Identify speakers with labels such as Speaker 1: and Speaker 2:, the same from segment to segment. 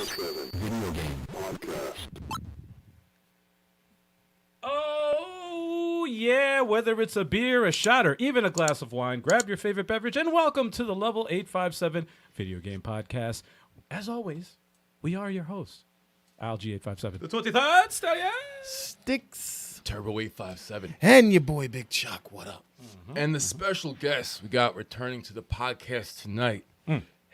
Speaker 1: Video game podcast.
Speaker 2: Oh, yeah, whether it's a beer, a shot, or even a glass of wine, grab your favorite beverage and welcome to the Level 857 Video Game Podcast. As always, we are your hosts, Alg857. The 23rd Stallion.
Speaker 3: Sticks.
Speaker 4: Turbo 857.
Speaker 3: And your boy Big Chuck, what up?
Speaker 4: And the special guest we got returning to the podcast tonight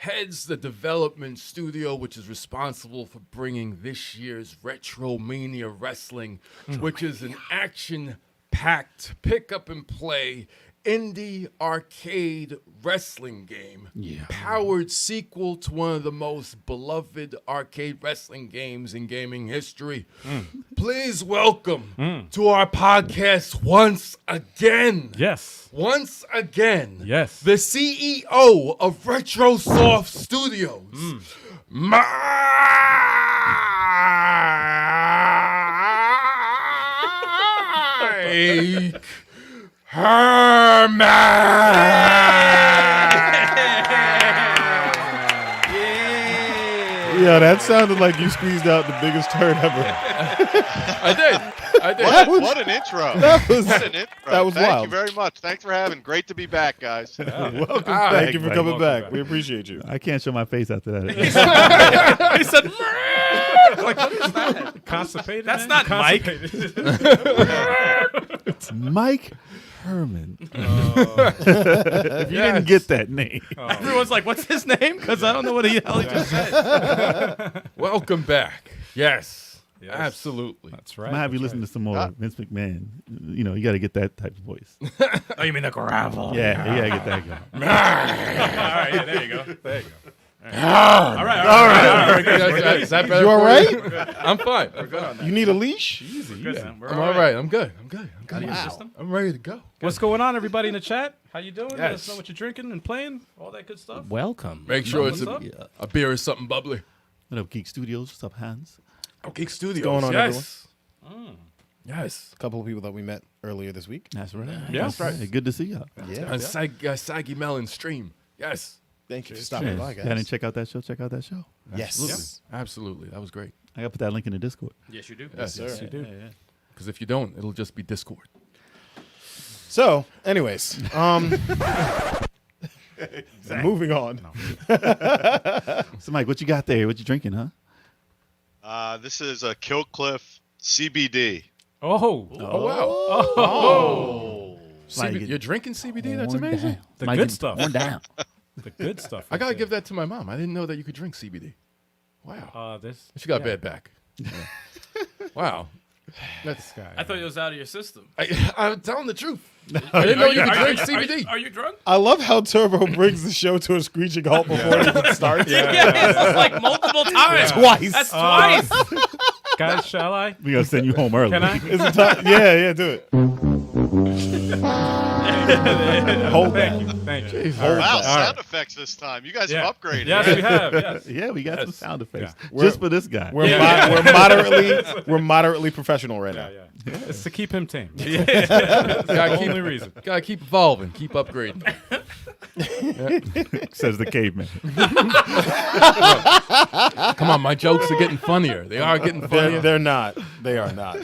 Speaker 4: heads the development studio, which is responsible for bringing this year's Retromania Wrestling, which is an action-packed pick-up-and-play indie arcade wrestling game. Powered sequel to one of the most beloved arcade wrestling games in gaming history. Please welcome to our podcast once again.
Speaker 2: Yes.
Speaker 4: Once again.
Speaker 2: Yes.
Speaker 4: The CEO of Retrosoft Studios. Mike Hermann.
Speaker 3: Yeah, that sounded like you squeezed out the biggest turd ever.
Speaker 4: I did.
Speaker 5: What an intro.
Speaker 3: That was
Speaker 5: What an intro.
Speaker 3: that was
Speaker 5: Thank
Speaker 3: wild.
Speaker 5: you very much. Thanks for having. Great to be back, guys.
Speaker 3: Welcome. Thank you for coming back. We appreciate you.
Speaker 6: I can't show my face after that.
Speaker 2: He said, like, what is that? Constipated?
Speaker 7: That's
Speaker 2: man?
Speaker 7: not Mike.
Speaker 6: It's Mike Herman. If you didn't get that name,
Speaker 7: Everyone's like, what's his name? Because I don't know what the hell he just said.
Speaker 4: Welcome back. Yes. Absolutely.
Speaker 2: That's
Speaker 6: I'm
Speaker 2: right.
Speaker 6: gonna have you listen to some more Vince McMahon. You know, you got to get that type of voice.
Speaker 7: Oh, you mean the gravel?
Speaker 6: Yeah, you got to get that going.
Speaker 7: All right, yeah, there you go.
Speaker 2: There you go.
Speaker 7: All right.
Speaker 4: Is that better
Speaker 3: You all
Speaker 4: for
Speaker 3: right?
Speaker 4: I'm fine. We're good on that.
Speaker 3: You need a leash?
Speaker 4: I'm all right. I'm good.
Speaker 7: Wow.
Speaker 4: I'm ready to go.
Speaker 2: What's going on, everybody in the chat? How you doing? Let us
Speaker 4: Yes.
Speaker 2: know what you're drinking and playing, all that good stuff.
Speaker 7: Welcome.
Speaker 4: Make sure it's
Speaker 2: What's
Speaker 4: a beer or something bubbly.
Speaker 6: What up, Geek Studios? What's up, Hans?
Speaker 4: Oh, Geek Studios.
Speaker 3: going on,
Speaker 4: yes. Yes.
Speaker 3: A couple of people that we met earlier this week.
Speaker 6: That's right.
Speaker 2: Yeah.
Speaker 6: That's right. Good to see y'all.
Speaker 3: Yeah.
Speaker 4: On Saggy Melon stream. Yes.
Speaker 3: Thank you for stopping by,
Speaker 6: Yeah,
Speaker 3: guys.
Speaker 6: and check out that show. Check out that show.
Speaker 3: Yes.
Speaker 4: Absolutely. That was great.
Speaker 6: I got to put that link in the Discord.
Speaker 7: Yes, you do.
Speaker 4: Yes,
Speaker 3: sir.
Speaker 2: You do.
Speaker 4: Because if you don't, it'll just be Discord.
Speaker 3: So, anyways, moving on.
Speaker 6: So, Mike, what you got there? What you drinking, huh?
Speaker 5: This is a Killcliff CBD.
Speaker 2: Oh.
Speaker 4: wow.
Speaker 3: Oh.
Speaker 6: Like
Speaker 4: You're drinking CBD? That's
Speaker 6: Worn
Speaker 4: amazing.
Speaker 6: down.
Speaker 2: The
Speaker 6: Mike,
Speaker 2: good stuff.
Speaker 6: Worn down.
Speaker 2: The good stuff.
Speaker 4: I got to give that to my mom. I didn't know that you could drink CBD. Wow.
Speaker 2: This.
Speaker 4: She got bad back. Wow.
Speaker 2: This guy.
Speaker 7: I thought it was out of your system.
Speaker 4: I'm telling the truth. I didn't know you could drink CBD.
Speaker 7: Are you drunk?
Speaker 3: I love how Turbo brings the show to a screeching halt before it even starts.
Speaker 7: Yeah, it's like multiple times.
Speaker 3: Twice.
Speaker 7: That's twice.
Speaker 2: Guys, shall I?
Speaker 6: We gonna send you home early.
Speaker 2: Can I?
Speaker 3: Is it time? Yeah, do it. Hold
Speaker 2: Thank
Speaker 3: that.
Speaker 2: you. Thank you.
Speaker 5: Wow,
Speaker 2: All
Speaker 5: sound
Speaker 2: right.
Speaker 5: effects this time. You guys
Speaker 2: Yeah.
Speaker 5: have upgraded.
Speaker 2: Yes, we have. Yes.
Speaker 6: Yeah, we got some
Speaker 2: Yes.
Speaker 6: sound effects
Speaker 2: Yeah.
Speaker 6: just for this guy.
Speaker 3: We're moderately professional right now.
Speaker 2: Yeah. It's to keep him tame.
Speaker 4: Gotta
Speaker 2: the
Speaker 4: keep,
Speaker 2: only reason.
Speaker 4: gotta keep evolving, keep upgrading.
Speaker 6: Says the caveman.
Speaker 4: Come on, my jokes are getting funnier. They are getting funnier.
Speaker 3: They're not. They are not,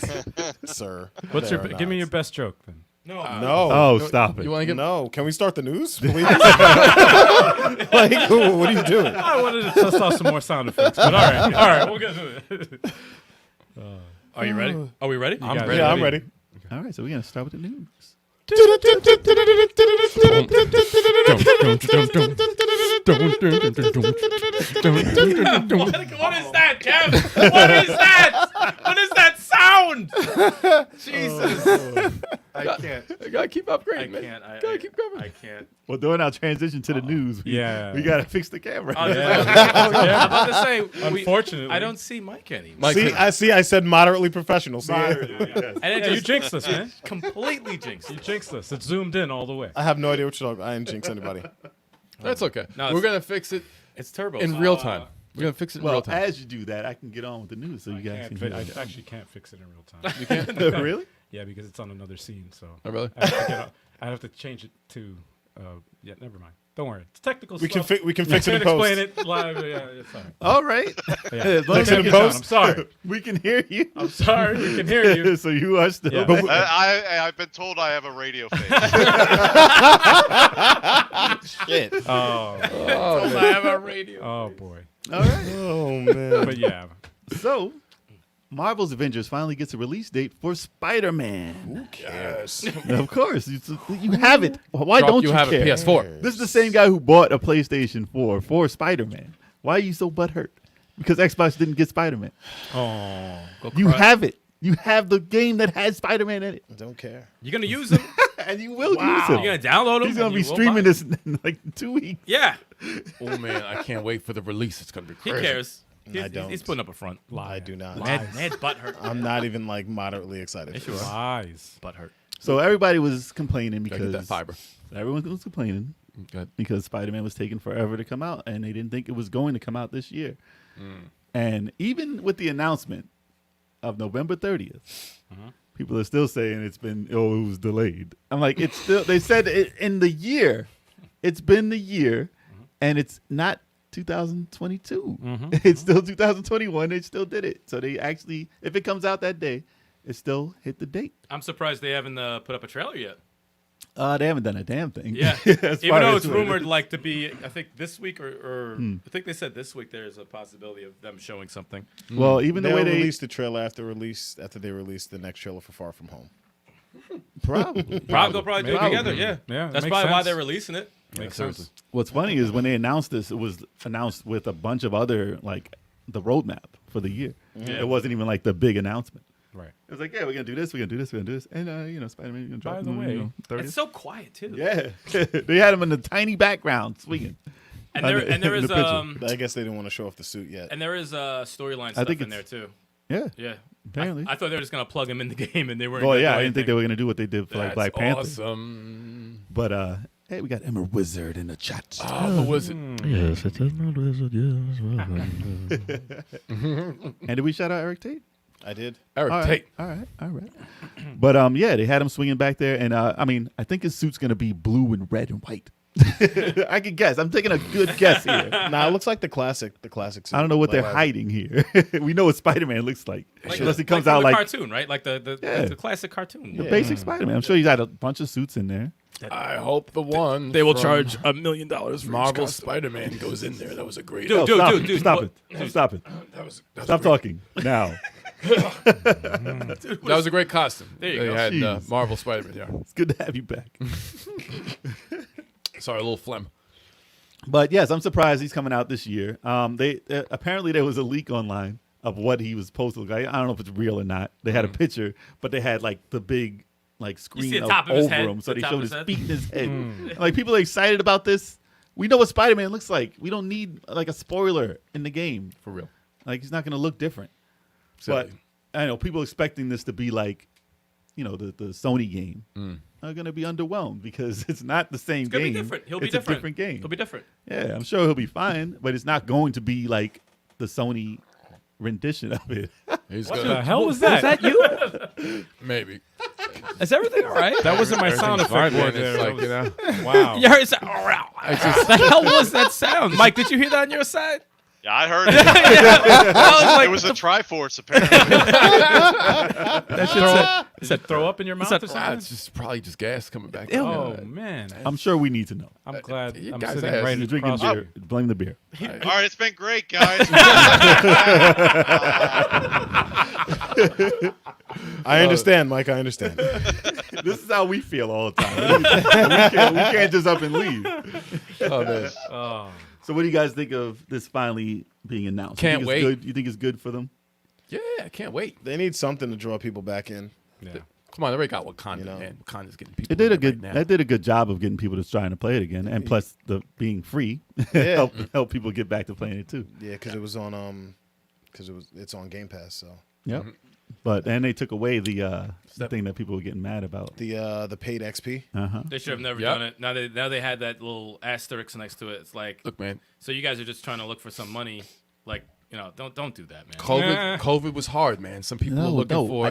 Speaker 3: sir.
Speaker 2: What's
Speaker 3: They
Speaker 2: your?
Speaker 3: are
Speaker 2: Give me
Speaker 3: not.
Speaker 2: your best joke then.
Speaker 3: No.
Speaker 6: Oh, stop it.
Speaker 4: You want to get?
Speaker 3: No. Can we start the news, please? Like, what are you doing?
Speaker 2: I wanted to test out some more sound effects, but all right, we'll get to it.
Speaker 7: Are you ready? Are we ready?
Speaker 2: got it.
Speaker 4: ready.
Speaker 3: Yeah, I'm ready.
Speaker 6: All right, so we're gonna start with the news.
Speaker 7: What is that, Kev? What is that? What is that sound? Jesus.
Speaker 5: I can't.
Speaker 4: I gotta keep upgrading, man. Gotta keep going.
Speaker 7: I can't.
Speaker 6: Well, during our transition to the news, we gotta fix the camera.
Speaker 7: I'm about to say,
Speaker 2: Unfortunately,
Speaker 7: I don't see Mike anymore.
Speaker 4: Mike,
Speaker 3: I said moderately professional. See,
Speaker 7: And it
Speaker 2: Yeah, you
Speaker 7: just
Speaker 2: jinxed us, man.
Speaker 7: completely jinxed
Speaker 2: You
Speaker 7: it.
Speaker 2: jinxed us. It's zoomed in all the way.
Speaker 3: I have no idea what you're talking about. I didn't jinx anybody.
Speaker 4: that's okay.
Speaker 7: No,
Speaker 4: We're
Speaker 7: it's-
Speaker 4: gonna fix it
Speaker 7: It's turbo.
Speaker 4: in real time. We're gonna fix it in
Speaker 6: Well,
Speaker 4: real time.
Speaker 6: as you do that, I can get on with the news, so you guys can hear
Speaker 2: I
Speaker 6: it.
Speaker 2: actually can't fix it in real time.
Speaker 4: You can't?
Speaker 6: Really?
Speaker 2: Yeah, because it's on another scene. So
Speaker 4: Oh, really?
Speaker 2: I have to change it to. Yeah, never mind. Don't worry. It's technical
Speaker 3: We
Speaker 2: stuff.
Speaker 3: can we can fix it in
Speaker 2: Can't
Speaker 3: post.
Speaker 2: explain it live. Yeah, it's fine.
Speaker 6: All right.
Speaker 2: Yeah.
Speaker 6: As long as
Speaker 3: Fix it
Speaker 6: we
Speaker 3: in
Speaker 6: can-
Speaker 3: post.
Speaker 2: I'm sorry.
Speaker 6: we can hear you.
Speaker 2: I'm sorry. We can hear you.
Speaker 6: So you are still.
Speaker 2: Yeah.
Speaker 3: But
Speaker 5: I've been told I have a radio face.
Speaker 3: shit.
Speaker 2: Oh,
Speaker 7: I have a radio.
Speaker 2: oh boy.
Speaker 6: All right.
Speaker 3: Oh man.
Speaker 2: But yeah.
Speaker 6: So, Marvel's Avengers finally gets a release date for Spider-Man.
Speaker 3: Who cares?
Speaker 6: Of course, you have it. Why don't you
Speaker 4: have
Speaker 6: care?
Speaker 4: a PS4?
Speaker 6: This is the same guy who bought a PlayStation 4 for Spider-Man. Why are you so butthurt? Because Xbox didn't get Spider-Man.
Speaker 2: Oh,
Speaker 6: You have it. You have the game that has Spider-Man in it,
Speaker 3: I don't care.
Speaker 7: You're gonna use them.
Speaker 6: and you will use
Speaker 7: You're
Speaker 6: it.
Speaker 7: gonna download them.
Speaker 6: He's gonna
Speaker 7: and
Speaker 6: be
Speaker 7: you will
Speaker 6: streaming
Speaker 7: buy
Speaker 6: this in like 2 weeks.
Speaker 7: Yeah.
Speaker 4: Oh man, I can't wait for the release. It's gonna be
Speaker 7: He
Speaker 4: crazy.
Speaker 7: cares.
Speaker 3: I don't.
Speaker 7: He's putting up a front.
Speaker 3: I do not.
Speaker 7: Ned's butthurt.
Speaker 3: I'm not even like moderately excited.
Speaker 7: Yes,
Speaker 3: for
Speaker 7: you
Speaker 3: this.
Speaker 2: Lies.
Speaker 7: Butthurt.
Speaker 6: So everybody was complaining
Speaker 4: Gotta get that
Speaker 6: because
Speaker 4: fiber.
Speaker 6: everyone was complaining
Speaker 4: Good.
Speaker 6: because Spider-Man was taking forever to come out, and they didn't think it was going to come out this year. And even with the announcement of November 30th, people are still saying it was delayed. I'm like, it's still. They said it in the year. It's been the year, and it's not 2022. It's still 2021. They still did it. So they actually, if it comes out that day, it still hit the date.
Speaker 7: I'm surprised they haven't put up a trailer yet.
Speaker 6: They haven't done a damn thing.
Speaker 7: Yeah.
Speaker 6: As
Speaker 7: Even
Speaker 6: far
Speaker 7: though
Speaker 6: as
Speaker 7: it's
Speaker 6: what it
Speaker 7: rumored
Speaker 6: is.
Speaker 7: like to be, I think this week or I think they said this week there's a possibility of them showing something.
Speaker 6: Well, even the
Speaker 3: They'll
Speaker 6: way they
Speaker 3: release the trailer after they release the next trailer for Far From Home.
Speaker 6: probably.
Speaker 7: They'll probably do it together. Yeah.
Speaker 2: Yeah,
Speaker 7: That's
Speaker 2: makes
Speaker 7: probably why
Speaker 2: sense.
Speaker 7: they're releasing it.
Speaker 2: Makes sense.
Speaker 6: What's funny is when they announced this, it was announced with a bunch of other like the roadmap for the year. It wasn't even like the big announcement.
Speaker 2: Right.
Speaker 6: It was like, yeah, we're gonna do this, we're gonna do this, we're gonna do this, and Spider-Man gonna drop.
Speaker 2: By the way,
Speaker 6: 30th.
Speaker 7: It's so quiet too.
Speaker 6: Yeah, they had him in the tiny background swinging.
Speaker 7: And there
Speaker 6: in
Speaker 7: is
Speaker 6: the picture.
Speaker 3: But I guess they didn't want to show off the suit yet.
Speaker 7: and there is storyline
Speaker 6: I
Speaker 7: stuff
Speaker 6: think
Speaker 7: in there
Speaker 6: it's-
Speaker 7: too.
Speaker 6: Yeah,
Speaker 7: Yeah.
Speaker 6: apparently.
Speaker 7: I thought they were just gonna plug him in the game and they weren't.
Speaker 6: Oh
Speaker 7: gonna
Speaker 6: yeah,
Speaker 7: do
Speaker 6: I didn't think they
Speaker 7: anything.
Speaker 6: were gonna do what they did for like
Speaker 4: That's
Speaker 6: Black Panther.
Speaker 4: awesome.
Speaker 6: But hey, we got Emma Wizard in the chat.
Speaker 4: Oh, the wizard.
Speaker 6: Yes, it is not Wizard. And did we shout out Eric Tate?
Speaker 3: I did.
Speaker 4: Eric
Speaker 6: All right,
Speaker 4: Tate.
Speaker 6: all right. But yeah, they had him swinging back there, and I mean, I think his suit's gonna be blue and red and white. I can guess. I'm taking a good guess here.
Speaker 3: Nah, it looks like the classic suit.
Speaker 6: I don't know what they're
Speaker 3: Like,
Speaker 6: hiding here. We know what Spider-Man looks like, unless he comes
Speaker 7: from
Speaker 6: out
Speaker 7: the
Speaker 6: like
Speaker 7: cartoon, right? Like the
Speaker 6: Yeah.
Speaker 7: the classic cartoon.
Speaker 6: the basic Spider-Man. I'm sure he's got a bunch of suits in there.
Speaker 4: I hope the one
Speaker 7: They will
Speaker 4: from
Speaker 7: charge $1 million for
Speaker 4: Marvel
Speaker 7: each costume.
Speaker 4: Spider-Man goes in there. That was a great.
Speaker 7: Dude,
Speaker 6: No, stop,
Speaker 7: dude,
Speaker 6: stop
Speaker 7: what-
Speaker 6: it! Stop it!
Speaker 4: That was
Speaker 6: Stop talking now.
Speaker 4: That was a great costume.
Speaker 7: There you
Speaker 4: they
Speaker 7: go.
Speaker 4: had
Speaker 6: Jeez.
Speaker 4: Marvel Spider-Man. Yeah.
Speaker 6: It's good to have you back.
Speaker 4: Sorry, a little phlegm.
Speaker 6: But yes, I'm surprised he's coming out this year. They apparently there was a leak online of what he was supposed to look like. I don't know if it's real or not. They had a picture, but they had like the big like screen
Speaker 7: see the top of his
Speaker 6: over
Speaker 7: head,
Speaker 6: him, so
Speaker 7: the
Speaker 6: they
Speaker 7: top
Speaker 6: showed
Speaker 7: of
Speaker 6: his
Speaker 7: his head.
Speaker 6: feet and his head. And, like people are excited about this. We know what Spider-Man looks like. We don't need like a spoiler in the game.
Speaker 4: For real.
Speaker 6: Like he's not going to look different.
Speaker 4: Silly.
Speaker 6: But I know people expecting this to be like, the Sony game are going to be underwhelmed because it's not the same
Speaker 7: It's gonna
Speaker 6: game.
Speaker 7: be different. He'll be
Speaker 6: It's
Speaker 7: different.
Speaker 6: a different game.
Speaker 7: He'll be different.
Speaker 6: Yeah, I'm sure he'll be fine, but it's not going to be like the Sony rendition of it.
Speaker 4: He's
Speaker 2: What
Speaker 4: gonna
Speaker 2: the hell was that?
Speaker 7: that you?
Speaker 4: maybe.
Speaker 7: Is everything all right?
Speaker 2: That wasn't my sound effect board
Speaker 4: It's
Speaker 2: there.
Speaker 4: like,
Speaker 2: Wow.
Speaker 7: You heard that? What the hell was that sound? Mike, did you hear that on your side?
Speaker 5: Yeah, I heard it.
Speaker 7: I was like,
Speaker 5: It was a Triforce, apparently.
Speaker 2: That shit said throw up in your mouth or
Speaker 4: Ah,
Speaker 2: something?
Speaker 4: it's just probably just gas coming back.
Speaker 2: Oh, man.
Speaker 6: I'm sure we need to know.
Speaker 2: I'm glad
Speaker 4: you
Speaker 2: I'm
Speaker 4: guys
Speaker 2: sitting
Speaker 4: asked.
Speaker 2: right
Speaker 6: You're drinking
Speaker 2: across
Speaker 6: beer. Blame the beer.
Speaker 5: All right, it's been great, guys.
Speaker 3: I understand, Mike. I understand.
Speaker 6: This is how we feel all the time. we can't just up and leave.
Speaker 4: Oh, man.
Speaker 2: Oh,
Speaker 6: So what do you guys think of this finally being announced?
Speaker 4: Can't
Speaker 6: you think
Speaker 4: wait.
Speaker 6: It's good? You think it's good for them?
Speaker 4: Yeah, I can't wait.
Speaker 3: They need something to draw people back in.
Speaker 2: yeah.
Speaker 4: Come on, they already got Wakanda,
Speaker 3: You know.
Speaker 4: man. Wakanda's getting people.
Speaker 6: It did a
Speaker 4: in
Speaker 6: good.
Speaker 4: there right now.
Speaker 6: That did a good job of getting people to trying to play it again, and plus the being free
Speaker 3: Yeah.
Speaker 6: help people get back to playing it too.
Speaker 3: Yeah, because it was on it's on Game Pass. So
Speaker 6: Yep. But and they took away the thing that people were getting mad about.
Speaker 3: the paid XP.
Speaker 7: They should have never
Speaker 4: Yep.
Speaker 7: done it. Now they had that little asterisk next to it. It's like,
Speaker 4: Look, man.
Speaker 7: so you guys are just trying to look for some money, like don't do that, man.
Speaker 4: COVID was hard, man. Some people are looking for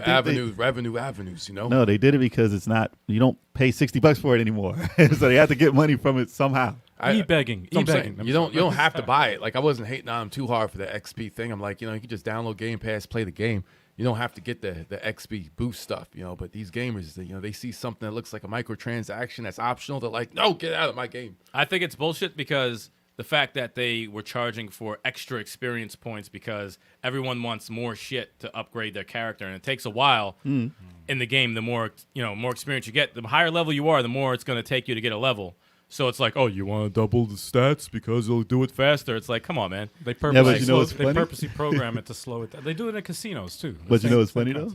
Speaker 4: revenue avenues.
Speaker 6: No, they did it because it's not. You don't pay $60 for it anymore, so they have to get money from it somehow.
Speaker 2: E-begging.
Speaker 4: You don't have to buy it. Like I wasn't hating on them too hard for the XP thing. I'm like, you can just download Game Pass, play the game. You don't have to get the XP boost stuff, But these gamers, they see something that looks like a microtransaction that's optional. They're like, no, get out of my game.
Speaker 7: I think it's bullshit because the fact that they were charging for extra experience points because everyone wants more shit to upgrade their character, and it takes a while in the game. The more more experience you get, the higher level you are, the more it's going to take you to get a level. So it's like, oh, you want to double the stats because it'll do it faster. It's like, come on, man.
Speaker 2: They purposely,
Speaker 6: what's funny?
Speaker 2: purposely program it to slow it down. They do it in casinos, too.
Speaker 6: But what's funny, though?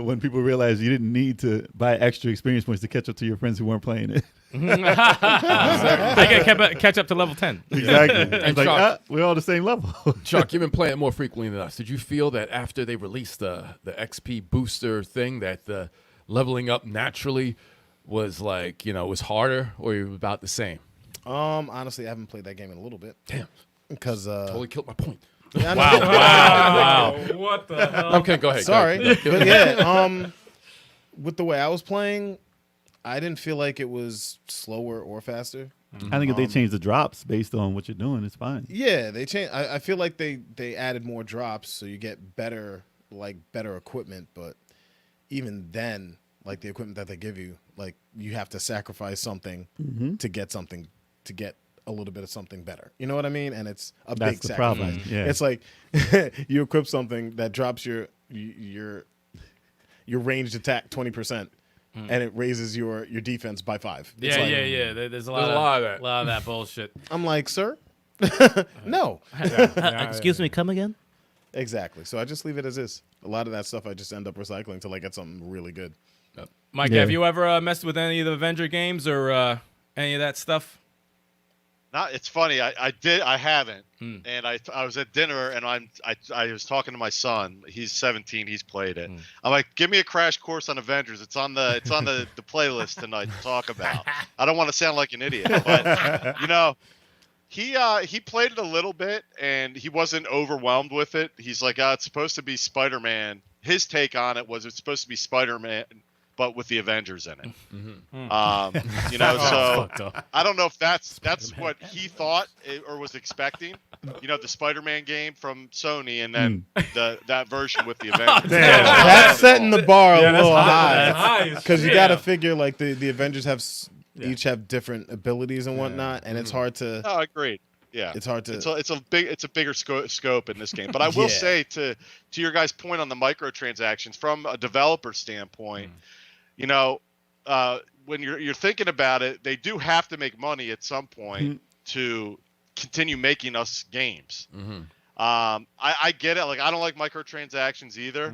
Speaker 6: When people realize you didn't need to buy extra experience points to catch up to your friends who weren't playing it.
Speaker 7: I can catch up to level 10.
Speaker 6: Exactly.
Speaker 4: And
Speaker 6: It's like,
Speaker 4: Chuck,
Speaker 6: we're all the same level.
Speaker 4: Chuck, you've been playing more frequently than us. Did you feel that after they released the XP booster thing that the leveling up naturally was like, was harder, or you were about the same?
Speaker 3: Honestly, I haven't played that game in a little bit.
Speaker 4: Damn.
Speaker 3: Because
Speaker 4: Totally killed my point.
Speaker 3: yeah, I know.
Speaker 7: Wow.
Speaker 2: What the hell?
Speaker 4: Okay, go ahead.
Speaker 3: Sorry,
Speaker 4: Go ahead.
Speaker 3: but yeah, with the way I was playing, I didn't feel like it was slower or faster.
Speaker 6: I think if they change the drops based on what you're doing, it's fine.
Speaker 3: Yeah, they changed. I feel like they added more drops, so you get better equipment. But even then, like the equipment that they give you, like you have to sacrifice something to get something, to get a little bit of something better. You know what I mean? And it's a
Speaker 6: That's
Speaker 3: big
Speaker 6: the
Speaker 3: sacrifice.
Speaker 6: problem. Yeah.
Speaker 3: It's like you equip something that drops your ranged attack 20%. And it raises your defense by 5. It's like,
Speaker 7: Yeah. There's a lot of that bullshit.
Speaker 3: I'm like, sir, no.
Speaker 8: Excuse me, come again?
Speaker 3: Exactly. So I just leave it as is. A lot of that stuff I just end up recycling till I get something really good.
Speaker 7: Mike,
Speaker 6: Yeah.
Speaker 7: have you ever messed with any of the Avenger games or any of that stuff?
Speaker 5: It's funny. I did. I haven't. And I was at dinner and I was talking to my son. He's 17. He's played it. I'm like, give me a crash course on Avengers. It's on the playlist tonight to talk about. I don't want to sound like an idiot, but he played it a little bit and he wasn't overwhelmed with it. He's like, it's supposed to be Spider-Man. His take on it was it's supposed to be Spider-Man, but with the Avengers in it. So I don't know if that's what he thought or was expecting. The Spider-Man game from Sony, and then that version with the Avengers.
Speaker 3: That's setting the bar a little high.
Speaker 2: high.
Speaker 3: Because you got to figure like the Avengers each have different abilities and whatnot, and it's hard to.
Speaker 5: Oh, agreed. Yeah,
Speaker 3: It's hard to.
Speaker 5: It's a bigger scope in this game. But I will say to your guys' point on the microtransactions from a developer standpoint, when you're thinking about it, they do have to make money at some point to continue making us games. I get it. Like I don't like microtransactions either.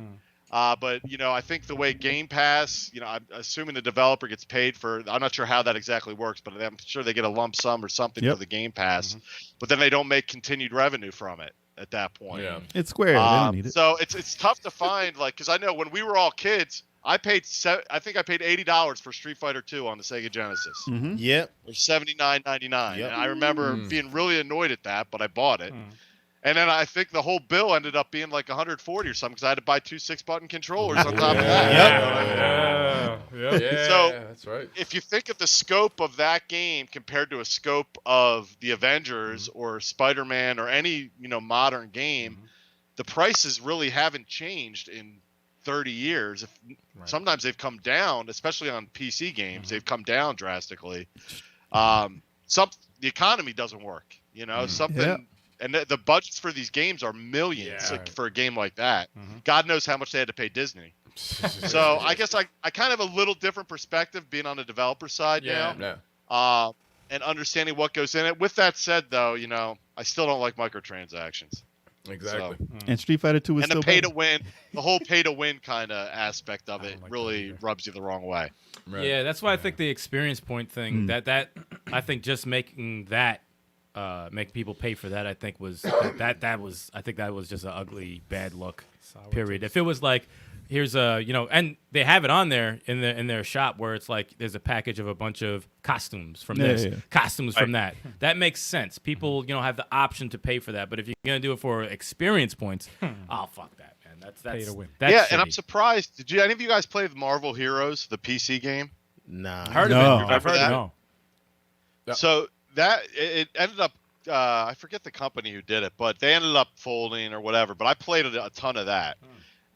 Speaker 5: But I think the way Game Pass, I'm assuming the developer gets paid for. I'm not sure how that exactly works, but I'm sure they get a lump sum or something for the Game Pass. But then they don't make continued revenue from it at that point.
Speaker 4: Yeah.
Speaker 6: It's Square. They don't need it.
Speaker 5: So it's tough to find, because I know when we were all kids, I think I paid $80 for Street Fighter 2 on the Sega Genesis.
Speaker 3: Yep.
Speaker 5: It was $79.99,
Speaker 3: Yep.
Speaker 5: and I remember being really annoyed at that, but I bought it. And then I think the whole bill ended up being like $140 or something because I had to buy 2 6-button controllers on top of that.
Speaker 4: Yeah,
Speaker 5: So
Speaker 4: that's right.
Speaker 5: if you think of the scope of that game compared to a scope of the Avengers or Spider-Man or any modern game, the prices really haven't changed in 30 years. Sometimes they've come down, especially on PC games. They've come down drastically. The economy doesn't work. Something. And the budgets for these games are millions for a game like that. God knows how much they had to pay Disney. So I guess I kind of have a little different perspective being on the developer side now. And understanding what goes in it. With that said, though, I still don't like microtransactions.
Speaker 4: Exactly.
Speaker 5: So,
Speaker 6: And Street Fighter 2 is
Speaker 5: and
Speaker 6: still
Speaker 5: the pay
Speaker 6: better.
Speaker 5: to win, the whole pay to win kind of aspect of it really rubs you the wrong way.
Speaker 7: Right. Yeah, that's why I think the experience point thing that I think just making that make people pay for that. I think was that was just an ugly bad look. Period. If it was like, here's a and they have it on there in their shop where it's like there's a package of a bunch of costumes from costumes from that. That makes sense. People have the option to pay for that. But if you're gonna do it for experience points, oh fuck that, man. That's
Speaker 2: pay to win.
Speaker 7: That's
Speaker 5: yeah,
Speaker 7: shitty.
Speaker 5: and I'm surprised. Did any of you guys play Marvel Heroes, the PC game?
Speaker 3: Nah.
Speaker 7: Heard of it. I've heard
Speaker 5: that?
Speaker 7: of it.
Speaker 2: No.
Speaker 5: So that it ended up. I forget the company who did it, but they ended up folding or whatever. But I played a ton of that,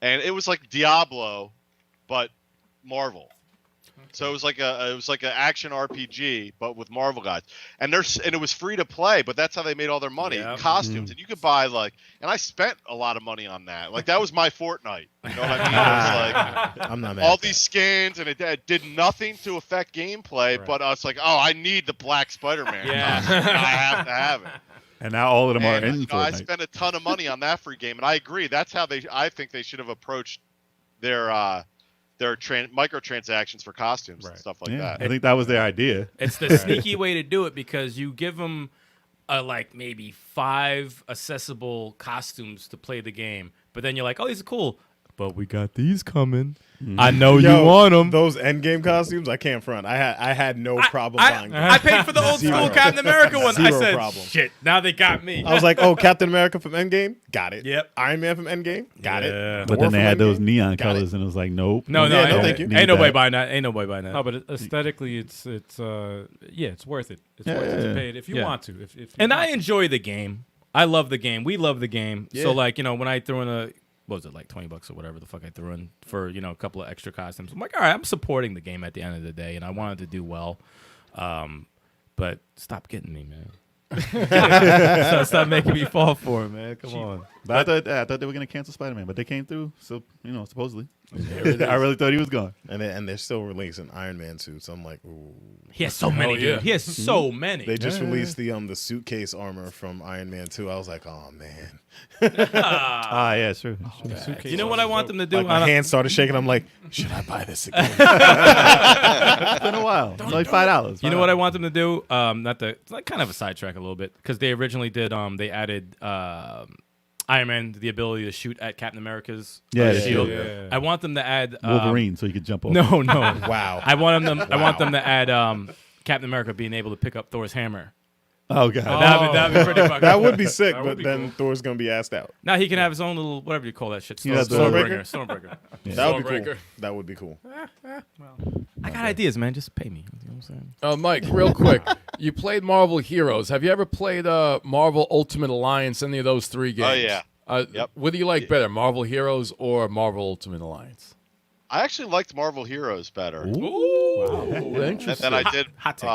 Speaker 5: and it was like Diablo, but Marvel. So it was like an action RPG, but with Marvel guys, and it was free to play. But that's how they made all their money.
Speaker 7: Yep.
Speaker 5: Costumes, and you could buy and I spent a lot of money on that. Like that was my Fortnite. You know what I mean? It was like
Speaker 3: I'm not mad.
Speaker 5: all
Speaker 3: at
Speaker 5: these skins, and it did nothing to affect gameplay.
Speaker 2: Right.
Speaker 5: But I was like, oh, I need the Black Spider-Man.
Speaker 7: Yeah.
Speaker 5: costume. I have to have it.
Speaker 6: And now all of them are
Speaker 5: And,
Speaker 6: in
Speaker 5: I
Speaker 6: Fortnite.
Speaker 5: spent a ton of money on that free game, and I agree. That's how I think they should have approached their microtransactions for costumes and stuff like that.
Speaker 6: I think that was their idea.
Speaker 7: It's the sneaky way to do it because you give them like maybe 5 accessible costumes to play the game, but then you're like, oh, these are cool, but we got these coming. I know
Speaker 3: Yo,
Speaker 7: you want them.
Speaker 3: Those endgame costumes, I can't front. I had no problem buying them.
Speaker 7: I paid for the old school
Speaker 3: Zero.
Speaker 7: Captain America one. I
Speaker 3: Zero
Speaker 7: said,
Speaker 3: problem.
Speaker 7: shit, now they got me.
Speaker 3: I was like, oh, Captain America from Endgame? Got it.
Speaker 7: Yep.
Speaker 3: Iron Man from Endgame? Got
Speaker 7: Yeah.
Speaker 3: it.
Speaker 6: But
Speaker 3: Thor
Speaker 6: then they
Speaker 3: from
Speaker 6: had those
Speaker 3: Endgame?
Speaker 6: neon
Speaker 3: Got it.
Speaker 6: colors, and it was like, nope.
Speaker 7: No,
Speaker 3: Yeah, no,
Speaker 6: I
Speaker 3: thank you.
Speaker 6: need
Speaker 7: Ain't nobody
Speaker 6: that.
Speaker 7: buying that. Ain't nobody buying that.
Speaker 2: No, but aesthetically, it's it's worth it. It's worth it
Speaker 6: Yeah.
Speaker 2: to pay it if you
Speaker 7: Yeah.
Speaker 2: want to. If you
Speaker 7: And
Speaker 2: want
Speaker 7: I
Speaker 2: to.
Speaker 7: enjoy the game. I love the game. We love the game.
Speaker 3: Yeah.
Speaker 7: So like, when I threw in what was it, like $20 or whatever the fuck I threw in for, a couple of extra costumes. I'm like, all right, I'm supporting the game at the end of the day, and I wanted to do well. But stop getting me, man. Stop making me fall for it, man. Come on.
Speaker 6: But I thought they were going to cancel Spider-Man, but they came through, so, supposedly. I really thought he was gone.
Speaker 3: And they're still releasing Iron Man suits. I'm like, ooh.
Speaker 7: He has so many.
Speaker 4: yeah.
Speaker 7: Dude. He has so many.
Speaker 3: They just released the suitcase armor from Iron Man 2. I was like, oh man.
Speaker 6: Yeah, sure.
Speaker 7: You know what I want them to do?
Speaker 3: Like my hands started shaking. I'm like, should I buy this again?
Speaker 6: It's been a while. It's like $5.
Speaker 7: You know what I want them to do? It's like kind of a sidetrack a little bit because they originally did. They added Iron Man the ability to shoot at Captain America's shield.
Speaker 2: Yeah.
Speaker 7: I want them to add
Speaker 6: Wolverine, so you could jump over.
Speaker 7: No.
Speaker 3: Wow.
Speaker 7: I want them to add Captain America being able to pick up Thor's hammer.
Speaker 6: Oh, God.
Speaker 7: That'd be pretty fucking
Speaker 3: That
Speaker 7: cool.
Speaker 3: would be sick,
Speaker 2: That
Speaker 3: but
Speaker 2: would be
Speaker 3: then
Speaker 2: cool.
Speaker 3: Thor's gonna be asked out.
Speaker 7: Now he can have his own little whatever you call that shit.
Speaker 6: Yeah, the-
Speaker 7: Stormbreaker.
Speaker 3: That would be cool.
Speaker 4: Stormbreaker.
Speaker 3: That would be cool.
Speaker 7: I got ideas, man. Just pay me. You know what I'm saying?
Speaker 4: Mike, real quick. You played Marvel Heroes. Have you ever played Marvel Ultimate Alliance, any of those 3 games?
Speaker 5: Oh, yeah. Yep.
Speaker 4: What do you like better, Marvel Heroes or Marvel Ultimate Alliance?
Speaker 5: I actually liked Marvel Heroes better
Speaker 4: Ooh, interesting.
Speaker 5: than I did.
Speaker 7: Hot take.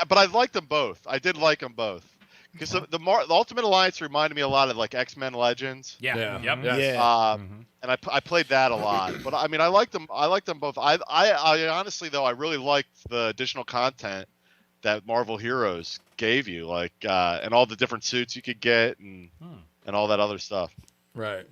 Speaker 5: But I liked them both. I did like them both because the Ultimate Alliance reminded me a lot of like X-Men Legends.
Speaker 7: Yeah. Yep.
Speaker 3: Yeah.
Speaker 5: And I played that a lot. But I mean, I liked them. I liked them both. I honestly though, I really liked the additional content that Marvel Heroes gave you, like and all the different suits you could get and all that other stuff.
Speaker 4: Right.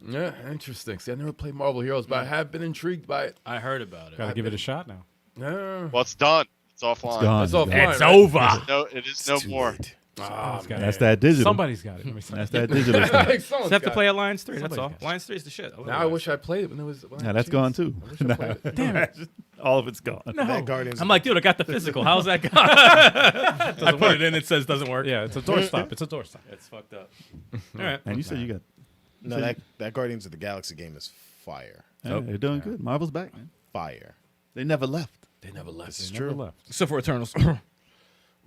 Speaker 4: Yeah, interesting. See, I never played Marvel Heroes, but I have been intrigued by it.
Speaker 7: I heard about it.
Speaker 2: Gotta give it a shot now.
Speaker 4: Yeah.
Speaker 5: Well, it's done. It's offline.
Speaker 6: gone.
Speaker 4: That's all
Speaker 7: It's
Speaker 4: fine, right?
Speaker 7: over.
Speaker 5: No, it is no more.
Speaker 2: Somebody's got
Speaker 6: That's
Speaker 2: it.
Speaker 6: that digital.
Speaker 2: Somebody's got it. Let me see.
Speaker 6: That's that digital stuff.
Speaker 4: Someone's
Speaker 7: Just have to
Speaker 4: got
Speaker 7: play
Speaker 4: it.
Speaker 7: Alliance 3. That's all.
Speaker 2: Somebody's got it.
Speaker 7: Alliance 3 is the shit.
Speaker 4: Now I wish I played it when there was.
Speaker 6: Yeah, that's gone too.
Speaker 2: Damn it.
Speaker 6: All of it's gone.
Speaker 3: That Guardians.
Speaker 7: I'm like, dude, I got the physical. How's that going? I put it in. It says doesn't work.
Speaker 2: Yeah, it's a doorstop. It's a doorstop.
Speaker 7: It's fucked up. All right.
Speaker 6: And you said you got.
Speaker 3: no, that Guardians of the Galaxy game is fire.
Speaker 6: Yeah, they're doing good. Marvel's back, man.
Speaker 3: Fire.
Speaker 6: They never left.
Speaker 4: They never left.
Speaker 3: It's
Speaker 2: Never
Speaker 3: true.
Speaker 2: left.
Speaker 7: Except for Eternals.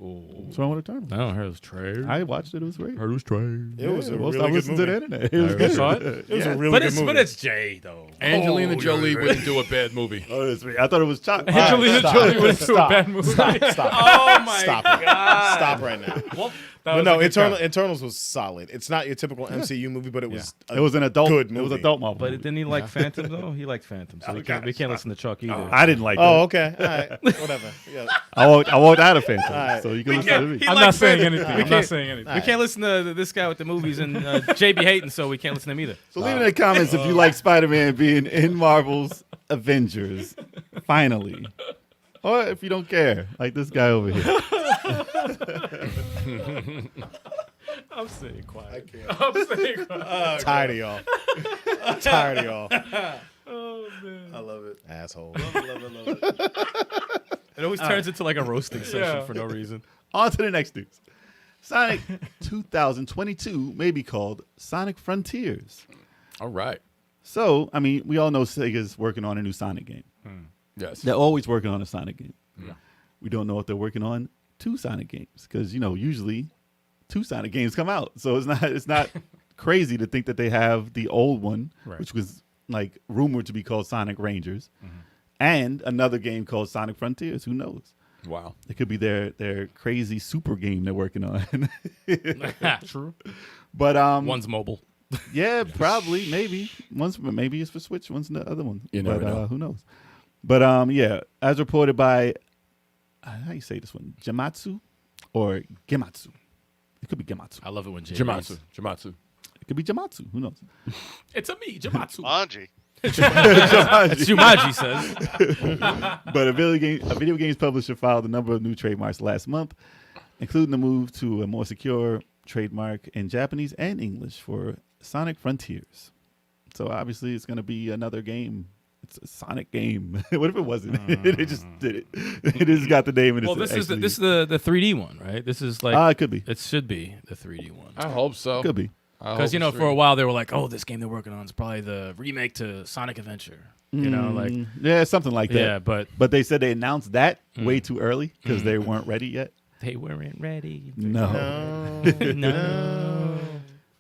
Speaker 6: What's wrong with Eternal?
Speaker 7: I don't hear those trailers.
Speaker 6: I watched it. It was great.
Speaker 4: Heard it was trash.
Speaker 3: It was a
Speaker 6: Well,
Speaker 3: really
Speaker 6: stop
Speaker 3: good
Speaker 6: listening
Speaker 3: movie.
Speaker 6: to the internet. It was
Speaker 2: You
Speaker 6: good.
Speaker 2: saw it?
Speaker 3: It was a really
Speaker 7: But
Speaker 3: good
Speaker 7: it's
Speaker 3: movie.
Speaker 7: but it's Jay though.
Speaker 4: Angelina Jolie wouldn't do a bad movie.
Speaker 6: Oh, that's right. I thought it was Chuck.
Speaker 2: Angelina
Speaker 3: stop.
Speaker 2: Jolie went into a
Speaker 3: Stop.
Speaker 2: bad movie.
Speaker 3: Stop.
Speaker 7: Oh my
Speaker 3: Stop it.
Speaker 7: god.
Speaker 3: Stop right now.
Speaker 7: Well,
Speaker 3: But no, Eternals was solid. It's not your typical MCU movie, but it was.
Speaker 6: It was an adult.
Speaker 3: Good
Speaker 6: It was
Speaker 3: movie.
Speaker 6: adult Marvel.
Speaker 7: but
Speaker 6: movie.
Speaker 7: didn't he like Phantom though? He liked Phantom, so we can't listen to Chuck either.
Speaker 6: I didn't like
Speaker 3: Oh,
Speaker 6: that.
Speaker 3: okay. All right. Whatever. Yeah.
Speaker 6: I walked out of Phantom,
Speaker 3: right.
Speaker 6: so you can
Speaker 7: We
Speaker 6: listen to
Speaker 7: can't-
Speaker 6: me.
Speaker 7: he
Speaker 2: I'm
Speaker 7: liked
Speaker 2: not saying
Speaker 7: Phantom.
Speaker 2: anything.
Speaker 7: We
Speaker 2: I'm not
Speaker 7: can't-
Speaker 2: saying anything.
Speaker 7: We can't listen to this guy with the movies and JB hating, so we can't listen to him either.
Speaker 6: So leave in the comments if you like Spider-Man being in Marvel's Avengers. Finally, Or if you don't care, like this guy over here.
Speaker 2: I'm staying quiet.
Speaker 3: I'm
Speaker 2: staying quiet.
Speaker 3: tired of y'all. Tired of y'all.
Speaker 2: Oh man.
Speaker 6: I love it.
Speaker 3: Asshole.
Speaker 6: Love it.
Speaker 7: It always turns into like a roasting session
Speaker 2: Yeah.
Speaker 7: for no reason.
Speaker 6: On to the next news. Sonic 2022 may be called Sonic Frontiers.
Speaker 4: All right.
Speaker 6: So, I mean, we all know Sega's working on a new Sonic game.
Speaker 4: Yes.
Speaker 6: They're always working on a Sonic game.
Speaker 2: Yeah.
Speaker 6: We don't know if they're working on 2 Sonic games because, usually 2 Sonic games come out. So it's not crazy to think that they have the old one,
Speaker 2: Right.
Speaker 6: which was like rumored to be called Sonic Rangers, and another game called Sonic Frontiers. Who knows?
Speaker 4: Wow.
Speaker 6: It could be their crazy super game they're working on.
Speaker 2: True.
Speaker 6: But
Speaker 7: One's mobile.
Speaker 6: yeah, probably, maybe maybe it's for Switch. One's the other one.
Speaker 4: You never know.
Speaker 6: Who knows? But yeah, as reported by how you say this one, Jamatsu or Gematsu. It could be Gematsu.
Speaker 7: I love it when Jay
Speaker 4: Jamatsu.
Speaker 7: reads.
Speaker 4: Jamatsu.
Speaker 6: It could be Jamatsu. Who knows?
Speaker 7: It's a me, Jamatsu.
Speaker 5: Anji.
Speaker 7: That's Jumanji says.
Speaker 6: But a video games publisher filed a number of new trademarks last month, including the move to a more secure trademark in Japanese and English for Sonic Frontiers. So obviously it's going to be another game. It's a Sonic game. What if it wasn't? They just did it. It just got the name. And
Speaker 7: Well,
Speaker 6: it's
Speaker 7: this is the 3D one, right? This is like
Speaker 6: it could be.
Speaker 7: it should be the 3D one.
Speaker 4: I hope so.
Speaker 6: Could be.
Speaker 7: Because for a while they were like, oh, this game they're working on is probably the remake to Sonic Adventure.
Speaker 6: Yeah, something like that.
Speaker 7: Yeah, but
Speaker 6: But they said they announced that way too early because they weren't ready yet.
Speaker 7: they weren't ready.
Speaker 6: No.
Speaker 7: No.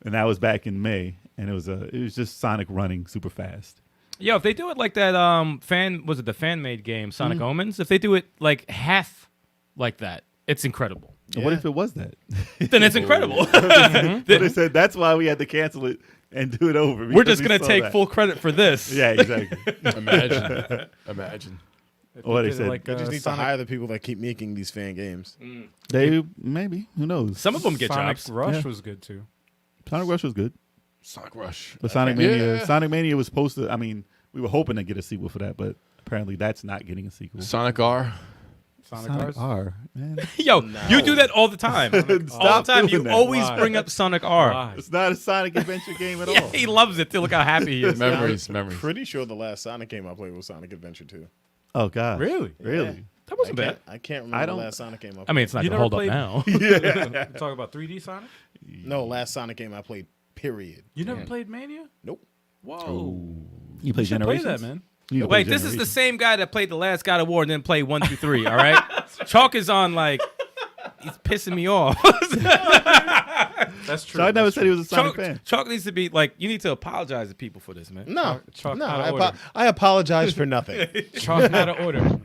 Speaker 6: And that was back in May, and it was just Sonic running super fast.
Speaker 7: Yo, if they do it like that, the fan made game Sonic Omens? If they do it like half like that, it's incredible.
Speaker 6: And what if it was that?
Speaker 7: Then it's incredible.
Speaker 6: But they said that's why we had to cancel it and do it over.
Speaker 7: We're
Speaker 6: because
Speaker 7: just
Speaker 6: we
Speaker 7: gonna
Speaker 6: saw
Speaker 7: take
Speaker 6: that.
Speaker 7: full credit for this.
Speaker 6: Yeah, exactly.
Speaker 4: Imagine.
Speaker 6: What they
Speaker 2: did it
Speaker 6: said.
Speaker 2: like,
Speaker 3: They just need
Speaker 2: Sonic-
Speaker 3: to hire the people that keep making these fan games.
Speaker 6: They maybe, who knows?
Speaker 7: Some of them get
Speaker 2: Sonic
Speaker 7: jobs.
Speaker 2: Rush
Speaker 6: Yeah.
Speaker 2: was good too.
Speaker 6: Sonic Rush was good,
Speaker 4: Sonic Rush.
Speaker 6: but Sonic Mania,
Speaker 4: Yeah.
Speaker 6: Sonic Mania was supposed to. I mean, we were hoping to get a sequel for that, but apparently that's not getting a sequel.
Speaker 4: Sonic R.
Speaker 2: Sonic R's.
Speaker 6: R, man.
Speaker 7: Yo, you do that all the time. All the
Speaker 6: Stop
Speaker 7: time.
Speaker 6: doing
Speaker 7: You
Speaker 6: that.
Speaker 7: always
Speaker 2: Why?
Speaker 7: bring up Sonic R.
Speaker 2: Why?
Speaker 6: It's not a Sonic Adventure game at
Speaker 7: Yeah,
Speaker 6: all.
Speaker 7: he loves it. Look how happy he is.
Speaker 4: Memories.
Speaker 3: Pretty sure the last Sonic game I played was Sonic Adventure 2.
Speaker 6: Oh God,
Speaker 2: Really?
Speaker 6: Really?
Speaker 7: That wasn't bad.
Speaker 3: I can't
Speaker 6: I
Speaker 3: remember the
Speaker 6: don't-
Speaker 3: last Sonic game I played.
Speaker 7: I mean, it's not
Speaker 2: You
Speaker 7: going to
Speaker 2: never
Speaker 7: hold up
Speaker 2: played-
Speaker 7: now.
Speaker 2: You talk about 3D Sonic?
Speaker 3: No, last Sonic game I played, period.
Speaker 2: You never played Mania?
Speaker 3: Nope.
Speaker 2: Whoa.
Speaker 6: You play
Speaker 2: You should play
Speaker 6: Generations?
Speaker 2: that, man.
Speaker 6: You need to play
Speaker 7: Wait, this is the
Speaker 6: Generations.
Speaker 7: same guy that played the last God of War and then played 1, 2, 3, all right? Chalk is on, like, he's pissing me off.
Speaker 2: That's true.
Speaker 6: So I never
Speaker 2: That's
Speaker 6: said he was a Sonic
Speaker 7: Chalk,
Speaker 6: fan.
Speaker 7: Chalk needs to be, like, you need to apologize to people for this, man.
Speaker 3: No,
Speaker 2: Chalk
Speaker 3: no,
Speaker 2: out of order.
Speaker 3: I apologize for nothing.
Speaker 2: Chalk out of order.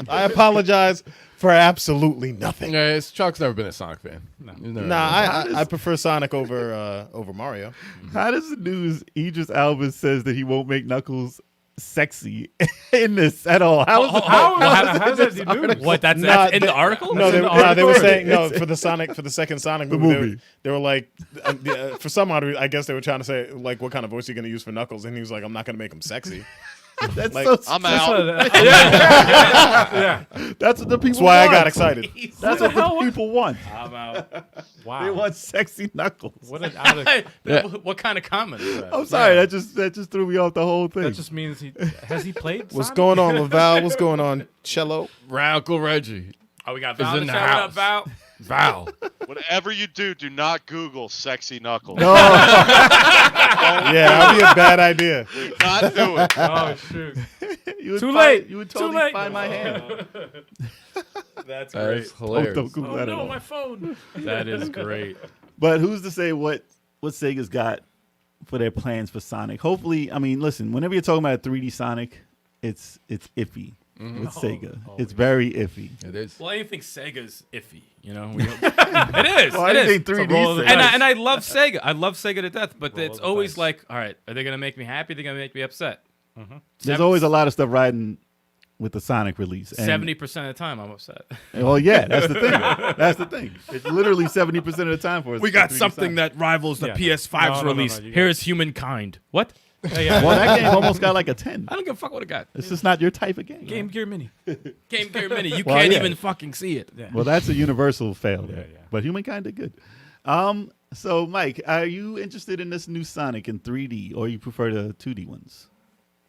Speaker 3: I apologize for absolutely nothing.
Speaker 4: Yeah, Chuck's never been a Sonic fan. No.
Speaker 3: Nah, I prefer Sonic over Mario.
Speaker 6: How does the news Idris Elba says that he won't make Knuckles sexy in this at all? How is
Speaker 2: How does that do news?
Speaker 7: What, that's
Speaker 3: Nah,
Speaker 7: in the article?
Speaker 3: No, they,
Speaker 2: in the
Speaker 3: nah, they were
Speaker 2: article.
Speaker 3: saying no for the second Sonic movie.
Speaker 6: movie.
Speaker 3: They were like, for some odd reason, I guess they were trying to say like, what kind of voice are you going to use for Knuckles? And he was like, I'm not going to make him sexy.
Speaker 6: That's
Speaker 3: like,
Speaker 6: so
Speaker 5: I'm
Speaker 2: That's
Speaker 5: out.
Speaker 2: what, yeah.
Speaker 6: That's what the people
Speaker 3: That's why I
Speaker 6: want.
Speaker 3: got excited.
Speaker 6: That's what the people want.
Speaker 7: I'm out.
Speaker 2: Wow.
Speaker 6: They want sexy Knuckles.
Speaker 2: What an out of,
Speaker 7: What kind of comment is that?
Speaker 6: I'm sorry, that just threw me off the whole thing.
Speaker 2: that just means has he played?
Speaker 3: What's
Speaker 2: Sonic?
Speaker 3: going on, Laval? What's going on, Cello?
Speaker 4: Radical Reggie.
Speaker 7: Oh, we got
Speaker 4: Is
Speaker 7: Val
Speaker 4: in
Speaker 7: in
Speaker 4: the
Speaker 7: the shout. What up,
Speaker 4: house.
Speaker 7: Val?
Speaker 4: Val.
Speaker 5: Whatever you do not Google sexy knuckles.
Speaker 3: Yeah, that'd be a bad idea.
Speaker 5: Do not do it.
Speaker 2: Oh shoot!
Speaker 6: You would
Speaker 2: Too
Speaker 6: find-
Speaker 2: late.
Speaker 6: You would
Speaker 2: Too
Speaker 6: totally
Speaker 2: late.
Speaker 6: find my hand.
Speaker 7: That's
Speaker 4: That's
Speaker 6: Don't
Speaker 4: hilarious.
Speaker 6: Google that at
Speaker 2: No,
Speaker 6: all.
Speaker 2: my phone.
Speaker 7: That is great.
Speaker 6: But who's to say what Sega's got for their plans for Sonic? Hopefully, I mean, listen, whenever you're talking about a 3D Sonic, it's iffy with Sega. It's very iffy.
Speaker 4: It is.
Speaker 7: Well, anything Sega's iffy, you know. it is.
Speaker 6: Well,
Speaker 7: it is.
Speaker 6: anything 3D Sega.
Speaker 7: And I love Sega. I love Sega to death. But
Speaker 2: Roll
Speaker 7: it's
Speaker 2: the
Speaker 7: always
Speaker 2: dice.
Speaker 7: like, all right, are they gonna make me happy? Are they gonna make me upset?
Speaker 6: There's always a lot of stuff riding with the Sonic release. And-
Speaker 7: 70% of the time, I'm upset.
Speaker 6: Well, yeah, that's the thing. That's the thing. It's literally 70% of the time for us.
Speaker 7: We got something that rivals the
Speaker 2: Yeah.
Speaker 7: PS5's
Speaker 2: No,
Speaker 7: release.
Speaker 2: you got-
Speaker 7: Here's Humankind. What?
Speaker 6: Well, that game almost got like a 10.
Speaker 7: I don't give a fuck what it got.
Speaker 6: It's just not your type of game.
Speaker 2: Game Gear Mini.
Speaker 7: Game Gear Mini. You
Speaker 6: Well,
Speaker 7: can't
Speaker 6: yeah.
Speaker 7: even fucking see it.
Speaker 2: Yeah.
Speaker 6: Well, that's a universal fail there.
Speaker 2: Yeah.
Speaker 6: But Humankind did good. So, Mike, are you interested in this new Sonic in 3D, or you prefer the 2D ones?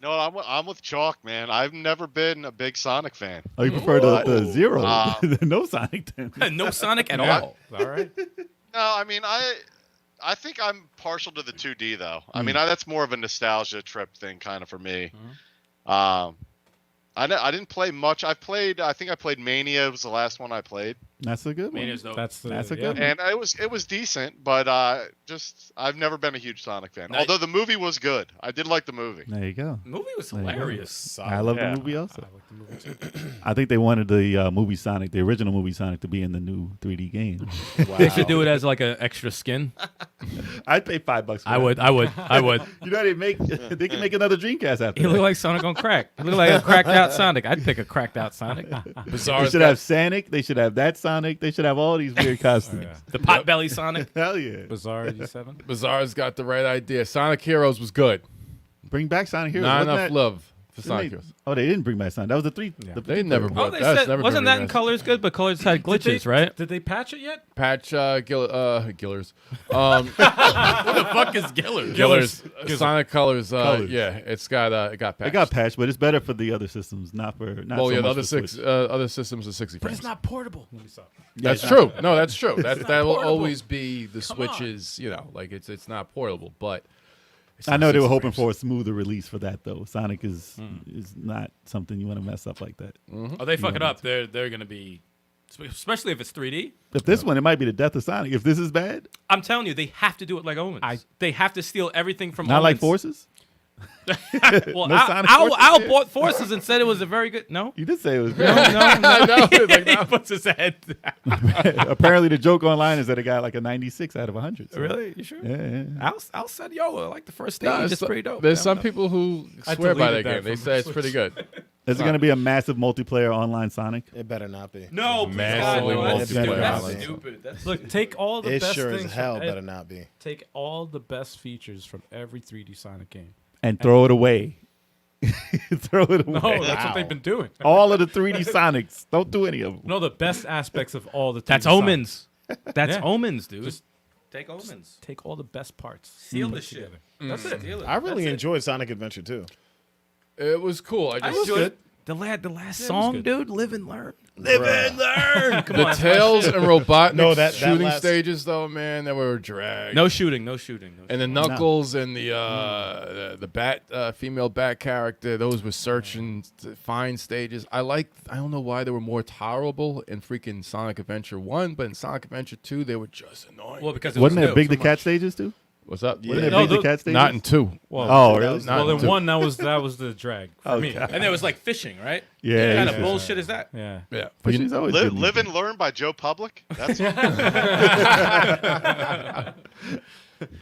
Speaker 5: No, I'm with Chalk, man. I've never been a big Sonic fan.
Speaker 6: Or you prefer the Zero,
Speaker 5: Uh,
Speaker 6: the no Sonic then?
Speaker 7: No Sonic at
Speaker 5: Yeah.
Speaker 7: all.
Speaker 2: All right.
Speaker 5: No, I mean I think I'm partial to the 2D though. I mean that's more of a nostalgia trip thing kind of for me. I didn't play much. I think I played Mania. It was the last one I played,
Speaker 6: That's a good one.
Speaker 7: Mania's dope.
Speaker 2: That's
Speaker 6: a good one.
Speaker 5: and it was decent. But just I've never been a huge Sonic fan.
Speaker 7: Nice.
Speaker 5: Although the movie was good. I did like the movie.
Speaker 6: There you go.
Speaker 7: The movie was
Speaker 6: There you go.
Speaker 7: hilarious.
Speaker 6: I love
Speaker 5: Yeah.
Speaker 6: the movie also.
Speaker 2: I like the movie too.
Speaker 6: I think they wanted the movie Sonic, the original movie Sonic, to be in the new 3D game.
Speaker 7: They should do it as like an extra skin.
Speaker 6: I'd pay $5 for
Speaker 7: I
Speaker 6: that.
Speaker 7: would.
Speaker 6: You know they can make another Dreamcast after
Speaker 7: He
Speaker 6: that.
Speaker 7: looked like Sonic on crack. He looked like a cracked out Sonic. I'd pick a cracked out Sonic.
Speaker 6: They
Speaker 4: Bizarre's
Speaker 6: should
Speaker 4: got,
Speaker 6: have Sonic. They should have that Sonic. They should have all these weird costumes.
Speaker 7: The potbelly Sonic.
Speaker 6: Hell yeah!
Speaker 2: Bizarre 87.
Speaker 4: Bizarre's got the right idea. Sonic Heroes was good.
Speaker 6: Bring back Sonic Heroes.
Speaker 4: Not
Speaker 6: Wasn't
Speaker 4: enough
Speaker 6: that-
Speaker 4: love for
Speaker 6: didn't
Speaker 4: Sonic
Speaker 6: they-
Speaker 4: Heroes.
Speaker 6: Oh, they didn't bring back Sonic. That was the three.
Speaker 2: Yeah.
Speaker 6: The
Speaker 4: They never
Speaker 7: Oh,
Speaker 4: brought
Speaker 7: they
Speaker 4: that's
Speaker 7: said,
Speaker 4: never
Speaker 7: wasn't
Speaker 4: been
Speaker 7: that in
Speaker 4: remastered.
Speaker 7: colors good? But colors had glitches, right?
Speaker 2: Did they patch it yet?
Speaker 4: Patch Gillers.
Speaker 7: Who the fuck is Gillard?
Speaker 4: Gillers.
Speaker 2: Gillers.
Speaker 4: Sonic Colors.
Speaker 6: Colors.
Speaker 4: Yeah, it got patched.
Speaker 6: It got patched, but it's better for the other systems, not for. Not
Speaker 4: Well,
Speaker 6: so
Speaker 4: yeah, the
Speaker 6: much
Speaker 4: other
Speaker 6: for Switch.
Speaker 4: other systems are 60
Speaker 2: But
Speaker 4: frames.
Speaker 2: it's not portable.
Speaker 4: That's true. No, that's true. That will
Speaker 2: portable.
Speaker 4: always be the Switch's. You know, like it's not portable, but it's
Speaker 6: I
Speaker 4: not
Speaker 6: know they were
Speaker 4: 60
Speaker 6: hoping
Speaker 4: frames.
Speaker 6: for a smoother release for that though. Sonic is not something you want to mess up like that.
Speaker 7: Oh, they fuck it up. They're gonna be, especially if it's 3D.
Speaker 6: If this one, it might be the death of Sonic. If this is bad,
Speaker 7: I'm telling you, they have to do it like Omens. They have to steal everything from
Speaker 6: not like
Speaker 7: Omens.
Speaker 6: Forces.
Speaker 7: Well,
Speaker 6: No Sonic
Speaker 7: Al
Speaker 6: Forces here?
Speaker 7: bought Forces and said it was a very good. No,
Speaker 6: You did say it was
Speaker 7: no,
Speaker 6: bad.
Speaker 7: no.
Speaker 4: I know. Like,
Speaker 7: He
Speaker 4: no.
Speaker 7: puts his head.
Speaker 6: Apparently, the joke online is that it got like a 96 out of 100. so-
Speaker 7: Really? You sure?
Speaker 6: Yeah.
Speaker 7: Al said, "Yo, I like the first stage.
Speaker 4: No,
Speaker 7: it's pretty dope."
Speaker 4: There's
Speaker 7: Yeah,
Speaker 4: some
Speaker 7: no.
Speaker 4: people who
Speaker 2: I
Speaker 4: swear by
Speaker 2: deleted
Speaker 4: that
Speaker 2: that
Speaker 4: game. They
Speaker 2: from
Speaker 4: say
Speaker 2: my
Speaker 4: it's pretty
Speaker 2: Switch.
Speaker 4: good.
Speaker 6: Is it going to be a massive multiplayer online Sonic?
Speaker 3: It better not be.
Speaker 7: No, please
Speaker 4: Massively
Speaker 7: God, no, that's
Speaker 3: multiplayer.
Speaker 7: stupid. That's
Speaker 3: Online.
Speaker 7: stupid. That's
Speaker 2: Look, take all the
Speaker 3: It
Speaker 2: best
Speaker 3: sure as
Speaker 2: things.
Speaker 3: hell
Speaker 2: from
Speaker 3: better not be.
Speaker 2: Take all the best features from every 3D Sonic game.
Speaker 6: And throw it away. Throw it away.
Speaker 2: No, that's what they've been doing.
Speaker 6: All of the 3D Sonics. Don't do any of them.
Speaker 2: No, the best aspects of all the. 3D
Speaker 7: That's
Speaker 2: Sonic.
Speaker 7: Omens. That's
Speaker 2: Yeah.
Speaker 7: Omens, dude.
Speaker 2: Just
Speaker 7: take Omens.
Speaker 2: Take all the best parts.
Speaker 7: Seal
Speaker 2: put
Speaker 7: this shit.
Speaker 2: together. That's it.
Speaker 7: Steal it.
Speaker 3: I really
Speaker 7: That's it.
Speaker 3: enjoyed Sonic Adventure too.
Speaker 4: It was cool. I just
Speaker 7: enjoyed the last
Speaker 2: Yeah, it was
Speaker 7: song,
Speaker 2: good.
Speaker 7: dude. Live and learn. Live and learn. Come
Speaker 4: the
Speaker 7: on,
Speaker 4: Tails and Robotnik
Speaker 3: No, that
Speaker 4: shooting
Speaker 3: last-
Speaker 4: stages though, man, they were dragged.
Speaker 7: no shooting. No shooting. No
Speaker 4: And the Knuckles and the bat female bat character, those were search and find stages. I don't know why they were more tolerable in freaking Sonic Adventure 1, but in Sonic Adventure 2 they were just annoying.
Speaker 7: Well, because it
Speaker 6: Wasn't
Speaker 7: was
Speaker 6: it big
Speaker 7: new.
Speaker 6: the cat stages too?
Speaker 4: What's up?
Speaker 3: Yeah.
Speaker 6: Wasn't it
Speaker 2: No,
Speaker 6: big the
Speaker 2: those-
Speaker 6: cat stages?
Speaker 4: Not in 2.
Speaker 2: Well,
Speaker 6: Oh, really?
Speaker 4: Not
Speaker 2: well,
Speaker 4: in
Speaker 2: then
Speaker 4: 2.
Speaker 2: one that was the drag for me.
Speaker 6: Okay.
Speaker 7: And there was like fishing, right?
Speaker 6: Yeah.
Speaker 7: What kind
Speaker 6: yeah.
Speaker 7: of bullshit is that?
Speaker 2: Yeah.
Speaker 4: Yeah.
Speaker 6: But she's always
Speaker 5: Live,
Speaker 6: good.
Speaker 5: Live and Learn by Joe Public. That's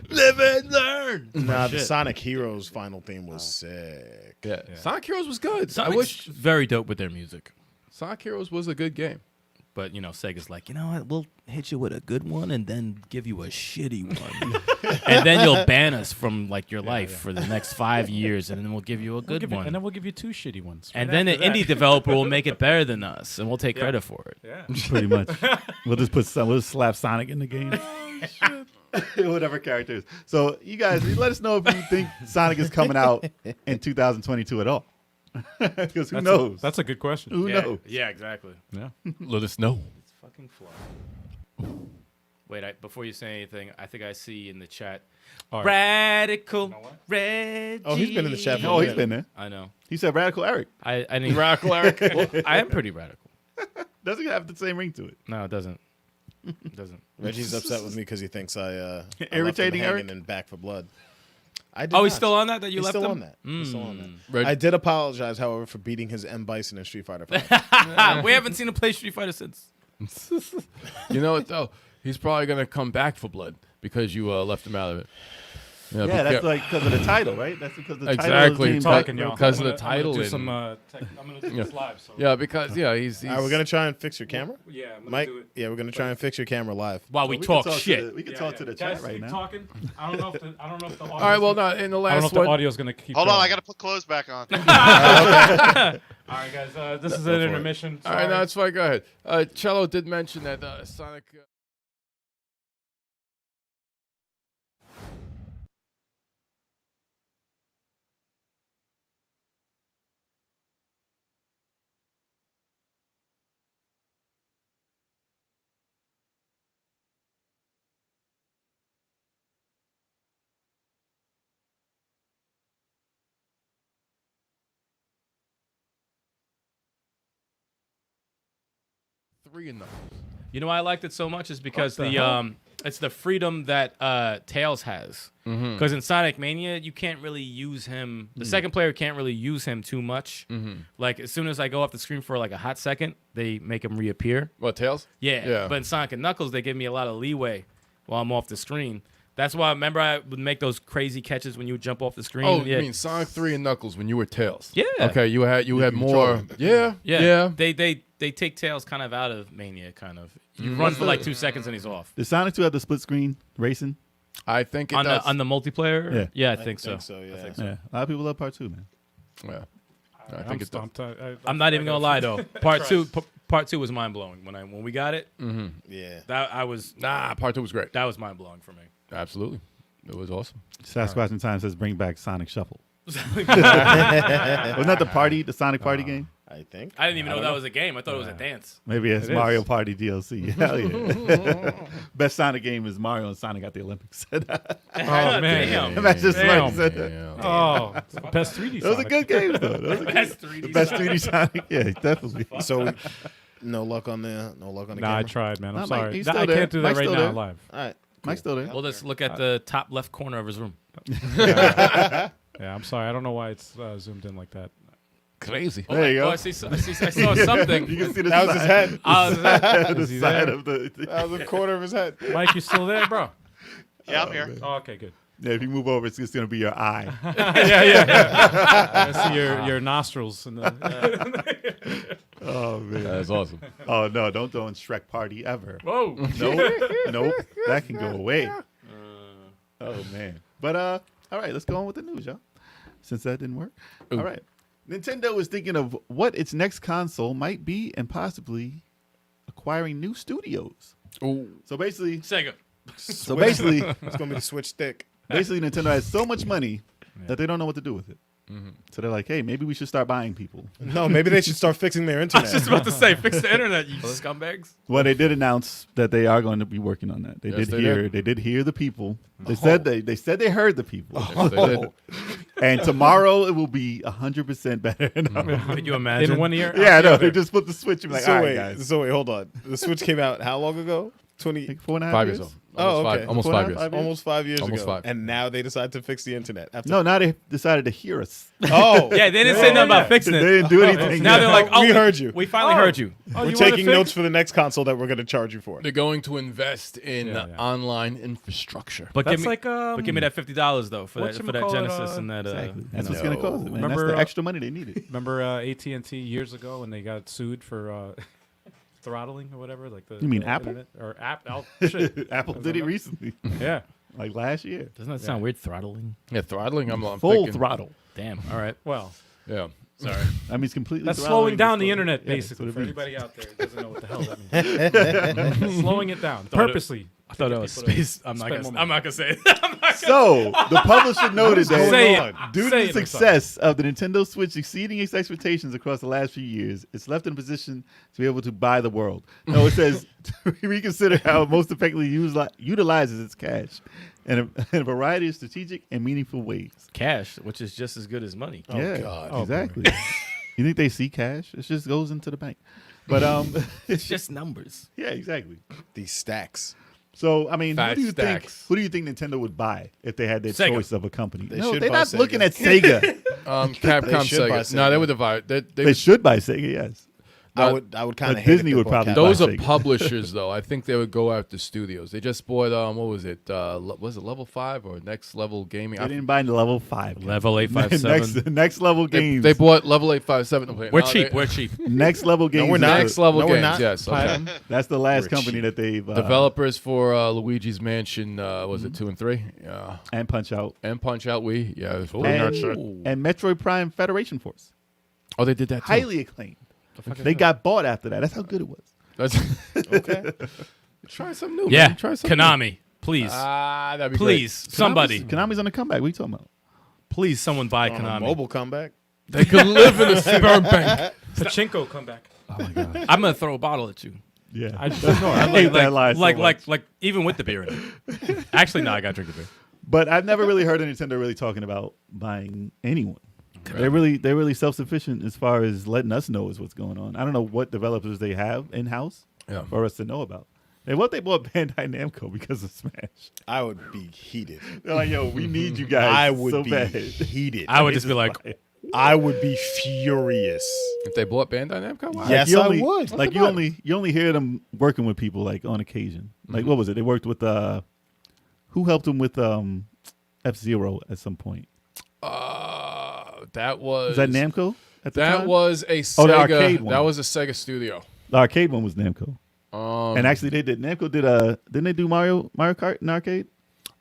Speaker 4: Live and learn.
Speaker 3: Nah, the Sonic Heroes final theme was sick.
Speaker 4: Yeah. Sonic Heroes was good.
Speaker 7: Sonic's
Speaker 4: I wish
Speaker 7: very dope with their music.
Speaker 4: Sonic Heroes was a good game.
Speaker 7: But, you know, Sega's like, you know what? We'll hit you with a good one and then give you a shitty one. And then you'll ban us from, like, your life for the next 5 years, and then we'll give you a good one.
Speaker 2: And then we'll give you 2 shitty ones.
Speaker 7: And
Speaker 2: right
Speaker 7: then an
Speaker 2: after that.
Speaker 7: indie developer will make it better than us, and we'll take credit for it.
Speaker 2: Yeah.
Speaker 6: Pretty much. We'll just we'll just slap Sonic in the game. Whatever character is. So you guys, let us know if you think Sonic is coming out in 2022 at all. Because who knows?
Speaker 2: That's a good question.
Speaker 6: Who knows?
Speaker 7: Yeah, exactly.
Speaker 2: Yeah.
Speaker 4: Let us know.
Speaker 7: It's fucking fly. Wait, before you say anything, I think I see in the chat,
Speaker 2: All right.
Speaker 7: Radical Reggie.
Speaker 3: Oh, he's been in the chat for
Speaker 6: Oh,
Speaker 3: a
Speaker 6: he's
Speaker 3: minute.
Speaker 6: been there.
Speaker 7: I know.
Speaker 6: He said Radical Eric.
Speaker 7: I need
Speaker 4: Radical Eric.
Speaker 7: Well, I am pretty radical.
Speaker 6: Doesn't have the same ring to it.
Speaker 7: No, it doesn't. It doesn't.
Speaker 3: Reggie's upset with me because he thinks I
Speaker 6: Irritating
Speaker 3: left him
Speaker 6: Eric?
Speaker 3: hanging in Back for Blood. I did
Speaker 7: Oh, he's
Speaker 3: not.
Speaker 7: still on that? That you
Speaker 3: He's
Speaker 7: left
Speaker 3: still
Speaker 7: him?
Speaker 3: on that. He's still on that.
Speaker 4: Reg-
Speaker 3: I did apologize, however, for beating his M Bison in Street Fighter 5.
Speaker 7: We haven't seen him play Street Fighter since.
Speaker 4: You know what though? He's probably gonna come back for blood because you left him out of it.
Speaker 6: Yeah, that's like because of the title, right? That's because the
Speaker 4: Exactly.
Speaker 6: title is
Speaker 2: Talking,
Speaker 6: named
Speaker 2: y'all.
Speaker 4: Because of
Speaker 2: I'm
Speaker 4: the
Speaker 2: gonna- I'm
Speaker 4: title
Speaker 2: gonna do
Speaker 4: and-
Speaker 2: some, I'm gonna do this live. So.
Speaker 4: Yeah, because he's
Speaker 3: All right, we're gonna try and fix your camera,
Speaker 2: Yeah, I'm gonna
Speaker 3: Mike.
Speaker 2: do it.
Speaker 3: Yeah, we're gonna try and fix your camera live.
Speaker 7: While we talk shit.
Speaker 6: We can
Speaker 2: Yeah,
Speaker 6: talk
Speaker 2: yeah.
Speaker 6: to the
Speaker 2: Guys,
Speaker 6: chat right
Speaker 2: keep
Speaker 6: now.
Speaker 2: talking. I don't know if the audio.
Speaker 4: All right, well, no, in the
Speaker 2: I don't know
Speaker 4: last
Speaker 2: if the
Speaker 4: one.
Speaker 2: audio's gonna keep.
Speaker 5: Hold on,
Speaker 2: going.
Speaker 5: I gotta put clothes back on.
Speaker 2: All right, guys. This is an intermission.
Speaker 4: All right, no, it's fine. Go ahead. Cello did mention that Sonic. Three and Knuckles.
Speaker 7: You know why I liked it so much is because
Speaker 2: What the
Speaker 7: the
Speaker 2: hell?
Speaker 7: it's the freedom that Tails has. Because in Sonic Mania, you can't really use him. The second player can't really use him too much. Like as soon as I go off the screen for like a hot second, they make him reappear.
Speaker 4: What, Tails?
Speaker 7: Yeah.
Speaker 4: Yeah.
Speaker 7: But in Sonic and Knuckles, they give me a lot of leeway while I'm off the screen. That's why remember I would make those crazy catches when you would jump off the screen.
Speaker 4: Oh,
Speaker 7: yeah.
Speaker 4: you mean Sonic 3 and Knuckles when you were Tails?
Speaker 7: Yeah.
Speaker 4: Okay, you had more. Yeah.
Speaker 7: Yeah.
Speaker 4: Yeah.
Speaker 7: They take Tails kind of out of Mania, kind of. You run for like 2 seconds and he's off.
Speaker 6: Does Sonic 2 have the split screen racing?
Speaker 4: I think it
Speaker 7: On
Speaker 4: does.
Speaker 7: the multiplayer?
Speaker 6: Yeah.
Speaker 7: I think so.
Speaker 3: Yeah.
Speaker 6: Yeah, a lot of people love part 2, man.
Speaker 4: Yeah. I
Speaker 2: I'm
Speaker 4: think it does.
Speaker 2: stumped.
Speaker 7: I'm not even gonna lie though. Part two was mind blowing when we got it.
Speaker 3: Yeah.
Speaker 4: Part 2 was great.
Speaker 7: That was mind blowing for me.
Speaker 4: Absolutely. It was awesome.
Speaker 6: Sasquatch in Time says bring back Sonic Shuffle. Wasn't that the Sonic Party game?
Speaker 3: I think.
Speaker 7: I didn't even know that was a game. I thought it was a dance.
Speaker 6: Maybe it's
Speaker 2: It
Speaker 6: Mario
Speaker 2: is.
Speaker 6: Party DLC. Hell yeah. Best Sonic game is Mario and Sonic at the Olympics.
Speaker 2: Oh man.
Speaker 7: Damn.
Speaker 6: Imagine somebody
Speaker 2: Damn.
Speaker 6: said that.
Speaker 4: Yeah.
Speaker 2: Oh, best 3D.
Speaker 6: Those are
Speaker 2: Sonic.
Speaker 6: good games, though. Those are
Speaker 7: Best
Speaker 6: good.
Speaker 7: 3D
Speaker 6: The best
Speaker 7: Sonic.
Speaker 6: 3D Sonic. Yeah, definitely.
Speaker 3: So, no luck on the
Speaker 2: Nah, I
Speaker 3: camera.
Speaker 2: tried, man. I'm
Speaker 6: Nah, Mike,
Speaker 2: sorry.
Speaker 6: he's
Speaker 2: I
Speaker 6: still there.
Speaker 2: can't do that
Speaker 6: Mike's
Speaker 2: right
Speaker 6: still
Speaker 2: now
Speaker 6: there.
Speaker 2: live.
Speaker 3: All right.
Speaker 6: Mike's still there.
Speaker 7: We'll just look at the top left corner of his room.
Speaker 2: Yeah, I'm sorry. I don't know why it's zoomed in like that.
Speaker 4: Crazy.
Speaker 6: There you
Speaker 7: Oh,
Speaker 6: go.
Speaker 7: I saw something.
Speaker 6: You can see the
Speaker 3: That was his head.
Speaker 6: the
Speaker 2: Is he
Speaker 6: side
Speaker 2: there?
Speaker 6: of the.
Speaker 3: That was a quarter of his head.
Speaker 2: Mike, you still there, bro?
Speaker 5: Yeah, I'm here.
Speaker 2: Oh, okay, good.
Speaker 6: Yeah, if you move over, it's just gonna be your eye.
Speaker 2: I see your nostrils. And
Speaker 6: Oh man.
Speaker 4: That's awesome.
Speaker 6: Oh no, don't go in Shrek Party ever.
Speaker 2: Whoa.
Speaker 6: Nope. That can go away. Oh man. But all right, let's go on with the news, y'all. Since that didn't work. All right. Nintendo is thinking of what its next console might be and possibly acquiring new studios.
Speaker 4: Ooh.
Speaker 6: So basically,
Speaker 7: Sega.
Speaker 6: so basically,
Speaker 3: It's gonna be the Switch stick.
Speaker 6: Nintendo has so much money that they don't know what to do with it. So they're like, hey, maybe we should start buying people.
Speaker 3: No, maybe they should start fixing their
Speaker 7: I
Speaker 3: internet.
Speaker 7: was just about to say, fix the internet, you scumbags.
Speaker 6: Well, they did announce that they are going to be working on that. They
Speaker 4: Yes,
Speaker 6: did hear the people. They said they heard the people.
Speaker 4: Yes, they did.
Speaker 6: And tomorrow it will be 100% better. No.
Speaker 7: Could you imagine?
Speaker 2: In 1 year?
Speaker 6: Yeah, no, they just flip the switch and be like,
Speaker 3: so
Speaker 6: all right,
Speaker 3: wait,
Speaker 6: guys.
Speaker 3: so wait, hold on. The Switch came out how long ago? 20.
Speaker 6: Like 4.5
Speaker 4: 5
Speaker 6: years
Speaker 4: years old.
Speaker 3: Oh,
Speaker 4: Almost
Speaker 3: okay.
Speaker 4: five, almost
Speaker 6: 4.5
Speaker 4: 5 years.
Speaker 6: years?
Speaker 3: Almost 5 years
Speaker 4: Almost
Speaker 3: ago.
Speaker 4: 5.
Speaker 3: And now they decide to fix the internet. After
Speaker 6: No, now they decided to hear us.
Speaker 3: Oh.
Speaker 7: Yeah, they didn't say nothing about fixing
Speaker 6: They
Speaker 7: it.
Speaker 6: didn't do anything.
Speaker 7: Now they're like, oh,
Speaker 3: We heard you.
Speaker 7: We finally heard you.
Speaker 2: Oh,
Speaker 3: We're
Speaker 2: you wanna
Speaker 3: taking
Speaker 2: fix-
Speaker 3: notes for the next console that we're going to charge you for.
Speaker 4: They're going to invest in
Speaker 2: Yeah, yeah.
Speaker 4: online infrastructure.
Speaker 7: But
Speaker 2: That's
Speaker 7: give me,
Speaker 2: like
Speaker 7: but give me that $50 though for that
Speaker 2: whatchamacallit,
Speaker 7: Genesis and that.
Speaker 6: Exactly. That's
Speaker 7: you
Speaker 6: what's
Speaker 7: know.
Speaker 6: going to cause it, man.
Speaker 2: Remember,
Speaker 6: That's the extra money they needed.
Speaker 2: Remember AT&T years ago when they got sued for throttling or whatever? Like the
Speaker 6: You mean
Speaker 2: the
Speaker 6: Apple?
Speaker 2: internet? Or Apple? Shit.
Speaker 6: Apple did it recently,
Speaker 2: Yeah.
Speaker 6: like last year.
Speaker 7: Doesn't that sound weird? Throttling.
Speaker 4: Yeah, throttling. I'm
Speaker 6: Full
Speaker 4: thinking,
Speaker 6: throttle.
Speaker 7: Damn. All right.
Speaker 2: Well,
Speaker 4: Yeah.
Speaker 7: Sorry.
Speaker 6: That means completely.
Speaker 2: that's
Speaker 6: throttling
Speaker 2: slowing down
Speaker 6: the
Speaker 2: the
Speaker 6: story.
Speaker 2: internet,
Speaker 6: Yeah, that's
Speaker 2: basically,
Speaker 6: what it
Speaker 2: for
Speaker 6: means.
Speaker 2: anybody out there who doesn't know what the hell that means. Slowing it down, purposely.
Speaker 7: I thought that was
Speaker 2: People to
Speaker 7: space. I'm not
Speaker 2: spend
Speaker 7: gonna.
Speaker 2: more
Speaker 7: I'm not gonna say it.
Speaker 6: So the publisher noted that
Speaker 2: Say it.
Speaker 6: due
Speaker 2: Say
Speaker 6: to
Speaker 2: it
Speaker 6: the
Speaker 2: or
Speaker 6: success of the Nintendo Switch exceeding its expectations across the last few years, it's left in a position to be able to buy the world. No, it says to reconsider how it most effectively utilizes its cash in a variety of strategic and meaningful ways.
Speaker 7: Cash, which is just as good as money.
Speaker 6: yeah,
Speaker 3: God.
Speaker 6: exactly. You think they see cash? It just goes into the bank. But
Speaker 7: It's just numbers.
Speaker 6: yeah, exactly.
Speaker 3: These stacks.
Speaker 6: So I mean,
Speaker 4: Fat
Speaker 6: who do you think?
Speaker 4: stacks.
Speaker 6: Who do you think Nintendo would buy if they had their
Speaker 7: Sega.
Speaker 6: choice of a company?
Speaker 3: They
Speaker 6: No,
Speaker 3: should
Speaker 6: they're
Speaker 3: buy
Speaker 6: not
Speaker 3: Sega.
Speaker 6: looking at Sega.
Speaker 4: Capcom,
Speaker 3: They should buy
Speaker 4: Sega. No,
Speaker 3: Sega.
Speaker 4: they would divide.
Speaker 6: They should buy Sega. Yes.
Speaker 3: I would kind
Speaker 6: but
Speaker 3: of
Speaker 6: Disney would probably
Speaker 4: Those
Speaker 6: buy
Speaker 4: are
Speaker 6: Sega.
Speaker 4: publishers, though. I think they would go after studios. They just bought what was it? Was it Level 5 or Next Level Gaming?
Speaker 6: They didn't buy the level 5.
Speaker 7: Level 857.
Speaker 6: next level games.
Speaker 4: They bought Level 857.
Speaker 7: We're cheap. We're cheap.
Speaker 6: next level games.
Speaker 3: we're
Speaker 6: is
Speaker 3: not.
Speaker 6: the-
Speaker 4: Next Level
Speaker 3: No, we're
Speaker 4: Games,
Speaker 3: not.
Speaker 4: yes. Okay.
Speaker 3: Platinum.
Speaker 6: That's the last
Speaker 3: We're
Speaker 6: company
Speaker 3: cheap.
Speaker 6: that they've
Speaker 4: Developers for Luigi's Mansion, was it 2 and 3? Yeah.
Speaker 6: and Punch Out
Speaker 4: And Punch Out Wii. Yeah. it was
Speaker 7: Ooh.
Speaker 4: pretty
Speaker 6: and,
Speaker 4: much it.
Speaker 6: and Metroid Prime Federation Force.
Speaker 4: Oh, they did that too.
Speaker 6: Highly acclaimed. They got bought after that. That's how good it was.
Speaker 4: That's
Speaker 3: Okay.
Speaker 4: Try something new.
Speaker 7: Yeah.
Speaker 4: man. Try something
Speaker 7: Konami, please.
Speaker 4: That'd be
Speaker 7: Please, somebody.
Speaker 6: Konami's on the comeback. What are you talking about?
Speaker 7: Please, someone buy
Speaker 3: On a
Speaker 7: Konami.
Speaker 3: mobile comeback.
Speaker 4: great. They could live in a sperm bank.
Speaker 2: Pachinko comeback.
Speaker 6: Oh my god.
Speaker 7: I'm gonna throw a bottle at you.
Speaker 6: Yeah.
Speaker 2: I just ignore it.
Speaker 6: I hate that lie so
Speaker 7: like
Speaker 6: much.
Speaker 7: even with the beer in it. Actually, no, I got to drink the beer.
Speaker 6: But I've never really heard of Nintendo really talking about buying anyone. They're really self-sufficient as far as letting us know is what's going on. I don't know what developers they have in house
Speaker 4: Yeah.
Speaker 6: for us to know about. And what they bought Bandai Namco because of Smash.
Speaker 3: I would be heated.
Speaker 6: They're like, yo, we need you guys
Speaker 3: I would
Speaker 6: so
Speaker 3: be
Speaker 6: bad.
Speaker 3: heated.
Speaker 7: I would just be like,
Speaker 3: I would be furious.
Speaker 4: If they bought Bandai Namco, wow.
Speaker 3: Yes,
Speaker 6: you
Speaker 3: I
Speaker 6: only,
Speaker 3: would.
Speaker 6: Like you only hear them working with people like on occasion. Like what was it? They worked with who helped them with F-Zero at some point.
Speaker 4: That was
Speaker 6: Was that Namco at the time?
Speaker 4: That was a Sega.
Speaker 6: Oh, the arcade one.
Speaker 4: That was a Sega studio.
Speaker 6: The arcade one was Namco. And actually they did Namco didn't they do Mario Kart in arcade?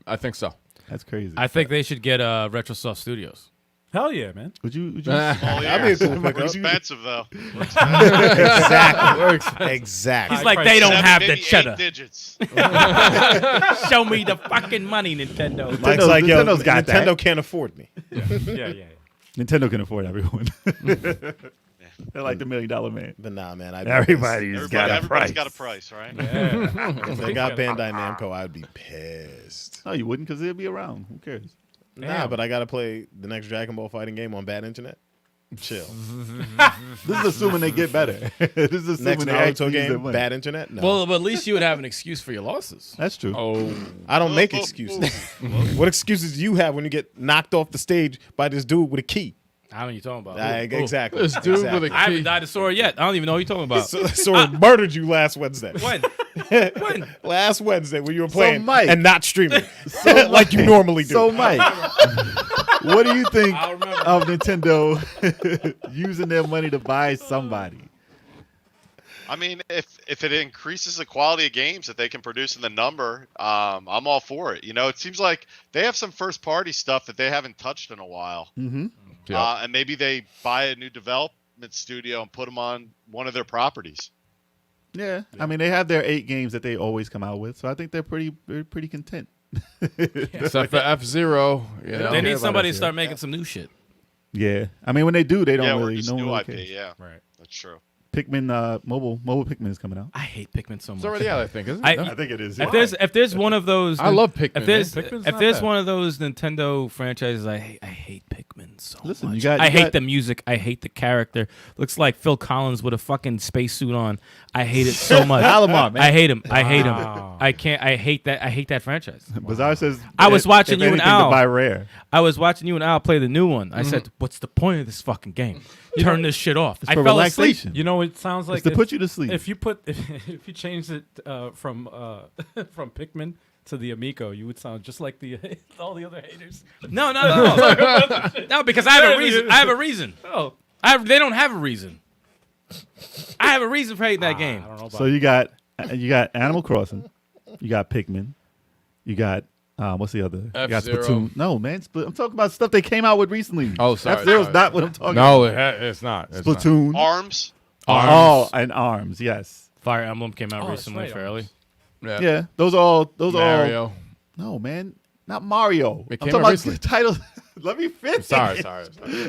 Speaker 4: I think so.
Speaker 6: That's crazy.
Speaker 7: I think they should get Retrosoft Studios.
Speaker 2: Hell yeah, man.
Speaker 6: Would you
Speaker 5: All
Speaker 3: That'd be a cool
Speaker 5: More
Speaker 3: pickup.
Speaker 5: expensive though.
Speaker 3: Exactly. Exactly.
Speaker 7: He's like, they don't have the
Speaker 5: Maybe
Speaker 7: cheddar.
Speaker 5: 8 digits.
Speaker 7: Show me the fucking money, Nintendo.
Speaker 3: Mike's like, yo,
Speaker 6: Nintendo's got
Speaker 3: Nintendo
Speaker 6: that.
Speaker 3: can't afford me.
Speaker 2: Yeah.
Speaker 6: Nintendo can afford everyone. They're like the $1 Million Man.
Speaker 3: But nah, man. I'd be
Speaker 6: Everybody's got a
Speaker 5: Everybody's
Speaker 6: price.
Speaker 5: got a price, right?
Speaker 3: pissed. If they got Bandai Namco, I'd be pissed.
Speaker 6: No, you wouldn't because it'd be around. Who cares?
Speaker 3: Nah, but I gotta play the next Dragon Ball fighting game on bad internet. Chill.
Speaker 6: This is assuming they get better. This is assuming
Speaker 3: Next
Speaker 6: they
Speaker 3: Naruto
Speaker 6: actually use their
Speaker 3: game,
Speaker 6: money.
Speaker 3: bad internet. No,
Speaker 7: Well, but at least you would have an excuse for your losses.
Speaker 6: That's true.
Speaker 4: Oh,
Speaker 3: I don't make excuses. What excuses do you have when you get knocked off the stage by this dude with a key?
Speaker 7: How are you talking about?
Speaker 3: Exactly.
Speaker 4: this dude
Speaker 3: Exactly.
Speaker 4: with a
Speaker 7: I haven't
Speaker 4: key.
Speaker 7: died a sword yet. I don't even know what you're talking about.
Speaker 3: So it murdered you last Wednesday.
Speaker 7: When? When?
Speaker 3: Last Wednesday when you were playing
Speaker 6: Mike-
Speaker 3: and not streaming like you normally do.
Speaker 6: So, Mike, what do you think
Speaker 7: I'll remember.
Speaker 6: of Nintendo using their money to buy somebody?
Speaker 5: I mean, if it increases the quality of games that they can produce in the number, I'm all for it. You know, it seems like they have some first party stuff that they haven't touched in a while.
Speaker 6: Mm-hmm.
Speaker 4: Yeah.
Speaker 5: And maybe they buy a new development studio and put them on one of their properties.
Speaker 6: Yeah. I mean, they have their 8 games that they always come out with, so I think they're pretty content.
Speaker 4: Except for F-Zero. You know?
Speaker 7: They
Speaker 6: care
Speaker 7: need
Speaker 6: about
Speaker 7: somebody
Speaker 6: that
Speaker 7: to
Speaker 6: shit.
Speaker 7: start making some new shit.
Speaker 6: Yeah. I mean, when they do, they don't
Speaker 5: Yeah,
Speaker 6: really
Speaker 5: or just
Speaker 6: no one
Speaker 5: new
Speaker 6: really
Speaker 5: IP.
Speaker 6: cares.
Speaker 5: Yeah,
Speaker 2: Right.
Speaker 5: that's true.
Speaker 6: Pikmin, mobile Pikmin is coming out.
Speaker 7: I hate Pikmin so much.
Speaker 4: It's already out, I think, isn't it?
Speaker 7: I-
Speaker 4: No?
Speaker 6: think it is.
Speaker 7: If there's one of those,
Speaker 4: I love Pikmin.
Speaker 7: If there's
Speaker 2: man. Pikmin's
Speaker 7: if
Speaker 2: not
Speaker 7: there's
Speaker 2: bad.
Speaker 7: one of those Nintendo franchises, I hate Pikmin so
Speaker 6: Listen,
Speaker 7: much.
Speaker 6: you got-
Speaker 7: I
Speaker 6: you
Speaker 7: hate
Speaker 6: got-
Speaker 7: the music. I hate the character. Looks like Phil Collins with a fucking spacesuit on. I hate it so much.
Speaker 6: Malamar, man.
Speaker 7: I hate him. I hate him.
Speaker 2: Wow.
Speaker 7: I can't. I hate that. I hate that franchise.
Speaker 6: Bazaar says
Speaker 7: I was watching
Speaker 6: if
Speaker 7: you and
Speaker 6: anything, to
Speaker 7: Al.
Speaker 6: buy Rare.
Speaker 7: I was watching you and Al play the new one. I said, "What's the point of this fucking game? Turn this shit off." I
Speaker 6: for
Speaker 7: fell asleep.
Speaker 6: relaxation.
Speaker 2: You know, it sounds like
Speaker 6: It's to
Speaker 2: if-
Speaker 6: put you to sleep.
Speaker 2: If you put if you changed it from from Pikmin to the Amico, you would sound just like the all the other haters.
Speaker 7: No, no, because I have a reason. I have a reason.
Speaker 2: Oh,
Speaker 7: They don't have a reason. I have a reason for hating that game.
Speaker 2: I don't know about
Speaker 6: So you got Animal Crossing, you got Pikmin, you got what's the other? You got
Speaker 4: F-Zero.
Speaker 6: Splatoon. No, man, I'm talking about stuff they came out with recently.
Speaker 4: Oh, sorry,
Speaker 6: F-Zero's
Speaker 4: sorry.
Speaker 6: not what I'm talking
Speaker 4: No,
Speaker 6: about.
Speaker 4: it's not. It's not.
Speaker 6: Splatoon.
Speaker 5: Arms.
Speaker 6: Oh, and Arms, yes.
Speaker 7: Fire Emblem came out
Speaker 2: Oh, that's
Speaker 7: recently,
Speaker 2: right,
Speaker 7: fairly.
Speaker 6: Yeah, those are all
Speaker 4: Mario.
Speaker 6: No, man, not Mario.
Speaker 4: It
Speaker 6: I'm
Speaker 4: came
Speaker 6: talking
Speaker 4: out
Speaker 6: about
Speaker 4: recently.
Speaker 6: titles. Let me finish.
Speaker 4: Sorry.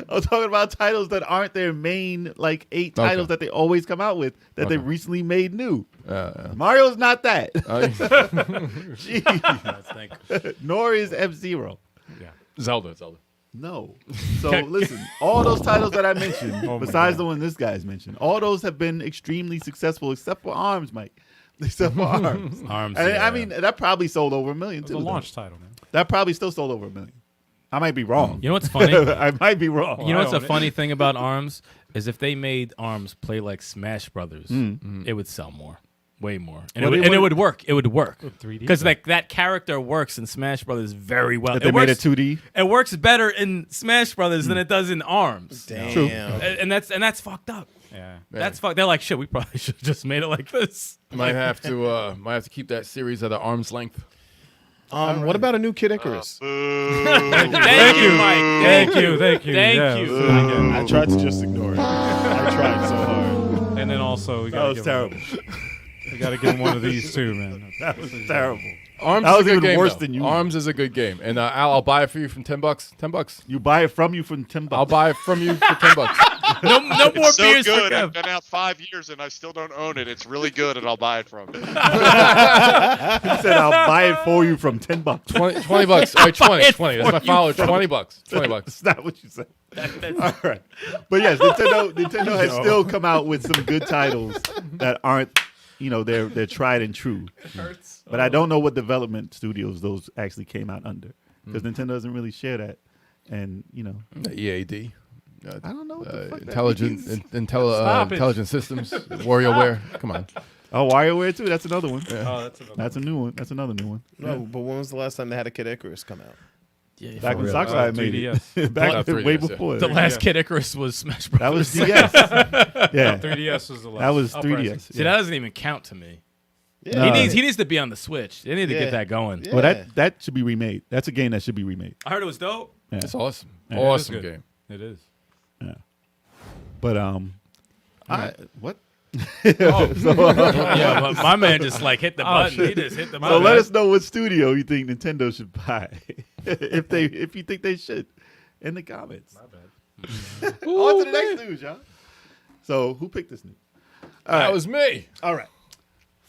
Speaker 6: I'm talking about titles that aren't their main 8 titles
Speaker 4: Okay.
Speaker 6: that they always come out with that they recently made new.
Speaker 4: Yeah.
Speaker 6: Mario's not that.
Speaker 7: Thank
Speaker 6: Nor is F-Zero.
Speaker 4: Zelda.
Speaker 6: No. So listen, all those titles that I mentioned,
Speaker 2: my
Speaker 6: besides the one this guy's mentioned, all those have been extremely successful, except for Arms, Mike. Except for Arms.
Speaker 7: Arms.
Speaker 6: And
Speaker 7: yeah.
Speaker 6: I mean, that probably sold over 1 million
Speaker 2: it's
Speaker 6: too.
Speaker 2: a
Speaker 6: though.
Speaker 2: launch title, man.
Speaker 6: That probably still sold over 1 million. I might be wrong.
Speaker 7: You know what's funny?
Speaker 6: I might be wrong.
Speaker 7: You know what's a
Speaker 2: own it.
Speaker 7: funny thing about Arms is if they made ARMS play like Smash Brothers, it would sell more. Way more, and,
Speaker 6: Well,
Speaker 7: it would work. It would work
Speaker 2: 3D,
Speaker 7: because like that character works in Smash Brothers very well.
Speaker 6: If they made it
Speaker 7: works,
Speaker 6: 2D.
Speaker 7: it works better in Smash Brothers than it does in ARMS.
Speaker 3: Damn.
Speaker 6: True.
Speaker 7: And that's fucked up.
Speaker 2: Yeah.
Speaker 7: That's fucked. They're like, shit. We probably should have just made it like this.
Speaker 4: Might have to keep that series at an arm's length.
Speaker 3: What about a new Kid Icarus?
Speaker 5: Boo.
Speaker 7: Thank you, Mike.
Speaker 2: Thank you.
Speaker 7: Thank
Speaker 2: Yeah,
Speaker 7: you.
Speaker 3: I tried to just ignore it. I tried so hard.
Speaker 2: And then also we
Speaker 6: That
Speaker 2: got
Speaker 6: was terrible.
Speaker 2: We got to give him one of these too, man.
Speaker 6: That was terrible.
Speaker 4: Arms
Speaker 6: That
Speaker 4: is
Speaker 6: was
Speaker 4: a good
Speaker 6: even
Speaker 4: game,
Speaker 6: worse
Speaker 4: though.
Speaker 6: than you.
Speaker 4: Arms is a good game, and I'll buy it for you from $10. $10.
Speaker 6: You buy it from you for $10.
Speaker 4: I'll buy it from you for $10.
Speaker 7: No more
Speaker 5: It's so
Speaker 7: beers
Speaker 5: good.
Speaker 7: for
Speaker 5: I've
Speaker 7: Kev.
Speaker 5: been out 5 years and I still don't own it. It's really good, and I'll buy it from you.
Speaker 6: He said I'll buy it for you from $10.
Speaker 4: $20. All right, 20. 20. That's my follower. $20. $20.
Speaker 6: That's not what you said. All right, but yes, Nintendo has still come out with some good titles that aren't, they're tried and true. But I don't know what development studios those actually came out under, because Nintendo doesn't really share that, and
Speaker 4: EAD.
Speaker 6: I don't know what the fuck
Speaker 4: Intelligent,
Speaker 6: that means.
Speaker 2: Stop it.
Speaker 4: intelligent systems. WarioWare. Come on.
Speaker 6: Oh, WarioWare too. That's another one.
Speaker 2: Oh, that's another.
Speaker 6: That's a new one. That's another new one.
Speaker 3: No, but when was the last time they had a Kid Icarus come out?
Speaker 6: Back when
Speaker 7: real.
Speaker 6: Sockside made
Speaker 2: 3DS.
Speaker 6: it. Back
Speaker 4: 3DS,
Speaker 6: way
Speaker 4: yeah.
Speaker 6: before.
Speaker 7: The
Speaker 6: that.
Speaker 7: last Kid Icarus was Smash
Speaker 6: That
Speaker 7: Brothers.
Speaker 6: was DS. Yeah,
Speaker 2: 3DS was the last.
Speaker 6: that was
Speaker 2: uprising.
Speaker 6: 3DS.
Speaker 7: See, that doesn't even count to me.
Speaker 3: Yeah.
Speaker 7: He needs to be on the Switch. They need to
Speaker 3: Yeah.
Speaker 7: get that going.
Speaker 3: Yeah.
Speaker 6: Well, that should be remade. That's a game that should be remade.
Speaker 7: I heard it was dope.
Speaker 6: Yeah.
Speaker 4: It's awesome.
Speaker 6: Yeah,
Speaker 4: Awesome
Speaker 2: it is good.
Speaker 4: game.
Speaker 2: It is.
Speaker 6: But what?
Speaker 7: Yeah, but my man just like hit the button.
Speaker 2: shit.
Speaker 7: He just hit the
Speaker 6: So
Speaker 7: button.
Speaker 6: let us know what studio you think Nintendo should buy, if you think they should, in the comments. My bad. On to the next news, y'all. So who picked this news?
Speaker 4: That was me.
Speaker 6: All right.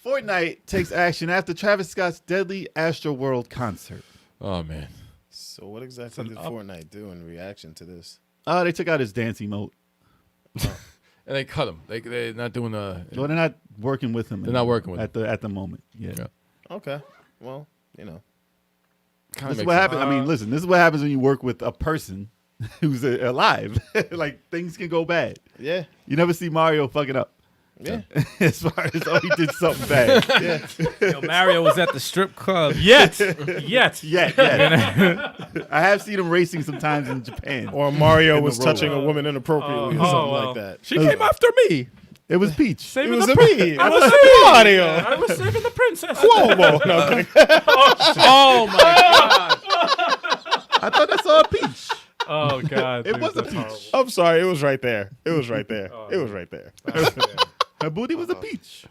Speaker 6: Fortnite takes action after Travis Scott's Deadly Astroworld concert.
Speaker 4: Oh, man.
Speaker 3: So what exactly did Fortnite do in reaction to this?
Speaker 6: They took out his dance emote.
Speaker 4: And they cut him. They're not doing a.
Speaker 6: Well, they're not working with him.
Speaker 4: They're not working with
Speaker 6: at the moment. Yeah.
Speaker 4: Yeah.
Speaker 3: Okay. Well,
Speaker 4: Kinda
Speaker 6: This is
Speaker 4: makes
Speaker 6: what
Speaker 4: sense.
Speaker 6: happens. I mean, listen. This is what happens when you work with a person who's alive. Like things can go bad.
Speaker 3: yeah.
Speaker 6: You never see Mario fucking up.
Speaker 3: Yeah.
Speaker 6: As far as he did something bad.
Speaker 7: Yo, Mario was at the strip club.
Speaker 2: Yet.
Speaker 6: Yeah. I have seen him racing sometimes in Japan.
Speaker 3: Or Mario
Speaker 6: In the
Speaker 3: was
Speaker 6: road.
Speaker 3: touching a woman inappropriately or something like that.
Speaker 7: She came after me.
Speaker 6: It was Peach.
Speaker 3: It
Speaker 2: Saving
Speaker 3: was
Speaker 2: the
Speaker 3: a
Speaker 2: prin-
Speaker 3: me.
Speaker 2: I
Speaker 3: It
Speaker 2: was
Speaker 3: was
Speaker 2: saving
Speaker 3: Mario.
Speaker 2: I was saving the princess.
Speaker 3: Whoa, whoa. No, I'm kidding.
Speaker 7: Oh my god.
Speaker 6: I thought I saw a Peach.
Speaker 2: Oh god.
Speaker 6: It
Speaker 2: dude,
Speaker 6: was a
Speaker 2: that's
Speaker 6: peach.
Speaker 2: horrible.
Speaker 3: I'm sorry. It was right there. It was right there. It was right there.
Speaker 6: Her booty was a peach.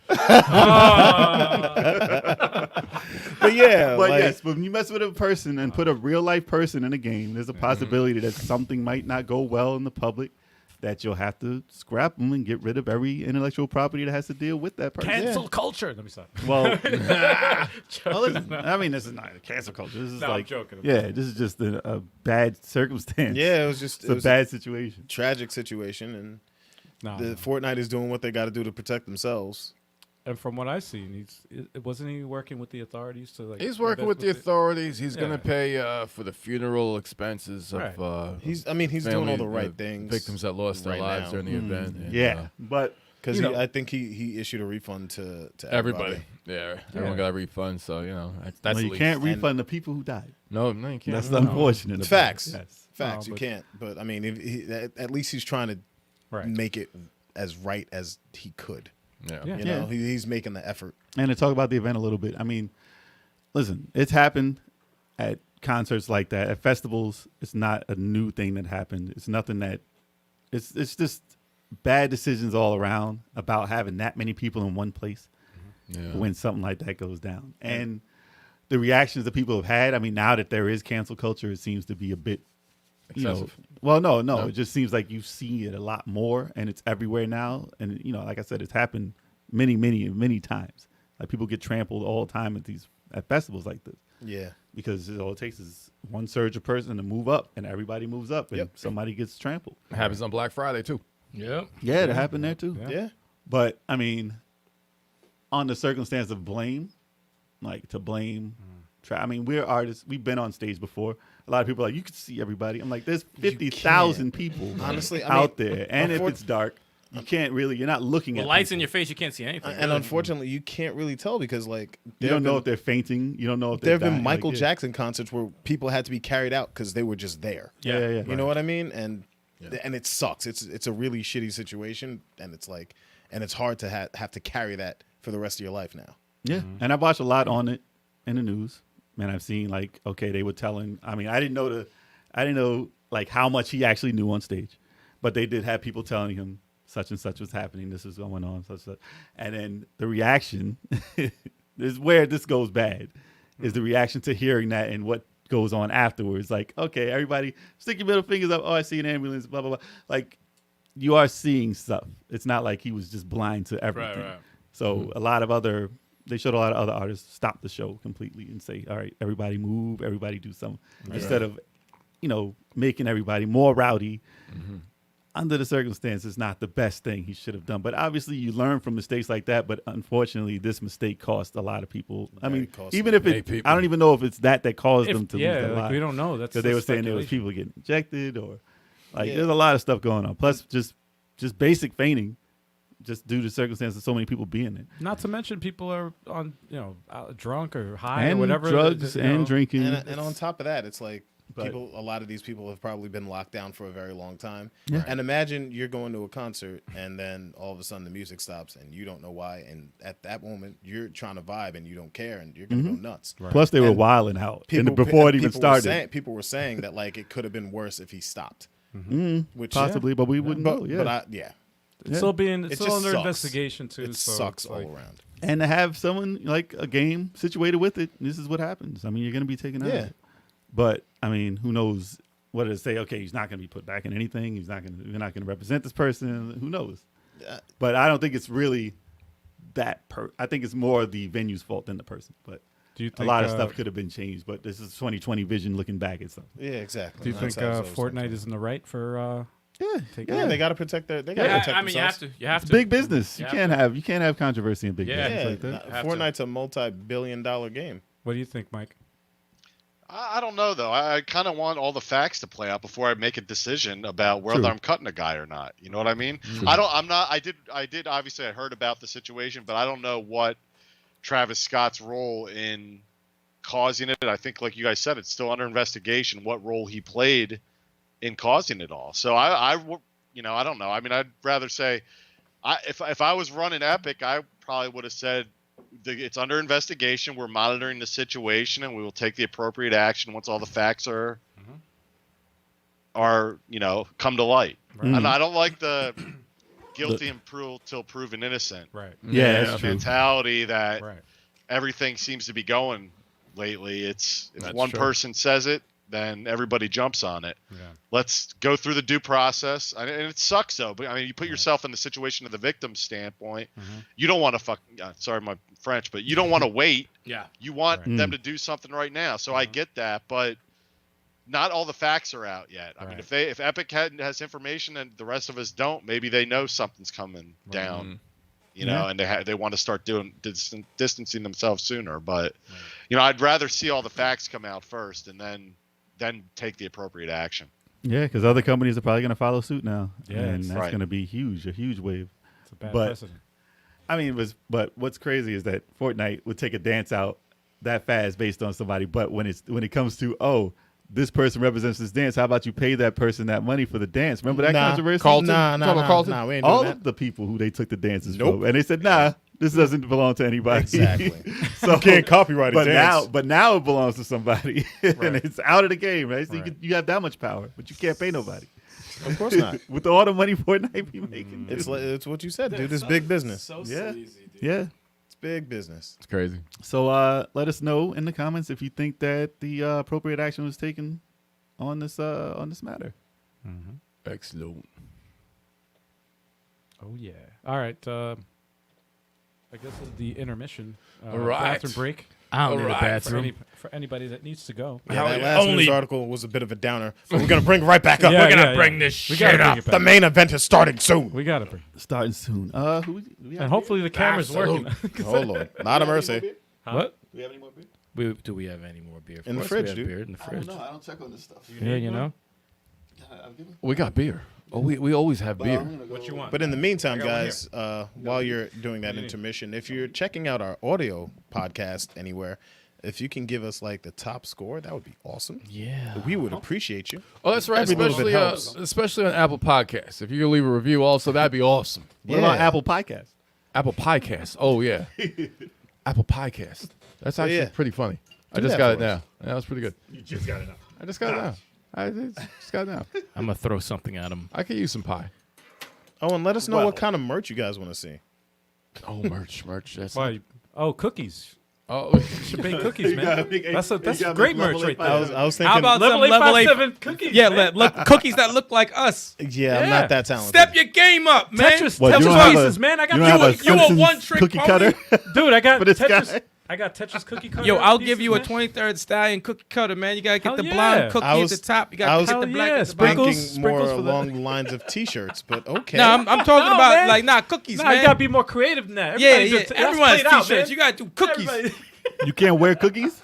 Speaker 3: But yeah,
Speaker 6: But
Speaker 3: like,
Speaker 6: yes, when you mess with a person and put a real life person in a game, there's a possibility that something might not go well in the public, that you'll have to scrap them and get rid of every intellectual property that has to deal with that person.
Speaker 2: Cancel culture. Let me stop.
Speaker 6: Well, well, listen, I mean, this is not a cancel culture. This is
Speaker 2: No, I'm
Speaker 6: like,
Speaker 2: joking.
Speaker 6: yeah, this is just a bad circumstance.
Speaker 3: yeah, it was just
Speaker 6: it's a bad situation.
Speaker 3: tragic situation, and
Speaker 2: No,
Speaker 3: the Fortnite is doing what they got to do to protect themselves.
Speaker 2: and from what I've seen, wasn't he working with the authorities to like?
Speaker 4: He's working with the authorities. He's going
Speaker 2: Yeah.
Speaker 4: to pay for the funeral expenses of
Speaker 2: Right.
Speaker 3: He's doing
Speaker 4: family,
Speaker 3: all the right things.
Speaker 4: Victims that lost their
Speaker 3: right
Speaker 4: lives
Speaker 3: now.
Speaker 4: during the event. And,
Speaker 6: Yeah, but
Speaker 3: because
Speaker 6: you know,
Speaker 3: I think he issued a refund to
Speaker 4: everybody. Yeah, everyone got a refund. So that's
Speaker 6: well,
Speaker 4: the
Speaker 6: you
Speaker 4: least.
Speaker 6: can't refund the people who died.
Speaker 4: No, you can't.
Speaker 6: That's
Speaker 4: No.
Speaker 6: unfortunate.
Speaker 3: It's facts.
Speaker 6: Yes.
Speaker 3: Facts.
Speaker 2: No,
Speaker 3: You
Speaker 2: but-
Speaker 3: can't. But I mean, at least he's trying to
Speaker 2: Right.
Speaker 3: make it as right as he could.
Speaker 4: Yeah.
Speaker 2: Yeah.
Speaker 3: You know, he's making the effort.
Speaker 6: And to talk about the event a little bit, I mean, listen, it's happened at concerts like that, at festivals. It's not a new thing that happened. It's nothing that it's just bad decisions all around about having that many people in one place
Speaker 4: Yeah.
Speaker 6: when something like that goes down. And the reactions that people have had, I mean, now that there is cancel culture, it seems to be a bit
Speaker 4: Excessive.
Speaker 6: well, no, it just seems like you see it a lot more, and it's everywhere now. And like I said, it's happened many times. Like people get trampled all the time at festivals like this,
Speaker 3: Yeah.
Speaker 6: because all it takes is one surge of person to move up, and everybody moves up, and
Speaker 3: Yep.
Speaker 6: somebody gets trampled.
Speaker 4: It happens on Black Friday too.
Speaker 7: Yep.
Speaker 6: Yeah, it happened there too.
Speaker 3: Yeah.
Speaker 6: But I mean, on the circumstance of blame, like to blame. I mean, we're artists. We've been on stage before. a lot of people are like, you can see everybody. I'm like, there's 50,000 people
Speaker 3: Honestly,
Speaker 6: out there, and if
Speaker 3: unfor-
Speaker 6: it's dark, you can't really. You're not looking
Speaker 7: With
Speaker 6: at
Speaker 7: lights
Speaker 6: people.
Speaker 7: in your face, you can't see anything.
Speaker 3: and unfortunately, you can't really tell because like
Speaker 6: You don't know if they're fainting. You don't know if
Speaker 3: there
Speaker 6: they're
Speaker 3: have been
Speaker 6: dying.
Speaker 3: Michael
Speaker 6: Like,
Speaker 3: Jackson concerts where people had to be carried out because they were just there.
Speaker 6: Yeah.
Speaker 3: You know what I mean? And it sucks. It's a really shitty situation, and it's like, and it's hard to have to carry that for the rest of your life now.
Speaker 6: Yeah, and I've watched a lot on it in the news, and I've seen like, okay, they were telling. I mean, I didn't know like how much he actually knew on stage, but they did have people telling him such and such was happening, this is going on, such, and then the reaction is where this goes bad. Is the reaction to hearing that and what goes on afterwards? Like, okay, everybody, stick your middle fingers up. Oh, I see an ambulance. Blah blah blah. Like, you are seeing stuff. It's not like he was just blind to everything.
Speaker 7: Right.
Speaker 6: So a lot of other, they showed a lot of other artists stop the show completely and say, all right, everybody move, everybody do something. Instead of, making everybody more rowdy. Under the circumstances, not the best thing he should have done. But obviously you learn from mistakes like that. But unfortunately, this mistake cost a lot of people. I mean,
Speaker 3: costly.
Speaker 6: even if I don't even know if it's that caused them to lose their
Speaker 2: like
Speaker 6: lives.
Speaker 2: we don't know. That's
Speaker 6: Because they were saying there was people getting injected or there's a lot of stuff going on. Plus just basic feigning. Just due to circumstances, so many people being there,
Speaker 2: Not to mention people are on, drunk or high
Speaker 6: and
Speaker 2: or whatever.
Speaker 6: drugs and drinking,
Speaker 3: And on top of that, it's like a lot of these people have probably been locked down for a very long time. Yeah. And imagine you're going to a concert and then all of a sudden the music stops and you don't know why. And at that moment, you're trying to vibe and you don't care and you're going to go nuts.
Speaker 6: Right. Plus, they were wilding out before it even started.
Speaker 3: People were saying that like it could have been worse if he stopped. Which
Speaker 6: Possibly, but we wouldn't know. Yeah.
Speaker 2: It's still under
Speaker 3: sucks.
Speaker 2: investigation too.
Speaker 3: It
Speaker 2: so
Speaker 3: sucks
Speaker 2: it's
Speaker 3: all
Speaker 2: like,
Speaker 3: around.
Speaker 6: And to have someone like a game situated with it, this is what happens. I mean, you're going to be taken out.
Speaker 3: Yeah.
Speaker 6: But I mean, who knows what did it say? Okay, he's not going to be put back in anything. You're not going to represent this person. Who knows? But I don't think it's really that. I think it's more the venue's fault than the person. But
Speaker 2: do you think,
Speaker 6: a lot of stuff could have been changed. But this is 2020 vision looking back at something.
Speaker 3: Yeah, exactly.
Speaker 2: Do you think Fortnite is in the right for?
Speaker 3: Yeah, they got to protect their. They got to protect
Speaker 7: I mean,
Speaker 3: themselves.
Speaker 7: you have to.
Speaker 6: It's big business. You can't have controversy in big business like that.
Speaker 3: Fortnite's a multi-billion-dollar game.
Speaker 2: What do you think, Mike?
Speaker 5: I don't know though. I kind of want all the facts to play out before I make a decision about whether I'm cutting a guy or not. You know what I mean? I did obviously I heard about the situation, but I don't know what Travis Scott's role in causing it. I think like you guys said, it's still under investigation what role he played in causing it all. So I don't know. I mean, I'd rather say if I was running Epic, I probably would have said it's under investigation. We're monitoring the situation, and we will take the appropriate action once all the facts are come to light. Right. And I don't like the guilty until proven innocent.
Speaker 2: Right.
Speaker 6: Yeah, that's true.
Speaker 5: Mentality that everything seems to be going lately. If one person says it, then everybody jumps on it. Yeah. Let's go through the due process. And it sucks, though. But, I mean, you put yourself in the situation of the victim's standpoint. You don't want to sorry, my French, but you don't want to wait.
Speaker 7: Yeah.
Speaker 5: You want them to do something right now. So I get that, but not all the facts are out yet. I mean, if Epic has information and the rest of us don't, maybe they know something's coming down. And they want to start distancing themselves sooner. But, I'd rather see all the facts come out first and then take the appropriate action.
Speaker 6: Yeah, because other companies are probably going to follow suit now.
Speaker 2: Yeah,
Speaker 6: and that's going to be a huge wave.
Speaker 2: It's a bad precedent.
Speaker 6: I mean, but what's crazy is that Fortnite would take a dance out that fast based on somebody. But when it comes to, this person represents this dance, how about you pay that person that money for the dance? Remember that controversy?
Speaker 3: Nah, we ain't
Speaker 6: all
Speaker 3: doing
Speaker 6: of the people who they took the dances
Speaker 3: Nope.
Speaker 6: from. And they said, this doesn't belong to anybody.
Speaker 3: Exactly.
Speaker 6: So
Speaker 3: you can't copyright a dance.
Speaker 6: But now it belongs to somebody. And it's out of the game, right? So you have that much power, but you can't pay nobody.
Speaker 3: Of course not.
Speaker 6: With all the money Fortnite be making.
Speaker 3: It's what you said, dude. It's big business.
Speaker 7: So
Speaker 6: Yeah.
Speaker 7: sleazy, dude.
Speaker 6: Yeah.
Speaker 3: It's big business.
Speaker 4: It's crazy.
Speaker 6: So let us know in the comments if you think that the appropriate action was taken on this matter.
Speaker 4: Excellent.
Speaker 2: Oh yeah. All right. I guess it's the intermission.
Speaker 4: All right.
Speaker 2: Bathroom break.
Speaker 7: I don't need a
Speaker 2: For,
Speaker 7: bathroom.
Speaker 2: for anybody that needs to go.
Speaker 3: Yeah, that last news article was a bit of a downer. But we're gonna bring it right back up.
Speaker 2: Yeah,
Speaker 3: We're gonna
Speaker 2: yeah,
Speaker 3: bring
Speaker 2: yeah.
Speaker 3: this
Speaker 2: We
Speaker 3: shit
Speaker 2: gotta bring
Speaker 3: up.
Speaker 2: it back.
Speaker 3: The main event is starting soon.
Speaker 2: We gotta bring.
Speaker 6: Starting soon.
Speaker 2: And hopefully the camera's working.
Speaker 3: Oh Lord, not a mercy.
Speaker 2: What?
Speaker 6: Do we have any more beer?
Speaker 7: Do we have any more beer? Of
Speaker 3: In the
Speaker 7: course
Speaker 3: fridge,
Speaker 7: we have
Speaker 3: dude.
Speaker 7: beer in the fridge.
Speaker 6: I don't check on this stuff.
Speaker 7: Yeah, you know.
Speaker 4: We got beer. Oh, we always have beer.
Speaker 2: What you want?
Speaker 3: But in the meantime,
Speaker 2: I got one
Speaker 3: guys, while you're doing that intermission, if you're checking out our audio podcast anywhere, if you can give us like the top score, that would be awesome.
Speaker 7: Yeah.
Speaker 3: We would appreciate you.
Speaker 4: Oh, that's right.
Speaker 3: Every little bit helps.
Speaker 4: Especially on Apple Podcasts. If you could leave a review, also that'd be awesome.
Speaker 6: What about
Speaker 3: Yeah.
Speaker 6: Apple Podcasts?
Speaker 4: Apple Podcast. Oh yeah, Apple Podcast. That's actually
Speaker 3: yeah.
Speaker 4: pretty funny. I
Speaker 3: Do
Speaker 4: just
Speaker 3: that
Speaker 4: got
Speaker 3: for
Speaker 4: it now.
Speaker 3: us.
Speaker 4: That was pretty good.
Speaker 6: You just got it.
Speaker 4: I just got it now. I just got it now.
Speaker 7: I'm gonna throw something at him.
Speaker 4: I could use some pie.
Speaker 3: Oh, and let us know
Speaker 6: Well.
Speaker 3: what kind of merch you guys want to see.
Speaker 4: Oh, merch. That's
Speaker 2: Why? Oh, cookies.
Speaker 4: oh.
Speaker 2: Should bake cookies, man.
Speaker 6: gotta make
Speaker 2: That's
Speaker 6: gotta
Speaker 2: great
Speaker 6: make
Speaker 2: merch
Speaker 6: level
Speaker 2: right
Speaker 6: 8
Speaker 2: there.
Speaker 3: I was thinking.
Speaker 7: How about
Speaker 2: Level
Speaker 7: some level
Speaker 2: 857 cookies.
Speaker 7: Yeah,
Speaker 2: man.
Speaker 7: look, cookies that look like us.
Speaker 3: yeah, I'm
Speaker 2: Yeah.
Speaker 3: not that talented.
Speaker 7: Step your game up, man.
Speaker 2: Tetris,
Speaker 6: What, you
Speaker 2: Tetris
Speaker 6: don't have
Speaker 2: pieces,
Speaker 6: a-
Speaker 2: man. I got
Speaker 6: you don't have a
Speaker 7: you a
Speaker 6: Simpsons
Speaker 7: one-trick
Speaker 6: cookie
Speaker 7: pony?
Speaker 6: cutter?
Speaker 2: dude. I got
Speaker 6: for this
Speaker 2: Tetris.
Speaker 6: guy?
Speaker 2: I got Tetris cookie cutter.
Speaker 7: Yo, I'll
Speaker 2: pieces,
Speaker 7: give you a
Speaker 2: man.
Speaker 7: 23rd stallion cookie cutter, man. You gotta get
Speaker 2: Hell
Speaker 7: the
Speaker 2: yeah.
Speaker 7: blonde cookie
Speaker 3: I was-
Speaker 7: at the top. You
Speaker 3: I
Speaker 7: gotta
Speaker 3: was-
Speaker 7: get the black
Speaker 2: Hell yeah,
Speaker 7: at the bottom.
Speaker 2: sprinkles.
Speaker 3: Thinking more
Speaker 2: for the-
Speaker 3: along the lines of T-shirts, but okay.
Speaker 7: No, I'm talking
Speaker 2: No,
Speaker 7: about
Speaker 2: man.
Speaker 7: like cookies,
Speaker 2: Nah,
Speaker 7: man.
Speaker 2: you gotta be more creative than that.
Speaker 7: yeah,
Speaker 2: Everybody
Speaker 7: yeah.
Speaker 2: just- that's
Speaker 7: Everyone's
Speaker 2: played out,
Speaker 7: t-shirts.
Speaker 2: man.
Speaker 7: You gotta do cookies.
Speaker 2: Everybody-
Speaker 6: You can't wear cookies?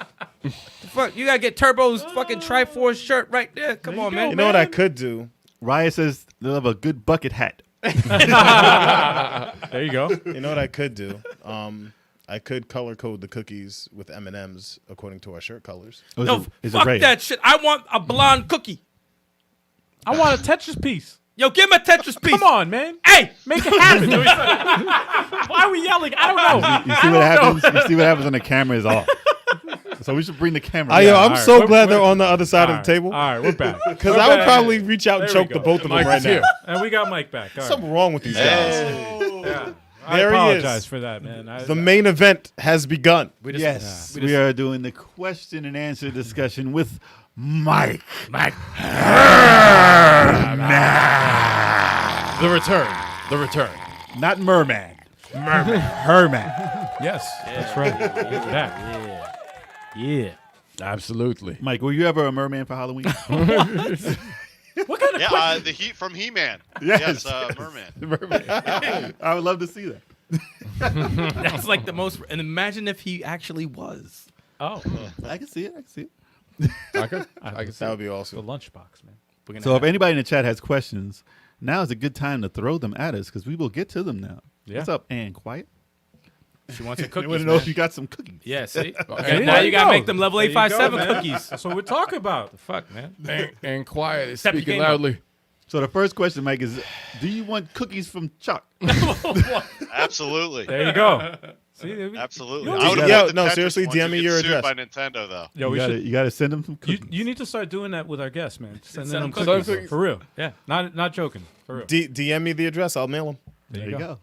Speaker 7: Fuck, you gotta get Turbo's fucking Triforce shirt right there. Come
Speaker 2: There
Speaker 7: on,
Speaker 2: you
Speaker 7: man.
Speaker 2: go,
Speaker 3: you know what I
Speaker 2: man.
Speaker 3: could do?
Speaker 6: Raya says they'll have a good bucket hat.
Speaker 2: There you go.
Speaker 3: You know what I could do? I could color code the cookies with M&Ms according to our shirt colors.
Speaker 7: No,
Speaker 6: It's
Speaker 7: fuck
Speaker 6: red.
Speaker 7: that shit. I want a blonde cookie.
Speaker 2: I want a Tetris piece.
Speaker 7: Yo, give me a Tetris piece.
Speaker 2: Come on, man.
Speaker 7: Hey,
Speaker 2: Make it happen. Why are we yelling? I don't know.
Speaker 6: You see what happens? You see what happens when the camera is off. So we should bring the camera.
Speaker 3: Yo,
Speaker 6: down.
Speaker 3: I'm so glad they're on the other side of the table.
Speaker 2: All right, we're back.
Speaker 3: Because I would probably reach out and
Speaker 2: There we
Speaker 3: choke the
Speaker 2: go.
Speaker 3: both of them
Speaker 4: Mike
Speaker 3: right
Speaker 4: is here.
Speaker 3: now.
Speaker 2: And we got Mike back. All right.
Speaker 3: Something wrong with these guys.
Speaker 2: Yeah. I
Speaker 3: There he
Speaker 2: apologize
Speaker 3: is.
Speaker 2: for that, man.
Speaker 3: The main event has begun.
Speaker 6: Yes, we are doing the question and answer discussion with Mike.
Speaker 4: The return.
Speaker 6: Not Merman. Hermann.
Speaker 2: Yes, that's right. He's back.
Speaker 7: yeah.
Speaker 4: Absolutely.
Speaker 6: Mike, were you ever a merman for Halloween?
Speaker 2: What kind of
Speaker 5: Yeah, the heat from He-Man.
Speaker 6: Yes.
Speaker 5: Merman.
Speaker 6: I would love to see that.
Speaker 7: That's like the most. And imagine if he actually was.
Speaker 2: Oh,
Speaker 6: I can see it.
Speaker 4: I can see
Speaker 3: That would be
Speaker 2: the
Speaker 3: awesome.
Speaker 2: lunchbox, man.
Speaker 7: We're gonna
Speaker 6: So if
Speaker 7: have-
Speaker 6: anybody in the chat has questions, now is a good time to throw them at us because we will get to them now.
Speaker 2: Yeah.
Speaker 6: What's up, Ann? Quiet?
Speaker 7: she wants some
Speaker 6: I
Speaker 7: cookies.
Speaker 6: want to know
Speaker 7: man.
Speaker 6: if you got some cookies.
Speaker 7: Yeah, see.
Speaker 4: And-
Speaker 7: Now you gotta
Speaker 2: go.
Speaker 7: make them level
Speaker 2: There you go,
Speaker 7: 857
Speaker 2: man.
Speaker 7: cookies.
Speaker 2: That's what we're talking about.
Speaker 7: Fuck, man.
Speaker 4: and quiet is
Speaker 7: Step your
Speaker 4: speaking
Speaker 7: game up.
Speaker 4: loudly.
Speaker 6: So the first question, Mike, is do you want cookies from Chuck?
Speaker 5: Absolutely.
Speaker 2: There you go. See,
Speaker 5: Absolutely.
Speaker 2: You
Speaker 5: I would have
Speaker 3: Yeah,
Speaker 5: bought the
Speaker 3: no,
Speaker 5: Tetris
Speaker 3: seriously,
Speaker 5: ones
Speaker 3: DM
Speaker 5: and
Speaker 3: me
Speaker 5: get
Speaker 3: your
Speaker 5: sued
Speaker 3: address.
Speaker 5: by Nintendo, though.
Speaker 2: Yo, we should.
Speaker 6: You got to send them some
Speaker 2: You,
Speaker 6: cookies.
Speaker 2: you need to start doing that with our guests, man. Sending
Speaker 7: Send
Speaker 2: them
Speaker 7: them
Speaker 2: cookies.
Speaker 4: cookies.
Speaker 2: For real.
Speaker 7: Yeah.
Speaker 2: Not joking. For real.
Speaker 3: DM me the address. I'll mail them.
Speaker 6: there you go.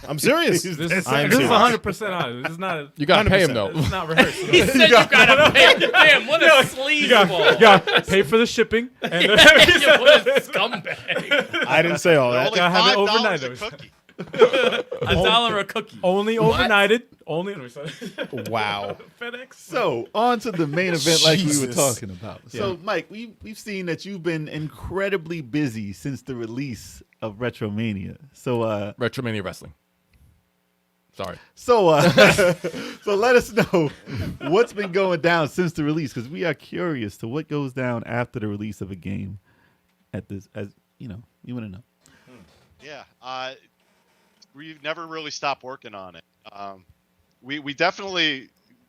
Speaker 3: I'm serious.
Speaker 2: This is
Speaker 3: I am
Speaker 2: 100% honest. This is not.
Speaker 4: You gotta pay him
Speaker 3: 100%.
Speaker 4: though.
Speaker 2: It's not rehearsed.
Speaker 7: He said you gotta pay. Damn, what a sleazeball.
Speaker 2: You got pay for the shipping. And
Speaker 7: What a scumbag.
Speaker 3: I didn't say all
Speaker 5: They're
Speaker 3: that.
Speaker 5: only
Speaker 2: gotta have it
Speaker 5: $5
Speaker 2: overnight,
Speaker 5: a
Speaker 2: though.
Speaker 5: cookie.
Speaker 7: $1 a cookie.
Speaker 2: only overnighted. Only.
Speaker 3: Wow.
Speaker 2: FedEx.
Speaker 6: So on to the main event, like we were
Speaker 3: Jesus.
Speaker 6: talking about. So, Mike, we've seen that you've been incredibly busy since the release of Retromania. So,
Speaker 4: Retromania Wrestling. Sorry.
Speaker 6: so let us know what's been going down since the release, because we are curious to what goes down after the release of a game. At this, as you know, you want to know.
Speaker 5: Yeah. We've never really stopped working on it. We definitely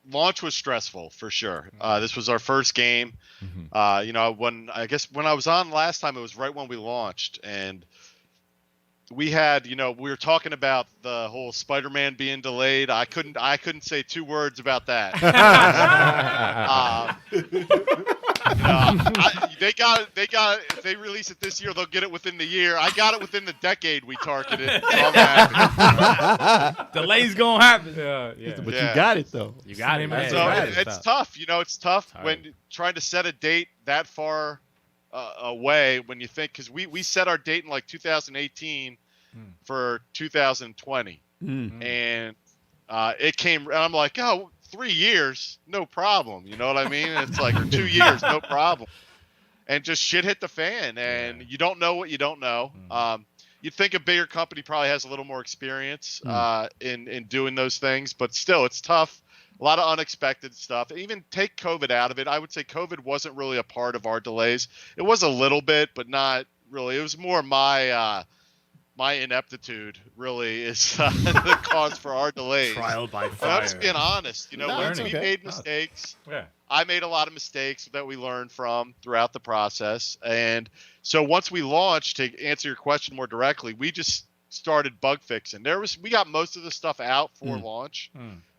Speaker 5: launch was stressful for sure. This was our first game. When I was on last time, it was right when we launched, and we had, we were talking about the whole Spider-Man being delayed. I couldn't say two words about that. They got it. If they release it this year, they'll get it within the year. I got it within the decade we targeted. So I'm happy.
Speaker 7: Delay's gonna happen.
Speaker 2: Yeah.
Speaker 6: But
Speaker 5: Yeah.
Speaker 6: you got it though.
Speaker 7: You got it, man.
Speaker 5: So it's tough. It's tough
Speaker 7: Tired.
Speaker 5: when trying to set a date that far away. When you think, because we set our date in like 2018 for 2020, and it came. And I'm like, 3 years, no problem. You know what I mean? It's like, or 2 years, no problem. And just shit hit the fan, and you don't know what you don't know. You'd think a bigger company probably has a little more experience in doing those things, but still, it's tough a lot of unexpected stuff. Even take COVID out of it, I would say COVID wasn't really a part of our delays. It was a little bit, but not really. It was more my ineptitude really is the cause for our delays.
Speaker 2: Trial by
Speaker 5: I'm
Speaker 2: fire.
Speaker 5: just being honest.
Speaker 3: No,
Speaker 5: When
Speaker 3: it's
Speaker 5: we
Speaker 3: okay.
Speaker 5: made mistakes,
Speaker 2: Yeah.
Speaker 5: I made a lot of mistakes that we learned from throughout the process. And so once we launched, to answer your question more directly, we just started bug fixing. We got most of the stuff out for launch,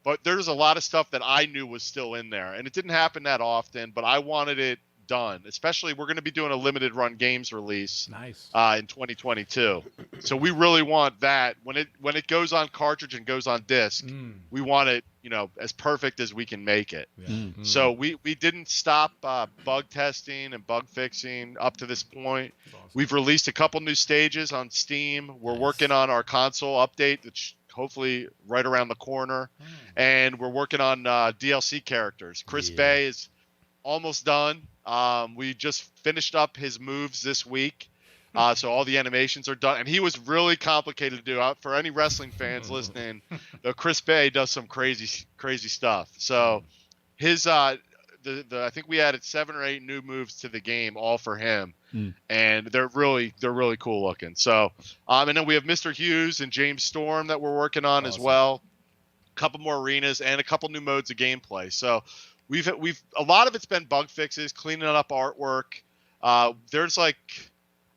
Speaker 5: but there's a lot of stuff that I knew was still in there. And it didn't happen that often, but I wanted it done. Especially, we're going to be doing a limited run games release in 2022. So we really want that when it goes on cartridge and goes on disc, we want it, as perfect as we can make it. So we didn't stop bug testing and bug fixing up to this point. Awesome. We've released a couple new stages on Steam. We're working on our console update, which hopefully right around the corner, and we're working on DLC characters. Chris Bay is almost done. We just finished up his moves this week. So all the animations are done, and he was really complicated to do. For any wrestling fans listening, Chris Bay does some crazy stuff. So his I think we added 7 or 8 new moves to the game, all for him, and they're really cool looking. So and then we have Mr. Hughes and James Storm that we're working on as well. A couple more arenas and a couple new modes of gameplay. So we've a lot of it's been bug fixes, cleaning up artwork. There's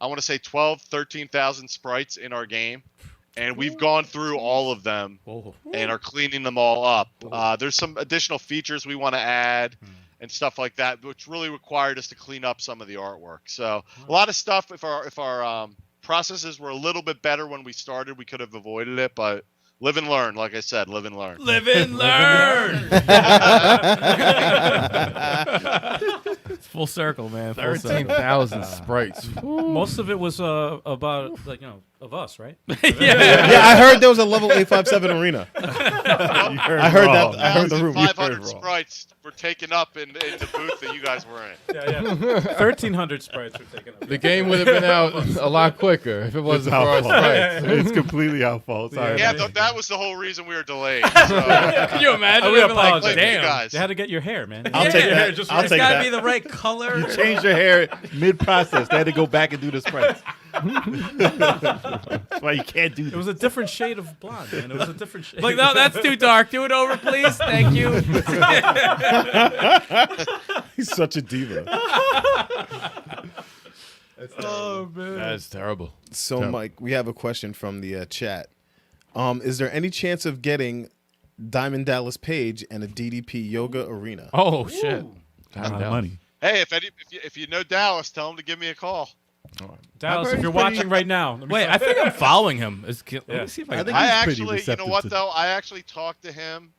Speaker 5: I want to say 13,000 sprites in our game, and we've gone through all of them and are cleaning them all up. There's some additional features we want to add and stuff like that, which really required us to clean up some of the artwork. So a lot of stuff. If our processes were a little bit better when we started, we could have avoided it, but live and learn. Like I said, live and learn.
Speaker 7: Live and learn. It's full circle, man. Full circle.
Speaker 4: 13,000 sprites.
Speaker 2: Most of it was about of us, right?
Speaker 3: Yeah, I heard there was a level 857 arena. I heard that. I heard the rumor.
Speaker 5: 500 sprites were taken up in the booth that you guys were in.
Speaker 2: Yeah. 1,300 sprites were taken up.
Speaker 4: The game would have been out a lot quicker if it wasn't for our sprites.
Speaker 6: It's completely our fault. Sorry.
Speaker 5: Yeah, that was the whole reason we were delayed. So.
Speaker 7: Can you imagine?
Speaker 2: We
Speaker 7: We'd be like,
Speaker 2: apologize.
Speaker 7: damn.
Speaker 5: Guys.
Speaker 2: You had to get your hair, man.
Speaker 3: I'll take that.
Speaker 2: Just
Speaker 3: I'll
Speaker 2: right.
Speaker 3: take
Speaker 8: Gotta
Speaker 3: that.
Speaker 8: be the right color.
Speaker 6: You changed your hair mid-process. They had to go back and do the sprites. That's why you can't do
Speaker 2: It was
Speaker 6: this.
Speaker 2: a different shade of blonde, man. It was a different shade.
Speaker 7: Like, no, that's too dark. Do it over, please. Thank you.
Speaker 3: He's such a diva.
Speaker 2: Oh man.
Speaker 4: That's terrible.
Speaker 3: So, Mike, we have a question from the chat. Is there any chance of getting Diamond Dallas Page and a DDP Yoga Arena?
Speaker 7: Oh, shit.
Speaker 6: A lot of money.
Speaker 5: Hey, if you know Dallas, tell him to give me a call.
Speaker 2: Dallas, if you're watching right now, let me
Speaker 7: Wait, I think I'm following him. Let me see if I
Speaker 6: I
Speaker 7: can.
Speaker 6: think
Speaker 5: I
Speaker 6: he's pretty
Speaker 5: actually, you know
Speaker 6: receptive
Speaker 5: what
Speaker 6: to-
Speaker 5: though? I actually talked to him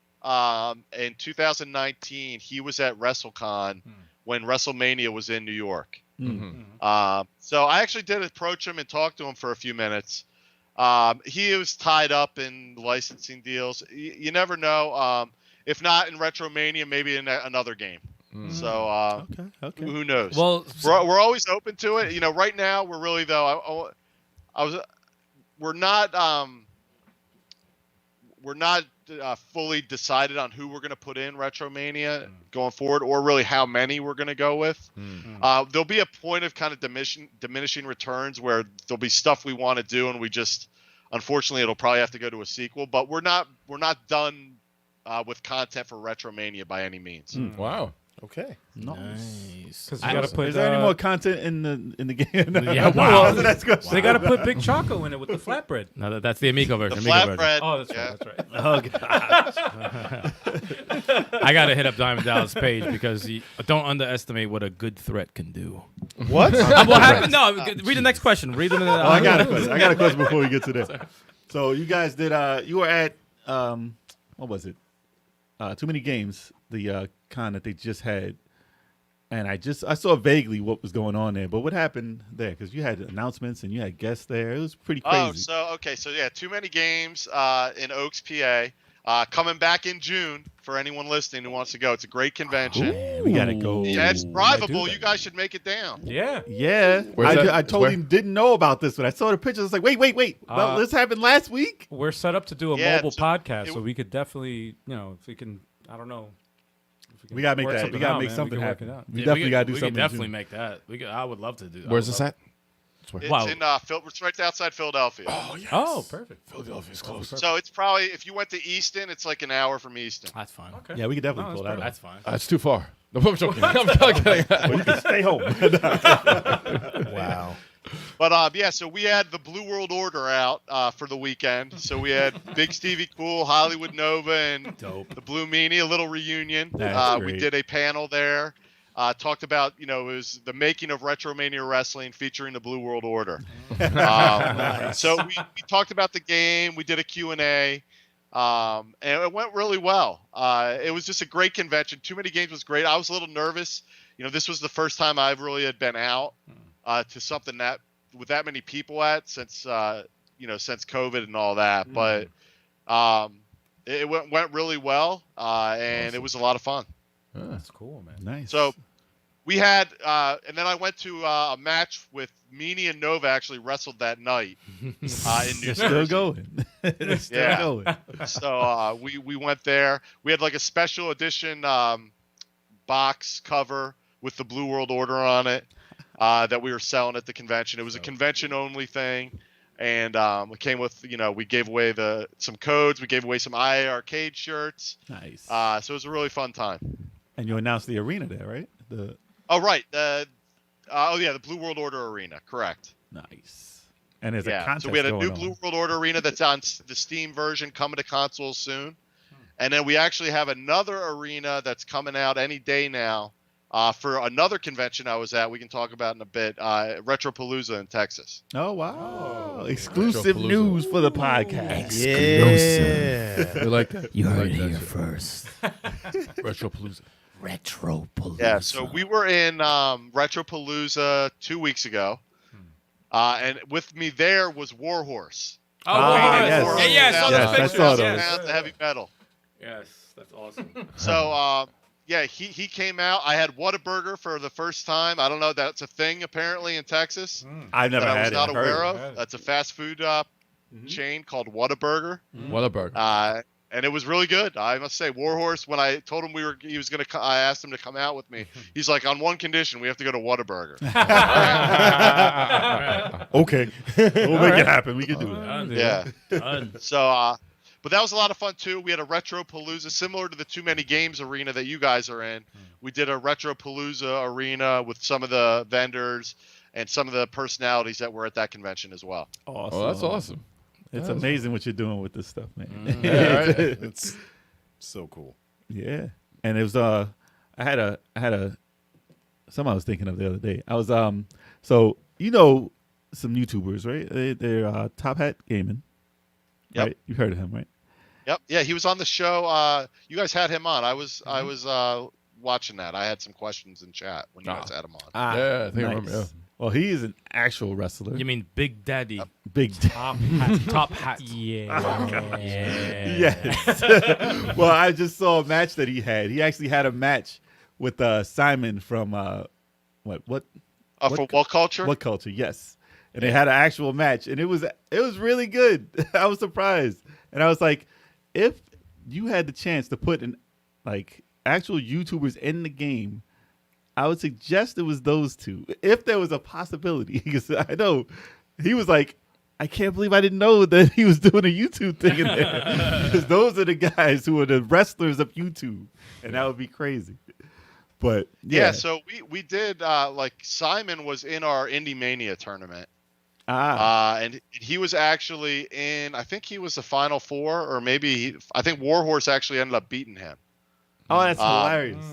Speaker 5: in 2019. He was at WrestleCon when WrestleMania was in New York. So I actually did approach him and talk to him for a few minutes. He was tied up in licensing deals. You never know. If not in Retromania, maybe in another game. So
Speaker 6: Okay.
Speaker 5: who knows?
Speaker 7: Well,
Speaker 5: we're always open to it. Right now we're really though. We're not fully decided on who we're going to put in Retromania going forward, or really how many we're going to go with. There'll be a point of kind of diminishing returns where there'll be stuff we want to do, and we just, unfortunately, it'll probably have to go to a sequel. But we're not done with content for Retromania by any means.
Speaker 4: Wow.
Speaker 3: Okay.
Speaker 6: Nice.
Speaker 2: Because you got to put.
Speaker 6: Is there any more content in the game?
Speaker 7: Yeah, wow.
Speaker 6: That's good.
Speaker 2: They got to put Big Choco in it with the flatbread.
Speaker 7: No, that's the Amico
Speaker 5: The
Speaker 7: version. Amigo version.
Speaker 5: flatbread.
Speaker 2: Oh, that's
Speaker 5: yeah.
Speaker 2: right. That's right.
Speaker 6: Oh, God.
Speaker 7: I got to hit up Diamond Dallas Page because don't underestimate what a good threat can do.
Speaker 3: What?
Speaker 7: What happened? No, read the next question. Read the.
Speaker 6: Oh, I got a question. I got a question before we get to that. So you guys did. You were at what was it? Too Many Games, the con that they just had, and I saw vaguely what was going on there. But what happened there? Because you had announcements and you had guests there. It was pretty crazy.
Speaker 5: Oh, so yeah, Too Many Games in Oaks, PA. Coming back in June for anyone listening who wants to go. It's a great convention.
Speaker 6: Man, we gotta go.
Speaker 5: Yeah, it's
Speaker 2: do
Speaker 5: drivable.
Speaker 2: that.
Speaker 5: You guys should make it down.
Speaker 2: Yeah.
Speaker 6: Yeah,
Speaker 4: Where's that?
Speaker 6: I totally didn't know about this, but I saw the pictures. I was like, wait. Well, this happened last week.
Speaker 2: We're set up to do a
Speaker 5: Yeah,
Speaker 2: mobile
Speaker 5: so
Speaker 2: podcast,
Speaker 5: it-
Speaker 2: so we could definitely, if we can I don't know.
Speaker 6: We gotta make
Speaker 2: work
Speaker 6: that.
Speaker 2: something
Speaker 6: We gotta
Speaker 2: out,
Speaker 6: make
Speaker 2: man.
Speaker 6: something
Speaker 2: We can work
Speaker 6: happen.
Speaker 2: it out.
Speaker 6: We definitely gotta do
Speaker 7: we
Speaker 6: something.
Speaker 7: could
Speaker 6: in
Speaker 7: definitely
Speaker 6: June.
Speaker 7: make that. I would love to do.
Speaker 4: Where's this at?
Speaker 5: It's
Speaker 7: Wow.
Speaker 5: in it's right outside Philadelphia.
Speaker 4: Oh, yes.
Speaker 2: Oh, perfect.
Speaker 4: Philadelphia's close.
Speaker 5: So it's probably, if you went to Easton, it's like an hour from Easton.
Speaker 7: That's fine.
Speaker 2: Okay.
Speaker 6: Yeah, we could definitely
Speaker 2: No,
Speaker 6: pull that off.
Speaker 7: That's fine.
Speaker 4: That's too far. No, I'm joking. I'm joking.
Speaker 6: Well, you can stay home.
Speaker 3: Wow.
Speaker 5: But yeah, so we had the Blue World Order out for the weekend. So we had Big Stevie Cool, Hollywood Nova, and
Speaker 7: Dope.
Speaker 5: the Blue Meanie, a little reunion.
Speaker 6: That's
Speaker 5: We
Speaker 6: great.
Speaker 5: did a panel there. Talked about, it was the making of Retromania Wrestling featuring the Blue World Order. So we talked about the game. We did a Q&A. And it went really well. It was just a great convention. Too Many Games was great. I was a little nervous. This was the first time I really had been out to something that with that many people at since since COVID and all that. But it went really well, and it was a lot of fun.
Speaker 2: That's cool, man.
Speaker 6: Nice.
Speaker 5: So we had, and then I went to a match with Meanie and Nova. Actually wrestled that night in New
Speaker 6: They're still
Speaker 5: Jersey.
Speaker 6: going. They're still
Speaker 5: Yeah.
Speaker 6: going.
Speaker 5: So we went there. We had like a special edition box cover with the Blue World Order on it that we were selling at the convention. It was a convention only thing, and it came with we gave away some codes. We gave away some IA Arcade shirts.
Speaker 6: Nice.
Speaker 5: So it was a really fun time.
Speaker 6: And you announced the arena there, right?
Speaker 5: Oh right, the Blue World Order Arena, correct.
Speaker 6: Nice. And there's a
Speaker 5: Yeah,
Speaker 6: contest
Speaker 5: so we had a
Speaker 6: going
Speaker 5: new
Speaker 6: on.
Speaker 5: Blue World Order Arena that's on the Steam version coming to consoles soon. And then we actually have another arena that's coming out any day now for another convention I was at. We can talk about in a bit. Retropalooza in Texas.
Speaker 6: Oh wow! Exclusive
Speaker 4: Retropalooza.
Speaker 6: news for the podcast.
Speaker 3: Yeah.
Speaker 4: You like that?
Speaker 8: You
Speaker 4: I
Speaker 8: heard
Speaker 4: like
Speaker 8: it
Speaker 4: that
Speaker 8: here
Speaker 4: too.
Speaker 8: first.
Speaker 4: Retropalooza.
Speaker 8: Retropalooza.
Speaker 5: Yeah, so we were in Retropalooza 2 weeks ago. And with me there was Warhorse.
Speaker 7: Oh,
Speaker 6: Ah,
Speaker 7: yes.
Speaker 6: yes.
Speaker 7: Yeah, yeah, I saw
Speaker 6: Yes,
Speaker 7: those
Speaker 6: I
Speaker 7: pictures.
Speaker 6: saw those.
Speaker 7: Yes.
Speaker 5: The heavy metal.
Speaker 7: Yes, that's awesome.
Speaker 5: So, he came out. I had Whataburger for the first time. I don't know. That's a thing apparently in Texas
Speaker 6: I've never
Speaker 5: that I was
Speaker 6: had it.
Speaker 5: not
Speaker 6: I've heard
Speaker 5: aware
Speaker 6: it.
Speaker 5: of. That's a fast food chain called Whataburger.
Speaker 4: What a burger.
Speaker 5: And it was really good. I must say, Warhorse, when I told him he was going to, I asked him to come out with me. He's like, on one condition, we have to go to Whataburger.
Speaker 6: Okay, we'll make it happen. We can do that.
Speaker 7: Done.
Speaker 5: Yeah.
Speaker 7: Done.
Speaker 5: So, but that was a lot of fun too. We had a Retropalooza similar to the Too Many Games arena that you guys are in. We did a Retropalooza arena with some of the vendors and some of the personalities that were at that convention as well.
Speaker 6: Awesome.
Speaker 4: Oh, that's awesome.
Speaker 6: It's amazing what you're doing with this stuff, man.
Speaker 4: Yeah, right?
Speaker 3: It's so cool.
Speaker 6: Yeah. And it was I had a something I was thinking of the other day. I was so some YouTubers, right? They're Top Hat Gaming.
Speaker 5: Yep.
Speaker 6: Right? You've heard of him, right?
Speaker 5: Yep. Yeah, he was on the show. You guys had him on. I was watching that. I had some questions in chat when you guys had him on.
Speaker 4: Yeah, I think I remember. Yeah.
Speaker 6: Well, he is an actual wrestler.
Speaker 7: You mean Big Daddy?
Speaker 6: Big
Speaker 2: Top hat. Top hat.
Speaker 7: Yeah.
Speaker 6: Yes. Well, I just saw a match that he had. He actually had a match with Simon from what
Speaker 5: For What Culture?
Speaker 6: What Culture? Yes. And they had an actual match, and it was really good. I was surprised, and I was like, if you had the chance to put actual YouTubers in the game, I would suggest it was those two, if there was a possibility. Because I know he was like, I can't believe I didn't know that he was doing a YouTube thing in there. Because those are the guys who are the wrestlers of YouTube, and that would be crazy. But
Speaker 5: Yeah, so we did Simon was in our Indie Mania tournament. And he was actually in, I think he was the Final Four, or maybe I think Warhorse actually ended up beating him.
Speaker 6: Oh, that's hilarious.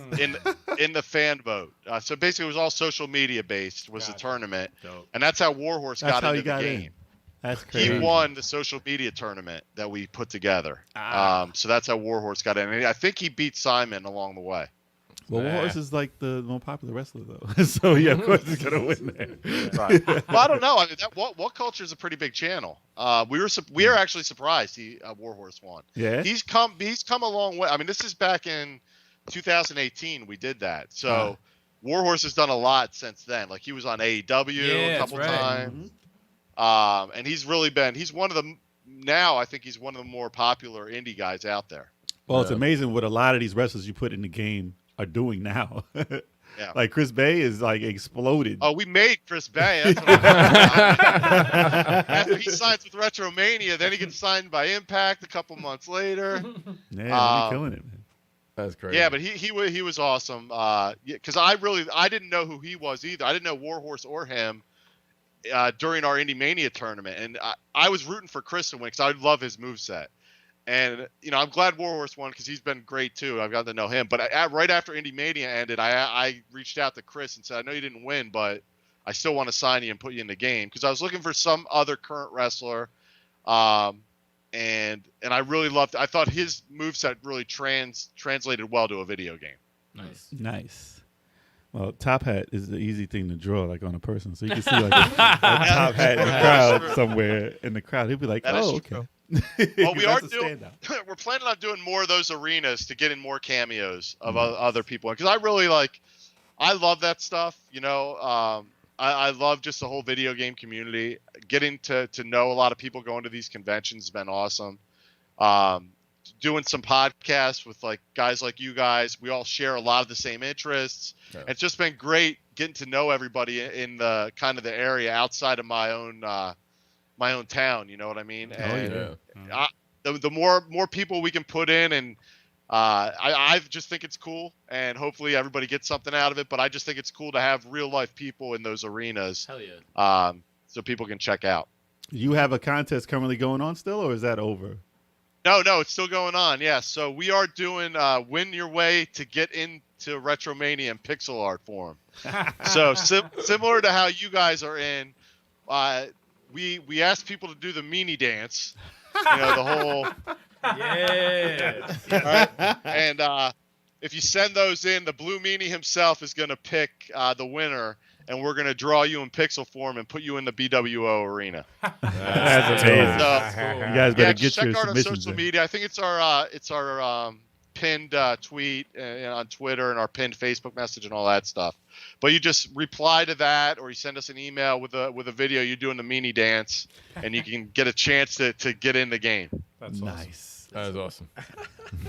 Speaker 5: in the fan vote. So basically, it was all social media based. Was the tournament,
Speaker 7: Dope.
Speaker 5: and that's how Warhorse
Speaker 6: That's
Speaker 5: got
Speaker 6: how
Speaker 5: into
Speaker 6: he got
Speaker 5: the
Speaker 6: in.
Speaker 5: game.
Speaker 6: That's crazy.
Speaker 5: He won the social media tournament that we put together. So that's how Warhorse got in. And I think he beat Simon along the way.
Speaker 6: Well, Warhorse is like the more popular wrestler, though. So, yeah, of course he's going to win there.
Speaker 5: Right. Well, I don't know. I mean, What Culture is a pretty big channel. We are actually surprised Warhorse won.
Speaker 6: Yeah?
Speaker 5: He's come a long way. I mean, this is back in 2018 we did that. So Warhorse has done a lot since then. Like he was on AEW a couple times. And he's really he's one of the, now I think he's one of the more popular indie guys out there.
Speaker 6: Well, it's amazing what a lot of these wrestlers you put in the game are doing now.
Speaker 5: Yeah.
Speaker 6: Like Chris Bay is like exploded.
Speaker 5: Oh, we made Chris Bay. That's what I'm After he signs with Retromania, then he gets signed by Impact a couple months later.
Speaker 6: Yeah, he's killing it, man.
Speaker 4: That's great.
Speaker 5: Yeah, but he was awesome. Because I didn't know who he was either. I didn't know Warhorse or him during our Indie Mania tournament, and I was rooting for Chris to win because I love his moveset. And I'm glad Warhorse won because he's been great too. I've gotten to know him. But right after Indie Mania ended, I reached out to Chris and said, I know you didn't win, but I still want to sign you and put you in the game because I was looking for some other current wrestler. And I really loved. I thought his moveset really translated well to a video game.
Speaker 6: Nice. Well, top hat is the easy thing to draw, like on a person, so you can see like a top hat in the crowd somewhere in the crowd. He'll be like, "Oh, okay."
Speaker 5: Well, we are
Speaker 6: That's a
Speaker 5: doing.
Speaker 6: standout.
Speaker 5: We're planning on doing more of those arenas to get in more cameos of other people because I really like. I love that stuff. I love just the whole video game community. Getting to know a lot of people going to these conventions has been awesome. Doing some podcasts with like guys like you guys. We all share a lot of the same interests. Yeah. It's just been great getting to know everybody in the kind of the area outside of my own town. You know what I mean? And the more people we can put in, and I just think it's cool, and hopefully everybody gets something out of it. But I just think it's cool to have real life people in those arenas.
Speaker 7: Hell yeah.
Speaker 5: So people can check out.
Speaker 6: You have a contest currently going on still, or is that over?
Speaker 5: No, it's still going on. Yeah, so we are doing win your way to get into Retromania in pixel art form. So similar to how you guys are in, we asked people to do the meanie dance. The whole.
Speaker 7: Yeah.
Speaker 5: Right? And if you send those in, the Blue Meanie himself is going to pick the winner, and we're going to draw you in pixel form and put you in the BWO arena.
Speaker 6: That's amazing.
Speaker 5: So,
Speaker 6: you guys better get
Speaker 5: check
Speaker 6: your
Speaker 5: out our
Speaker 6: submissions
Speaker 5: social
Speaker 6: in.
Speaker 5: media. I think it's our pinned tweet on Twitter and our pinned Facebook message and all that stuff. But you just reply to that, or you send us an email with a video you're doing the meanie dance, and you can get a chance to get in the game.
Speaker 2: That's
Speaker 6: Nice.
Speaker 4: That is awesome.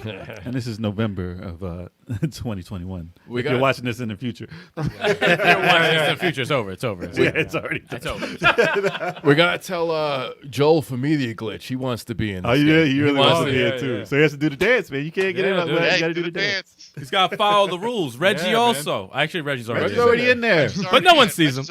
Speaker 6: And this is November of 2021.
Speaker 4: We
Speaker 6: If you're watching this in the future.
Speaker 7: If you're watching this in the future, it's over. It's over.
Speaker 6: Yeah, it's already done.
Speaker 7: It's over.
Speaker 4: We gotta tell Joel from Media Glitch he wants to be in. This
Speaker 6: Oh, yeah,
Speaker 4: game.
Speaker 6: he really
Speaker 7: wants
Speaker 6: wants to
Speaker 7: to,
Speaker 6: be
Speaker 7: yeah,
Speaker 6: here too.
Speaker 7: yeah.
Speaker 6: So he has to do the dance, man. You can't get
Speaker 7: Yeah,
Speaker 6: in.
Speaker 7: dude.
Speaker 6: You
Speaker 5: Hey,
Speaker 6: got to
Speaker 5: do
Speaker 6: do the dance.
Speaker 7: He's got to follow the rules. Reggie
Speaker 2: Yeah,
Speaker 7: also. Actually, Reggie's already
Speaker 6: Reggie's
Speaker 7: in.
Speaker 6: already in there.
Speaker 7: But no one sees him.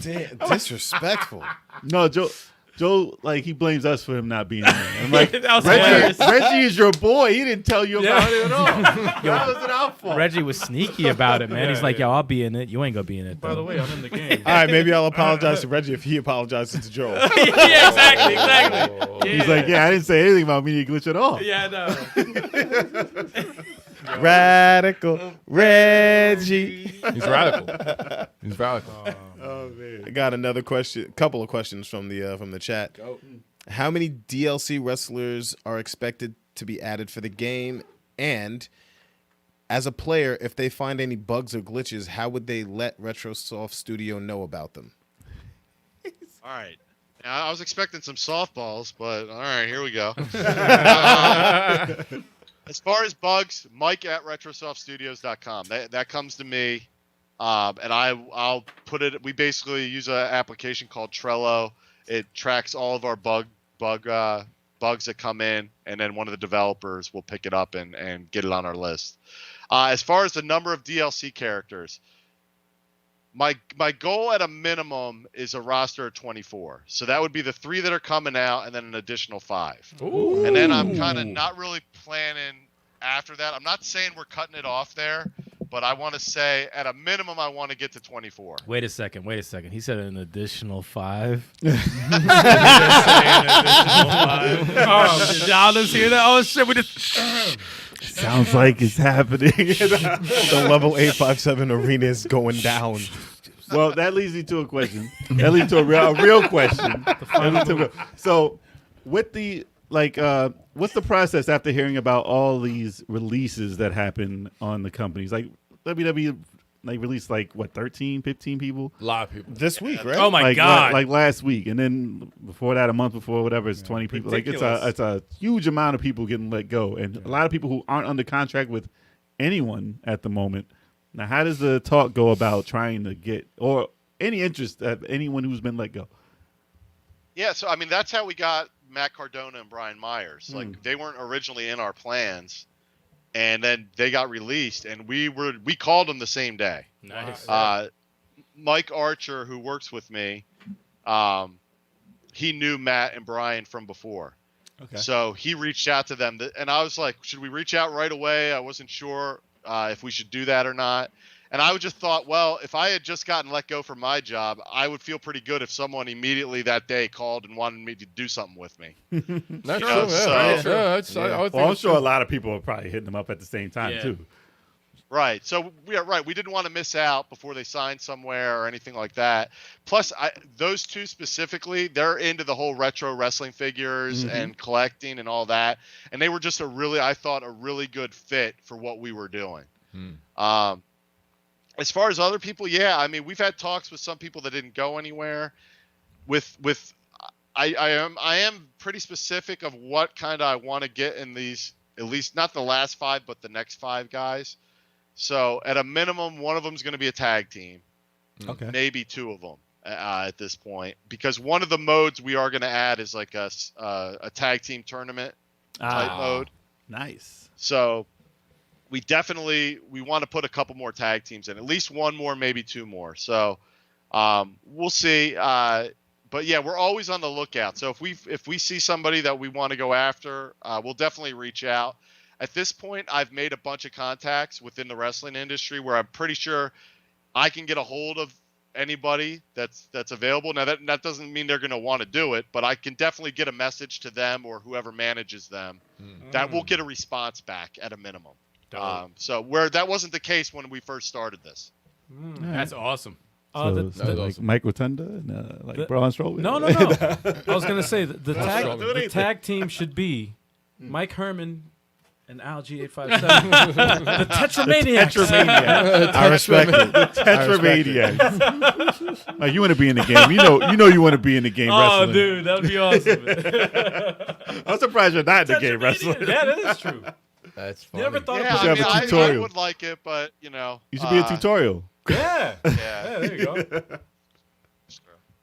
Speaker 3: Damn, disrespectful.
Speaker 6: No, Joe, like he blames us for him not being there. I'm like,
Speaker 7: That was hilarious.
Speaker 6: Reggie is your boy. He didn't tell you about
Speaker 7: Yeah.
Speaker 6: it at all. That wasn't our fault.
Speaker 8: Reggie was sneaky about it, man. He's like, yo, I'll be in it. You ain't gonna be in it.
Speaker 2: By the
Speaker 8: though.
Speaker 2: way, I'm in the game.
Speaker 3: All right, maybe I'll apologize to Reggie if he apologizes to Joel.
Speaker 7: Yeah, exactly.
Speaker 6: He's like, yeah, I didn't say anything about Media Glitch at all.
Speaker 7: Yeah, no.
Speaker 3: Radical Reggie.
Speaker 4: He's radical. He's radical.
Speaker 6: Oh man.
Speaker 3: I got another question, couple of questions from the chat.
Speaker 4: Go.
Speaker 3: How many DLC wrestlers are expected to be added for the game? And as a player, if they find any bugs or glitches, how would they let Retrosoft Studio know about them?
Speaker 5: All right. Now, I was expecting some softballs, but all right, here we go. As far as bugs, Mike at retrosoftstudios.com. That comes to me, and I'll put it. We basically use an application called Trello. It tracks all of our bugs that come in, and then one of the developers will pick it up and get it on our list. As far as the number of DLC characters, my goal at a minimum is a roster of 24. So that would be the 3 that are coming out, and then an additional 5.
Speaker 7: Ooh.
Speaker 5: And then I'm kind of not really planning after that. I'm not saying we're cutting it off there, but I want to say at a minimum I want to get to 24.
Speaker 8: Wait a second. He said an additional 5. Oh, y'all just hear that? Oh shit! We just.
Speaker 6: Sounds like it's happening.
Speaker 3: The level 857 arena is going down.
Speaker 6: Well, that leads me to a question. That leads to a real question. So, with the what's the process after hearing about all these releases that happen on the companies? Like WWE Like released like what 13, 15 people
Speaker 4: A lot of people.
Speaker 3: This week, right?
Speaker 7: Oh my
Speaker 6: like
Speaker 7: god!
Speaker 6: like last week, and then before that, a month before, whatever, it's 20 people.
Speaker 2: ridiculous.
Speaker 6: Like it's a huge amount of people getting let go, and a lot of people who aren't under contract with anyone at the moment. Now, how does the talk go about trying to get or any interest of anyone who's been let go?
Speaker 5: Yeah, so I mean that's how we got Matt Cardona and Brian Myers. Like they weren't originally in our plans, and then they got released, and we called them the same day.
Speaker 7: Nice.
Speaker 5: Mike Archer, who works with me, he knew Matt and Brian from before.
Speaker 6: Okay.
Speaker 5: So he reached out to them, and I was like, should we reach out right away? I wasn't sure if we should do that or not. And I just thought, well, if I had just gotten let go from my job, I would feel pretty good if someone immediately that day called and wanted me to do something with me.
Speaker 4: That's
Speaker 5: You know,
Speaker 4: true.
Speaker 5: so-
Speaker 4: Yeah, that's, I would think
Speaker 6: I'm
Speaker 4: it's
Speaker 6: sure
Speaker 4: true.
Speaker 6: a lot of people are probably hitting them up at the same time
Speaker 7: Yeah.
Speaker 6: too.
Speaker 5: Right. So we didn't want to miss out before they signed somewhere or anything like that. Plus, those two specifically, they're into the whole retro wrestling figures and collecting and all that. And they were just I thought a really good fit for what we were doing. As far as other people, yeah, I mean, we've had talks with some people that didn't go anywhere. I am pretty specific of what kind I want to get in these, at least not the last 5, but the next 5 guys. So at a minimum, one of them is going to be a tag team.
Speaker 6: Okay.
Speaker 5: Maybe 2 of them at this point, because one of the modes we are going to add is like a tag team tournament type mode.
Speaker 6: Nice.
Speaker 5: So we want to put a couple more tag teams in, at least 1 more, maybe 2 more. So we'll see. But yeah, we're always on the lookout. So if we see somebody that we want to go after, we'll definitely reach out. At this point, I've made a bunch of contacts within the wrestling industry where I'm pretty sure I can get a hold of anybody that's available. Now that doesn't mean they're going to want to do it, but I can definitely get a message to them or whoever manages them that will get a response back at a minimum. So where that wasn't the case when we first started this.
Speaker 7: That's awesome.
Speaker 6: So,
Speaker 2: the-
Speaker 6: so like Mike Rotunda and like Braun Strowman.
Speaker 2: No. I was gonna say the tag team should be Mike Herman and Algae 857. The Tetramaniacs.
Speaker 3: I respect it.
Speaker 6: Tetramaniacs. Like, you want to be in the game. You know you want to be in the game
Speaker 2: Oh,
Speaker 6: wrestling.
Speaker 2: dude, that would be awesome.
Speaker 6: I'm surprised you're not in the game wrestling.
Speaker 2: Yeah, that is true.
Speaker 4: That's funny.
Speaker 2: Never thought
Speaker 5: Yeah,
Speaker 2: of
Speaker 6: should
Speaker 5: I
Speaker 6: have a
Speaker 5: mean, I
Speaker 6: tutorial.
Speaker 5: would like it, but you know,
Speaker 6: You should be a tutorial.
Speaker 2: Yeah.
Speaker 5: Yeah.
Speaker 2: Yeah, there you go.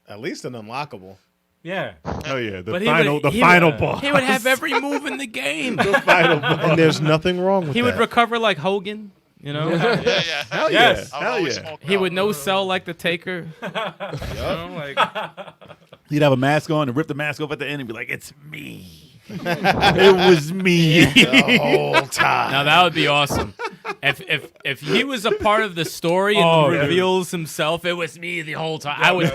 Speaker 3: At least an unlockable.
Speaker 2: Yeah.
Speaker 6: Oh yeah,
Speaker 2: But
Speaker 6: the
Speaker 2: he
Speaker 6: final
Speaker 2: would- he
Speaker 6: final
Speaker 2: would-
Speaker 6: boss.
Speaker 7: He would have every move in the game.
Speaker 6: the final boss.
Speaker 3: And there's nothing wrong with
Speaker 7: He
Speaker 3: that.
Speaker 7: would recover like Hogan. You know,
Speaker 5: Yeah.
Speaker 6: Hell
Speaker 2: Yes.
Speaker 6: yeah.
Speaker 5: I would
Speaker 6: Hell
Speaker 5: always
Speaker 6: yeah.
Speaker 5: smoke
Speaker 7: he
Speaker 5: out.
Speaker 7: would no sell like the Taker. You know, like
Speaker 6: He'd have a mask on and rip the mask off at the end and be like, "It's me. It was me."
Speaker 3: the whole time.
Speaker 7: now that would be awesome. If he was a part of the story and
Speaker 2: Oh, dude.
Speaker 7: reveals himself, it was me the whole time. I would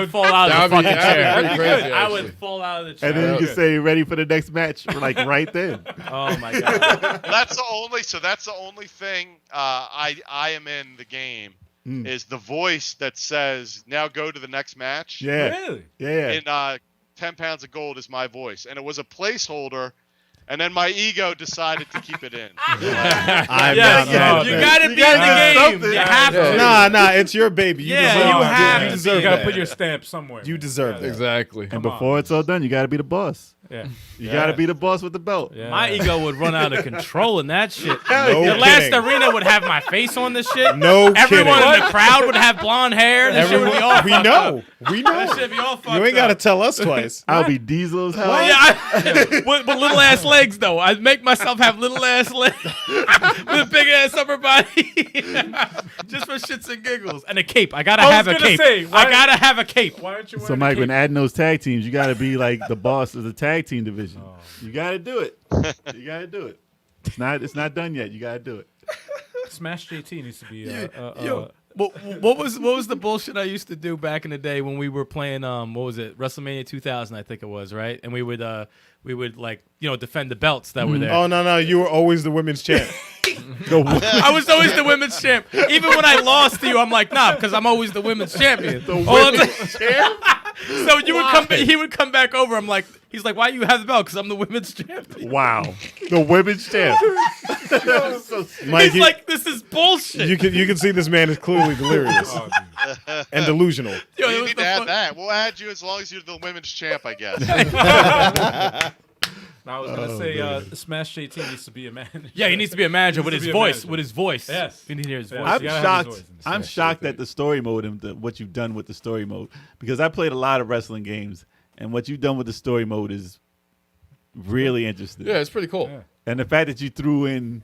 Speaker 7: fall out of the
Speaker 4: That'd be-
Speaker 7: fucking
Speaker 4: that'd be
Speaker 7: chair.
Speaker 4: pretty crazy,
Speaker 7: I would
Speaker 4: actually.
Speaker 7: fall out of the chair.
Speaker 6: And then you can say, "Ready for the next match?" Like right then.
Speaker 7: Oh my god.
Speaker 5: That's the only thing I am in the game is the voice that says now go to the next match.
Speaker 6: Yeah.
Speaker 2: Really?
Speaker 6: Yeah.
Speaker 5: In 10 pounds of gold is my voice, and it was a placeholder. And then my ego decided to keep it in.
Speaker 3: I'm
Speaker 2: Yes,
Speaker 3: not mad
Speaker 2: you
Speaker 3: at
Speaker 7: gotta
Speaker 3: that.
Speaker 7: be in the game.
Speaker 6: something.
Speaker 7: You have to.
Speaker 3: Nah, it's your baby. You
Speaker 7: Yeah,
Speaker 3: deserve
Speaker 7: you
Speaker 3: it.
Speaker 7: have
Speaker 3: You
Speaker 7: to.
Speaker 3: deserve
Speaker 2: You gotta
Speaker 3: that.
Speaker 2: put your stamp somewhere.
Speaker 3: You deserve that.
Speaker 4: Exactly.
Speaker 6: And before it's all done, you got to be the boss.
Speaker 2: Yeah.
Speaker 6: You got to be the boss with the belt.
Speaker 2: Yeah.
Speaker 7: My ego would run out of control in that shit.
Speaker 3: No
Speaker 7: the last
Speaker 3: kidding.
Speaker 7: arena would have my face on the shit.
Speaker 3: No
Speaker 7: Everyone
Speaker 3: kidding.
Speaker 7: in the crowd would have blonde hair. This shit would be all
Speaker 3: We
Speaker 7: fucked
Speaker 3: know.
Speaker 7: up.
Speaker 3: We
Speaker 7: That
Speaker 3: know.
Speaker 7: shit be all fucked
Speaker 3: You ain't got to
Speaker 7: up.
Speaker 3: tell us twice.
Speaker 6: I'll be Diesel as hell.
Speaker 7: With little ass legs though. I'd make myself have little ass legs with a big ass upper body. Just for shits and giggles. And a cape. I gotta
Speaker 2: I was
Speaker 7: have a
Speaker 2: gonna
Speaker 7: cape.
Speaker 2: say, why-
Speaker 7: I gotta have a cape.
Speaker 2: Why aren't you wearing
Speaker 6: So,
Speaker 2: a
Speaker 6: Mike,
Speaker 2: cape?
Speaker 6: when adding those tag teams, you got to be like the boss of the tag team division. You got to do it. You got to do it. It's not done yet. You got to do it.
Speaker 2: Smash JT needs to be.
Speaker 7: Yo, what was the bullshit I used to do back in the day when we were playing what was it, Wrestlemania 2000 I think it was, right? And we would like, you know, defend the belts that were there.
Speaker 3: Oh, no. You were always the women's champ.
Speaker 7: I was always the women's champ. Even when I lost to you, I'm like, nah, because I'm always the women's champion. So you would come. He would come back over. I'm like, he's like, why do you have the belt? Because I'm the women's champion.
Speaker 6: Wow. The women's champ.
Speaker 3: Mike,
Speaker 7: He's like, this is bullshit.
Speaker 3: you can see this man is clearly delirious and delusional.
Speaker 7: Yo, it
Speaker 5: You
Speaker 7: was
Speaker 5: need
Speaker 7: the
Speaker 5: to add
Speaker 7: fun-
Speaker 5: that. We'll add you as long as you're the women's champ, I guess.
Speaker 2: I was gonna say Smash JT needs to be a manager.
Speaker 7: Yeah, he needs to be a manager with
Speaker 2: Needs
Speaker 7: his
Speaker 2: to be a
Speaker 7: voice.
Speaker 2: manager.
Speaker 7: With his voice.
Speaker 2: Yes.
Speaker 7: We need to hear his voice.
Speaker 2: Yes.
Speaker 6: I'm
Speaker 2: You gotta have
Speaker 6: shocked.
Speaker 2: his voice in
Speaker 6: I'm
Speaker 2: Smash
Speaker 6: shocked
Speaker 2: JT.
Speaker 6: at the story mode and what you've done with the story mode because I played a lot of wrestling games and what you've done with the story mode is really interesting.
Speaker 4: Yeah, it's pretty cool.
Speaker 2: Yeah.
Speaker 6: And the fact that you threw in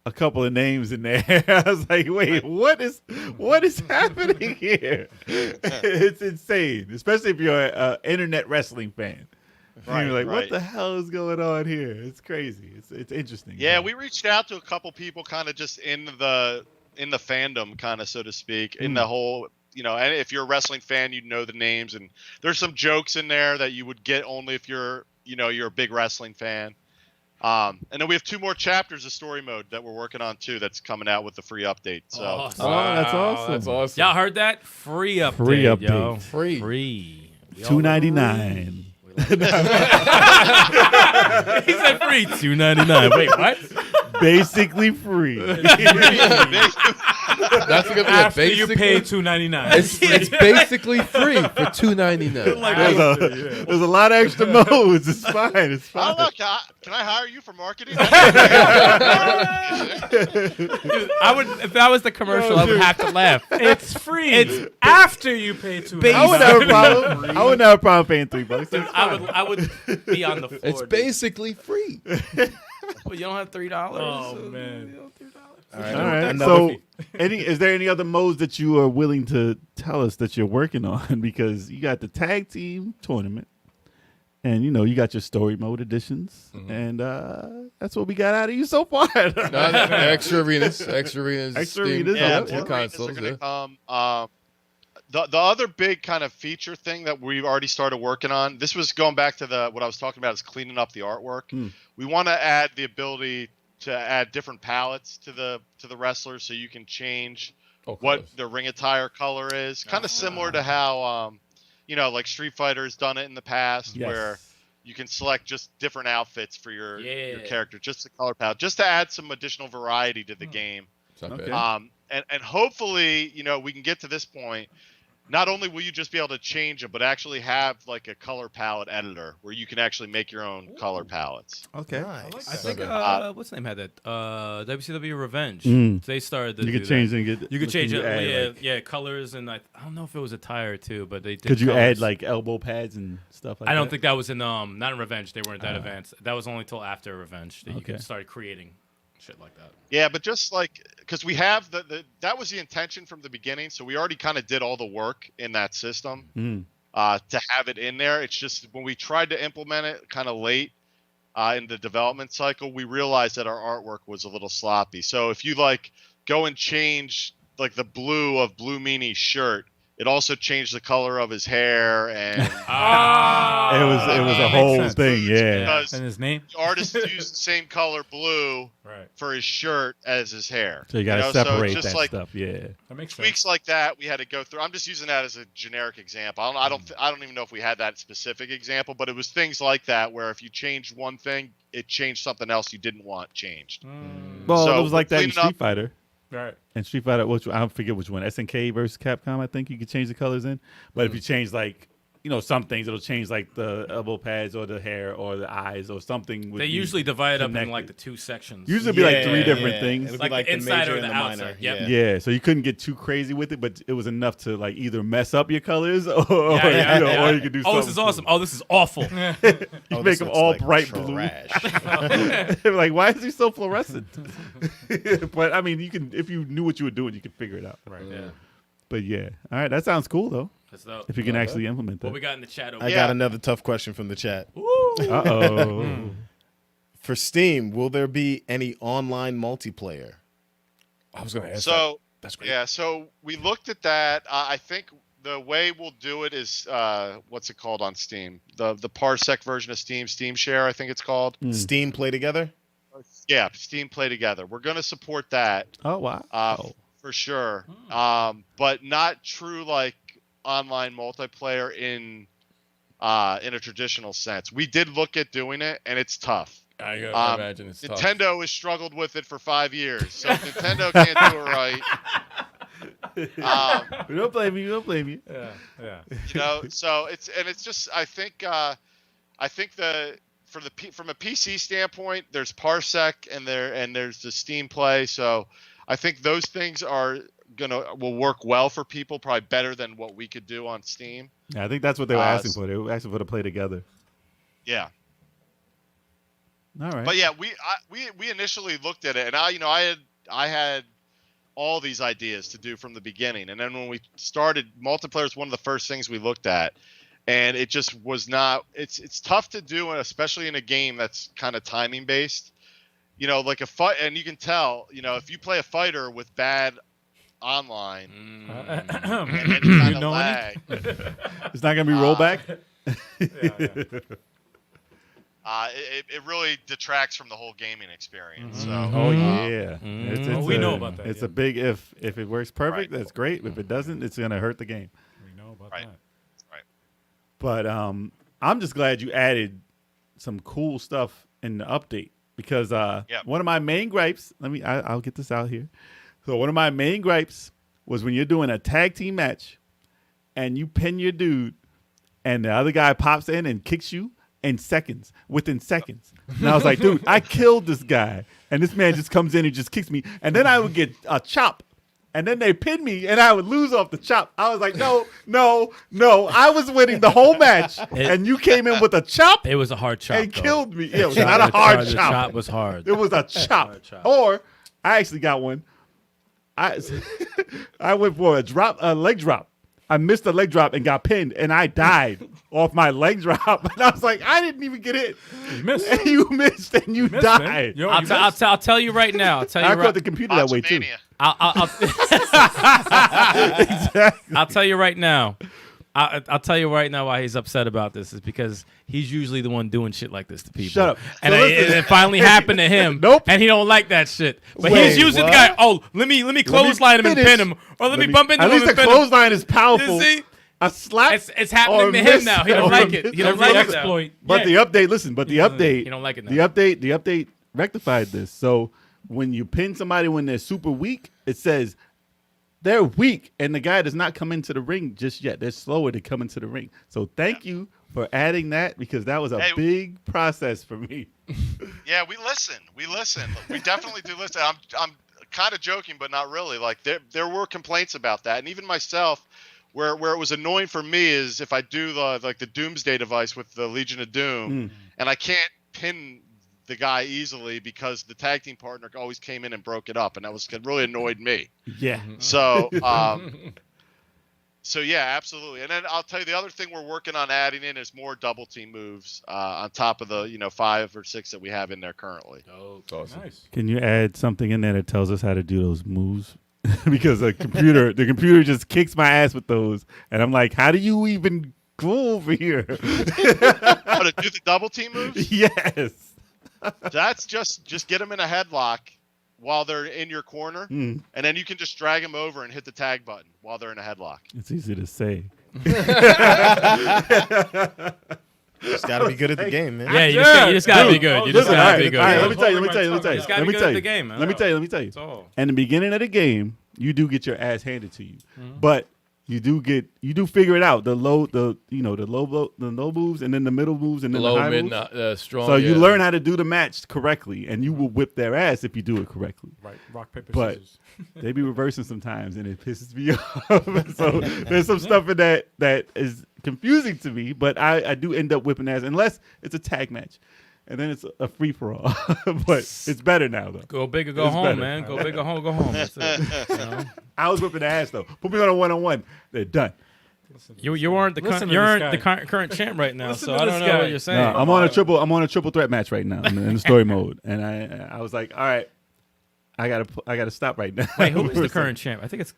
Speaker 6: a couple of names in there, I was like, wait, what is happening here? It's insane, especially if you're an internet wrestling fan.
Speaker 5: Right,
Speaker 6: You're like, what
Speaker 5: right.
Speaker 6: the hell is going on here? It's crazy. It's interesting.
Speaker 5: Yeah, we reached out to a couple people kind of just in the fandom, kind of, so to speak, in the whole, and if you're a wrestling fan, you know the names, and there's some jokes in there that you would get only if you're a big wrestling fan. And then we have 2 more chapters of story mode that we're working on too. That's coming out with the free update. So
Speaker 7: Awesome.
Speaker 6: Oh, that's awesome.
Speaker 4: That's awesome.
Speaker 7: Y'all heard that? Free update.
Speaker 6: Free update.
Speaker 7: Yo.
Speaker 4: Free.
Speaker 7: Free. We all
Speaker 6: $2.99.
Speaker 7: he said free. $2.99. Wait, what?
Speaker 6: Basically free.
Speaker 4: That's gonna be
Speaker 2: After
Speaker 4: a
Speaker 2: you
Speaker 4: basic.
Speaker 2: pay $2.99.
Speaker 4: It's basically free for $2.99.
Speaker 6: There's a lot of extra modes. It's fine. It's
Speaker 5: I
Speaker 6: fine.
Speaker 5: don't know. Can I hire you for marketing?
Speaker 7: Dude, I would, if that was the commercial, I would have to laugh.
Speaker 2: It's free.
Speaker 7: It's
Speaker 2: after you pay $2.99.
Speaker 6: I wouldn't have a problem. I wouldn't have a problem paying $3.
Speaker 7: Dude, I would be on the floor.
Speaker 4: It's
Speaker 7: dude.
Speaker 4: basically free.
Speaker 7: Well, you don't have $3.
Speaker 2: Oh man.
Speaker 3: All right.
Speaker 6: All right.
Speaker 3: Another-
Speaker 6: So, is there any other modes that you are willing to tell us that you're working on? Because you got the tag team tournament, and you got your story mode editions, and that's what we got out of you so far.
Speaker 4: Extra arenas, Steam,
Speaker 6: arenas,
Speaker 5: Yeah,
Speaker 6: Yeah.
Speaker 5: more arenas
Speaker 4: consoles.
Speaker 5: are gonna
Speaker 4: Yeah.
Speaker 5: come. The other big kind of feature thing that we've already started working on. This was going back to what I was talking about is cleaning up the artwork. We want to add the ability to add different palettes to the wrestlers, so you can change what
Speaker 4: colors.
Speaker 5: the ring attire color is. Kind of similar to how like Street Fighter has done it in the past,
Speaker 6: Yes.
Speaker 5: where you can select just different outfits for your
Speaker 7: Yeah.
Speaker 5: character, just the color palette, just to add some additional variety to the game.
Speaker 4: It's not
Speaker 6: Okay.
Speaker 4: bad.
Speaker 5: And hopefully, we can get to this point. Not only will you just be able to change them, but actually have like a color palette editor where you can actually make your own color palettes.
Speaker 6: Okay.
Speaker 3: Nice.
Speaker 7: I think, what's the name had that? WCW Revenge.
Speaker 6: Mm.
Speaker 7: They started to
Speaker 6: You
Speaker 7: do
Speaker 6: could change
Speaker 7: that.
Speaker 6: and get.
Speaker 7: You could change it,
Speaker 6: add,
Speaker 7: yeah, colors, and I don't know if it was a tire too, but they did.
Speaker 6: Could you
Speaker 7: colors.
Speaker 6: add like elbow pads and stuff like that?
Speaker 7: I don't think that was in not in Revenge. They weren't that advanced. That was only till after Revenge that you
Speaker 6: Okay.
Speaker 7: could start creating shit like that.
Speaker 5: Yeah, but just like because we have that was the intention from the beginning, so we already kind of did all the work in that system to have it in there. It's just when we tried to implement it kind of late in the development cycle, we realized that our artwork was a little sloppy. So if you go and change like the blue of Blue Meanie's shirt, it also changed the color of his hair, and
Speaker 6: It was a whole
Speaker 2: sense.
Speaker 6: thing. Yeah.
Speaker 5: because
Speaker 2: And his name?
Speaker 5: the artist used the same color blue
Speaker 2: Right.
Speaker 5: for his shirt as his hair.
Speaker 6: So you got to
Speaker 5: so it's
Speaker 6: separate
Speaker 5: just
Speaker 6: that stuff. Yeah.
Speaker 2: That makes sense.
Speaker 5: tweaks like that we had to go through. I'm just using that as a generic example. I don't even know if we had that specific example, but it was things like that where if you changed one thing, it changed something else you didn't want changed.
Speaker 6: Well,
Speaker 5: So
Speaker 6: it was like that in
Speaker 5: cleaning up-
Speaker 6: Street Fighter.
Speaker 2: Right.
Speaker 6: And Street Fighter, I don't forget which one. SNK versus Capcom, I think you could change the colors in. But if you change some things, it'll change like the elbow pads or the hair or the eyes or something. would
Speaker 7: They
Speaker 6: be
Speaker 7: usually divide up in
Speaker 6: connected.
Speaker 7: like the 2 sections.
Speaker 6: Usually it'd be like 3 different things.
Speaker 3: It'll
Speaker 7: Like
Speaker 3: be like
Speaker 7: the inside
Speaker 3: major
Speaker 7: or
Speaker 3: and
Speaker 7: the
Speaker 3: the
Speaker 7: outside.
Speaker 3: minor.
Speaker 7: Yep.
Speaker 6: Yeah, so you couldn't get too crazy with it, but it was enough to like either mess up your colors or,
Speaker 7: Yeah.
Speaker 6: or you could do something.
Speaker 7: Oh, this is awesome. Oh, this is awful.
Speaker 6: You
Speaker 3: Oh,
Speaker 6: make
Speaker 3: this
Speaker 6: them
Speaker 3: looks
Speaker 6: all
Speaker 3: like
Speaker 6: bright
Speaker 3: trash.
Speaker 6: blue. Like, why is he so fluorescent? But I mean, if you knew what you were doing, you could figure it out.
Speaker 2: Right.
Speaker 7: Yeah.
Speaker 6: But yeah, all right, that sounds cool though.
Speaker 7: That's dope.
Speaker 6: If you can actually implement that.
Speaker 7: What we got in the chat over
Speaker 3: I
Speaker 7: here?
Speaker 3: got another tough question from the chat.
Speaker 6: Uh-oh.
Speaker 3: For Steam, will there be any online multiplayer?
Speaker 4: I was gonna ask.
Speaker 5: So
Speaker 4: That's great.
Speaker 5: yeah, so we looked at that. I think the way we'll do it is what's it called on Steam? The Parsec version of Steam Share, I think it's called.
Speaker 3: Steam Play Together?
Speaker 5: Yeah, Steam Play Together. We're going to support that
Speaker 6: Oh wow.
Speaker 5: for sure, but not true like online multiplayer in a traditional sense. We did look at doing it, and it's tough.
Speaker 4: I imagine it's tough.
Speaker 5: Nintendo has struggled with it for 5 years, so if Nintendo can't do it right.
Speaker 6: We don't blame you. We don't blame you.
Speaker 2: Yeah.
Speaker 5: You know, so it's just I think from a PC standpoint, there's Parsec and there's the Steam Play, so I think those things will work well for people, probably better than what we could do on Steam.
Speaker 6: Yeah, I think that's what they were asking for. They were asking for to play together.
Speaker 5: Yeah.
Speaker 6: All right.
Speaker 5: But yeah, we initially looked at it, and I had all these ideas to do from the beginning, and then when we started, multiplayer is one of the first things we looked at, and it just was not. It's tough to do, especially in a game that's kind of timing based. You know, like a fight, and you can tell. You know, if you play a fighter with bad online, and then you kind of lag.
Speaker 6: It's not gonna be rollback.
Speaker 5: It really detracts from the whole gaming experience. So,
Speaker 6: yeah.
Speaker 2: We know about that.
Speaker 6: It's a big if. If it works perfect, that's great. If it doesn't, it's gonna hurt the game.
Speaker 2: We know about
Speaker 5: Right.
Speaker 2: that.
Speaker 5: Right.
Speaker 6: But I'm just glad you added some cool stuff in the update because one of my main gripes. I'll get this out here. So one of my main gripes was when you're doing a tag team match, and you pin your dude, and the other guy pops in and kicks you. Within seconds. And I was like, dude, I killed this guy. And this man just comes in and just kicks me. And then I would get a chop. And then they pin me and I would lose off the chop. I was like, no. I was winning the whole match. And you came in with a chop.
Speaker 7: It was a hard chop.
Speaker 6: And
Speaker 7: though.
Speaker 6: killed me. It was not a hard chop.
Speaker 7: The chop was hard.
Speaker 6: It was a chop. Or I actually got one. I went for a leg drop. I missed the leg drop and got pinned, and I died off my leg drop. And I was like, I didn't even get it.
Speaker 2: You missed.
Speaker 6: And you missed, and you died.
Speaker 2: Yo,
Speaker 7: I'll tell you right now.
Speaker 6: I caught the computer that way too.
Speaker 5: Mania.
Speaker 7: I'll tell you right now. I'll tell you right now why he's upset about this is because he's usually the one doing shit like this to people.
Speaker 6: Shut up.
Speaker 7: And
Speaker 6: So
Speaker 7: it finally happened to him.
Speaker 6: Nope.
Speaker 7: And he don't like that shit. But
Speaker 6: Wait,
Speaker 7: he's usually
Speaker 6: what?
Speaker 7: the guy. Oh, let me clothesline him and
Speaker 6: finish.
Speaker 7: pin him, or let me bump into
Speaker 6: At
Speaker 7: him
Speaker 6: least
Speaker 7: and
Speaker 6: the
Speaker 7: pin him.
Speaker 6: clothesline is powerful.
Speaker 7: You see?
Speaker 6: A slap.
Speaker 7: It's happening to him now. He don't like it. He don't like it now.
Speaker 2: exploit.
Speaker 6: But the update. Listen. But the update.
Speaker 7: He don't like it now.
Speaker 6: The update rectified this. So when you pin somebody when they're super weak, it says they're weak, and the guy does not come into the ring just yet. They're slower to come into the ring. So thank you for adding that because that was a big process for me.
Speaker 5: Yeah, we listen. We definitely do listen. I'm kind of joking, but not really. Like there were complaints about that, and even myself, where it was annoying for me is if I do the Doomsday device with the Legion of Doom, and I can't pin the guy easily because the tag team partner always came in and broke it up, and that really annoyed me.
Speaker 6: Yeah.
Speaker 5: So, so yeah, absolutely. And then I'll tell you the other thing we're working on adding in is more double team moves on top of the 5 or 6 that we have in there currently.
Speaker 4: Oh, awesome.
Speaker 2: Nice.
Speaker 6: Can you add something in there that tells us how to do those moves? Because the computer just kicks my ass with those, and I'm like, how do you even go over here?
Speaker 5: Oh, to do the double team moves?
Speaker 6: Yes.
Speaker 5: That's just get them in a headlock while they're in your corner, and then you can just drag them over and hit the tag button while they're in a headlock.
Speaker 6: It's easy to say.
Speaker 3: Just got to be good at the game, man.
Speaker 7: Yeah, you just gotta be good. You just
Speaker 6: Listen,
Speaker 7: gotta be good.
Speaker 6: all right, let me tell you.
Speaker 7: Just gotta be good at the game, man.
Speaker 6: Let me tell you.
Speaker 2: That's all.
Speaker 6: In the beginning of the game, you do get your ass handed to you, but you do figure it out. The low moves, and then the middle moves, and then
Speaker 4: Low,
Speaker 6: the high
Speaker 4: mid,
Speaker 6: moves.
Speaker 4: strong.
Speaker 6: So you
Speaker 4: yeah.
Speaker 6: learn how to do the match correctly, and you will whip their ass if you do it correctly.
Speaker 2: Right. Rock, paper,
Speaker 6: But
Speaker 2: scissors.
Speaker 6: they be reversing sometimes, and it pisses me off. So there's some stuff in that is confusing to me, but I do end up whipping ass unless it's a tag match, and then it's a free for all. But it's better now though.
Speaker 7: Go big or go
Speaker 6: It's
Speaker 7: home,
Speaker 6: better.
Speaker 7: man. Go big or home, go home. That's it. You know?
Speaker 6: I was whipping ass though. Put me on a 1-on-1. They're done.
Speaker 7: You aren't the
Speaker 2: Listen to
Speaker 7: you're
Speaker 2: this
Speaker 7: the
Speaker 2: guy.
Speaker 7: current champ right now,
Speaker 2: Listen
Speaker 7: so
Speaker 2: to
Speaker 7: I don't
Speaker 2: this
Speaker 7: know
Speaker 2: guy.
Speaker 7: what you're saying.
Speaker 6: No, I'm on a triple threat match right now in the story mode, and I was like, all right, I gotta stop right now.
Speaker 7: Wait, who is
Speaker 6: For
Speaker 7: the
Speaker 6: a second.
Speaker 7: current champ? I think it's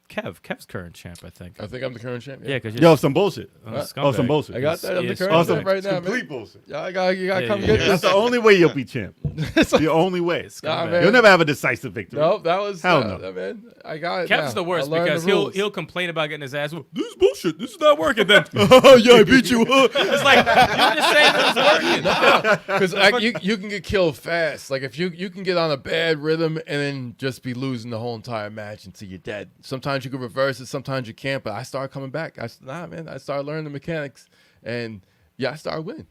Speaker 7: Kev's current champ, I think.
Speaker 4: I think I'm the current champ.
Speaker 7: Yeah, because
Speaker 6: Yo, some bullshit.
Speaker 7: scumbag.
Speaker 6: Some bullshit.
Speaker 4: I got that. I'm the
Speaker 7: Yes,
Speaker 4: current
Speaker 6: Oh,
Speaker 4: champ
Speaker 6: some
Speaker 4: right now, man.
Speaker 6: complete bullshit.
Speaker 4: Yeah, you gotta come
Speaker 7: Yeah,
Speaker 4: get
Speaker 7: yeah.
Speaker 6: That's
Speaker 4: this.
Speaker 6: the only way you'll be champ. The only way.
Speaker 4: Nah, man.
Speaker 6: You'll never have a decisive victory.
Speaker 4: Nope, that was
Speaker 6: Hell no.
Speaker 4: man. I got it.
Speaker 7: Kev's
Speaker 4: now.
Speaker 7: the worst
Speaker 4: I learned
Speaker 7: because
Speaker 4: the rules.
Speaker 7: he'll complain about getting his ass whooped. This is bullshit. This is not working. Then it's
Speaker 6: Yeah, I beat you.
Speaker 7: like you're just saying it was working.
Speaker 4: Because like, you can get killed fast. Like if you can get on a bad rhythm and then just be losing the whole entire match until you're dead. Sometimes you can reverse it, sometimes you can't. But I started coming back. I started learning the mechanics, and yeah, I started winning.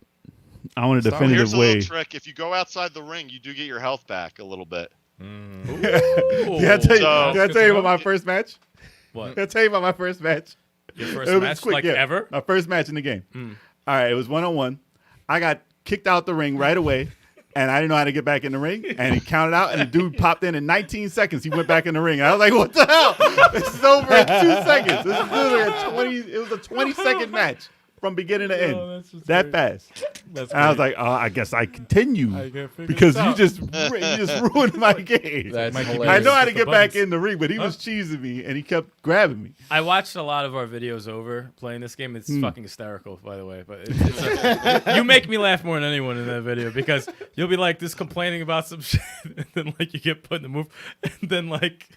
Speaker 6: I want a
Speaker 4: Here's
Speaker 6: definitive
Speaker 5: Here's a
Speaker 6: way.
Speaker 5: little trick: if you go outside the ring, you do get your health back a little bit.
Speaker 6: Did I tell you,
Speaker 5: So-
Speaker 6: did I tell you about my first match?
Speaker 7: What?
Speaker 6: Did I tell you about my first match?
Speaker 7: Your
Speaker 6: It
Speaker 7: first
Speaker 6: was
Speaker 7: match,
Speaker 6: quick,
Speaker 7: like
Speaker 6: yeah.
Speaker 7: ever?
Speaker 6: My first match in the game. All right, it was 1-on-1. I got kicked out the ring right away, and I didn't know how to get back in the ring. And he counted out, and the dude popped in 19 seconds. He went back in the ring. And I was like, "What the hell? This is over in 2 seconds. This is literally a 20. It was a 20-second match from beginning to end.
Speaker 2: that's just
Speaker 6: That
Speaker 2: great.
Speaker 6: fast." And I was like, "Oh, I guess I continue
Speaker 2: I can't figure
Speaker 6: because
Speaker 2: this
Speaker 6: you
Speaker 2: out.
Speaker 6: just ruined my game."
Speaker 4: That's
Speaker 2: Might keep
Speaker 6: I
Speaker 4: hilarious.
Speaker 6: know how to
Speaker 2: With
Speaker 6: get
Speaker 2: the
Speaker 6: back
Speaker 2: buttons.
Speaker 6: in the ring, but he was cheesing me, and he kept grabbing me.
Speaker 7: I watched a lot of our videos over playing this game. It's fucking hysterical, by the way. But you make me laugh more than anyone in that video because you'll be like this complaining about some shit, and then like you get put in the move, and then like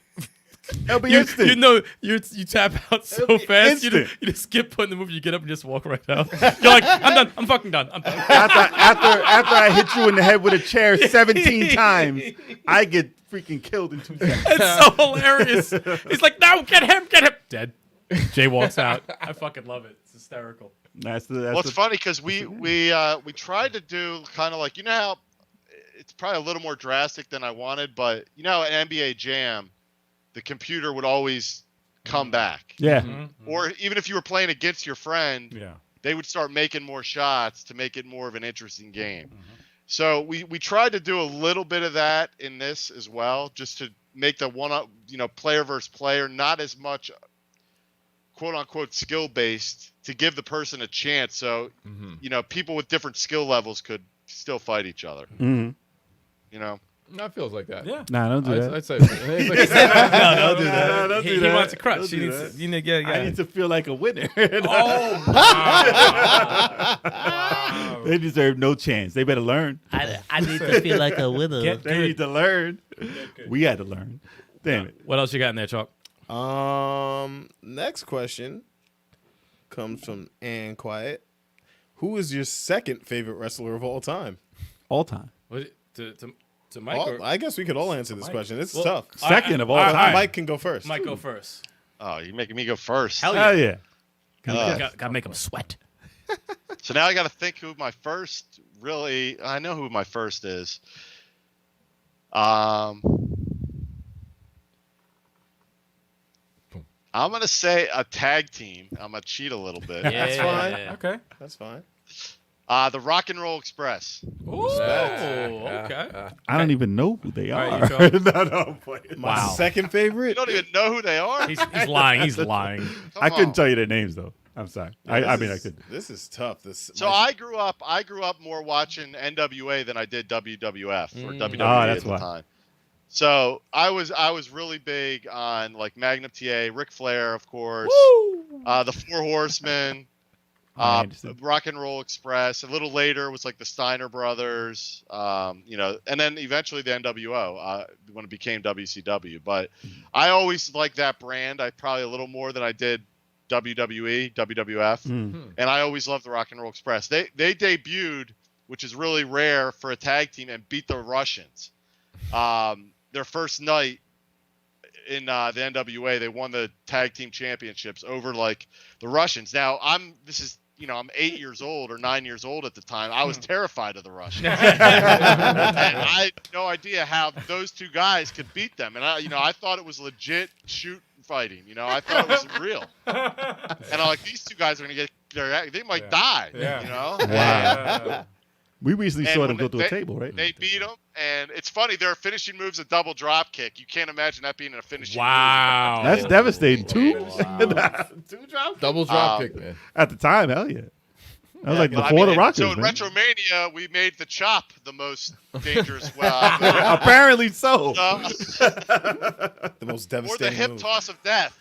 Speaker 6: It'll be
Speaker 7: you
Speaker 6: instant.
Speaker 7: you tap out so
Speaker 6: It'll be
Speaker 7: fast you
Speaker 6: instant.
Speaker 7: just get put in the move. You get up and just walk right out. You're like, I'm done. I'm fucking done. I'm done.
Speaker 6: After I hit you in the head with a chair 17 times, I get freaking killed in 2 seconds.
Speaker 7: It's so hilarious. He's like, no, get him. Dead. Jay walks out. I fucking love it. It's hysterical.
Speaker 6: That's
Speaker 5: Well, it's funny because we tried to do kind of like, you know how it's probably a little more drastic than I wanted, but you know, at NBA Jam, the computer would always come back.
Speaker 6: Yeah.
Speaker 5: Or even if you were playing against your friend,
Speaker 2: Yeah.
Speaker 5: they would start making more shots to make it more of an interesting game. So we tried to do a little bit of that in this as well, just to make the player versus player not as much quote unquote skill based, to give the person a chance. So, people with different skill levels could still fight each other.
Speaker 6: Mhm.
Speaker 5: You know?
Speaker 4: No, it feels like that.
Speaker 2: Yeah.
Speaker 6: Nah, don't do that.
Speaker 4: I'd say
Speaker 7: No, don't do that.
Speaker 6: Don't do
Speaker 7: He
Speaker 6: that.
Speaker 7: wants a crutch.
Speaker 6: Don't
Speaker 7: He
Speaker 6: do
Speaker 7: needs
Speaker 6: that.
Speaker 7: to, yeah.
Speaker 6: I need to feel like a winner.
Speaker 7: Oh,
Speaker 6: They deserve no chance. They better learn.
Speaker 9: I need to feel like a winner.
Speaker 2: Get
Speaker 6: They need
Speaker 2: good.
Speaker 6: to learn. We had to learn. Damn it.
Speaker 7: What else you got in there, Chalk?
Speaker 3: Next question comes from Ann Quiet. Who is your second favorite wrestler of all time?
Speaker 6: All time.
Speaker 7: Was it to Mike? Or,
Speaker 3: I guess we could all answer this question. It's tough.
Speaker 6: Second of all
Speaker 7: all
Speaker 6: time.
Speaker 3: Mike can go first.
Speaker 7: Mike, go first.
Speaker 5: Oh, you're making me go first.
Speaker 7: Hell
Speaker 6: Hell yeah.
Speaker 7: Gotta make him sweat.
Speaker 5: So now I got to think who my first I know who my first is. I'm going to say a tag team. I'm going to cheat a little bit.
Speaker 7: That's
Speaker 3: fine.
Speaker 2: Okay.
Speaker 3: That's fine.
Speaker 5: The Rock and Roll Express.
Speaker 7: Oh, okay.
Speaker 6: I don't even know who they
Speaker 7: All
Speaker 6: are.
Speaker 7: right, you
Speaker 6: no, I'm playing.
Speaker 3: My second
Speaker 5: You
Speaker 3: favorite?
Speaker 5: don't even know who they are?
Speaker 7: He's lying. He's lying.
Speaker 5: Come
Speaker 6: I couldn't
Speaker 5: on.
Speaker 6: tell you their names though. I'm sorry. I mean, I could.
Speaker 3: This is tough.
Speaker 5: So I grew up more watching NWA than I did WWF or WWE
Speaker 6: that's
Speaker 5: at the
Speaker 6: why.
Speaker 5: time. So I was really big on like Magnum TA, Ric Flair, of course, the Four Horsemen,
Speaker 6: Anderson.
Speaker 5: Rock and Roll Express. A little later was like the Steiner Brothers, and then eventually the NWO when it became WCW. But I always liked that brand. I probably a little more than I did WWE, WWF, and I always loved the Rock and Roll Express. They debuted, which is really rare for a tag team, and beat the Russians. Their first night in the NWA, they won the tag team championships over like the Russians. Now I'm 8 years old or 9 years old at the time. I was terrified of the Russians, and I had no idea how those two guys could beat them. And I thought it was legit shoot fighting. I thought it was real. And I'm like, these two guys are gonna they might die.
Speaker 2: Yeah.
Speaker 6: Wow. We recently
Speaker 5: And
Speaker 6: saw them
Speaker 5: when
Speaker 6: go through a table, right?
Speaker 5: They beat them, and it's funny. Their finishing move's a double drop kick. You can't imagine that being a finishing
Speaker 7: Wow.
Speaker 6: That's devastating. Two?
Speaker 7: Wow.
Speaker 6: Two drops?
Speaker 4: Double drop kick, man.
Speaker 6: At the time, hell yeah. That was like
Speaker 5: But
Speaker 6: before the Rockers,
Speaker 5: So in
Speaker 6: man.
Speaker 5: Retromania, we made the chop the most dangerous weapon.
Speaker 6: Apparently so.
Speaker 3: The most
Speaker 5: Or the
Speaker 3: devastating
Speaker 5: hip
Speaker 3: move.
Speaker 5: toss of death.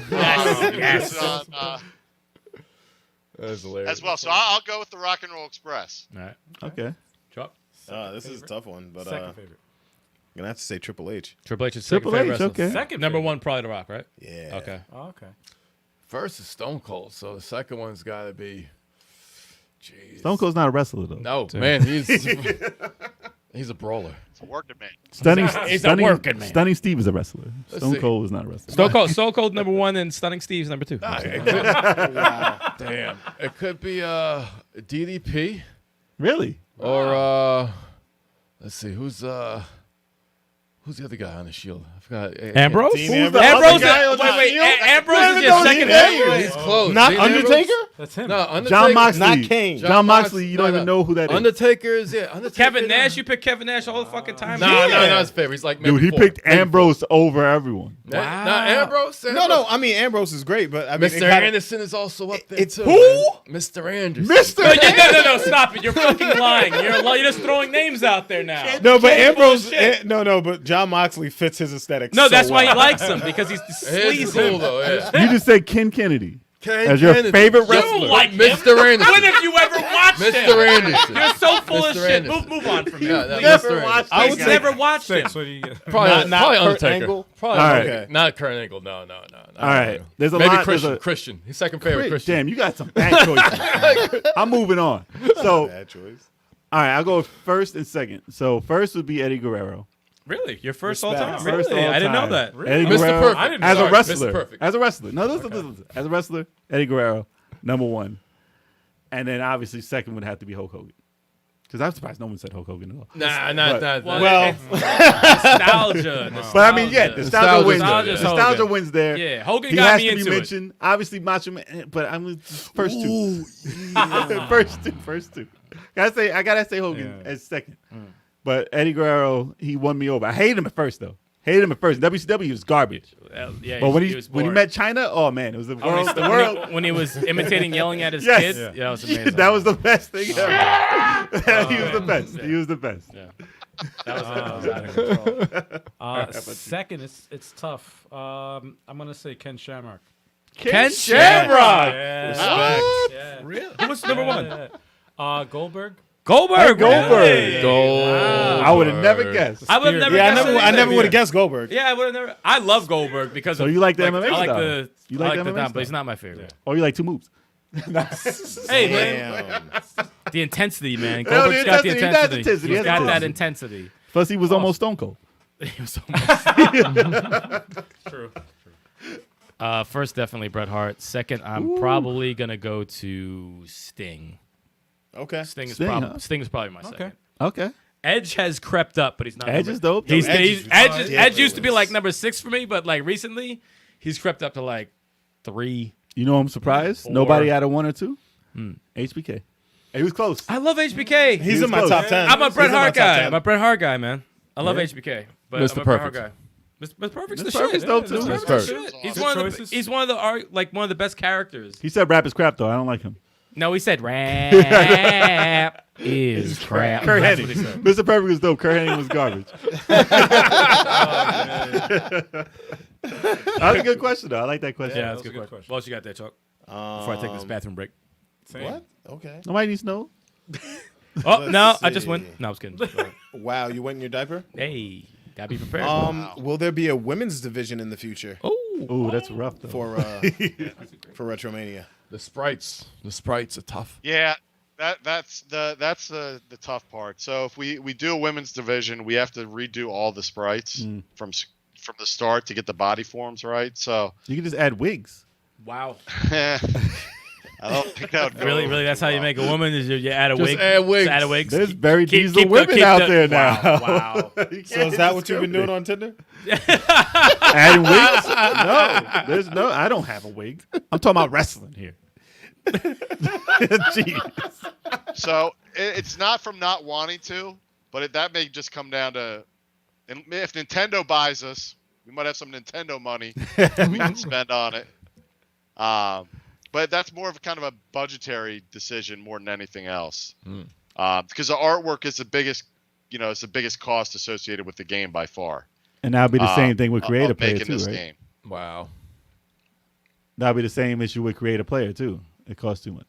Speaker 7: Yes.
Speaker 4: That's hilarious.
Speaker 5: As well. So I'll go with the Rock and Roll Express.
Speaker 7: All right.
Speaker 6: Okay.
Speaker 7: Chuck.
Speaker 3: This is a tough one, but
Speaker 2: Second favorite.
Speaker 3: I'm gonna have to say Triple H.
Speaker 7: Triple H is second
Speaker 6: Triple
Speaker 7: favorite
Speaker 6: H,
Speaker 7: wrestler.
Speaker 6: okay.
Speaker 2: Second
Speaker 7: Number
Speaker 2: favorite.
Speaker 7: one, probably The Rock, right?
Speaker 3: Yeah.
Speaker 7: Okay.
Speaker 2: Oh, okay.
Speaker 4: First is Stone Cold, so the second one's got to be. Jeez.
Speaker 6: Stone Cold's not a wrestler though.
Speaker 4: No, man, he's a brawler.
Speaker 5: It's a working man.
Speaker 6: Stunning Steve is a wrestler.
Speaker 4: Let's
Speaker 6: Stone
Speaker 4: see.
Speaker 6: Cold is not a wrestler.
Speaker 7: Stone Cold number one, and Stunning Steve's number two.
Speaker 4: Damn. It could be DDP
Speaker 6: Really?
Speaker 4: or let's see, who's the other guy on the Shield? I forgot.
Speaker 7: Ambrose?
Speaker 3: Dean
Speaker 6: Who's the
Speaker 3: Ambrose?
Speaker 6: other guy on the
Speaker 7: Wait,
Speaker 6: Shield?
Speaker 7: Ambrose is your
Speaker 3: know
Speaker 7: second
Speaker 3: Dean
Speaker 7: favorite?
Speaker 4: He's close.
Speaker 3: Not
Speaker 4: Dean Ambrose?
Speaker 3: Undertaker?
Speaker 2: That's him.
Speaker 4: No, Undertaker.
Speaker 6: John Moxley.
Speaker 3: Not Kane.
Speaker 6: John Moxley, you don't even know who that is.
Speaker 4: Undertaker's, yeah. Undertaker.
Speaker 7: Kevin Nash, you pick Kevin Nash all the fucking time.
Speaker 4: No, his favorite. He's like maybe
Speaker 6: Dude, he
Speaker 4: four.
Speaker 6: picked
Speaker 4: Maybe
Speaker 6: Ambrose over everyone.
Speaker 4: four. No, Ambrose.
Speaker 3: No. I mean, Ambrose is great, but I mean,
Speaker 4: Mr. Anderson is also up there
Speaker 3: It's
Speaker 4: too.
Speaker 3: who?
Speaker 4: man. Mr. Anderson.
Speaker 7: No, stop it. You're fucking lying. You're just throwing names out there now.
Speaker 3: No, but Ambrose.
Speaker 7: bullshit.
Speaker 3: No, but John Moxley fits his aesthetic.
Speaker 7: No,
Speaker 3: so
Speaker 7: that's why
Speaker 3: well.
Speaker 7: he likes him, because he's
Speaker 4: He's
Speaker 7: sleazy.
Speaker 4: cool though. Yeah.
Speaker 6: You just said Ken Kennedy
Speaker 4: Ken
Speaker 6: as your
Speaker 4: Kennedy.
Speaker 6: favorite
Speaker 7: You
Speaker 6: wrestler.
Speaker 7: don't like him.
Speaker 4: Mr. Anderson.
Speaker 7: When have you ever watched him?
Speaker 4: Mr. Anderson.
Speaker 7: You're so full of
Speaker 4: Mr.
Speaker 7: shit.
Speaker 4: Anderson.
Speaker 7: Move on from me.
Speaker 4: Yeah, no,
Speaker 7: please.
Speaker 6: Never
Speaker 4: Mr.
Speaker 6: watched
Speaker 4: Anderson.
Speaker 7: He's never watched him.
Speaker 2: Six. What do you get?
Speaker 4: Probably,
Speaker 3: Not
Speaker 4: probably
Speaker 3: Kurt
Speaker 4: Undertaker.
Speaker 3: Angle?
Speaker 4: Probably
Speaker 6: All right.
Speaker 4: Undertaker. Not Kurt Angle. No.
Speaker 6: All right. There's a
Speaker 4: Maybe
Speaker 6: lot.
Speaker 4: Christian.
Speaker 6: There's a,
Speaker 4: Christian. His second favorite Christian.
Speaker 6: Damn, you got some bad choices. I'm moving on. So,
Speaker 3: Bad choice.
Speaker 6: all right, I'll go with first and second. So, first would be Eddie Guerrero.
Speaker 7: Really? Your first
Speaker 3: Respect.
Speaker 7: all time?
Speaker 6: First
Speaker 7: Really?
Speaker 6: all
Speaker 7: I didn't know
Speaker 6: time.
Speaker 7: that.
Speaker 6: Eddie
Speaker 4: Mr.
Speaker 6: Guerrero
Speaker 4: Perfect.
Speaker 2: I didn't
Speaker 6: as
Speaker 2: know
Speaker 6: a
Speaker 2: that.
Speaker 6: wrestler.
Speaker 4: Mr. Perfect.
Speaker 6: As a wrestler. No, listen. As a wrestler, Eddie Guerrero, number one. And then obviously second would have to be Hulk Hogan. Because I'm surprised no one said Hulk Hogan at all.
Speaker 4: Nah, not.
Speaker 3: Well,
Speaker 7: Nostalgia.
Speaker 6: But I mean, yeah, nostalgia wins.
Speaker 7: Nostalgia's
Speaker 6: Nostalgia
Speaker 7: Hogan.
Speaker 6: wins there.
Speaker 7: Yeah, Hogan
Speaker 6: He
Speaker 7: got
Speaker 6: has
Speaker 7: me
Speaker 6: to be
Speaker 7: into it.
Speaker 6: mentioned. Obviously, Macho Man, but I'm first two. First two. I gotta say Hogan as second. But Eddie Guerrero, he won me over. I hated him at first though. WCW was garbage.
Speaker 7: Yeah,
Speaker 6: But when he
Speaker 7: was
Speaker 6: when he
Speaker 7: boring.
Speaker 6: met China, oh man, it was the
Speaker 7: Oh, when
Speaker 6: world.
Speaker 7: he-
Speaker 6: The world.
Speaker 7: when he was imitating yelling at his
Speaker 6: Yes.
Speaker 7: kids,
Speaker 6: Yeah.
Speaker 7: that was amazing.
Speaker 6: That was the best thing ever. He was the best. He was the best.
Speaker 7: Yeah. That was out of control.
Speaker 2: Second, it's tough. I'm gonna say Ken Shamrock.
Speaker 7: Ken Shamrock.
Speaker 2: Yeah.
Speaker 7: Really? Who was number one?
Speaker 2: Goldberg.
Speaker 7: Goldberg.
Speaker 6: Goldberg.
Speaker 7: Really?
Speaker 6: I would have never guessed.
Speaker 7: I would have never.
Speaker 3: yeah,
Speaker 7: guessed
Speaker 3: I never
Speaker 7: it.
Speaker 3: would have guessed Goldberg.
Speaker 7: Yeah, I would have never. I love Goldberg because.
Speaker 6: So
Speaker 7: of,
Speaker 6: you like the
Speaker 7: like,
Speaker 6: MMA
Speaker 7: I like
Speaker 6: style?
Speaker 7: the.
Speaker 6: You
Speaker 7: I
Speaker 6: like
Speaker 7: like
Speaker 6: the
Speaker 7: the
Speaker 6: MMA
Speaker 7: down, but
Speaker 6: style?
Speaker 7: he's not my favorite.
Speaker 6: Or you like two moves?
Speaker 7: Hey man,
Speaker 3: Damn.
Speaker 7: the intensity, man.
Speaker 6: the
Speaker 7: Goldberg's got the
Speaker 6: intensity. He
Speaker 7: intensity.
Speaker 6: has intensity. He
Speaker 7: He's
Speaker 6: has
Speaker 7: got that
Speaker 6: intensity.
Speaker 7: intensity.
Speaker 6: Plus, he was almost Stone Cold.
Speaker 7: He was almost-
Speaker 2: True.
Speaker 7: First, definitely Bret Hart. Second, I'm probably gonna go to Sting.
Speaker 3: Okay.
Speaker 7: Sting is
Speaker 6: Sting,
Speaker 7: probably
Speaker 6: huh?
Speaker 7: Sting is probably my second.
Speaker 6: Okay.
Speaker 7: Edge has crept up, but he's not.
Speaker 6: Edge
Speaker 7: number-
Speaker 6: is dope.
Speaker 7: He's,
Speaker 3: Edge
Speaker 7: he's-
Speaker 3: is
Speaker 7: Edge,
Speaker 3: ridiculous.
Speaker 7: Edge used to be like number 6 for me, but like recently, he's crept up to like 3.
Speaker 6: You know, I'm surprised.
Speaker 7: 4.
Speaker 6: Nobody out of 1 or 2. HBK. He was close.
Speaker 7: I love HBK.
Speaker 3: He's in my
Speaker 6: close.
Speaker 3: top 10.
Speaker 7: I'm a
Speaker 3: He's
Speaker 7: Bret
Speaker 3: in my
Speaker 7: Hart
Speaker 3: top
Speaker 7: guy.
Speaker 3: 10.
Speaker 7: I'm a Bret Hart guy, man. I love
Speaker 6: Yeah.
Speaker 7: HBK, but
Speaker 4: Mr.
Speaker 7: I'm a Bret Hart
Speaker 4: Perfect.
Speaker 7: guy. Mr. Perfect's the
Speaker 6: Mr. Perfect's
Speaker 7: shit.
Speaker 6: dope,
Speaker 7: Mr.
Speaker 6: too.
Speaker 7: Perfect's
Speaker 4: Mr.
Speaker 7: the
Speaker 4: Perfect.
Speaker 7: shit. He's
Speaker 2: Good
Speaker 7: one of the
Speaker 2: choices.
Speaker 7: he's one of the like one of the best characters.
Speaker 6: He said rap is crap, though. I don't like him.
Speaker 7: No, he said rap is crap.
Speaker 6: Kurt
Speaker 7: That's
Speaker 6: Hennig.
Speaker 7: what he said.
Speaker 6: Mr. Perfect was dope. Kurt Hennig was garbage. That was a good question, though. I like that question.
Speaker 7: Yeah, that's a
Speaker 2: that was
Speaker 7: good
Speaker 2: a good
Speaker 7: question. What else you got there, Chuck? Before I take this bathroom break.
Speaker 2: Same.
Speaker 3: What? Okay.
Speaker 6: Nobody needs to know.
Speaker 7: Oh
Speaker 3: Let's
Speaker 7: no, I
Speaker 3: see.
Speaker 7: just went. No, I was kidding. Go ahead.
Speaker 3: Wow, you went in your diaper?
Speaker 7: Hey, gotta be prepared.
Speaker 3: Will there be a women's division in the future
Speaker 6: Ooh, that's rough, though.
Speaker 3: for Retromania?
Speaker 4: The sprites are tough.
Speaker 5: Yeah, that's the tough part. So if we do a women's division, we have to redo all the sprites from the start to get the body forms right. So
Speaker 6: You can just add wigs.
Speaker 7: Wow.
Speaker 5: I don't think that would go
Speaker 7: Really, that's how you make a woman? Is you add a
Speaker 4: Just
Speaker 7: wig?
Speaker 4: add wigs.
Speaker 7: Just add a wig.
Speaker 6: There's very diesel
Speaker 7: keep the-
Speaker 6: women
Speaker 7: keep
Speaker 6: out
Speaker 7: the-
Speaker 6: there now.
Speaker 7: Wow.
Speaker 6: You
Speaker 3: So
Speaker 6: can't
Speaker 3: is that what you've been
Speaker 6: discriminate.
Speaker 3: doing on Tinder?
Speaker 6: Adding wigs? No, there's no. I don't have a wig. I'm talking about wrestling here. Jeez.
Speaker 5: So it's not from not wanting to, but that may just come down to, and if Nintendo buys us, we might have some Nintendo money we can spend on it. But but that's more of kind of a budgetary decision more than anything else. Because the artwork is the biggest, it's the biggest cost associated with the game by far.
Speaker 6: And that'll be the same thing with creator player
Speaker 5: making
Speaker 6: too,
Speaker 5: this
Speaker 6: right?
Speaker 5: game.
Speaker 4: Wow.
Speaker 6: That'll be the same issue with creator player too. It costs too much.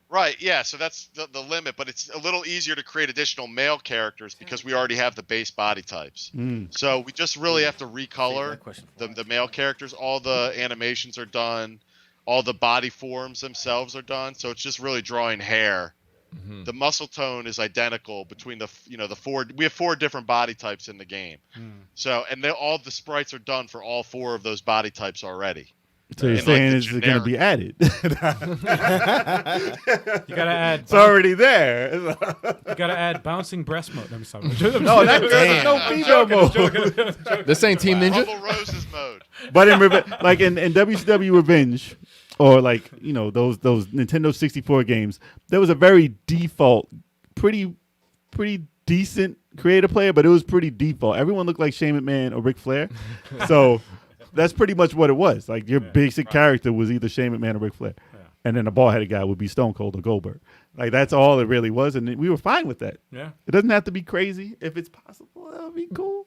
Speaker 5: Right, yeah, so that's the limit, but it's a little easier to create additional male characters because we already have the base body types. So we just really have to recolor the male characters. All the animations are done. All the body forms themselves are done. So it's just really drawing hair. The muscle tone is identical between the four. We have 4 different body types in the game. So, and all the sprites are done for all 4 of those body types already.
Speaker 6: So you're saying it's going to be added?
Speaker 2: You gotta add.
Speaker 6: It's already there.
Speaker 2: You gotta add bouncing breast mode. I'm sorry.
Speaker 6: No, there's no female mode.
Speaker 4: This ain't Team Ninja.
Speaker 5: Humble Roses mode.
Speaker 6: But in WCW Revenge, or those Nintendo 64 games, there was a very default, pretty decent creator player, but it was pretty default. Everyone looked like Shane McMahon or Ric Flair, so that's pretty much what it was. Like your basic character was either Shane McMahon or Ric Flair, and then the ball-headed guy would be Stone Cold or Goldberg. Like that's all it really was, and we were fine with that.
Speaker 2: Yeah,
Speaker 6: it doesn't have to be crazy. If it's possible, that would be cool.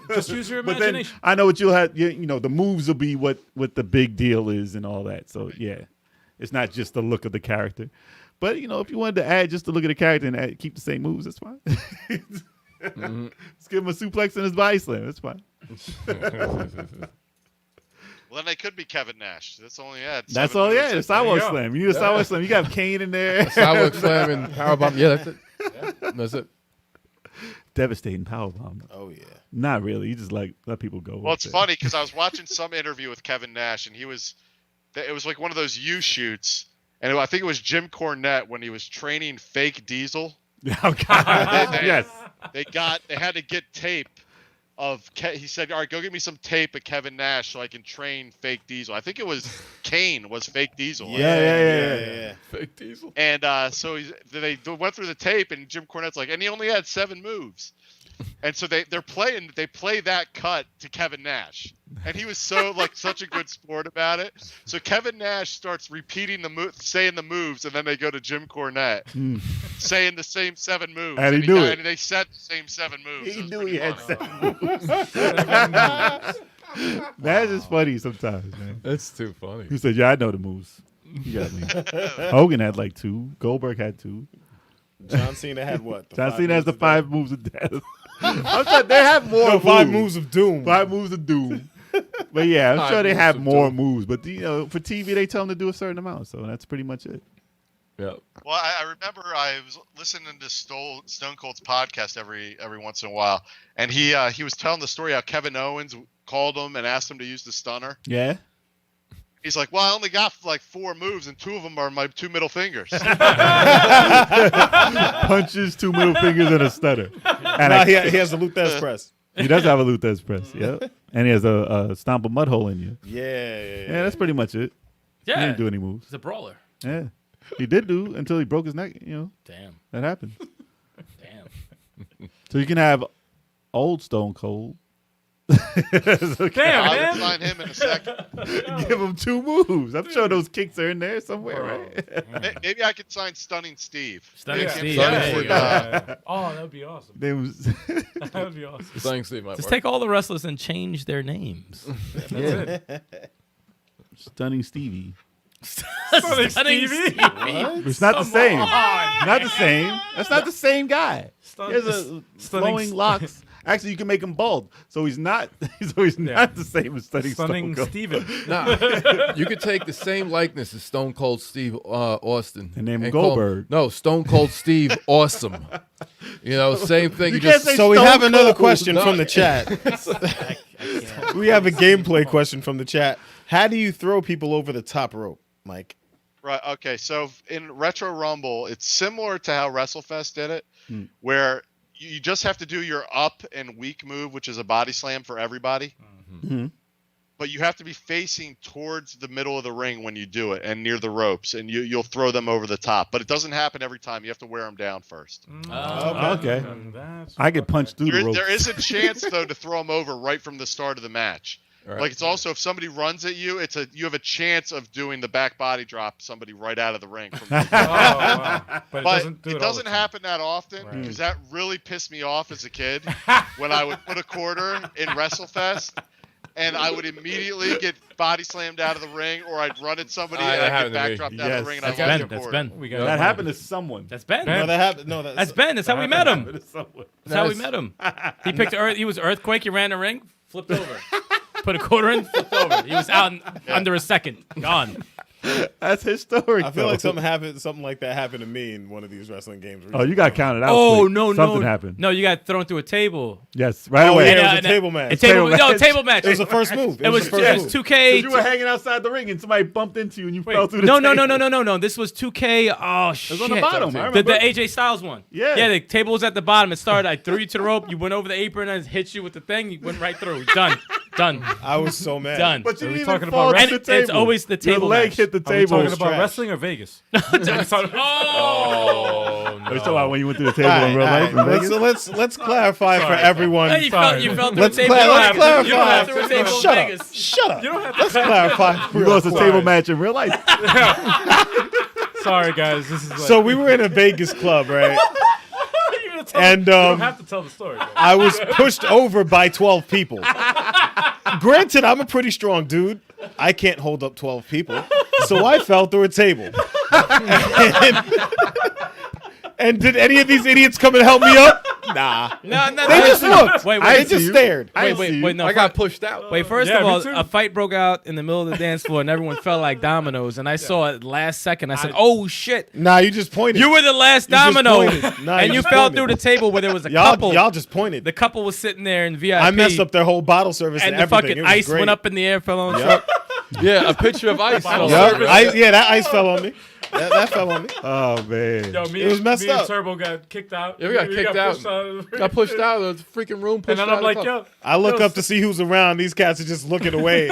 Speaker 2: Just use your
Speaker 6: But
Speaker 2: imagination.
Speaker 6: then I know what you'll have. The moves will be what the big deal is and all that. So yeah, it's not just the look of the character. But if you wanted to add just the look of the character and keep the same moves, that's fine. Let's give him a suplex and his body slam. That's fine.
Speaker 5: Well, then they could be Kevin Nash. That's all he had.
Speaker 6: That's all he had. A sidewalk slam. You need a sidewalk slam. You got Kane in there.
Speaker 4: Sidewalk slam and powerbomb. Yeah, that's it. That's it.
Speaker 6: Devastating powerbomb.
Speaker 3: Oh yeah.
Speaker 6: Not really. You just let people go.
Speaker 5: Well, it's funny because I was watching some interview with Kevin Nash, and it was like one of those U shoots, and I think it was Jim Cornette when he was training Fake Diesel.
Speaker 6: Oh God. Yes.
Speaker 5: They had to get tape he said, all right, go get me some tape of Kevin Nash so I can train Fake Diesel. I think it was Kane was Fake Diesel.
Speaker 6: Yeah.
Speaker 4: Fake Diesel.
Speaker 5: And so they went through the tape, and Jim Cornette's like, and he only had 7 moves. And so they play that cut to Kevin Nash, and he was such a good sport about it. So Kevin Nash starts repeating saying the moves, and then they go to Jim Cornette saying the same 7 moves,
Speaker 6: and he knew it.
Speaker 5: And they said the same 7 moves.
Speaker 6: He knew he had 7 moves. That is funny sometimes, man.
Speaker 4: That's too funny.
Speaker 6: He said, "Yeah, I know the moves. You got me." Hogan had 2. Goldberg had 2.
Speaker 3: John Cena had what?
Speaker 6: John Cena has the 5 moves of death. I'm sure they have more.
Speaker 3: No, 5 moves of doom.
Speaker 6: 5 moves of doom. But yeah, I'm sure they have more moves. But for TV, they tell them to do a certain amount, so that's pretty much it.
Speaker 4: Yeah.
Speaker 5: Well, I remember I was listening to Stone Cold's podcast every once in a while, and he was telling the story how Kevin Owens called him and asked him to use the stunner.
Speaker 6: Yeah.
Speaker 5: He's like, well, I only got 4 moves, and 2 of them are my 2 middle fingers.
Speaker 6: Punches, 2 middle fingers, and a stutter. And
Speaker 3: he has the Luthez press.
Speaker 6: He does have a Luthez press. Yep. And he has a stomp a mud hole in you.
Speaker 3: Yeah.
Speaker 6: That's pretty much it.
Speaker 7: Yeah.
Speaker 6: He didn't do any moves.
Speaker 7: He's a brawler.
Speaker 6: Yeah. He did do until he broke his neck.
Speaker 7: Damn.
Speaker 6: That happened.
Speaker 7: Damn.
Speaker 6: So you can have old Stone Cold.
Speaker 2: Damn,
Speaker 5: I'll
Speaker 2: man.
Speaker 5: find him in a second.
Speaker 6: Give him 2 moves. I'm sure those kicks are in there somewhere, right?
Speaker 5: Maybe I could sign Stunning Steve.
Speaker 7: Stunning
Speaker 5: Make him
Speaker 7: Steve.
Speaker 5: Stunning
Speaker 7: There you
Speaker 5: Steve.
Speaker 7: go.
Speaker 2: Oh, that would be awesome.
Speaker 6: They was
Speaker 2: That would be awesome.
Speaker 4: Thanks, Steve.
Speaker 7: Just take all the wrestlers and change their names.
Speaker 6: Stunning Stevie.
Speaker 2: Stunning Stevie?
Speaker 6: It's not the same. Not the same. That's not the same guy. He has a flowing locks. Actually, you can make him bald, so he's not. Not the same as Stunning
Speaker 2: Stunning
Speaker 6: Stone Cold.
Speaker 2: Steven.
Speaker 4: Nah, you could take the same likeness as Stone Cold Steve Austin
Speaker 6: And name him
Speaker 4: call
Speaker 6: Goldberg.
Speaker 4: No, Stone Cold Steve Awesome. Same thing.
Speaker 6: You
Speaker 4: You,
Speaker 6: can't
Speaker 4: just
Speaker 6: say
Speaker 3: So we
Speaker 6: Stone
Speaker 3: have another
Speaker 6: Cold.
Speaker 3: question
Speaker 4: No.
Speaker 3: from the chat. We have a gameplay question from the chat. How do you throw people over the top rope, Mike?
Speaker 5: Right. Okay. So in Retro Rumble, it's similar to how WrestleFest did it, where you just have to do your up and weak move, which is a body slam for everybody.
Speaker 6: Mhm.
Speaker 5: But you have to be facing towards the middle of the ring when you do it and near the ropes, and you'll throw them over the top. But it doesn't happen every time. You have to wear them down first.
Speaker 6: Okay. I get punched through the ropes.
Speaker 5: There is a chance, though, to throw them over right from the start of the match.
Speaker 4: Right.
Speaker 5: Like it's also if somebody runs at you, you have a chance of doing the back body drop somebody right out of the ring. From
Speaker 2: wow. But
Speaker 5: it doesn't happen that often because that really pissed me off as a kid when I would put a quarter in WrestleFest and I would immediately get body slammed out of the ring, or I'd run at somebody and I'd get backdropped out of the ring and I lost a quarter.
Speaker 7: Ben.
Speaker 6: That happened to someone.
Speaker 7: That's Ben.
Speaker 3: No, that happened. No,
Speaker 7: That's Ben. That's how we met him.
Speaker 6: Happened to someone.
Speaker 7: That's how we met him. He picked Earth. He was Earthquake. He ran the ring, flipped over, put a quarter in, flipped over. He was out in under a second, gone.
Speaker 6: That's historic.
Speaker 3: I feel
Speaker 6: though.
Speaker 3: like something like that happened to me in one of these wrestling games.
Speaker 6: Oh, you got counted out.
Speaker 7: Oh
Speaker 6: quick.
Speaker 7: no,
Speaker 6: Something
Speaker 7: no,
Speaker 6: happened.
Speaker 7: No, you got thrown through a table.
Speaker 6: Yes, right
Speaker 3: Oh,
Speaker 6: away.
Speaker 3: yeah. It was a
Speaker 7: And,
Speaker 3: table match.
Speaker 7: A table,
Speaker 6: Table
Speaker 7: no,
Speaker 6: match.
Speaker 7: table match.
Speaker 3: It was the first move.
Speaker 7: It was
Speaker 3: the first move.
Speaker 7: 2K.
Speaker 6: You were hanging outside the ring and somebody bumped into you and you fell through the
Speaker 7: No,
Speaker 6: table.
Speaker 7: no. This was 2K. Oh shit.
Speaker 6: It was on the bottom. I
Speaker 7: The
Speaker 6: remember.
Speaker 7: AJ Styles one.
Speaker 6: Yeah.
Speaker 7: Yeah, the table was at the bottom. It started. I threw you to the rope. You went over the apron and hit you with the thing. You went right through. Done.
Speaker 3: I was so mad.
Speaker 7: Done.
Speaker 6: But you
Speaker 2: Are we
Speaker 6: didn't even
Speaker 2: talking
Speaker 6: fall
Speaker 2: about
Speaker 6: to the
Speaker 7: And
Speaker 6: table.
Speaker 7: it's always the table
Speaker 6: Your leg
Speaker 7: match.
Speaker 6: hit the
Speaker 2: Are we
Speaker 6: table.
Speaker 2: talking about
Speaker 3: trash.
Speaker 2: wrestling or Vegas?
Speaker 7: Oh
Speaker 6: Are you talking about when you went through the table
Speaker 3: All
Speaker 6: in real life? in
Speaker 3: right.
Speaker 6: Vegas?
Speaker 3: Let's clarify for everyone.
Speaker 7: Hey, you fell through
Speaker 3: Let's
Speaker 7: the table.
Speaker 3: let's clarify.
Speaker 7: You don't have to through a table in
Speaker 3: Shut up.
Speaker 7: Vegas.
Speaker 3: Shut up. Let's clarify.
Speaker 6: You lost a table match in real life.
Speaker 2: Sorry, guys. This is like,
Speaker 3: So we were in a Vegas club, right? And
Speaker 2: you don't have to tell the story. Though.
Speaker 3: I was pushed over by 12 people. Granted, I'm a pretty strong dude. I can't hold up 12 people. So I fell through a table. And did any of these idiots come and help me up? Nah.
Speaker 7: No.
Speaker 3: They just looked.
Speaker 7: Wait,
Speaker 3: They
Speaker 7: wait.
Speaker 3: just stared.
Speaker 7: Wait. No.
Speaker 4: I got pushed out.
Speaker 7: Wait, first
Speaker 2: Yeah,
Speaker 7: of
Speaker 2: me
Speaker 7: all,
Speaker 2: too.
Speaker 7: a fight broke out in the middle of the dance floor, and everyone fell like dominoes. And I saw it last second. I said, "Oh shit!"
Speaker 3: Nah, you just pointed.
Speaker 7: You were the last
Speaker 3: You just
Speaker 7: domino,
Speaker 3: pointed. Nah,
Speaker 7: and
Speaker 3: you
Speaker 7: you
Speaker 3: just
Speaker 7: fell
Speaker 3: pointed.
Speaker 7: through the table where there was a
Speaker 3: y'all,
Speaker 7: couple.
Speaker 3: y'all just pointed.
Speaker 7: The couple was sitting there in VIP.
Speaker 3: I messed up their whole bottle service and,
Speaker 7: and the
Speaker 3: everything.
Speaker 7: fucking
Speaker 3: It was
Speaker 7: ice
Speaker 3: great.
Speaker 7: went up in the air, fell on the
Speaker 3: Yep.
Speaker 7: truck.
Speaker 4: Yeah, a picture of ice. fell
Speaker 3: Yup.
Speaker 4: over.
Speaker 3: That ice fell on me. That fell on me.
Speaker 6: Oh, man.
Speaker 2: Yo, me,
Speaker 3: It was messed
Speaker 2: me and
Speaker 3: up.
Speaker 2: Turbo got kicked out.
Speaker 4: Yeah, we got kicked out.
Speaker 2: pushed out of the
Speaker 4: Got pushed out of the freaking room. Pushed
Speaker 2: And then
Speaker 4: out
Speaker 2: I'm
Speaker 4: of
Speaker 2: like,
Speaker 4: the club.
Speaker 2: yo,
Speaker 3: I look up to see who's around. These cats are just looking away.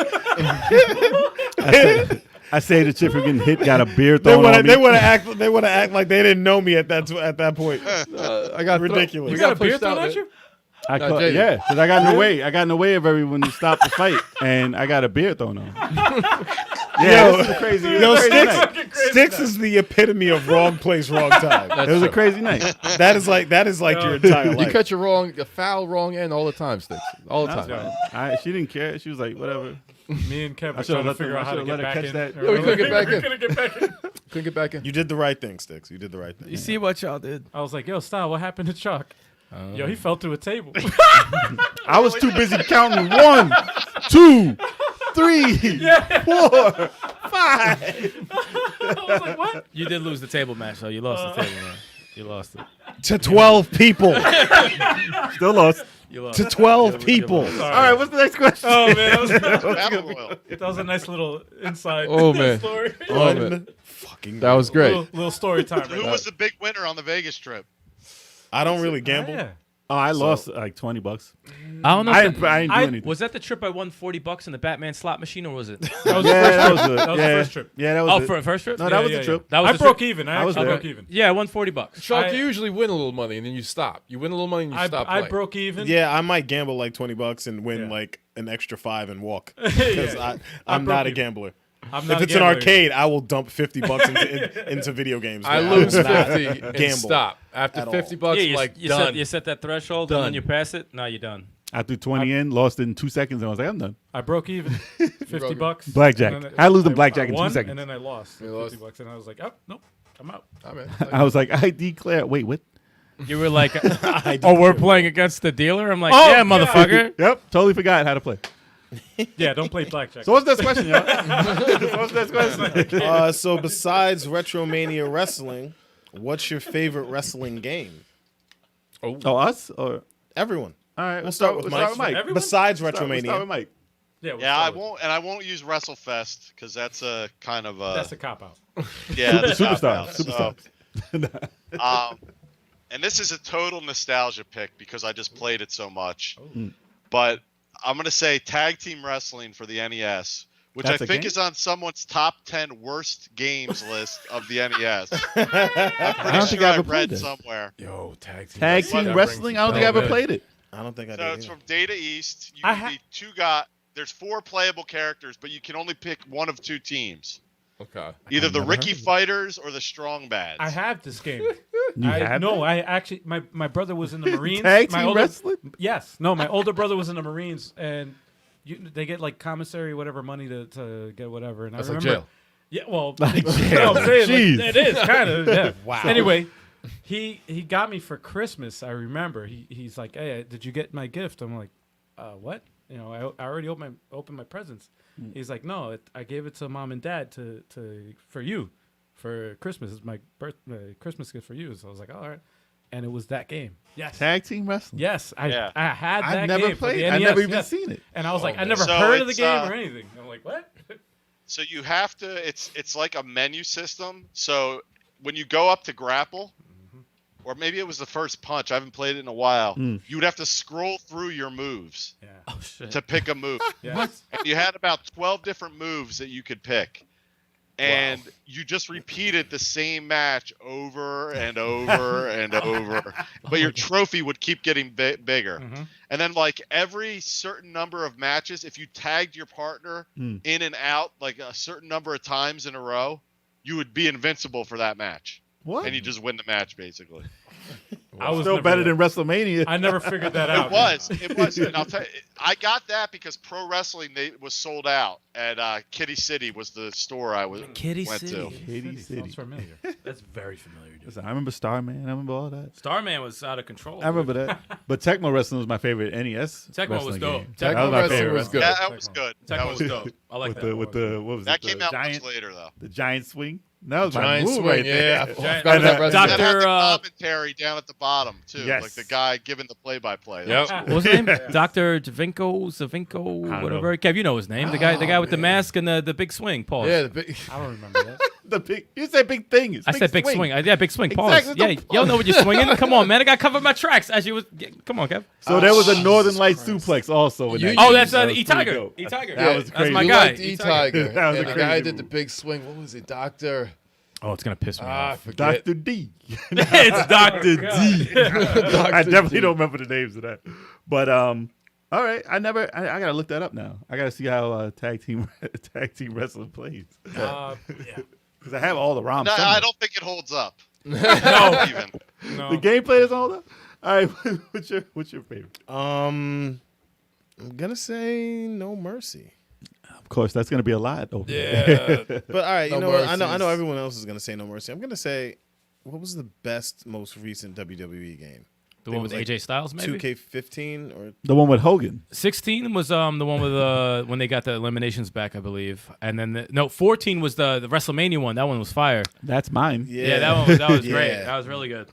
Speaker 6: I say the chick from getting hit got a beer
Speaker 3: They
Speaker 6: thrown
Speaker 3: want
Speaker 6: on
Speaker 3: to.
Speaker 6: me.
Speaker 3: They want to act like they didn't know me at that point.
Speaker 4: I got
Speaker 3: Ridiculous.
Speaker 2: you
Speaker 3: You
Speaker 2: got a beer
Speaker 4: pushed
Speaker 2: thrown
Speaker 4: out,
Speaker 2: at you?
Speaker 6: I
Speaker 4: No,
Speaker 6: caught,
Speaker 4: Jada.
Speaker 6: yeah, because I got in the way. I got in the way of everyone to stop the fight, and I got a beer thrown on. Yeah,
Speaker 3: Yo,
Speaker 6: this is crazy. It
Speaker 3: Yo,
Speaker 6: was a crazy
Speaker 3: Sticks,
Speaker 6: night.
Speaker 3: Sticks is the epitome of wrong place, wrong time.
Speaker 6: It was a crazy night.
Speaker 3: That is like your entire
Speaker 4: You
Speaker 3: life.
Speaker 4: catch a foul wrong end all the time, Sticks. All the time.
Speaker 6: She didn't care. She was like, whatever.
Speaker 2: Me and Kev
Speaker 6: I
Speaker 2: were
Speaker 6: should've
Speaker 2: trying to
Speaker 6: let
Speaker 2: figure
Speaker 6: them-
Speaker 2: out
Speaker 6: I
Speaker 2: how to
Speaker 6: should've
Speaker 2: get
Speaker 6: let her
Speaker 2: back
Speaker 6: catch
Speaker 2: in.
Speaker 6: that.
Speaker 4: Yeah, we couldn't get back
Speaker 2: We
Speaker 4: in.
Speaker 2: couldn't get back in.
Speaker 4: Couldn't get back in.
Speaker 3: You did the right thing, Sticks. You did the right thing.
Speaker 7: You see what y'all did?
Speaker 2: I was like, yo, Style, what happened to Chuck? Yo, he fell through a table.
Speaker 6: I was too busy counting 1, 2, 3, 4, 5.
Speaker 2: I was like, what?
Speaker 7: You did lose the table match, so you lost the table match. You lost it.
Speaker 3: To 12 people.
Speaker 6: Still lost.
Speaker 7: You lost.
Speaker 3: To 12 people.
Speaker 6: All right, what's the next question?
Speaker 2: Oh, man.
Speaker 5: Battle Royal.
Speaker 2: That was a nice little inside
Speaker 4: Oh, man.
Speaker 2: story.
Speaker 4: Oh, man.
Speaker 3: Fucking.
Speaker 4: That was great.
Speaker 2: Little story time.
Speaker 5: Who was the big winner on the Vegas trip?
Speaker 3: I don't really gamble.
Speaker 2: Yeah.
Speaker 6: Oh, I lost like $20.
Speaker 7: I don't know.
Speaker 6: I
Speaker 7: if
Speaker 6: didn't do anything.
Speaker 7: Was that the trip I won $40 in the Batman slot machine, or was it?
Speaker 2: That was
Speaker 6: Yeah, that was
Speaker 2: that
Speaker 6: the
Speaker 2: was the first trip.
Speaker 6: Yeah, that was
Speaker 7: Oh,
Speaker 6: it.
Speaker 7: for a first trip?
Speaker 6: No, that was the trip.
Speaker 7: That was
Speaker 2: I
Speaker 7: the
Speaker 2: broke
Speaker 7: trip.
Speaker 2: even.
Speaker 6: I was
Speaker 2: I
Speaker 6: there.
Speaker 2: broke even.
Speaker 7: Yeah, I won $40.
Speaker 4: Chuck,
Speaker 2: I-
Speaker 4: you usually win a little money and then you stop. You win a little money and you stop
Speaker 2: I
Speaker 4: playing.
Speaker 2: broke even.
Speaker 3: Yeah, I might gamble like $20 and win
Speaker 2: Yeah.
Speaker 3: like an extra 5 and walk. Because
Speaker 2: Yeah.
Speaker 3: I'm
Speaker 2: broke
Speaker 3: not a
Speaker 2: even.
Speaker 3: gambler.
Speaker 2: I'm not
Speaker 3: If
Speaker 2: a
Speaker 3: it's an
Speaker 2: gambler.
Speaker 3: arcade, I will dump $50 into video games.
Speaker 4: I
Speaker 3: but
Speaker 4: lose
Speaker 3: will not
Speaker 4: 50 and
Speaker 3: gamble
Speaker 4: stop. After
Speaker 3: at all.
Speaker 4: $50,
Speaker 7: Yeah, you,
Speaker 4: like,
Speaker 7: you,
Speaker 4: done.
Speaker 7: set, you set that threshold, and
Speaker 4: Done.
Speaker 7: then you pass it. Now you're done.
Speaker 6: I threw 20 in, lost in 2 seconds, and I was like, I'm done.
Speaker 2: I broke even. $50.
Speaker 6: Blackjack.
Speaker 2: And then
Speaker 6: I lose the blackjack in 2
Speaker 2: won,
Speaker 6: seconds.
Speaker 2: And then I lost.
Speaker 4: You lost.
Speaker 2: $50. And I was like, oh, nope. I'm out.
Speaker 4: I mean,
Speaker 6: I was like, I declare. Wait, what?
Speaker 7: You were like, oh, we're playing against the dealer? I'm like,
Speaker 2: Oh,
Speaker 7: yeah,
Speaker 2: God.
Speaker 7: motherfucker.
Speaker 6: Yep, totally forgot how to play.
Speaker 2: Yeah, don't play blackjack.
Speaker 6: So what's this question, y'all? What's this question?
Speaker 3: So besides Retromania wrestling, what's your favorite wrestling game?
Speaker 6: Oh, us? Or
Speaker 3: Everyone.
Speaker 6: all right,
Speaker 3: We'll start with Mike.
Speaker 2: Everyone?
Speaker 3: Besides
Speaker 6: We'll start with
Speaker 3: Retromania.
Speaker 6: Mike.
Speaker 2: Yeah, we'll
Speaker 5: Yeah, I
Speaker 2: start with-
Speaker 5: won't use WrestleFest because that's a kind of a
Speaker 2: That's a cop out.
Speaker 5: yeah the
Speaker 6: Superstar.
Speaker 5: cop-out.
Speaker 6: Superstar.
Speaker 5: So, and this is a total nostalgia pick because I just played it so much. But I'm gonna say tag team wrestling for the NES, which
Speaker 6: That's
Speaker 5: I
Speaker 6: a
Speaker 5: think
Speaker 6: game?
Speaker 5: is on someone's top 10 worst games list of the NES. I'm
Speaker 6: I
Speaker 5: pretty
Speaker 6: don't think
Speaker 5: sure
Speaker 6: I
Speaker 5: I
Speaker 6: ever played
Speaker 5: read
Speaker 6: this.
Speaker 5: somewhere.
Speaker 4: yo, tag team.
Speaker 6: Tag
Speaker 4: wrestling,
Speaker 6: team
Speaker 4: that
Speaker 6: wrestling?
Speaker 4: brings
Speaker 6: I don't think I ever
Speaker 4: back.
Speaker 6: played it.
Speaker 3: I don't think I
Speaker 5: So
Speaker 3: did.
Speaker 5: it's
Speaker 3: either.
Speaker 5: from Data East. You
Speaker 2: I
Speaker 5: can
Speaker 2: ha-
Speaker 5: be two guys. there's 4 playable characters, but you can only pick one of 2 teams.
Speaker 4: Okay.
Speaker 5: Either the
Speaker 6: never
Speaker 5: Ricky
Speaker 6: heard of it.
Speaker 5: Fighters or the Strong Bads.
Speaker 2: I have this game.
Speaker 6: You have
Speaker 2: No,
Speaker 6: it?
Speaker 2: I actually my brother was in the Marines.
Speaker 6: Tag
Speaker 2: my
Speaker 6: team
Speaker 2: older,
Speaker 6: wrestling?
Speaker 2: Yes. No, my older brother was in the Marines, and they get like commissary, whatever money to get whatever. And
Speaker 4: That's
Speaker 2: I
Speaker 4: like
Speaker 2: remember,
Speaker 4: jail.
Speaker 2: yeah, well,
Speaker 6: Like
Speaker 2: you know
Speaker 6: jail.
Speaker 2: what I'm saying?
Speaker 6: Jeez.
Speaker 2: Like, it is kind of. Yeah. Wow. Anyway, he got me for Christmas. I remember he's like, "Hey, did you get my gift?" I'm like, "What?" You know, I already opened my presents. He's like, "No, I gave it to mom and dad for you, for Christmas. It's my Christmas gift for you." So I was like, "All right," and it was that game. Yes.
Speaker 6: Tag team wrestling.
Speaker 2: Yes, I had that
Speaker 6: I've never
Speaker 2: game for the
Speaker 6: played. I
Speaker 2: NES,
Speaker 6: never even
Speaker 2: yes.
Speaker 6: seen it.
Speaker 2: And I was like, I
Speaker 4: man.
Speaker 2: never
Speaker 5: So
Speaker 2: heard of the
Speaker 5: it's,
Speaker 2: game or anything. I'm like, what?
Speaker 5: So you have to. It's like a menu system. So when you go up to grapple, or maybe it was the first punch. I haven't played it in a while. You would have to scroll through your moves
Speaker 2: Yeah.
Speaker 7: Oh shit.
Speaker 5: to pick a move.
Speaker 2: Yes.
Speaker 5: And you had about 12 different moves that you could pick. And you just repeated the same match over and over and over. But your trophy would keep getting bigger. And then, like, every certain number of matches, if you tagged your partner in and out, like, a certain number of times in a row, you would be invincible for that match.
Speaker 6: What?
Speaker 5: And you just win the match, basically.
Speaker 2: I was
Speaker 6: Still
Speaker 2: never
Speaker 6: better
Speaker 2: there.
Speaker 6: than WrestleMania.
Speaker 2: I never figured that out.
Speaker 5: It was. And I'll tell you, I got that because pro wrestling was sold out at Kitty City was the store I went
Speaker 7: Kitty
Speaker 5: to.
Speaker 7: City.
Speaker 6: Katy
Speaker 2: Sounds
Speaker 6: City.
Speaker 2: familiar. That's very familiar, dude.
Speaker 6: Listen, I remember Starman. I remember all that.
Speaker 7: Starman was out of control.
Speaker 6: I remember that. But Tecmo Wrestling was my favorite NES.
Speaker 7: Tecmo was
Speaker 6: wrestling
Speaker 7: dope.
Speaker 6: game.
Speaker 7: Tecmo
Speaker 6: That was my
Speaker 4: Wrestling
Speaker 6: favorite.
Speaker 4: was good.
Speaker 5: Yeah, that was good.
Speaker 7: Tecmo
Speaker 5: That
Speaker 7: was
Speaker 5: was
Speaker 7: dope. I like
Speaker 6: With
Speaker 7: that.
Speaker 6: the what was
Speaker 5: That
Speaker 6: it?
Speaker 5: came
Speaker 6: The
Speaker 5: out
Speaker 6: giant,
Speaker 5: much later, though.
Speaker 6: the giant swing. That was my
Speaker 4: Giant
Speaker 6: move
Speaker 4: swing.
Speaker 6: right
Speaker 4: Yeah.
Speaker 6: there.
Speaker 4: I forgot
Speaker 7: Giant-
Speaker 4: about that
Speaker 6: And,
Speaker 4: wrestling.
Speaker 5: That had
Speaker 7: Doctor,
Speaker 5: the commentary down at the bottom too,
Speaker 6: Yes.
Speaker 5: like the guy giving the play-by-play.
Speaker 4: Yep.
Speaker 7: What was his name? Dr. Zavinko, whatever.
Speaker 6: know.
Speaker 7: Kev, you know his name. The guy with the mask and the big swing. Pause.
Speaker 4: Yeah, the big,
Speaker 2: I don't remember that.
Speaker 6: The big. You said big thing. It's
Speaker 7: I said big swing. Yeah, big swing. Pause.
Speaker 6: Exactly.
Speaker 7: Yeah,
Speaker 6: Don't
Speaker 7: y'all know what you're swinging. Come on, man. I got to cover my tracks as you was. Come on, Kev.
Speaker 6: So there was a Northern Light suplex also. In
Speaker 4: You-
Speaker 6: that
Speaker 4: Oh,
Speaker 6: game.
Speaker 7: that's
Speaker 6: That was
Speaker 7: E-Tiger.
Speaker 6: pretty dope.
Speaker 7: E-Tiger.
Speaker 6: That was
Speaker 7: That's
Speaker 6: crazy.
Speaker 7: my
Speaker 4: you
Speaker 7: guy.
Speaker 4: liked E-Tiger.
Speaker 6: That was
Speaker 4: And
Speaker 6: a
Speaker 4: the guy
Speaker 6: crazy
Speaker 4: did the
Speaker 6: move.
Speaker 4: big swing. What was it? Doctor?
Speaker 7: Oh, it's going to piss me
Speaker 4: I
Speaker 7: off.
Speaker 4: forget.
Speaker 6: Dr. D.
Speaker 7: It's Dr. D.
Speaker 6: I definitely don't remember the names of that. But all right, I gotta look that up now. I gotta see how tag team wrestling plays
Speaker 2: Yeah.
Speaker 6: because I have all the ROMs.
Speaker 5: No, I
Speaker 6: somewhere.
Speaker 5: don't think it holds up.
Speaker 2: No.
Speaker 5: Even.
Speaker 2: No.
Speaker 6: The gameplay is all that. All right, what's your favorite?
Speaker 3: I'm gonna say No Mercy.
Speaker 6: Of course, that's gonna be a lot. Over
Speaker 4: Yeah.
Speaker 3: But all right,
Speaker 4: No
Speaker 3: you know what? I know
Speaker 4: Mercies.
Speaker 3: everyone else is gonna say No Mercy. I'm gonna say, what was the best, most recent WWE game?
Speaker 7: The one with
Speaker 3: Like
Speaker 7: AJ Styles, maybe?
Speaker 3: 2K15 or
Speaker 6: the one with Hogan.
Speaker 7: 16 was the one with when they got the eliminations back, I believe. And then 14 was the WrestleMania one. That one was fire.
Speaker 6: That's mine.
Speaker 7: Yeah, that was great.
Speaker 3: Yeah.
Speaker 7: That was really good.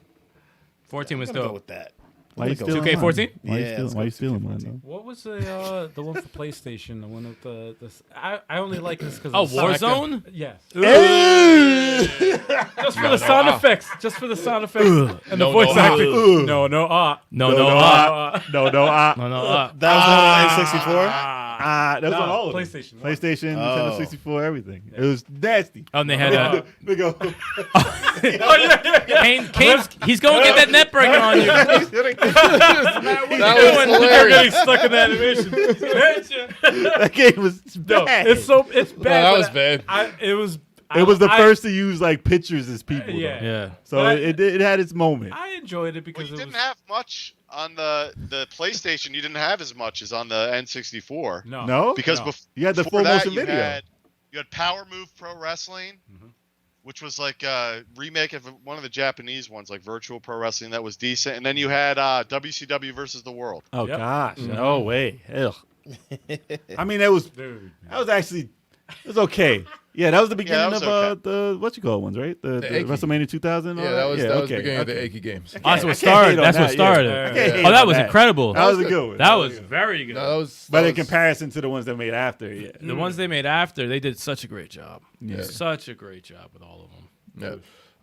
Speaker 7: 14 was
Speaker 3: I'm gonna go
Speaker 7: dope.
Speaker 3: with that.
Speaker 6: Why you
Speaker 3: I'm gonna
Speaker 6: stealing
Speaker 3: go with
Speaker 6: mine?
Speaker 7: 2K14?
Speaker 6: Why you
Speaker 3: Yeah,
Speaker 6: stealing?
Speaker 3: let's
Speaker 6: Why
Speaker 3: go
Speaker 6: you stealing mine?
Speaker 3: 2K14.
Speaker 6: though?
Speaker 2: What was the one for PlayStation? The one with the I only like this because
Speaker 7: Oh, Warzone?
Speaker 2: Yes.
Speaker 6: Hey!
Speaker 2: Just for the sound effects. Just for the sound effects and the voice acting. No,
Speaker 7: No,
Speaker 6: No,
Speaker 7: no,
Speaker 6: no,
Speaker 7: no, no.
Speaker 3: That was on N64.
Speaker 6: that was on all of them.
Speaker 2: PlayStation.
Speaker 6: PlayStation,
Speaker 3: Oh.
Speaker 6: Nintendo 64, everything. It was nasty.
Speaker 7: Oh, and they had
Speaker 6: They go.
Speaker 7: he's going to get that net breaker on you.
Speaker 4: That was
Speaker 2: They're
Speaker 4: hilarious.
Speaker 2: getting stuck in the animation.
Speaker 6: That game was
Speaker 2: No,
Speaker 6: bad.
Speaker 2: it's bad.
Speaker 4: that
Speaker 2: but
Speaker 4: was bad.
Speaker 2: It was.
Speaker 6: It was the
Speaker 2: I-
Speaker 6: first to use like pictures as people.
Speaker 2: Yeah.
Speaker 6: though.
Speaker 7: Yeah.
Speaker 6: So
Speaker 2: But
Speaker 6: it had its moment.
Speaker 2: I enjoyed it
Speaker 5: Well,
Speaker 2: because
Speaker 5: you
Speaker 2: it
Speaker 5: didn't
Speaker 2: was.
Speaker 5: have much on the PlayStation. You didn't have as much as on the N64.
Speaker 2: No.
Speaker 6: No,
Speaker 5: Because
Speaker 2: No.
Speaker 6: you had the
Speaker 5: before
Speaker 6: full
Speaker 5: that,
Speaker 6: motion video.
Speaker 5: You had Power Move Pro Wrestling, which was like a remake of one of the Japanese ones, like Virtual Pro Wrestling, that was decent. And then you had WCW versus the World.
Speaker 6: Oh
Speaker 2: Yep.
Speaker 6: gosh, no way. Ugh. I mean, that was actually it was okay. Yeah, that was the beginning
Speaker 5: was
Speaker 6: of
Speaker 5: okay.
Speaker 6: the what you call ones, right? The
Speaker 4: Achy.
Speaker 6: WrestleMania 2000.
Speaker 4: Yeah, that was the
Speaker 6: okay,
Speaker 4: beginning of the
Speaker 6: okay.
Speaker 4: achy games.
Speaker 7: Oh, that's
Speaker 6: I
Speaker 7: what
Speaker 6: can't hate
Speaker 7: started.
Speaker 6: on
Speaker 7: That's what
Speaker 6: that,
Speaker 7: started.
Speaker 6: yeah. I can't hate
Speaker 7: Oh, that
Speaker 6: on
Speaker 7: was incredible.
Speaker 6: That was a good one.
Speaker 7: That was very good.
Speaker 4: No, that was.
Speaker 6: But
Speaker 4: that
Speaker 6: in
Speaker 4: was-
Speaker 6: comparison to the ones that made after, yeah.
Speaker 7: The ones they made after, they did such a great job.
Speaker 6: Yeah.
Speaker 7: Such a great job with all of them.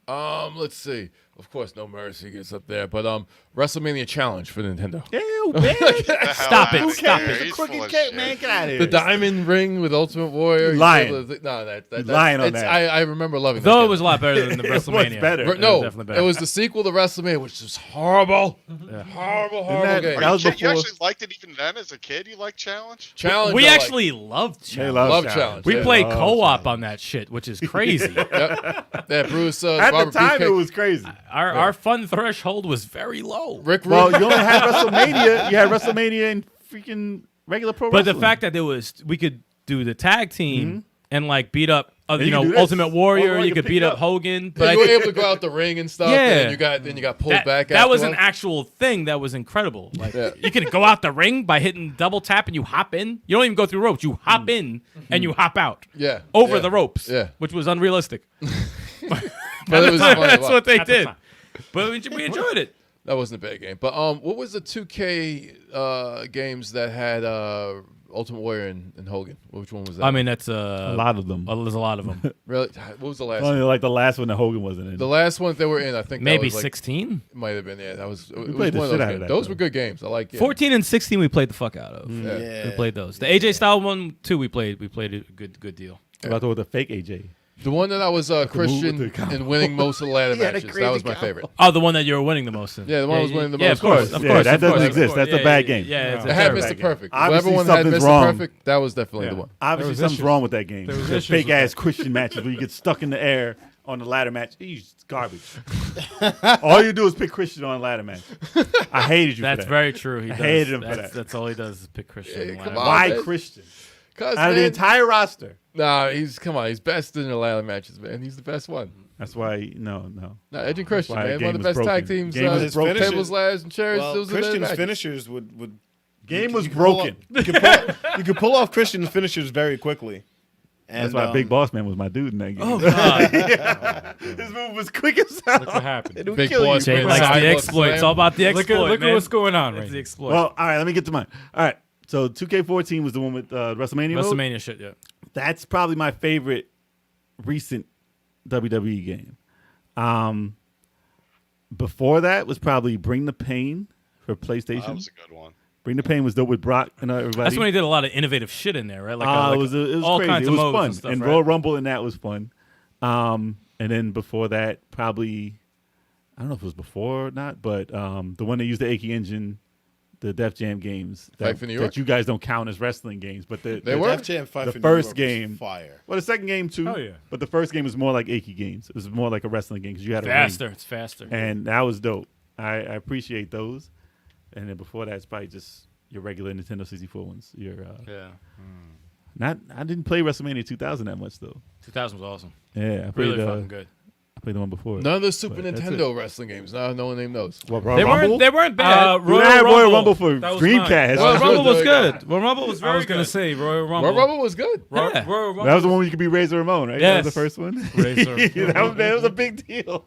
Speaker 4: Yeah. Let's see. Of course, No Mercy gets up there, but WrestleMania Challenge for Nintendo.
Speaker 6: Ew, man.
Speaker 7: Stop it.
Speaker 5: Who
Speaker 7: Stop
Speaker 5: cares?
Speaker 7: it.
Speaker 5: He's
Speaker 6: Crooked
Speaker 5: full of
Speaker 6: cat,
Speaker 5: shit.
Speaker 6: man. Get out of here.
Speaker 4: The Diamond Ring with Ultimate Warrior.
Speaker 6: Lying.
Speaker 4: No, that's
Speaker 6: Lying on
Speaker 4: it's-
Speaker 6: that.
Speaker 4: I remember loving that.
Speaker 7: Though it
Speaker 4: game.
Speaker 7: was a lot better than the
Speaker 6: It was
Speaker 7: WrestleMania.
Speaker 6: better.
Speaker 7: It was
Speaker 4: No,
Speaker 7: definitely better.
Speaker 4: it was the sequel to WrestleMania, which was horrible. Horrible
Speaker 6: that-
Speaker 4: game.
Speaker 6: that was
Speaker 5: You
Speaker 6: before.
Speaker 5: actually liked it even then as a kid? You liked Challenge?
Speaker 4: Challenge.
Speaker 7: We
Speaker 4: I like.
Speaker 7: actually loved
Speaker 6: They
Speaker 7: Challenge.
Speaker 6: love
Speaker 4: Challenge.
Speaker 7: We
Speaker 4: Yeah.
Speaker 7: played
Speaker 6: love
Speaker 7: co-op
Speaker 6: Challenge.
Speaker 7: on that shit, which is crazy.
Speaker 4: Yep. Yeah, Bruce.
Speaker 6: At
Speaker 4: Robert
Speaker 6: the time,
Speaker 4: Beefcake.
Speaker 6: it was crazy.
Speaker 7: Our fun threshold was very low.
Speaker 4: Rick
Speaker 6: Well,
Speaker 4: Rude.
Speaker 6: you only had WrestleMania. You had WrestleMania and freaking regular pro
Speaker 7: But the
Speaker 6: wrestling.
Speaker 7: fact that we could do the tag team and like beat up,
Speaker 6: And you could do this.
Speaker 7: Ultimate Warrior.
Speaker 6: Or
Speaker 7: You
Speaker 6: you
Speaker 7: could
Speaker 6: pick
Speaker 7: beat
Speaker 6: it
Speaker 7: up
Speaker 6: up.
Speaker 7: Hogan. But
Speaker 4: Yeah,
Speaker 7: I
Speaker 4: you were
Speaker 7: think
Speaker 4: able to go out the ring and stuff.
Speaker 7: Yeah.
Speaker 4: And then you got pulled back.
Speaker 7: that was an
Speaker 4: afterwards.
Speaker 7: actual thing that was incredible. Like
Speaker 4: Yeah.
Speaker 7: you can go out the ring by hitting double tap and you hop in. You don't even go through ropes. You hop in and you hop out
Speaker 4: Yeah.
Speaker 7: over
Speaker 4: yeah.
Speaker 7: the ropes.
Speaker 4: Yeah.
Speaker 7: Which was unrealistic.
Speaker 4: But it was funny.
Speaker 7: That's what they
Speaker 2: At the
Speaker 7: did.
Speaker 2: time.
Speaker 7: But we enjoyed it.
Speaker 4: That wasn't a bad game. But what was the 2K games that had Ultimate Warrior and Hogan? Which one was that?
Speaker 7: I mean, that's
Speaker 6: a lot of them.
Speaker 7: There's a lot of them.
Speaker 4: really? What was the last
Speaker 6: Only
Speaker 4: one?
Speaker 6: like the last one that Hogan wasn't in.
Speaker 4: The last one that they were in, I think
Speaker 7: Maybe
Speaker 4: that was like,
Speaker 7: 16.
Speaker 4: might have been. Yeah, that was. It was
Speaker 6: played the
Speaker 4: one of
Speaker 6: shit
Speaker 4: those
Speaker 6: out of
Speaker 4: games.
Speaker 6: that,
Speaker 4: Those
Speaker 6: though.
Speaker 4: were good games. I like. Yeah.
Speaker 7: 14 and 16 we played the fuck out of.
Speaker 3: Yeah.
Speaker 7: We played those. The AJ style one too. We played a good deal.
Speaker 6: About with the fake AJ.
Speaker 4: The one that I was Christian
Speaker 6: with the combo.
Speaker 4: and winning most of the ladder
Speaker 6: He had a
Speaker 4: matches. That
Speaker 6: crazy
Speaker 4: was my
Speaker 6: combo.
Speaker 4: favorite.
Speaker 7: Oh, the one that you were winning the most in.
Speaker 4: Yeah, the one I was winning the
Speaker 7: Yeah,
Speaker 4: most.
Speaker 7: of course.
Speaker 4: Of
Speaker 6: Yeah,
Speaker 4: course.
Speaker 6: that
Speaker 7: of
Speaker 6: doesn't
Speaker 7: course,
Speaker 6: exist.
Speaker 7: of course.
Speaker 6: That's a bad game.
Speaker 7: Yeah, it's
Speaker 4: It
Speaker 7: a
Speaker 4: had
Speaker 7: terrible
Speaker 4: Mr.
Speaker 7: game.
Speaker 4: Perfect.
Speaker 6: Obviously,
Speaker 4: Whoever one had
Speaker 6: something's
Speaker 4: Mr.
Speaker 6: wrong.
Speaker 4: Perfect, that was definitely
Speaker 2: Yeah.
Speaker 4: the one.
Speaker 6: Obviously,
Speaker 2: was
Speaker 6: something's
Speaker 2: issues.
Speaker 6: wrong with that game.
Speaker 2: There was
Speaker 6: The
Speaker 2: issues
Speaker 6: fake
Speaker 2: with
Speaker 6: ass Christian matches where you get stuck in the air on the ladder match. It's garbage. All you do is pick Christian on a ladder match. I hated you
Speaker 7: That's
Speaker 6: for that.
Speaker 7: very true. He
Speaker 6: I
Speaker 7: does.
Speaker 6: hated him for that.
Speaker 7: That's all he does is pick Christian.
Speaker 4: Yeah, come
Speaker 7: Wow.
Speaker 4: on.
Speaker 6: Why
Speaker 4: man.
Speaker 6: Christian?
Speaker 4: Cause
Speaker 6: Out of the
Speaker 4: man,
Speaker 6: entire roster.
Speaker 4: nah, he's best in the ladder matches, man. He's the best one.
Speaker 6: That's why, no.
Speaker 4: Nah, Edge and Christian,
Speaker 6: why
Speaker 4: man,
Speaker 6: the
Speaker 4: one of
Speaker 6: game
Speaker 4: the best
Speaker 6: was
Speaker 4: tag
Speaker 6: broken.
Speaker 4: teams.
Speaker 6: Game was
Speaker 3: His
Speaker 6: broken.
Speaker 3: finishes-
Speaker 4: Tables, ladders, and chairs.
Speaker 3: Well,
Speaker 4: those are their
Speaker 3: Christian's
Speaker 4: matches.
Speaker 3: finishers would
Speaker 6: Game
Speaker 3: you
Speaker 6: was
Speaker 3: could pull
Speaker 6: broken.
Speaker 3: off- you could pull off Christian's finishers very quickly. And,
Speaker 6: That's why Big Boss Man was my dude in that game.
Speaker 7: Oh God!
Speaker 6: His move was quick as hell.
Speaker 2: Look what happened.
Speaker 6: It would
Speaker 4: Big
Speaker 6: kill
Speaker 4: Boss
Speaker 6: you.
Speaker 7: Jay
Speaker 4: Man.
Speaker 7: likes the
Speaker 4: Sidewalk
Speaker 7: exploit. It's
Speaker 4: slam.
Speaker 7: all about the exploit.
Speaker 2: Look at
Speaker 7: man.
Speaker 2: what's going on right
Speaker 7: It's
Speaker 2: now.
Speaker 7: the exploit.
Speaker 6: Well, all right, let me get to mine. All right, so 2K14 was the one with WrestleMania mode.
Speaker 7: WrestleMania shit. Yeah.
Speaker 6: That's probably my favorite recent WWE game. Before that was probably Bring the Pain for PlayStation.
Speaker 5: That was a good one.
Speaker 6: Bring the Pain was dope with Brock and everybody.
Speaker 7: That's when he did a lot of innovative shit in there, right?
Speaker 6: it was
Speaker 7: all
Speaker 6: crazy.
Speaker 7: kinds
Speaker 6: It
Speaker 7: of
Speaker 6: was
Speaker 7: modes
Speaker 6: fun,
Speaker 7: and stuff.
Speaker 6: and
Speaker 7: right?
Speaker 6: Royal Rumble in that was fun. And then before that, probably I don't know if it was before or not, but the one that used the Aki engine, the Def Jam games
Speaker 4: Fight for New York?
Speaker 6: that you guys don't count as wrestling games, but
Speaker 4: They
Speaker 6: the,
Speaker 4: were?
Speaker 3: Def Jam Fight
Speaker 6: the
Speaker 3: for New
Speaker 6: first
Speaker 3: York was
Speaker 6: game.
Speaker 3: fire.
Speaker 6: Well, the second game too.
Speaker 2: Oh, yeah.
Speaker 6: But the first game was more like Aki games. It was more like a wrestling game because you had a ring.
Speaker 7: faster. It's faster.
Speaker 6: And that was dope. I appreciate those. And then before that, it's probably just your regular Nintendo 64 ones. Your
Speaker 7: Yeah.
Speaker 6: I didn't play WrestleMania 2000 that much though.
Speaker 7: 2000 was awesome.
Speaker 6: Yeah, I played
Speaker 7: Really fucking good.
Speaker 6: I played the one before.
Speaker 4: None of the Super
Speaker 6: But that's
Speaker 4: Nintendo wrestling games. No one named those.
Speaker 6: What,
Speaker 7: They
Speaker 6: Rumble?
Speaker 7: weren't bad.
Speaker 6: We had Royal Rumble for
Speaker 2: That was
Speaker 6: Dreamcast.
Speaker 7: Royal
Speaker 4: That was
Speaker 7: Rumble
Speaker 4: good,
Speaker 7: was
Speaker 4: though,
Speaker 7: good. Royal Rumble was
Speaker 2: I
Speaker 7: very
Speaker 2: was gonna
Speaker 7: good.
Speaker 2: say Royal Rumble.
Speaker 4: Royal Rumble was good.
Speaker 2: Royal
Speaker 7: Yeah.
Speaker 2: Rumble.
Speaker 6: That was the one where you could be Razor Ramon, right? That was
Speaker 2: Yes.
Speaker 6: the first one.
Speaker 2: Razor.
Speaker 6: that was a big deal.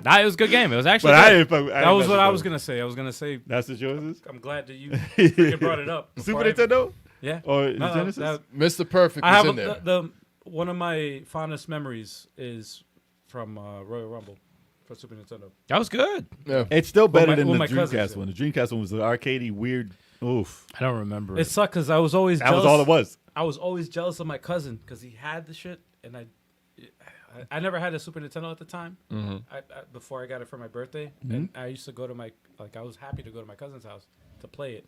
Speaker 7: Nah, it was a good game. It was actually
Speaker 6: But I
Speaker 7: good.
Speaker 6: didn't. Fuck,
Speaker 2: That was what I was gonna say. I was gonna say.
Speaker 6: That's what yours is.
Speaker 2: I'm glad that you freaking brought it up.
Speaker 6: Super
Speaker 2: before I-
Speaker 6: Nintendo
Speaker 2: Yeah.
Speaker 6: or
Speaker 2: No,
Speaker 6: Genesis?
Speaker 2: that-
Speaker 4: Mr. Perfect
Speaker 2: I
Speaker 4: was
Speaker 2: have
Speaker 4: in there.
Speaker 2: the one of my fondest memories is from Royal Rumble for Super Nintendo.
Speaker 7: That was good.
Speaker 4: Yeah.
Speaker 6: It's still better
Speaker 2: my-
Speaker 6: than
Speaker 2: with
Speaker 6: the
Speaker 2: my cousins,
Speaker 6: Dreamcast
Speaker 2: yeah.
Speaker 6: one. The Dreamcast one was the arcadey weird. Oof,
Speaker 7: I don't remember
Speaker 2: It sucked because I was always
Speaker 6: that
Speaker 2: jealous.
Speaker 6: was all it was.
Speaker 2: I was always jealous of my cousin because he had the shit, and I never had a Super Nintendo at the time. Before I got it for my birthday, and I used to go to I was happy to go to my cousin's house to play it,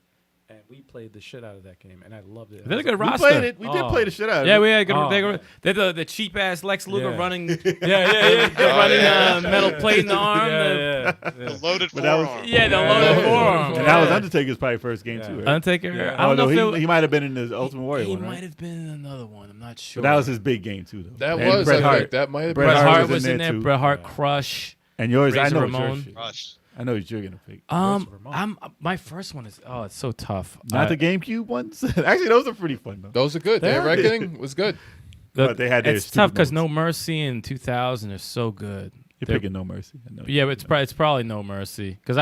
Speaker 2: and we played the shit out of that game, and I loved it.
Speaker 7: They had a good
Speaker 6: We
Speaker 7: roster.
Speaker 6: played it. We did play the shit out of
Speaker 7: Yeah,
Speaker 6: it.
Speaker 7: we had good.
Speaker 2: Oh,
Speaker 7: they
Speaker 2: man.
Speaker 7: were the cheap ass Lex Luger
Speaker 2: Yeah.
Speaker 7: running
Speaker 2: yeah.
Speaker 7: running metal plate in the arm.
Speaker 2: Yeah.
Speaker 5: The loaded
Speaker 6: But that was-
Speaker 5: forearm.
Speaker 7: Yeah, the loaded forearm.
Speaker 6: And that was Undertaker's probably first game
Speaker 2: Yeah.
Speaker 6: too. Right?
Speaker 7: Undertaker.
Speaker 2: Yeah.
Speaker 7: I don't know if it
Speaker 6: he might have been in the Ultimate Warrior
Speaker 7: He
Speaker 6: one, right?
Speaker 7: might have been in another one. I'm not sure.
Speaker 6: But that was his big game too, though.
Speaker 4: That
Speaker 6: And
Speaker 4: was,
Speaker 6: Bret
Speaker 4: I
Speaker 6: Hart.
Speaker 4: think. That might have
Speaker 6: Bret
Speaker 4: been.
Speaker 7: Bret
Speaker 6: Hart
Speaker 7: Hart
Speaker 6: was
Speaker 7: was
Speaker 6: in
Speaker 7: in
Speaker 6: there,
Speaker 7: there.
Speaker 6: too.
Speaker 7: Bret Hart, Crush.
Speaker 6: And yours, I
Speaker 7: Razor
Speaker 6: know
Speaker 7: Ramon.
Speaker 6: it's your shit.
Speaker 5: Rush.
Speaker 6: I know what you're gonna pick.
Speaker 7: I'm my first one is it's so tough.
Speaker 6: Not the GameCube ones. Actually, those are pretty fun though.
Speaker 4: Those are good.
Speaker 7: They
Speaker 4: Their
Speaker 7: are.
Speaker 4: reckoning was good.
Speaker 6: But they had their
Speaker 7: It's tough
Speaker 6: stupid
Speaker 7: because
Speaker 6: modes.
Speaker 7: No Mercy in 2000 is so good.
Speaker 6: You're picking No Mercy. I know
Speaker 7: Yeah, but it's probably No Mercy because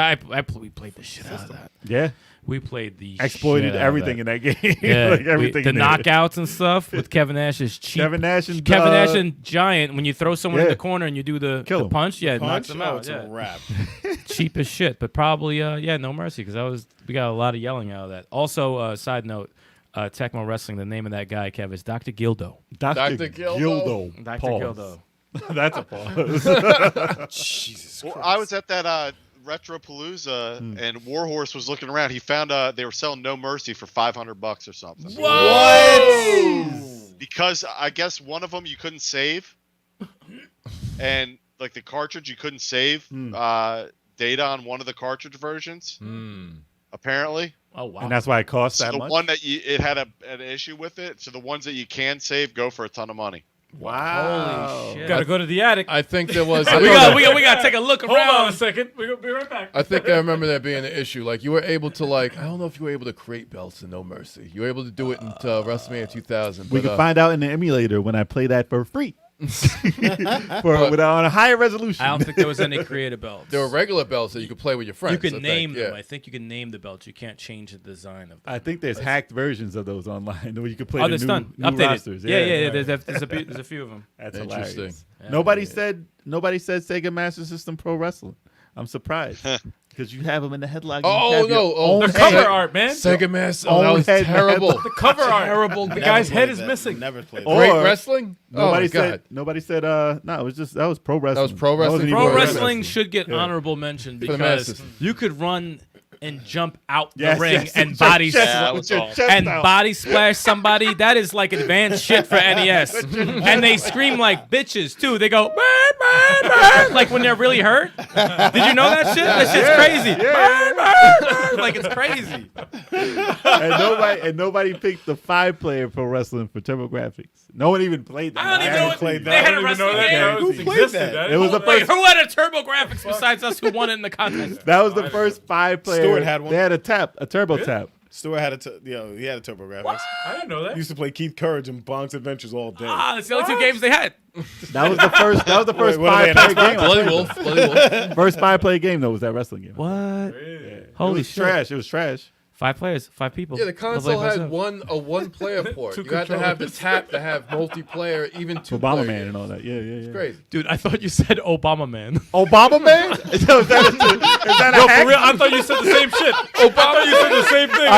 Speaker 7: we played the shit out of that.
Speaker 6: Yeah.
Speaker 7: We played the
Speaker 6: Exploited
Speaker 7: shit out of
Speaker 6: everything
Speaker 7: that.
Speaker 6: in that game.
Speaker 7: Yeah,
Speaker 6: like everything.
Speaker 7: the
Speaker 6: in there.
Speaker 7: knockouts and stuff with Kevin Nash's cheap.
Speaker 6: Kevin Nash and
Speaker 7: Giant. When you throw someone in
Speaker 6: Yeah.
Speaker 7: the corner and you do the
Speaker 6: Kill 'em.
Speaker 7: punch, yeah, it knocks
Speaker 3: Punch?
Speaker 7: them
Speaker 3: Oh,
Speaker 7: out.
Speaker 3: it's
Speaker 7: Yeah.
Speaker 3: a wrap.
Speaker 7: Cheap as shit, but probably No Mercy because we got a lot of yelling out of that. Also, side note, Tecmo Wrestling. The name of that guy, Kev, is Dr. Gildo.
Speaker 6: Dr.
Speaker 4: Gildo.
Speaker 7: Dr.
Speaker 6: Pause.
Speaker 7: Gildo.
Speaker 6: That's a pause.
Speaker 3: Jesus
Speaker 5: Well,
Speaker 3: Christ.
Speaker 5: I was at that Retropalooza, and Warhorse was looking around. He found they were selling No Mercy for $500 or something.
Speaker 7: What?
Speaker 5: Because I guess one of them you couldn't save, and like the cartridge you couldn't save data on one of the cartridge versions. Apparently.
Speaker 7: Oh wow.
Speaker 6: And that's why it costs
Speaker 5: So
Speaker 6: that
Speaker 5: the
Speaker 6: much.
Speaker 5: one that it had an issue with it. So the ones that you can save go for a ton of money.
Speaker 6: Wow.
Speaker 7: Holy shit.
Speaker 2: Gotta go to the attic.
Speaker 4: I think there was.
Speaker 7: we got to take a look
Speaker 2: Hold on a
Speaker 7: around.
Speaker 2: second. We're gonna be right back.
Speaker 4: I think I remember there being an issue. Like you were able to I don't know if you were able to create belts in No Mercy. You were able to do it in Wrestlemania 2000.
Speaker 6: We
Speaker 4: but,
Speaker 6: can find out in the emulator when I play that for free. On a higher resolution.
Speaker 7: I don't think there was any creative belts.
Speaker 4: there were regular belts that you could play with your friends.
Speaker 7: You can
Speaker 4: I think,
Speaker 7: name them.
Speaker 4: yeah.
Speaker 7: I think you can name the belts. You can't change the design of them.
Speaker 6: I think there's hacked versions of those online where you can play
Speaker 7: Oh,
Speaker 6: the
Speaker 7: that's
Speaker 6: new,
Speaker 7: done.
Speaker 6: new
Speaker 7: Updated.
Speaker 6: rosters.
Speaker 7: Yeah. There's a few of them.
Speaker 6: That's
Speaker 4: Interesting.
Speaker 6: hilarious.
Speaker 7: Yeah.
Speaker 6: Nobody said Sega Master System Pro Wrestling. I'm surprised because you have them in the headlock.
Speaker 4: Oh,
Speaker 6: You have your
Speaker 4: no. Oh,
Speaker 6: own
Speaker 2: The
Speaker 4: Sega-
Speaker 2: cover
Speaker 6: head.
Speaker 2: art, man.
Speaker 4: Sega Master.
Speaker 6: Own
Speaker 4: Oh, that was
Speaker 6: head-
Speaker 4: terrible.
Speaker 2: The cover art.
Speaker 4: Terrible.
Speaker 2: The
Speaker 4: game.
Speaker 2: guy's
Speaker 3: Never
Speaker 2: head
Speaker 3: played
Speaker 2: is
Speaker 3: that.
Speaker 2: missing.
Speaker 3: Never played
Speaker 6: Or-
Speaker 3: that.
Speaker 4: Great wrestling.
Speaker 6: Nobody
Speaker 4: oh my
Speaker 6: said.
Speaker 4: God.
Speaker 6: Nobody said. No, it was just that was pro wrestling.
Speaker 4: was pro wrestling.
Speaker 6: wasn't even
Speaker 7: Pro
Speaker 4: Pro
Speaker 7: wrestling should get
Speaker 6: Yeah.
Speaker 7: honorable mention
Speaker 4: For the
Speaker 7: because
Speaker 4: masses.
Speaker 7: you could run and jump out
Speaker 6: Yes,
Speaker 7: the ring
Speaker 6: yes,
Speaker 7: and
Speaker 6: with your
Speaker 7: body
Speaker 6: chest-
Speaker 5: Yeah, that
Speaker 6: with
Speaker 5: was
Speaker 6: your
Speaker 5: all.
Speaker 6: chest
Speaker 7: and
Speaker 6: out.
Speaker 7: body splash somebody. That is like advanced shit for NES. And they scream like bitches too. They go burn, burn, burn, like when they're really hurt. Did you know that shit? That shit's crazy. Burn, burn, burn. Like it's crazy.
Speaker 6: and nobody picked the 5-player pro wrestling for TurboGrafx. No one even played that.
Speaker 7: I don't even know
Speaker 3: haven't
Speaker 7: what
Speaker 3: played
Speaker 7: they
Speaker 3: that.
Speaker 7: had
Speaker 2: I
Speaker 7: a
Speaker 2: don't even know
Speaker 7: wrestling
Speaker 2: that
Speaker 7: game.
Speaker 3: Who played
Speaker 2: existed.
Speaker 3: that?
Speaker 2: I
Speaker 6: It was
Speaker 2: didn't
Speaker 6: the
Speaker 2: know
Speaker 7: Wait,
Speaker 6: first.
Speaker 7: who had a TurboGrafx besides us who won it in the contest?
Speaker 6: That was the first 5-player.
Speaker 3: Stuart had one.
Speaker 6: They had a turbo tap.
Speaker 3: Stuart had he had a TurboGrafx.
Speaker 2: I didn't know that.
Speaker 3: He used to play Keith Courage and Bonk's Adventures all day.
Speaker 7: Ah, it's the only two games they had.
Speaker 6: That was the first. That was the first
Speaker 3: what are they,
Speaker 6: 5-player game.
Speaker 4: Bloody Wolf. Bloody Wolf.
Speaker 6: First 5-player game though was that wrestling game.
Speaker 7: What?
Speaker 6: It
Speaker 7: Holy
Speaker 6: was
Speaker 7: shit!
Speaker 6: trash. It was trash.
Speaker 7: 5 players, 5 people.
Speaker 4: Yeah, the console
Speaker 7: Like
Speaker 4: had
Speaker 7: myself.
Speaker 4: a one-player port.
Speaker 2: Two
Speaker 4: You had to have the
Speaker 2: controllers.
Speaker 4: tap to have multiplayer, even two.
Speaker 6: Obama man and all that. Yeah.
Speaker 4: Crazy.
Speaker 7: Dude, I thought you said Obama man.
Speaker 6: Obama man? is that
Speaker 2: Yo,
Speaker 6: a hack?
Speaker 2: for real, I thought you said the same shit. I thought you said the same thing.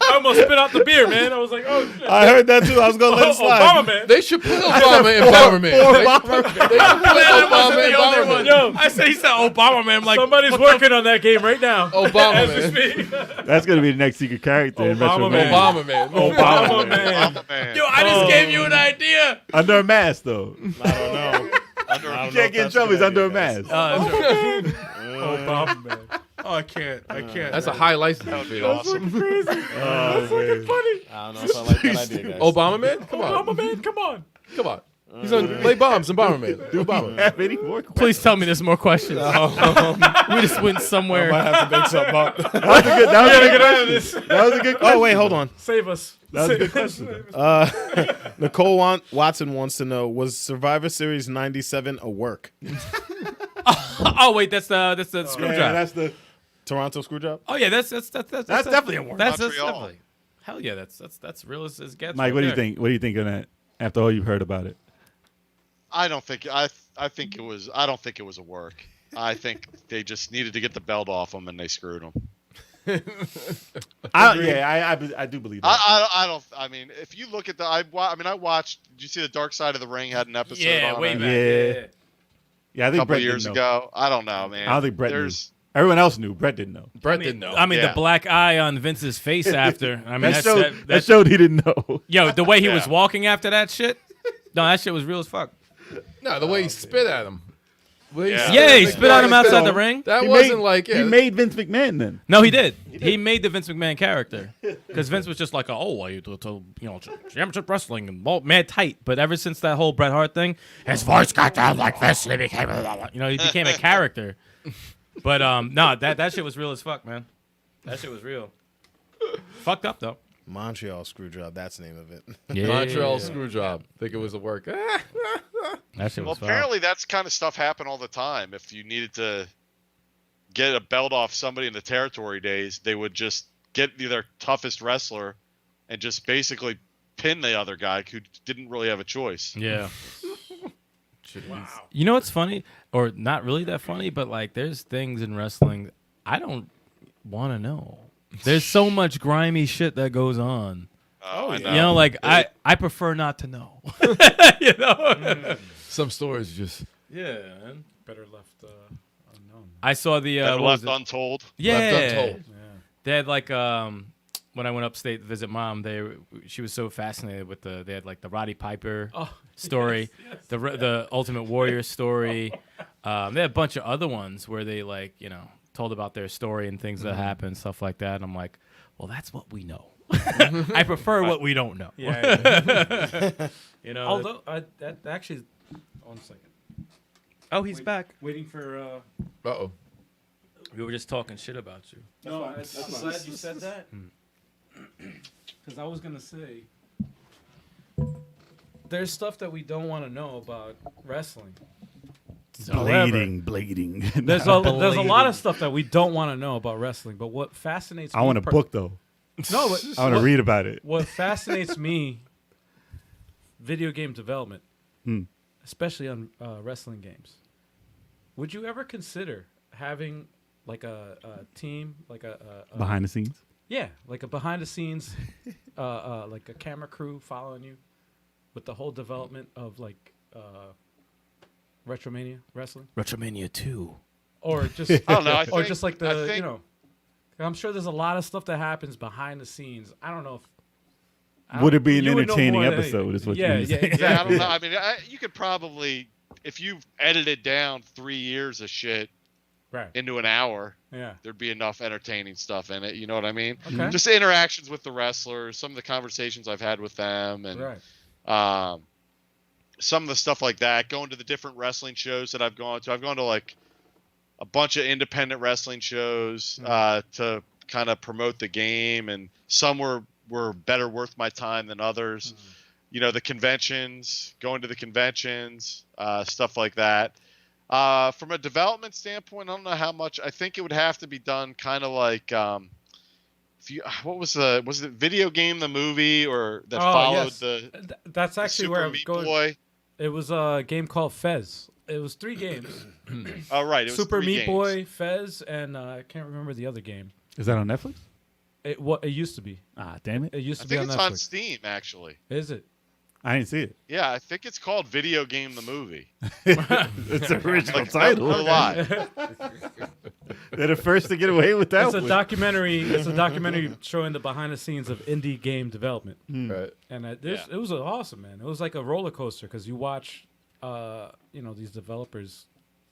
Speaker 2: I almost spit out the beer, man. I was like, oh shit.
Speaker 3: I heard that too. I was gonna let it slide.
Speaker 2: Obama, man.
Speaker 4: They should put Obama in Bomberman. They should put Obama in Bomberman.
Speaker 2: Yo,
Speaker 7: I said he said Obama man. I'm like,
Speaker 2: somebody's working on that game right now.
Speaker 4: Obama
Speaker 2: As we
Speaker 4: man.
Speaker 2: speak.
Speaker 6: That's gonna be the next secret character in
Speaker 2: Obama
Speaker 6: Retromania.
Speaker 2: man.
Speaker 4: Obama man.
Speaker 2: Obama, man.
Speaker 5: Oh, man.
Speaker 7: yo, I just gave you an idea.
Speaker 6: Under a mask though.
Speaker 3: I don't know. I don't know
Speaker 6: You
Speaker 3: if
Speaker 6: can't get in
Speaker 3: that's a
Speaker 6: trouble.
Speaker 3: good
Speaker 6: He's under a
Speaker 3: idea, guys.
Speaker 6: mask.
Speaker 2: Obama, man.
Speaker 7: Oh, I can't.
Speaker 4: That's a high license
Speaker 5: That would
Speaker 4: fee.
Speaker 5: be
Speaker 4: though.
Speaker 5: awesome.
Speaker 6: Oh, man.
Speaker 3: I don't know if I like that idea, guys.
Speaker 4: Obama man? Come
Speaker 2: Obama,
Speaker 4: on.
Speaker 2: man, come on.
Speaker 4: Come on. He's gonna lay bombs in Bomberman. Do Bomberman.
Speaker 6: Have any more questions?
Speaker 7: Please tell me there's more questions. We just went
Speaker 3: I
Speaker 7: somewhere.
Speaker 3: might have to make something up.
Speaker 6: That was a good. That was a good
Speaker 2: Get out of
Speaker 6: question.
Speaker 2: this.
Speaker 6: That was a good question.
Speaker 3: Oh wait, hold on.
Speaker 2: Save us.
Speaker 6: That was a good question.
Speaker 3: Nicole Watson wants to know: was Survivor Series '97 a work?
Speaker 7: Oh wait, that's the screw
Speaker 6: Yeah,
Speaker 7: job.
Speaker 6: that's the.
Speaker 3: Toronto Screwjob?
Speaker 7: Oh yeah, that's
Speaker 6: definitely a work.
Speaker 7: That's
Speaker 5: Montreal.
Speaker 7: definitely. Hell yeah, that's real as gets.
Speaker 6: Mike,
Speaker 7: right
Speaker 6: what do you
Speaker 7: there.
Speaker 6: think? What do you think of that? After all you've heard about it,
Speaker 5: I don't think I think it was. I don't think it was a work. I think they just needed to get the belt off them and they screwed them.
Speaker 6: I do believe that.
Speaker 5: I don't. I mean, if you look at I watched. Did you see the Dark Side of the Ring had an episode?
Speaker 7: Yeah,
Speaker 5: on
Speaker 7: way
Speaker 5: it
Speaker 7: back.
Speaker 6: Yeah. Yeah, I
Speaker 5: a
Speaker 6: think
Speaker 5: couple
Speaker 6: Brett
Speaker 5: years
Speaker 6: didn't know.
Speaker 5: ago. I don't know, man.
Speaker 6: I don't think Brett
Speaker 5: There's
Speaker 6: knew. Everyone else knew. Brett didn't know.
Speaker 4: Brett didn't know.
Speaker 7: I mean,
Speaker 5: Yeah.
Speaker 7: the black eye on Vince's face after. I mean,
Speaker 6: That showed he didn't know.
Speaker 7: yo, the way he was
Speaker 5: Yeah.
Speaker 7: walking after that shit. No, that shit was real as fuck.
Speaker 4: No, the way he spit at him.
Speaker 5: Yeah.
Speaker 7: Yeah, he spit on him outside the
Speaker 6: him.
Speaker 7: ring.
Speaker 4: That
Speaker 6: He
Speaker 4: wasn't
Speaker 6: made,
Speaker 4: like
Speaker 6: he made Vince McMahon then.
Speaker 7: No, he did. He made the Vince McMahon character because Vince was just like, oh, I championship wrestling and mad tight. But ever since that whole Bret Hart thing, his voice got down like this, and he became, he became a character. But no, that shit was real as fuck, man. That shit was real. Fucked up though.
Speaker 3: Montreal Screwjob. That's the name of it.
Speaker 7: Yeah.
Speaker 4: Montreal screw job. Think it was a work.
Speaker 7: That That shit
Speaker 5: Well,
Speaker 7: was foul.
Speaker 5: apparently that's kind of stuff happened all the time. If you needed to get a belt off somebody in the territory days, they would just get their toughest wrestler and just basically pin the other guy who didn't really have a choice.
Speaker 7: Yeah. You know what's funny, or not really that funny, but like there's things in wrestling I don't want to know. There's so much grimy shit that goes on.
Speaker 5: I know.
Speaker 7: You know, like I prefer not to know. You know.
Speaker 4: Some stories just
Speaker 7: Yeah, man.
Speaker 2: Better left unknown.
Speaker 7: I saw the
Speaker 5: Better
Speaker 7: what was
Speaker 5: left
Speaker 7: it?
Speaker 5: untold.
Speaker 7: Yeah.
Speaker 4: left untold.
Speaker 7: They had like when I went upstate to visit mom, she was so fascinated with they had like the Roddy Piper story, the Ultimate Warrior story. They had a bunch of other ones where they like, you know, told about their story and things that happened, stuff like that. And I'm like, well, that's what we know. I prefer what we don't know.
Speaker 2: Yeah.
Speaker 7: You know.
Speaker 2: Although that actually, 1 second.
Speaker 7: Oh, he's back.
Speaker 2: Waiting for.
Speaker 4: Uh-oh.
Speaker 7: We were just talking shit about you.
Speaker 2: No, I'm glad you said that. Because I was gonna say, there's stuff that we don't want to know about wrestling.
Speaker 6: Blading.
Speaker 2: There's a lot of stuff that we don't want to know about wrestling. But what fascinates me,
Speaker 6: I want a book though.
Speaker 2: No, but
Speaker 6: I want to read about it.
Speaker 2: What fascinates me, video game development, especially on wrestling games. Would you ever consider having like a team, like a
Speaker 6: Behind the scenes.
Speaker 2: yeah, like a behind the scenes, like a camera crew following you, with the whole development of like Retromania wrestling,
Speaker 7: Retromania 2.
Speaker 2: or just
Speaker 5: I don't know.
Speaker 2: or just like you know, I'm sure there's a lot of stuff that happens behind the scenes. I don't know if
Speaker 6: Would it be an
Speaker 2: you would know
Speaker 6: entertaining
Speaker 2: more than
Speaker 6: episode?
Speaker 2: anything.
Speaker 6: Is what
Speaker 2: Yeah,
Speaker 6: you
Speaker 2: yeah,
Speaker 6: mean?
Speaker 2: exactly.
Speaker 5: Yeah, I don't know. I mean, you could probably, if you edited down 3 years of shit
Speaker 2: Right.
Speaker 5: into an hour,
Speaker 2: Yeah.
Speaker 5: there'd be enough entertaining stuff in it. You know what I mean?
Speaker 2: Okay.
Speaker 5: Just the interactions with the wrestlers, some of the conversations I've had with them, and
Speaker 2: Right.
Speaker 5: some of the stuff like that. Going to the different wrestling shows that I've gone to. I've gone to like a bunch of independent wrestling shows to kind of promote the game, and some were better worth my time than others. You know, the conventions, going to the conventions, stuff like that. From a development standpoint, I don't know how much. I think it would have to be done kind of like what was it Video Game the movie, or that followed
Speaker 2: yes. That's actually where
Speaker 5: Super
Speaker 2: I'm
Speaker 5: Meat
Speaker 2: going.
Speaker 5: Boy?
Speaker 2: It was a game called Fez. It was 3 games.
Speaker 5: Oh right, it was
Speaker 2: Super
Speaker 5: 3
Speaker 2: Meat
Speaker 5: games.
Speaker 2: Boy, Fez, and I can't remember the other game.
Speaker 6: Is that on Netflix?
Speaker 2: It used to be.
Speaker 6: Ah, damn it!
Speaker 2: It used
Speaker 5: I
Speaker 2: to be
Speaker 5: think
Speaker 2: on
Speaker 5: it's
Speaker 2: Netflix.
Speaker 5: on Steam actually.
Speaker 2: Is it?
Speaker 6: I didn't see it.
Speaker 5: Yeah, I think it's called Video Game the movie.
Speaker 6: It's the original
Speaker 5: Like,
Speaker 6: title.
Speaker 5: no lie.
Speaker 6: They're the first to get away with that
Speaker 2: It's a
Speaker 6: one.
Speaker 2: documentary. It's a documentary showing the behind the scenes of indie game development.
Speaker 4: Right.
Speaker 2: And it was awesome, man. It was like a roller coaster because you watch, these developers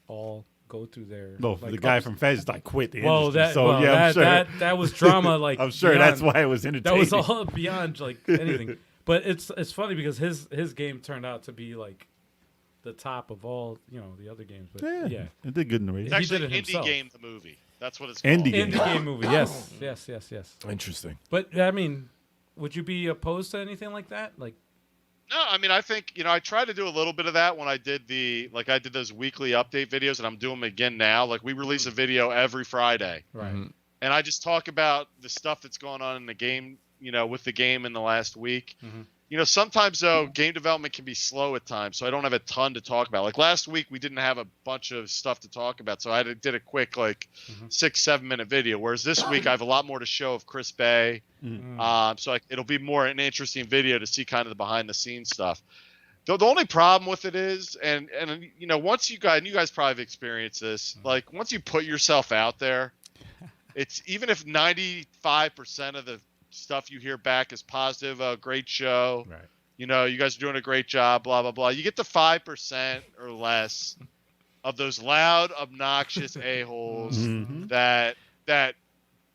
Speaker 2: all go through their.
Speaker 6: No,
Speaker 2: like,
Speaker 6: the guy
Speaker 2: ups-
Speaker 6: from Fez like quit the
Speaker 2: Well,
Speaker 6: industry.
Speaker 2: that,
Speaker 6: I'm sure.
Speaker 2: that was drama. Like
Speaker 6: I'm sure
Speaker 2: beyond-
Speaker 6: that's why it was
Speaker 2: that
Speaker 6: entertaining.
Speaker 2: was all beyond like anything. But it's funny because his game turned out to be like the top of all the other games. But yeah.
Speaker 6: It did good in the race.
Speaker 5: It's actually
Speaker 2: did it
Speaker 5: Indie
Speaker 2: himself.
Speaker 5: Game the movie. That's what it's called.
Speaker 6: Indie Game.
Speaker 2: Indie game movie. Yes.
Speaker 4: Interesting.
Speaker 2: But I mean, would you be opposed to anything like that? Like,
Speaker 5: No, I mean, I think, I tried to do a little bit of that when I did I did those weekly update videos, and I'm doing them again now. Like, we release a video every Friday.
Speaker 2: right.
Speaker 5: And I just talk about the stuff that's going on in the game, with the game in the last week. Sometimes, though, game development can be slow at times, so I don't have a ton to talk about. Like, last week, we didn't have a bunch of stuff to talk about, so I did a quick, 6-7 minute video, whereas this week I have a lot more to show of Chris Bay. So it'll be more an interesting video to see kind of the behind-the-scenes stuff. The only problem with it is, and once you guys probably have experienced this, like, once you put yourself out there, it's even if 95% of the stuff you hear back is positive, great show,
Speaker 2: Right.
Speaker 5: you guys are doing a great job, blah blah blah, you get the 5% or less of those loud, obnoxious a-holes that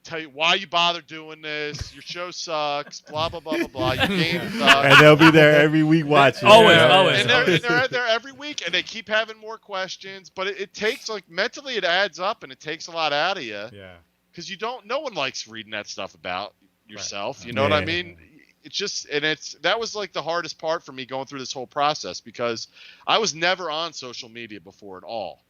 Speaker 5: tell you why you bother doing this, your show sucks, blah blah blah blah blah, your game sucks.
Speaker 6: And they'll be there every week watching.
Speaker 7: Always.
Speaker 5: And they're there every week, and they keep having more questions, but it takes, mentally it adds up, and it takes a lot out of you.
Speaker 2: Yeah.
Speaker 5: Because no one likes reading that stuff about yourself. You know what I mean? that was like the hardest part for me going through this whole process, because I was never on social media before at all.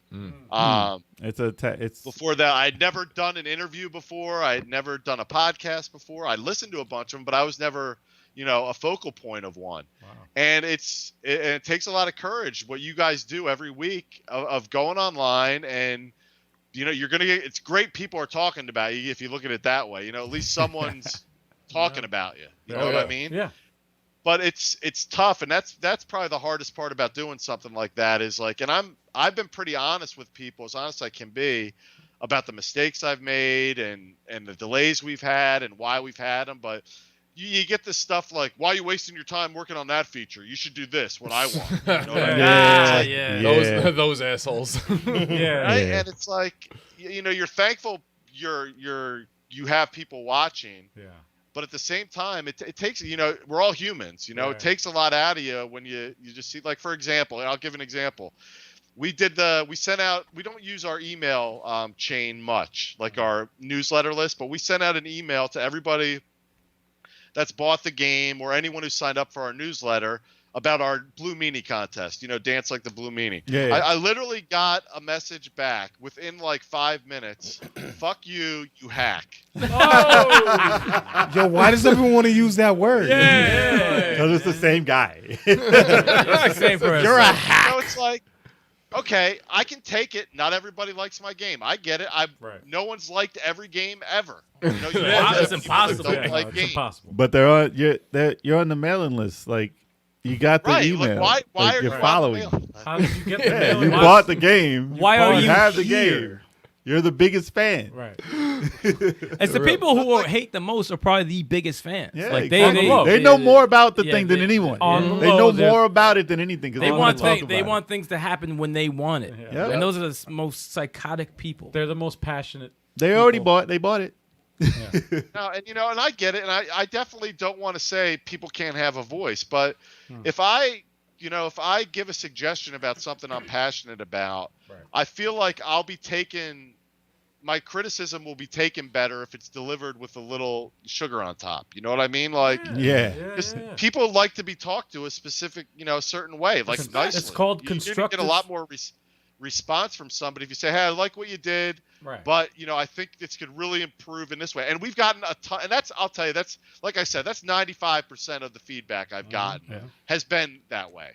Speaker 6: It's
Speaker 5: Before that, I'd never done an interview before. I had never done a podcast before. I listened to a bunch of them, but I was never, a focal point of one. Wow. And it takes a lot of courage, what you guys do every week of going online, and you're gonna get. It's great people are talking about you if you look at it that way. At least someone's talking about you. You know what I mean?
Speaker 2: Yeah.
Speaker 5: But it's tough, and that's probably the hardest part about doing something like that is like, and I've been pretty honest with people, as honest as I can be, about the mistakes I've made and the delays we've had and why we've had them. But you get this stuff like, why are you wasting your time working on that feature? You should do this, what I want. You know what I mean?
Speaker 4: Those assholes.
Speaker 2: Yeah.
Speaker 5: Right? And it's like, you're thankful you have people watching.
Speaker 2: Yeah.
Speaker 5: But at the same time, it takes, we're all humans, It takes a lot out of you when you just see, like, for example, and I'll give an example. We sent out, we don't use our email chain much, like our newsletter list, but we sent out an email to everybody that's bought the game or anyone who signed up for our newsletter about our Blue Meanie contest, Dance Like the Blue Meanie.
Speaker 6: Yeah.
Speaker 5: I literally got a message back within like 5 minutes. Fuck you, you hack.
Speaker 3: Yo, why does everyone want to use that word?
Speaker 2: Yeah.
Speaker 6: Because it's the same guy.
Speaker 7: It's the same person.
Speaker 3: You're a hack.
Speaker 5: It's like, okay, I can take it. Not everybody likes my game. I get it. No one's liked every game ever.
Speaker 7: It's impossible.
Speaker 2: It's impossible.
Speaker 6: But you're on the mailing list. Like, you got the email.
Speaker 5: Like, why are
Speaker 6: you're
Speaker 5: you
Speaker 6: following?
Speaker 2: How did you get the
Speaker 6: Yeah,
Speaker 2: mail?
Speaker 6: you bought the game.
Speaker 7: Why are you
Speaker 6: have the
Speaker 7: here?
Speaker 6: game? You're the biggest fan.
Speaker 2: Right.
Speaker 7: It's the people who hate the most are probably the biggest fans.
Speaker 6: Yeah,
Speaker 7: Like
Speaker 6: they know more about the thing than
Speaker 7: they-
Speaker 6: anyone.
Speaker 2: on the
Speaker 6: They
Speaker 2: low,
Speaker 6: know
Speaker 2: they're-
Speaker 6: more about it than anything. 'Cause
Speaker 7: They
Speaker 6: wanna
Speaker 7: want
Speaker 6: talk
Speaker 7: they
Speaker 6: about
Speaker 7: want things to happen when they want it,
Speaker 6: Yeah.
Speaker 7: and those are the most psychotic people.
Speaker 2: They're the most passionate.
Speaker 6: They already
Speaker 2: people.
Speaker 6: bought it.
Speaker 5: No, and I get it, and I definitely don't want to say people can't have a voice, but if I give a suggestion about something I'm passionate about, I feel like my criticism will be taken better if it's delivered with a little sugar on top. You know what I mean? Like,
Speaker 6: Yeah.
Speaker 5: people like to be talked to a specific, certain way, like
Speaker 2: It's
Speaker 5: nicely.
Speaker 2: called
Speaker 5: You're gonna
Speaker 2: constructive.
Speaker 5: get a lot more response from somebody if you say, "Hey, I like what you did,
Speaker 2: Right.
Speaker 5: but I think this could really improve in this way." And we've gotten a ton, and I'll tell you, that's, like I said, that's 95% of the feedback I've gotten has been that way.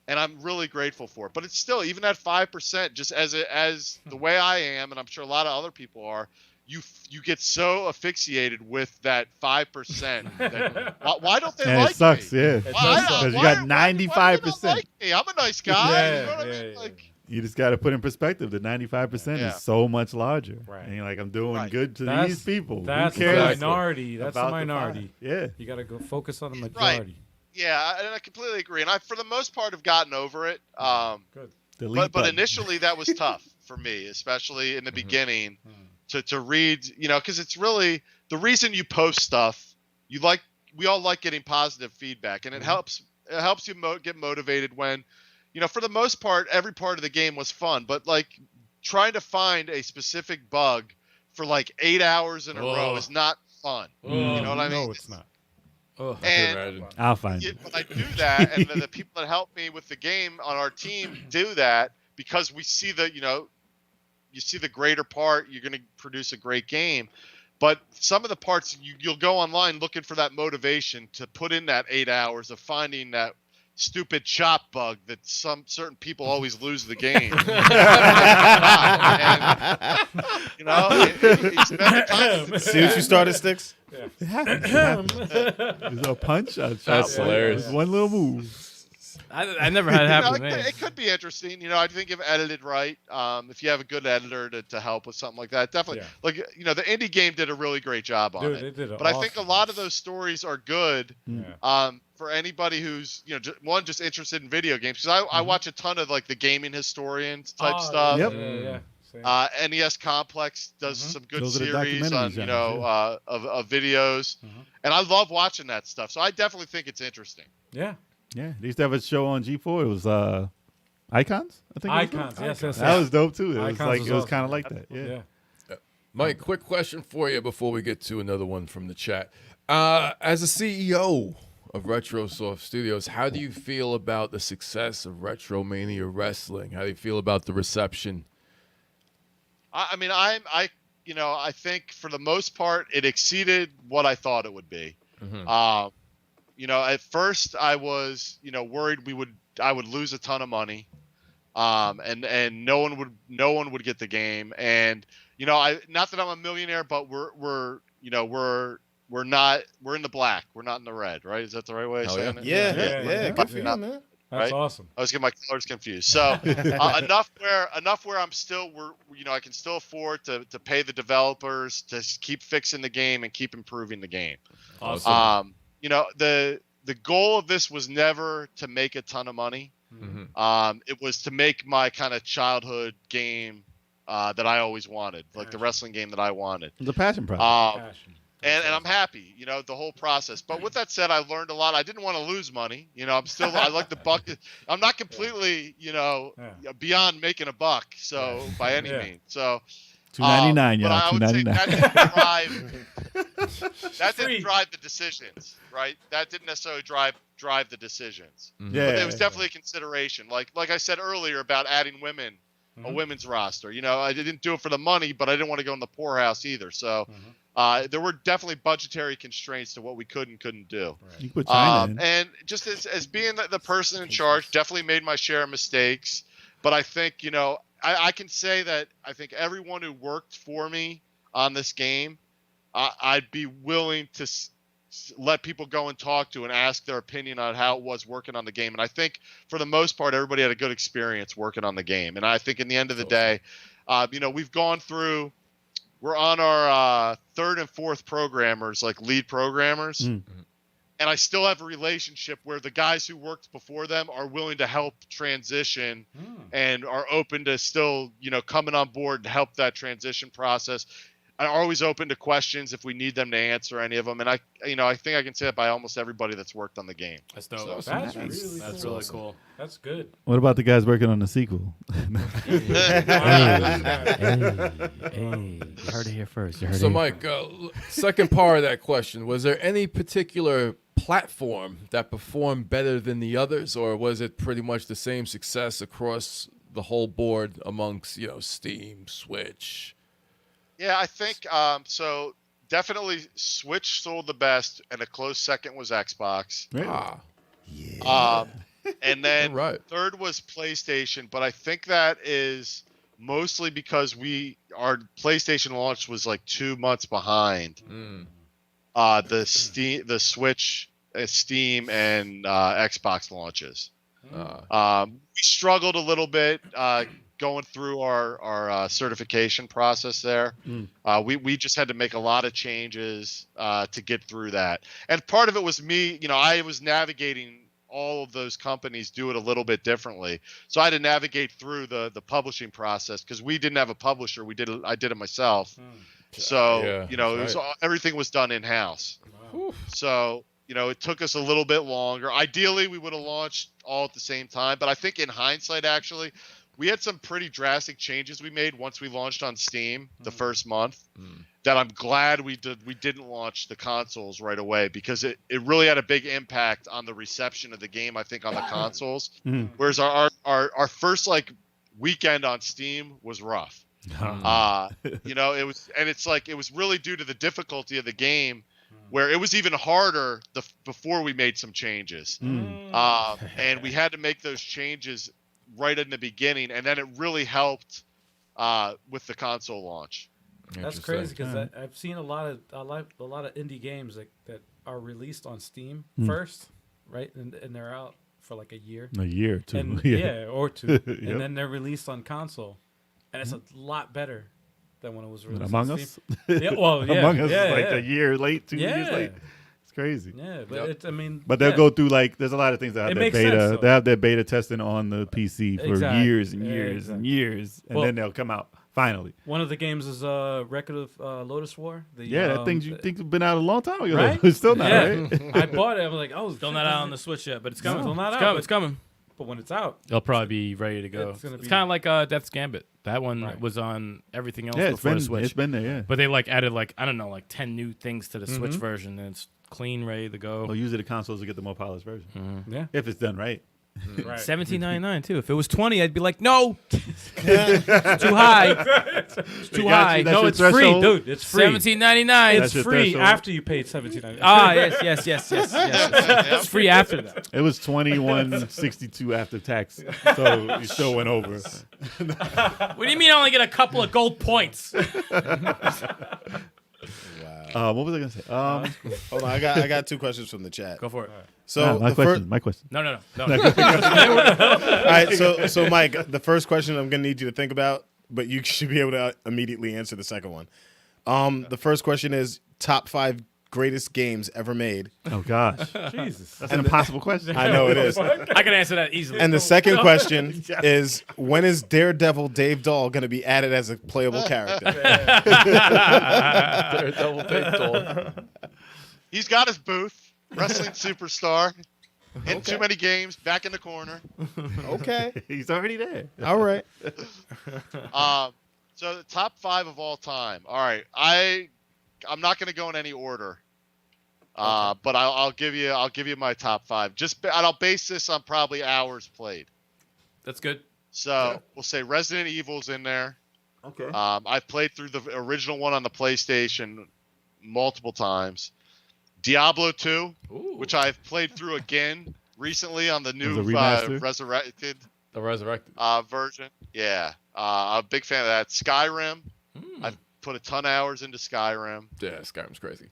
Speaker 5: And I'm really grateful for it. But it's still, even at 5%, just as the way I am, and I'm sure a lot of other people are, you get so asphyxiated with that 5%. Why don't they
Speaker 6: And
Speaker 5: like
Speaker 6: it sucks,
Speaker 5: me?
Speaker 6: yeah.
Speaker 5: Why-
Speaker 6: Because you
Speaker 5: why-
Speaker 6: got
Speaker 5: why
Speaker 6: 95%.
Speaker 5: don't they like me? I'm a nice guy.
Speaker 2: Yeah,
Speaker 5: You know what I
Speaker 2: yeah,
Speaker 5: mean?
Speaker 2: yeah.
Speaker 5: Like,
Speaker 6: You just got to put in perspective that 95%
Speaker 5: Yeah.
Speaker 6: is so much larger.
Speaker 2: Right.
Speaker 6: And you're like, I'm doing
Speaker 5: Right.
Speaker 6: good to
Speaker 2: That's-
Speaker 6: these people.
Speaker 2: That's
Speaker 6: Who
Speaker 2: the
Speaker 6: cares
Speaker 2: minority. That's the
Speaker 6: about
Speaker 2: minority.
Speaker 6: 5? Yeah.
Speaker 2: You got to go focus on the majority.
Speaker 5: yeah, and I completely agree. And I, for the most part, have gotten over it.
Speaker 2: Good.
Speaker 6: Delete
Speaker 5: But
Speaker 6: button.
Speaker 5: initially that was tough for me, especially in the beginning, to read, because it's really the reason you post stuff. We all like getting positive feedback, and it helps you get motivated when, for the most part, every part of the game was fun, but like trying to find a specific bug for like 8 hours in a row is not fun. You know what I mean?
Speaker 2: No, it's not.
Speaker 7: Oh,
Speaker 5: And
Speaker 6: I'll find it.
Speaker 5: when I do that, and the people that help me with the game on our team do that, because we see you see the greater part, you're going to produce a great game. But some of the parts, you'll go online looking for that motivation to put in that 8 hours of finding that stupid chop bug that certain people always lose the game.
Speaker 3: See what you started, Sticks?
Speaker 6: It happens. There's a punch, a shot.
Speaker 4: That's hilarious.
Speaker 6: There's one little move.
Speaker 7: I never had it happen to me.
Speaker 5: It could be interesting. I think if edited right, if you have a good editor to help with something like that, definitely.
Speaker 2: Yeah.
Speaker 5: Like, the indie game did a really great job on
Speaker 2: Dude,
Speaker 5: it.
Speaker 2: they did an
Speaker 5: But I think a
Speaker 2: awesome
Speaker 5: lot of those stories are good
Speaker 2: Yeah.
Speaker 5: for anybody who's, just interested in video games. Because I watch a ton of like the gaming historians type stuff.
Speaker 6: Yep.
Speaker 2: Yeah. Same.
Speaker 5: NES Complex does some good
Speaker 6: Those are the
Speaker 5: series on,
Speaker 6: documentary genres,
Speaker 5: of videos. And I love watching that stuff. So I definitely think it's interesting.
Speaker 2: Yeah.
Speaker 6: Yeah. They used to have a show on G4. It was Icons, I think. it was
Speaker 2: Icons.
Speaker 6: called?
Speaker 2: Yes.
Speaker 6: That was dope too. It was
Speaker 2: Icons
Speaker 6: like
Speaker 2: was
Speaker 6: it was
Speaker 2: awesome.
Speaker 6: kind of like that. Yeah.
Speaker 2: Yeah.
Speaker 4: Mike, quick question for you before we get to another one from the chat. As a CEO of Retrosoft Studios, how do you feel about the success of Retromania Wrestling? How do you feel about the reception?
Speaker 5: I mean, I think for the most part, it exceeded what I thought it would be. At first I was, worried I would lose a ton of money, and no one would get the game. And not that I'm a millionaire, but we're in the black. We're not in the red, right? Is that the right way of saying it?
Speaker 3: Yeah. Good for you, man.
Speaker 2: That's
Speaker 5: right?
Speaker 2: awesome.
Speaker 5: I was getting my colors confused. So enough where I can still afford to pay the developers to keep fixing the game and keep improving the game.
Speaker 7: Awesome.
Speaker 5: The goal of this was never to make a ton of money. It was to make my kind of childhood game that I always wanted, like the wrestling game that I wanted.
Speaker 6: The passion project.
Speaker 5: And I'm happy, the whole process. But with that said, I learned a lot. I didn't want to lose money. I like the buck. I'm not completely, beyond making a buck. So by any means. So
Speaker 6: $2.99,
Speaker 5: but I
Speaker 6: y'all.
Speaker 5: would say
Speaker 6: $2.99.
Speaker 5: that didn't drive the decisions, right? That didn't necessarily drive the decisions.
Speaker 6: Yeah,
Speaker 5: But it was definitely a consideration. Like I said earlier about adding women, a women's roster. I didn't do it for the money, but I didn't want to go in the poorhouse either. So there were definitely budgetary constraints to what we could and couldn't do.
Speaker 6: You put China in.
Speaker 5: And just as being the person in charge, definitely made my share of mistakes. But I think, I can say that I think everyone who worked for me on this game, I'd be willing to let people go and talk to and ask their opinion on how it was working on the game. And I think for the most part, everybody had a good experience working on the game. And I think in the end of the day, we've gone through, we're on our third and fourth programmers, like lead programmers. And I still have a relationship where the guys who worked before them are willing to help transition and are open to still, coming on board to help that transition process. Are always open to questions if we need them to answer any of them. And I think I can say that by almost everybody that's worked on the game.
Speaker 7: That's dope.
Speaker 2: That's really
Speaker 7: That's
Speaker 2: cool.
Speaker 7: really cool.
Speaker 2: That's good.
Speaker 6: What about the guys working on the sequel?
Speaker 9: Hey, you heard it here first.
Speaker 4: So, Mike, second part of that question, was there any particular platform that performed better than the others, or was it pretty much the same success across the whole board amongst, Steam, Switch?
Speaker 5: Yeah, I think so. Definitely Switch sold the best, and a close second was Xbox.
Speaker 6: Really?
Speaker 5: And then
Speaker 4: Right.
Speaker 5: third was PlayStation, but I think that is mostly because our PlayStation launch was like 2 months behind the Switch, Steam, and Xbox launches. We struggled a little bit going through our certification process there. We just had to make a lot of changes to get through that. And part of it was me, I was navigating all of those companies do it a little bit differently. So I had to navigate through the publishing process because we didn't have a publisher. I did it myself. So, it was everything was done in-house.
Speaker 2: Wow.
Speaker 5: So, it took us a little bit longer. Ideally, we would have launched all at the same time. But I think in hindsight, actually, we had some pretty drastic changes we made once we launched on Steam the first month that I'm glad we didn't launch the consoles right away because it really had a big impact on the reception of the game, I think, on the consoles. Whereas our first weekend on Steam was rough. It was really due to the difficulty of the game where it was even harder before we made some changes. And we had to make those changes right in the beginning, and then it really helped with the console launch.
Speaker 2: That's crazy because I've seen a lot of indie games that are released on Steam first, right, and they're out for like a year.
Speaker 6: A year or two,
Speaker 2: and, or two, and then they're released on console, and it's a lot better than when it was released.
Speaker 6: Among
Speaker 2: on
Speaker 6: Us,
Speaker 2: Steam.
Speaker 6: Among Us is like a year late, 2 years late. It's crazy.
Speaker 2: Yeah, but
Speaker 6: but they'll go through there's a lot of things that have their beta.
Speaker 2: Sense,
Speaker 6: they have their beta testing on the PC for years and years and years, and
Speaker 2: Well,
Speaker 6: then they'll come out finally.
Speaker 2: One of the games is Record of Lotus War.
Speaker 6: That thing you think has been out a long time ago.
Speaker 2: Right?
Speaker 6: It's still not, right?
Speaker 2: I bought it. I'm like,
Speaker 7: Still not out on the Switch yet, but it's coming.
Speaker 2: Still not
Speaker 7: It's
Speaker 2: out,
Speaker 7: coming.
Speaker 2: but-
Speaker 7: It's coming.
Speaker 2: but when it's out,
Speaker 7: They'll probably be ready to go.
Speaker 2: It's gonna be-
Speaker 7: kind of like Death's Gambit. That one
Speaker 2: Right.
Speaker 7: was on everything else
Speaker 6: Yeah, it's
Speaker 7: before
Speaker 6: been
Speaker 7: the Switch.
Speaker 6: it's been there. Yeah.
Speaker 7: But they like added like I don't know like 10 new things to the Switch version, and it's clean, ready to go.
Speaker 6: Well, usually the consoles will get the more polished version
Speaker 2: yeah,
Speaker 6: if it's done right.
Speaker 2: right.
Speaker 7: $17.99 too. If it was 20, I'd be like, no, it's too high. It's too high.
Speaker 6: That's
Speaker 2: No,
Speaker 6: your
Speaker 2: it's free,
Speaker 6: threshold?
Speaker 2: dude. It's free.
Speaker 7: $17.99.
Speaker 6: That's
Speaker 2: It's
Speaker 6: your
Speaker 2: free
Speaker 6: threshold?
Speaker 2: after you paid $17.99.
Speaker 7: Yes. It's free after that.
Speaker 6: It was 21.62 after tax, so you still went over.
Speaker 7: What do you mean I only get a couple of gold points?
Speaker 6: What was I gonna say?
Speaker 3: Hold on, I got 2 questions from the chat.
Speaker 7: Go for it.
Speaker 3: So
Speaker 6: my
Speaker 3: the
Speaker 6: question. My question.
Speaker 7: No.
Speaker 3: All right, so Mike, the first question I'm gonna need you to think about, but you should be able to immediately answer the second one. The first question is top 5 greatest games ever made.
Speaker 6: Oh gosh,
Speaker 2: Jesus.
Speaker 6: that's an impossible question.
Speaker 3: I know it is.
Speaker 7: I can answer that easily.
Speaker 3: And the second question is, when is Daredevil Dave Dahl going to be added as a playable character?
Speaker 4: Daredevil baseball.
Speaker 5: He's got his booth, wrestling superstar. In too many games, back in the corner.
Speaker 3: Okay.
Speaker 6: He's already there.
Speaker 3: All right.
Speaker 5: So the top 5 of all time. All right, I'm not going to go in any order, but I'll give you my top 5. And I'll base this on probably hours played.
Speaker 7: That's good.
Speaker 5: So we'll say Resident Evil's in there.
Speaker 6: Okay.
Speaker 5: I've played through the original one on the PlayStation multiple times. Diablo 2, which I've played through again recently on the new
Speaker 6: The remaster?
Speaker 5: resurrected
Speaker 4: The Resurrected.
Speaker 5: version. Yeah, I'm a big fan of that. Skyrim. I've put a ton of hours into Skyrim.
Speaker 4: Yeah, Skyrim's crazy.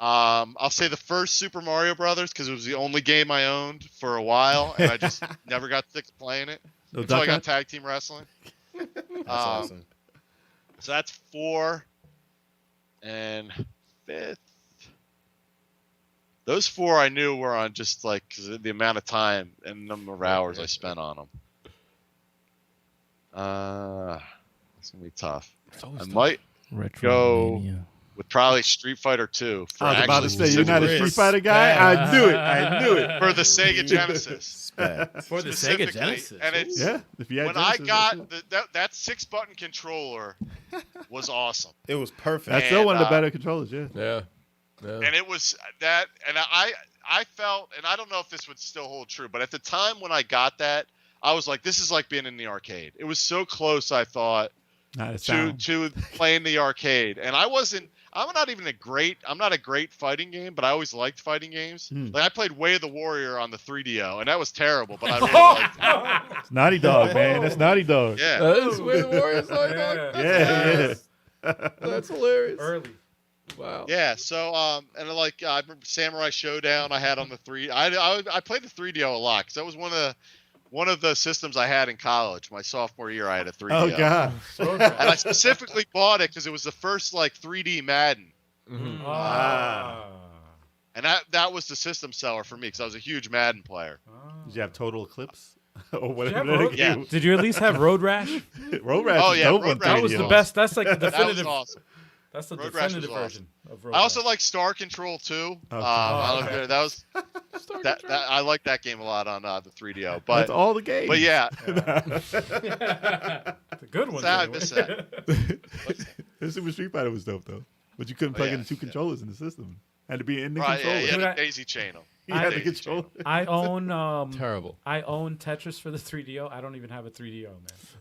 Speaker 5: I'll say the first Super Mario Brothers because it was the only game I owned for a while, and I just never got sick of playing it
Speaker 6: No
Speaker 5: until I
Speaker 6: Duck
Speaker 5: got
Speaker 6: Hunt?
Speaker 5: tag team wrestling.
Speaker 3: That's awesome.
Speaker 5: So that's 4, and 5th. Those 4 I knew were on just like 'cause of the amount of time and number of hours I spent on them. It's gonna be tough. I might go with probably Street Fighter 2.
Speaker 6: I was about to say you're not a Street
Speaker 3: Chris.
Speaker 6: Fighter guy. I knew it. I knew it.
Speaker 5: for the Sega Genesis.
Speaker 7: For the Sega
Speaker 5: Specifically,
Speaker 7: Genesis.
Speaker 5: and it's
Speaker 6: Yeah. If you had
Speaker 5: when I
Speaker 6: Genesis,
Speaker 5: got
Speaker 6: that's it.
Speaker 5: that 6-button controller was awesome.
Speaker 3: It was perfect.
Speaker 6: That's still one of the
Speaker 5: and,
Speaker 6: better controllers. Yeah.
Speaker 4: Yeah.
Speaker 5: And it was that, and I felt, and I don't know if this would still hold true, but at the time when I got that, I was like, this is like being in the arcade. It was so close, I thought,
Speaker 6: Not a sound.
Speaker 5: to playing the arcade. And I'm not a great fighting game, but I always liked fighting games. Like I played Way of the Warrior on the 3DO, and that was terrible, but I really liked it.
Speaker 6: It's Naughty Dog, man. That's Naughty Dog.
Speaker 5: Yeah.
Speaker 4: That is where the Warriors like that.
Speaker 6: Yeah.
Speaker 4: That's hilarious.
Speaker 2: Early.
Speaker 4: Wow.
Speaker 5: Yeah, so and like I remember Samurai Showdown I had on the 3. I played the 3DO a lot because that was one of the systems I had in college. My sophomore year, I had a 3DO.
Speaker 6: Oh God.
Speaker 5: And I specifically bought it because it was the first like 3D Madden, and that was the system seller for me because I was a huge Madden player.
Speaker 6: Did you have Total Eclipse or
Speaker 2: Did you
Speaker 6: whatever?
Speaker 2: have
Speaker 6: that
Speaker 2: Road-
Speaker 5: Yeah.
Speaker 2: Did you at least have Road Rash?
Speaker 6: Road Rash.
Speaker 5: Oh,
Speaker 6: is
Speaker 5: yeah,
Speaker 6: dope
Speaker 5: Road
Speaker 6: on
Speaker 5: Rash
Speaker 2: That was the
Speaker 6: 3DO.
Speaker 2: best. That's like the
Speaker 5: That was
Speaker 2: definitive.
Speaker 5: awesome.
Speaker 2: That's the
Speaker 5: Road Rash was
Speaker 2: definitive
Speaker 5: awesome.
Speaker 2: version of Road
Speaker 5: I also
Speaker 2: Rash.
Speaker 5: like Star Control too.
Speaker 6: Okay.
Speaker 5: That was that I like that game a lot on the 3DO. But
Speaker 6: That's all the games.
Speaker 5: but yeah,
Speaker 2: The good ones.
Speaker 5: I
Speaker 2: anyway.
Speaker 5: miss that.
Speaker 6: The Super Street Fighter was dope though, but you couldn't plug in the 2 controllers in the system. Had to be in the
Speaker 5: Right,
Speaker 6: controller.
Speaker 5: yeah,
Speaker 2: Dude,
Speaker 5: the Daisy channel.
Speaker 6: You had the
Speaker 5: Daisy
Speaker 6: controller.
Speaker 2: I own
Speaker 4: Terrible.
Speaker 2: I own Tetris for the 3DO. I don't even have a 3DO,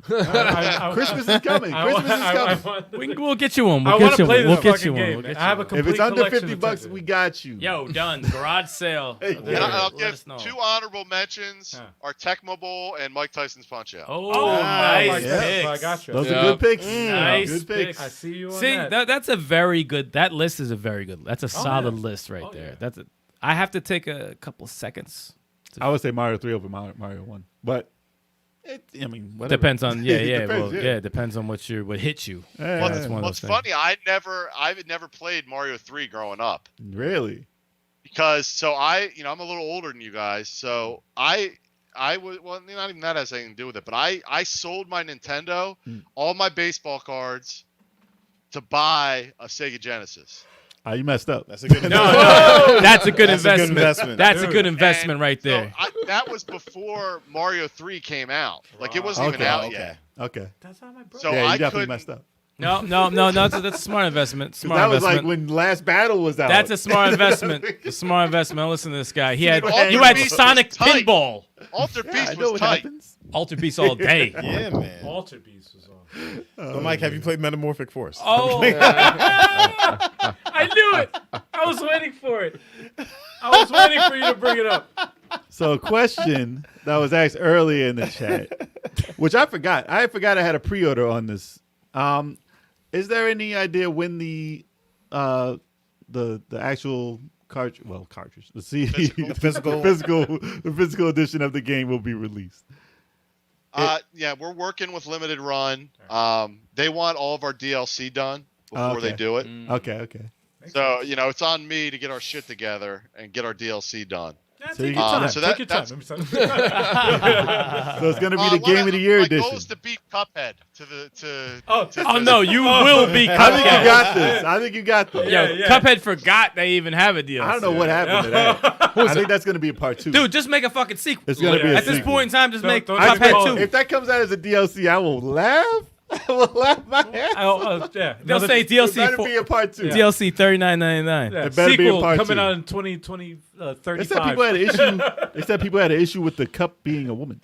Speaker 2: man.
Speaker 6: Christmas is coming. Christmas is coming.
Speaker 7: We'll get you one.
Speaker 2: I
Speaker 7: We'll
Speaker 2: want
Speaker 7: get
Speaker 2: to
Speaker 7: you
Speaker 2: play
Speaker 7: one.
Speaker 2: this
Speaker 7: We'll get
Speaker 2: fucking
Speaker 7: you one.
Speaker 2: game.
Speaker 7: We'll
Speaker 2: Man.
Speaker 7: get
Speaker 2: I have a
Speaker 7: you one.
Speaker 6: If
Speaker 2: complete
Speaker 6: it's under
Speaker 2: collection
Speaker 6: $50,
Speaker 2: of Tetris.
Speaker 6: we got you.
Speaker 7: Yo, done. Garage sale.
Speaker 6: Hey,
Speaker 5: And I'll
Speaker 7: Let
Speaker 5: give
Speaker 7: us know.
Speaker 5: 2 honorable mentions:
Speaker 2: Huh.
Speaker 5: are Tecmo Bowl and Mike Tyson's Punch Out.
Speaker 7: Oh,
Speaker 6: nice.
Speaker 7: nice
Speaker 6: Yeah.
Speaker 7: picks.
Speaker 2: I got you.
Speaker 6: Those
Speaker 4: Yeah.
Speaker 6: are good picks.
Speaker 7: Nice
Speaker 6: Good picks.
Speaker 2: I see you on
Speaker 7: See,
Speaker 2: that.
Speaker 7: that's a very good. That list is a very good. That's a solid
Speaker 2: yeah.
Speaker 7: list right
Speaker 2: Oh,
Speaker 7: there.
Speaker 2: yeah.
Speaker 7: That's. I have to take a couple seconds.
Speaker 6: I would say Mario 3 over Mario 1, but I mean, whatever.
Speaker 7: Depends on yeah.
Speaker 6: Depends,
Speaker 7: Well, yeah. Depends on what hits you.
Speaker 6: Yeah,
Speaker 5: What's,
Speaker 7: that's one of
Speaker 5: what's
Speaker 7: those things.
Speaker 5: funny, I had never played Mario 3 growing up
Speaker 6: Really?
Speaker 5: because I'm a little older than you guys, so I was not even that has anything to do with it, but I sold my Nintendo, all my baseball cards, to buy a Sega Genesis.
Speaker 6: You messed up.
Speaker 3: That's a good
Speaker 7: No,
Speaker 3: investment.
Speaker 7: no, that's a good
Speaker 3: That's a good
Speaker 7: investment.
Speaker 3: investment.
Speaker 7: That's a good investment
Speaker 5: And
Speaker 7: right
Speaker 5: so
Speaker 7: there.
Speaker 5: that was before Mario 3 came out. Like it wasn't even
Speaker 6: Okay,
Speaker 5: out
Speaker 3: okay.
Speaker 5: yet.
Speaker 6: Okay.
Speaker 2: That's how my brother.
Speaker 5: So
Speaker 6: Yeah, you
Speaker 5: I
Speaker 6: definitely
Speaker 5: couldn't.
Speaker 6: messed up.
Speaker 7: No, that's a smart investment.
Speaker 6: 'Cause
Speaker 7: Smart
Speaker 6: that was
Speaker 7: investment.
Speaker 6: like when Last Battle was out.
Speaker 7: That's a smart investment. A smart investment. Listen to this guy. You had
Speaker 5: Altered Beast was
Speaker 7: Sonic
Speaker 5: tight.
Speaker 7: Pinball.
Speaker 5: Altered
Speaker 6: I
Speaker 5: Beast
Speaker 6: know
Speaker 5: was
Speaker 6: what
Speaker 5: tight.
Speaker 6: happens.
Speaker 7: Altered Beast all day.
Speaker 3: Yeah, man.
Speaker 2: Alter Beast was on.
Speaker 3: So, Mike, have you played Metamorphic Force?
Speaker 7: Oh,
Speaker 2: I knew it. I was waiting for it. I was waiting for you to bring it up.
Speaker 6: So a question that was asked earlier in the chat, which I forgot. I forgot I had a pre-order on this. Is there any idea when the actual cartridge, the CD,
Speaker 3: Physical.
Speaker 6: the physical edition of the game will be released?
Speaker 5: Yeah, we're working with Limited Run. They want all of our DLC done before they
Speaker 6: Okay.
Speaker 5: do it.
Speaker 6: Okay.
Speaker 5: So, it's on me to get our shit together and get our DLC done.
Speaker 2: Yeah,
Speaker 6: So
Speaker 2: take
Speaker 6: you
Speaker 2: your
Speaker 6: get
Speaker 2: time.
Speaker 5: time. So
Speaker 2: Take your
Speaker 5: that's-
Speaker 6: So it's gonna be the Game of the Year
Speaker 5: my
Speaker 6: edition.
Speaker 5: goal is to beat Cuphead to
Speaker 7: oh no, you will be
Speaker 6: I think you
Speaker 7: Cuphead.
Speaker 6: got this. I think you got this.
Speaker 7: Yo,
Speaker 2: Yeah.
Speaker 7: Cuphead forgot they even have a deal.
Speaker 6: I don't know what happened to that. I think that's gonna be a part 2.
Speaker 7: Dude, just make a fucking sequel.
Speaker 6: It's gonna be a
Speaker 7: At this
Speaker 6: sequel.
Speaker 7: point in time, just make
Speaker 2: don't
Speaker 6: I
Speaker 7: Cuphead
Speaker 2: call
Speaker 6: think
Speaker 7: 2.
Speaker 6: if that comes out as a DLC, I will laugh. I will laugh my ass.
Speaker 2: Yeah.
Speaker 7: They'll say
Speaker 6: It
Speaker 7: DLC
Speaker 6: better
Speaker 7: for,
Speaker 6: be a part 2.
Speaker 7: DLC $39.99.
Speaker 2: Yeah,
Speaker 6: It better be a
Speaker 2: sequel
Speaker 6: part
Speaker 2: coming
Speaker 6: 2.
Speaker 2: out in 2035.
Speaker 6: They said people had an issue. They said people had an issue with the cup being a woman,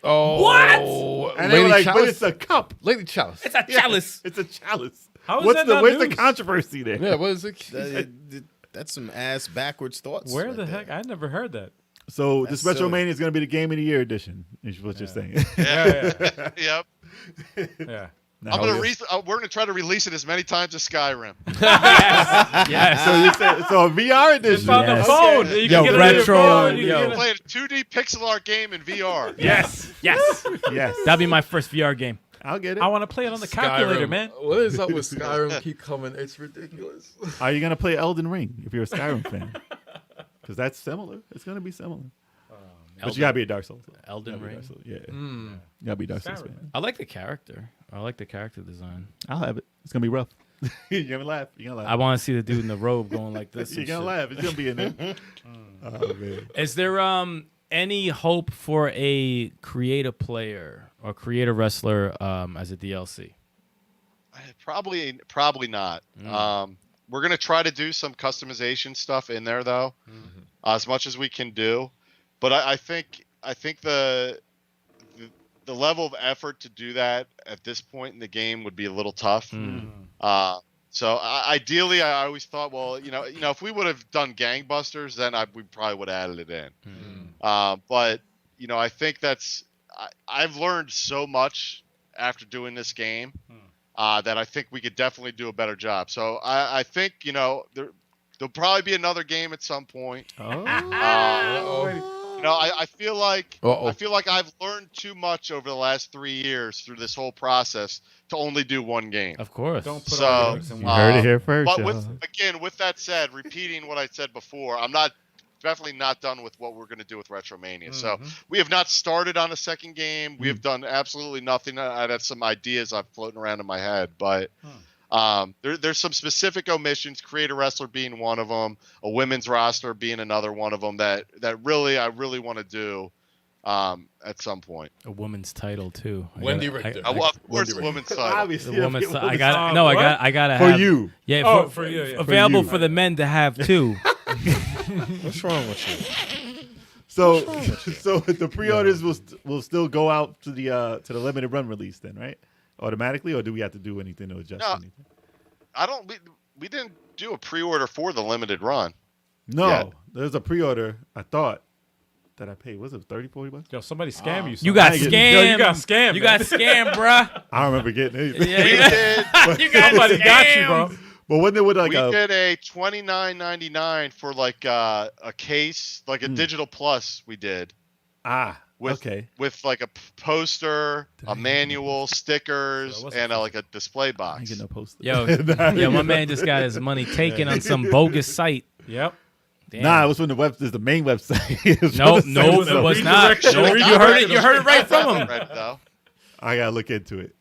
Speaker 4: Oh,
Speaker 7: What?
Speaker 6: and they were
Speaker 4: Lady
Speaker 6: like, "But
Speaker 4: Chalice?
Speaker 6: it's a cup.
Speaker 4: Lady Chalice.
Speaker 7: It's a
Speaker 6: Yeah,
Speaker 7: chalice.
Speaker 6: it's a chalice.
Speaker 2: How is
Speaker 6: What's
Speaker 2: that
Speaker 6: the
Speaker 2: not
Speaker 6: where's the
Speaker 2: news?
Speaker 6: controversy there?"
Speaker 4: Yeah, what is it?
Speaker 3: That's some ass backwards thoughts.
Speaker 2: Where
Speaker 3: right
Speaker 2: the
Speaker 3: there.
Speaker 2: heck? I never heard that.
Speaker 6: So
Speaker 3: That's
Speaker 6: this
Speaker 3: silly.
Speaker 6: Retromania is going to be the Game of the Year edition. Is what you're saying?
Speaker 2: Yeah.
Speaker 5: Yep.
Speaker 2: Yeah.
Speaker 6: Now,
Speaker 5: We're gonna try to release it as many times as Skyrim.
Speaker 7: Yes.
Speaker 6: so you said so a VR edition.
Speaker 2: It's on the
Speaker 9: Yes.
Speaker 2: phone. You
Speaker 7: Yo,
Speaker 2: can get it on your
Speaker 7: retro,
Speaker 2: phone. You
Speaker 7: yo.
Speaker 2: can get
Speaker 5: Play a 2D pixel art game in VR.
Speaker 7: Yes. Yes.
Speaker 6: Yes,
Speaker 7: That'd be my first VR game.
Speaker 6: I'll get it.
Speaker 2: I want to play it on the calculator,
Speaker 4: Skyrim.
Speaker 2: man.
Speaker 4: What is up with Skyrim? Keep coming. It's ridiculous.
Speaker 6: Are you going to play Elden Ring if you're a Skyrim fan? Because that's similar. It's going to be similar. But you got to be a Dark Souls.
Speaker 7: Elden Ring.
Speaker 6: Yeah. You got to be a Dark Souls
Speaker 2: Skyrim.
Speaker 6: fan.
Speaker 7: I like the character. I like the character design.
Speaker 6: I'll have it. It's going to be rough. You're going to laugh. You're going to
Speaker 7: I
Speaker 6: laugh.
Speaker 7: want to see the dude in the robe going like this.
Speaker 6: You're
Speaker 7: and
Speaker 6: going to
Speaker 7: shit.
Speaker 6: laugh. It's going to be in there. Oh, man.
Speaker 7: Is there any hope for a creative player or creative wrestler as a DLC?
Speaker 5: Probably not. We're gonna try to do some customization stuff in there though, as much as we can do. But I think the level of effort to do that at this point in the game would be a little tough. So ideally, I always thought, well, if we would have done gangbusters, then we probably would have added it in. But I think I've learned so much after doing this game that I think we could definitely do a better job. So I think there'll probably be another game at some point. I feel like I've learned too much over the last 3 years through this whole process to only do one game.
Speaker 7: Of course.
Speaker 2: Don't put
Speaker 5: So,
Speaker 2: all your eggs in
Speaker 6: You
Speaker 2: one.
Speaker 6: heard it here first.
Speaker 5: But
Speaker 6: y'all.
Speaker 5: with that said, repeating what I said before, I'm definitely not done with what we're going to do with Retromania. So we have not started on a second game. We have done absolutely nothing. I had some ideas I'm floating around in my head, but there's some specific omissions. Create a wrestler being one of them, a women's roster being another one of them that I really want to do at some point.
Speaker 7: A woman's title too.
Speaker 4: Wendy Richter.
Speaker 5: Of course, women's title.
Speaker 6: Obviously,
Speaker 7: The woman's.
Speaker 6: it'll be
Speaker 7: I got.
Speaker 2: woman's-
Speaker 7: No,
Speaker 2: what?
Speaker 7: I gotta
Speaker 6: for
Speaker 7: have
Speaker 6: you.
Speaker 7: Yeah.
Speaker 2: Oh, for you, yeah.
Speaker 7: Available
Speaker 6: For you.
Speaker 7: for the men to have too.
Speaker 3: What's wrong with you?
Speaker 6: So the pre-orders will still go out to the limited run release then, right? Automatically, or do we have to do anything to adjust
Speaker 5: No.
Speaker 6: anything?
Speaker 5: We didn't do a pre-order for the limited run.
Speaker 6: No,
Speaker 5: Yeah.
Speaker 6: there's a pre-order. I thought that I paid. Was it $30-$40?
Speaker 2: Yo, somebody scam you.
Speaker 7: You got
Speaker 6: I ain't
Speaker 7: scammed.
Speaker 6: getting-
Speaker 2: Yo, you got scammed,
Speaker 7: You
Speaker 2: man.
Speaker 7: got scammed, bruh.
Speaker 6: I don't remember getting anything.
Speaker 7: Yeah,
Speaker 5: We
Speaker 7: you got,
Speaker 5: did.
Speaker 7: you got
Speaker 2: Somebody got you,
Speaker 7: scammed.
Speaker 2: bro.
Speaker 6: But when they would like
Speaker 5: We did a $29.99 for like a case, like a digital plus. We did with
Speaker 6: okay.
Speaker 5: with like a poster, a manual, stickers,
Speaker 2: So it
Speaker 5: and like a display
Speaker 6: I ain't
Speaker 5: box.
Speaker 6: get no poster.
Speaker 7: Yo, my man just got his money taken on some bogus site.
Speaker 2: Yep.
Speaker 7: Damn.
Speaker 6: Nah, it was from the main website. It was from
Speaker 7: No,
Speaker 6: the same
Speaker 7: no,
Speaker 6: website.
Speaker 7: it was not.
Speaker 2: Redirection.
Speaker 7: No, you heard it. You heard it right from him.
Speaker 5: Read, though.
Speaker 6: I gotta look into it.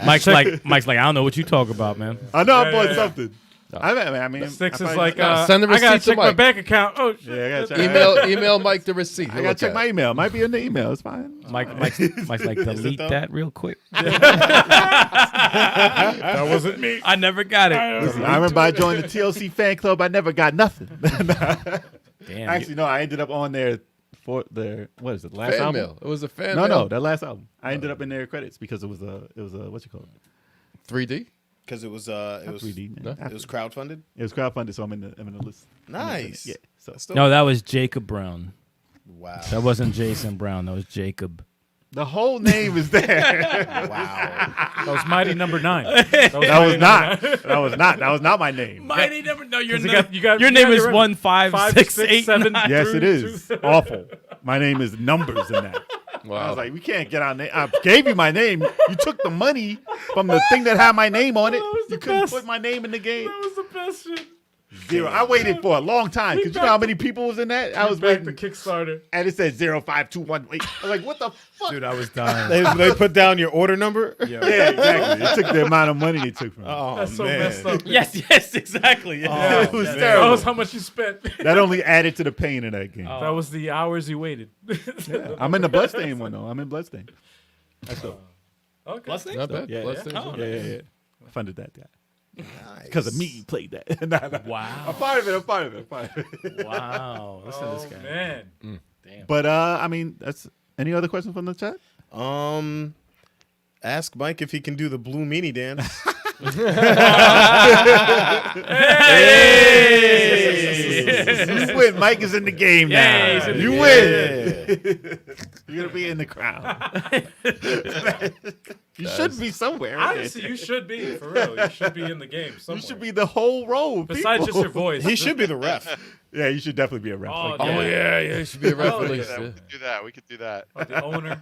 Speaker 7: Mike's like, I don't know what you talk about, man.
Speaker 6: I know I
Speaker 2: Yeah,
Speaker 6: bought
Speaker 2: yeah.
Speaker 6: something. I mean,
Speaker 2: Six
Speaker 6: I
Speaker 2: is
Speaker 6: probably-
Speaker 2: like,
Speaker 4: send the
Speaker 2: I gotta
Speaker 4: receipt to
Speaker 2: check my
Speaker 4: Mike.
Speaker 2: bank account. Oh, shit.
Speaker 6: Yeah, I gotta check.
Speaker 4: Email Mike the receipt.
Speaker 6: I gotta check my email. Might be in the email. It's fine.
Speaker 9: Mike's like, delete
Speaker 3: though?
Speaker 9: that real quick.
Speaker 2: That wasn't me.
Speaker 7: I never got it.
Speaker 6: Listen, I remember I joined the TLC fan club. I never got nothing.
Speaker 9: Damn.
Speaker 6: Actually, no, I ended up on there for their what is it? Last
Speaker 4: Fan
Speaker 6: album?
Speaker 4: mail. It was a fan
Speaker 6: No,
Speaker 4: mail.
Speaker 6: no, that last album. I ended up in their credits because it was a what you call it?
Speaker 4: 3D.
Speaker 3: Because it was
Speaker 6: 3D. Man.
Speaker 3: it was crowdfunded.
Speaker 6: It was crowdfunded, so I'm in the list.
Speaker 3: Nice.
Speaker 6: Yeah. So
Speaker 3: Still-
Speaker 9: No, that was Jacob Brown.
Speaker 3: Wow.
Speaker 9: That wasn't Jason Brown. That was Jacob.
Speaker 6: the whole name is there.
Speaker 3: Wow.
Speaker 2: That was Mighty Number 9.
Speaker 6: That was not my name.
Speaker 7: Mighty number. No, your
Speaker 2: You
Speaker 7: name.
Speaker 2: got- you got-
Speaker 7: your
Speaker 2: you
Speaker 7: name
Speaker 2: got
Speaker 7: is
Speaker 2: your-
Speaker 7: 15687.
Speaker 6: Yes, it is. Awful. My name is numbers in that. I
Speaker 4: Wow.
Speaker 6: was like, we can't get our name. I gave you my name. You took the money from the thing that had my name on it.
Speaker 2: was the
Speaker 6: You couldn't
Speaker 2: best.
Speaker 6: put my name in the game.
Speaker 2: That was the best shit.
Speaker 6: Zero. I waited for a long time because you know how many people was in that. I was
Speaker 2: Back
Speaker 6: waiting,
Speaker 2: to Kickstarter.
Speaker 6: and it said 0521. Wait, I was like, what the fuck?
Speaker 9: Dude, I was dying.
Speaker 3: They put down your order number.
Speaker 6: Yeah, exactly. It took the amount of money they took from me.
Speaker 3: Oh
Speaker 2: That's so
Speaker 3: man.
Speaker 2: messed up.
Speaker 7: Yes, exactly. Yeah.
Speaker 6: It was
Speaker 2: That
Speaker 6: terrible.
Speaker 2: was how much you spent.
Speaker 6: That only added to the pain in that game.
Speaker 2: That was the hours you waited.
Speaker 6: I'm in the Bloodstain one though. I'm in Bloodstain. That's dope.
Speaker 2: Okay.
Speaker 7: Bloodstain?
Speaker 4: Not bad.
Speaker 6: Yeah,
Speaker 4: Bloodstain.
Speaker 7: Oh,
Speaker 6: Yeah. I funded that guy
Speaker 3: Nice.
Speaker 6: because of me. You played that. Nah. I'm
Speaker 7: Wow.
Speaker 6: part of it.
Speaker 7: Wow. Listen to this guy.
Speaker 2: Man.
Speaker 6: But I mean, that's any other questions from the chat?
Speaker 3: Ask Mike if he can do the blue meanie dance.
Speaker 6: You win. Mike is in the game now.
Speaker 7: Yeah, he's in the
Speaker 6: You
Speaker 7: game.
Speaker 6: win. You're gonna be in the crowd. You should be somewhere.
Speaker 2: Honestly, you should be, for real. You should be in the game
Speaker 6: You
Speaker 2: somewhere.
Speaker 6: should be the whole row. Of
Speaker 2: Besides
Speaker 6: people.
Speaker 2: just your voice.
Speaker 3: He should be the ref.
Speaker 6: Yeah, you should definitely be a ref.
Speaker 2: Oh,
Speaker 6: Like,
Speaker 4: Oh yeah, it should be a ref
Speaker 2: Oh,
Speaker 4: release.
Speaker 5: Yeah,
Speaker 4: Yeah.
Speaker 5: we could do that. We could do that.
Speaker 2: The owner.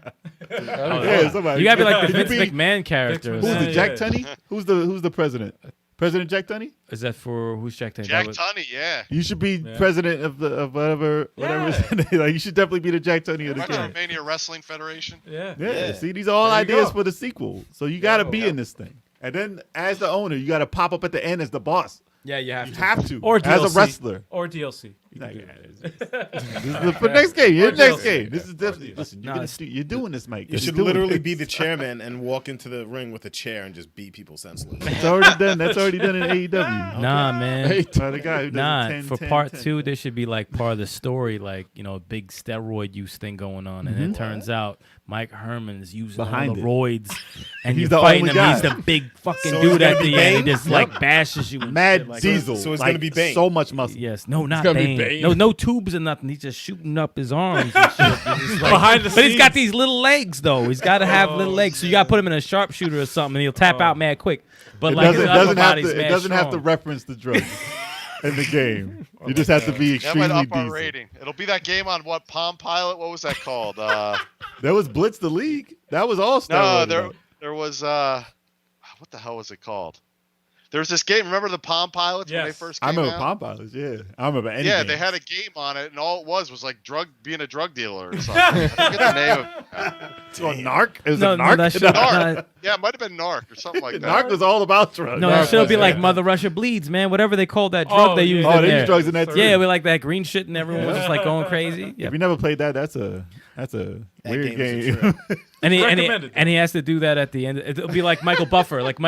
Speaker 6: yeah, somebody.
Speaker 9: You gotta be like the
Speaker 6: Could you
Speaker 9: Vince
Speaker 6: be-
Speaker 9: McMahon character.
Speaker 2: Vince
Speaker 6: Who's
Speaker 2: McMahon.
Speaker 6: the Jack
Speaker 2: Yeah.
Speaker 6: Tunney? Who's the president? President Jack Tunney?
Speaker 9: Is that for who's Jack Tunney?
Speaker 5: Jack
Speaker 9: That was-
Speaker 5: Tunney, yeah.
Speaker 6: You should be
Speaker 2: Yeah.
Speaker 6: president of whatever. Like you should definitely be the Jack Tunney of the game.
Speaker 5: Retromania Wrestling Federation.
Speaker 2: Yeah.
Speaker 6: Yeah. See, these are all
Speaker 2: There you
Speaker 6: ideas
Speaker 2: go.
Speaker 6: for the sequel. So you got to be in this thing. And then as the owner, you got to pop up at the end as the boss.
Speaker 7: Yeah, you have
Speaker 6: You
Speaker 7: to.
Speaker 6: have to.
Speaker 2: Or
Speaker 6: as
Speaker 2: DLC.
Speaker 6: a wrestler.
Speaker 2: Or DLC.
Speaker 6: This is the for next game. Your
Speaker 2: Or
Speaker 6: next
Speaker 2: DLC.
Speaker 6: game. This is definitely. Listen,
Speaker 9: No,
Speaker 6: you're doing this, Mike.
Speaker 3: You should literally be the chairman and walk into the ring with a chair and just beat people senseless.
Speaker 6: It's already done. That's already done in AEW.
Speaker 9: Nah, man.
Speaker 6: By the guy who does
Speaker 9: Nah,
Speaker 6: 10,
Speaker 9: for
Speaker 6: 10,
Speaker 9: part
Speaker 6: 10.
Speaker 9: 2, there should be like part of the story, like, you know, a big steroid use thing going on. And it turns out Mike Herman is using
Speaker 6: Behind
Speaker 9: all the
Speaker 6: it.
Speaker 9: roids. And
Speaker 6: He's
Speaker 9: you're
Speaker 6: the
Speaker 9: fighting
Speaker 6: only
Speaker 9: him.
Speaker 6: guy.
Speaker 9: He's the big fucking
Speaker 3: So
Speaker 9: dude
Speaker 3: it's gonna
Speaker 9: at
Speaker 3: be
Speaker 9: the end. He
Speaker 3: Bane?
Speaker 9: just like bashes you. And
Speaker 6: Mad
Speaker 9: shit like
Speaker 6: Diesel.
Speaker 3: So it's
Speaker 6: like,
Speaker 3: gonna be Bane.
Speaker 6: So much muscle.
Speaker 9: Yes, no, not
Speaker 4: gonna be
Speaker 9: Bane.
Speaker 4: Bane.
Speaker 9: No tubes or nothing. He's just shooting up his arms and shit. He's just like-
Speaker 2: Behind the
Speaker 9: but he's got
Speaker 2: scenes.
Speaker 9: these little legs though. He's got to have little legs, so you got to put him in a sharpshooter or something, and he'll tap out mad quick. But
Speaker 6: It
Speaker 9: like his
Speaker 6: doesn't,
Speaker 9: upper
Speaker 6: doesn't have
Speaker 9: body's
Speaker 6: to. It
Speaker 9: mad
Speaker 6: doesn't have to
Speaker 9: strong.
Speaker 6: reference the drugs in the game. You just have to be
Speaker 5: That might
Speaker 6: extremely
Speaker 5: up our
Speaker 6: decent.
Speaker 5: rating. It'll be that game on what Palm Pilot? What was that called?
Speaker 6: There was Blitz the League. That was all
Speaker 5: No,
Speaker 6: steroid.
Speaker 5: there was what the hell was it called? There was this game. Remember the Palm Pilots when they
Speaker 2: Yes.
Speaker 5: first
Speaker 6: I
Speaker 5: came
Speaker 6: remember
Speaker 5: out?
Speaker 6: Palm Pilots. Yeah, I remember. Any
Speaker 5: Yeah,
Speaker 6: game.
Speaker 5: they had a game on it, and all it was like being a drug dealer or something. I forget the name of
Speaker 6: So Narc. It was
Speaker 9: No,
Speaker 6: a
Speaker 9: no,
Speaker 6: Narc.
Speaker 9: that should
Speaker 5: Narc. Yeah, it might have been Narc or something like that.
Speaker 6: Narc was all about drugs.
Speaker 9: No,
Speaker 6: Narc
Speaker 9: that should
Speaker 6: was-
Speaker 9: be like Mother Russia bleeds, man. Whatever they call that drug
Speaker 2: Oh,
Speaker 9: they
Speaker 2: yeah.
Speaker 9: used
Speaker 6: Oh,
Speaker 9: in
Speaker 6: they
Speaker 9: there.
Speaker 6: use drugs in that too.
Speaker 9: Yeah, with like that green shit, and everyone was just like going crazy. Yeah.
Speaker 6: If you never played that, that's a weird
Speaker 3: game is a
Speaker 6: game.
Speaker 9: And
Speaker 2: Recommended.
Speaker 9: he has to do that at the end. It'll be like Michael Buffer, at the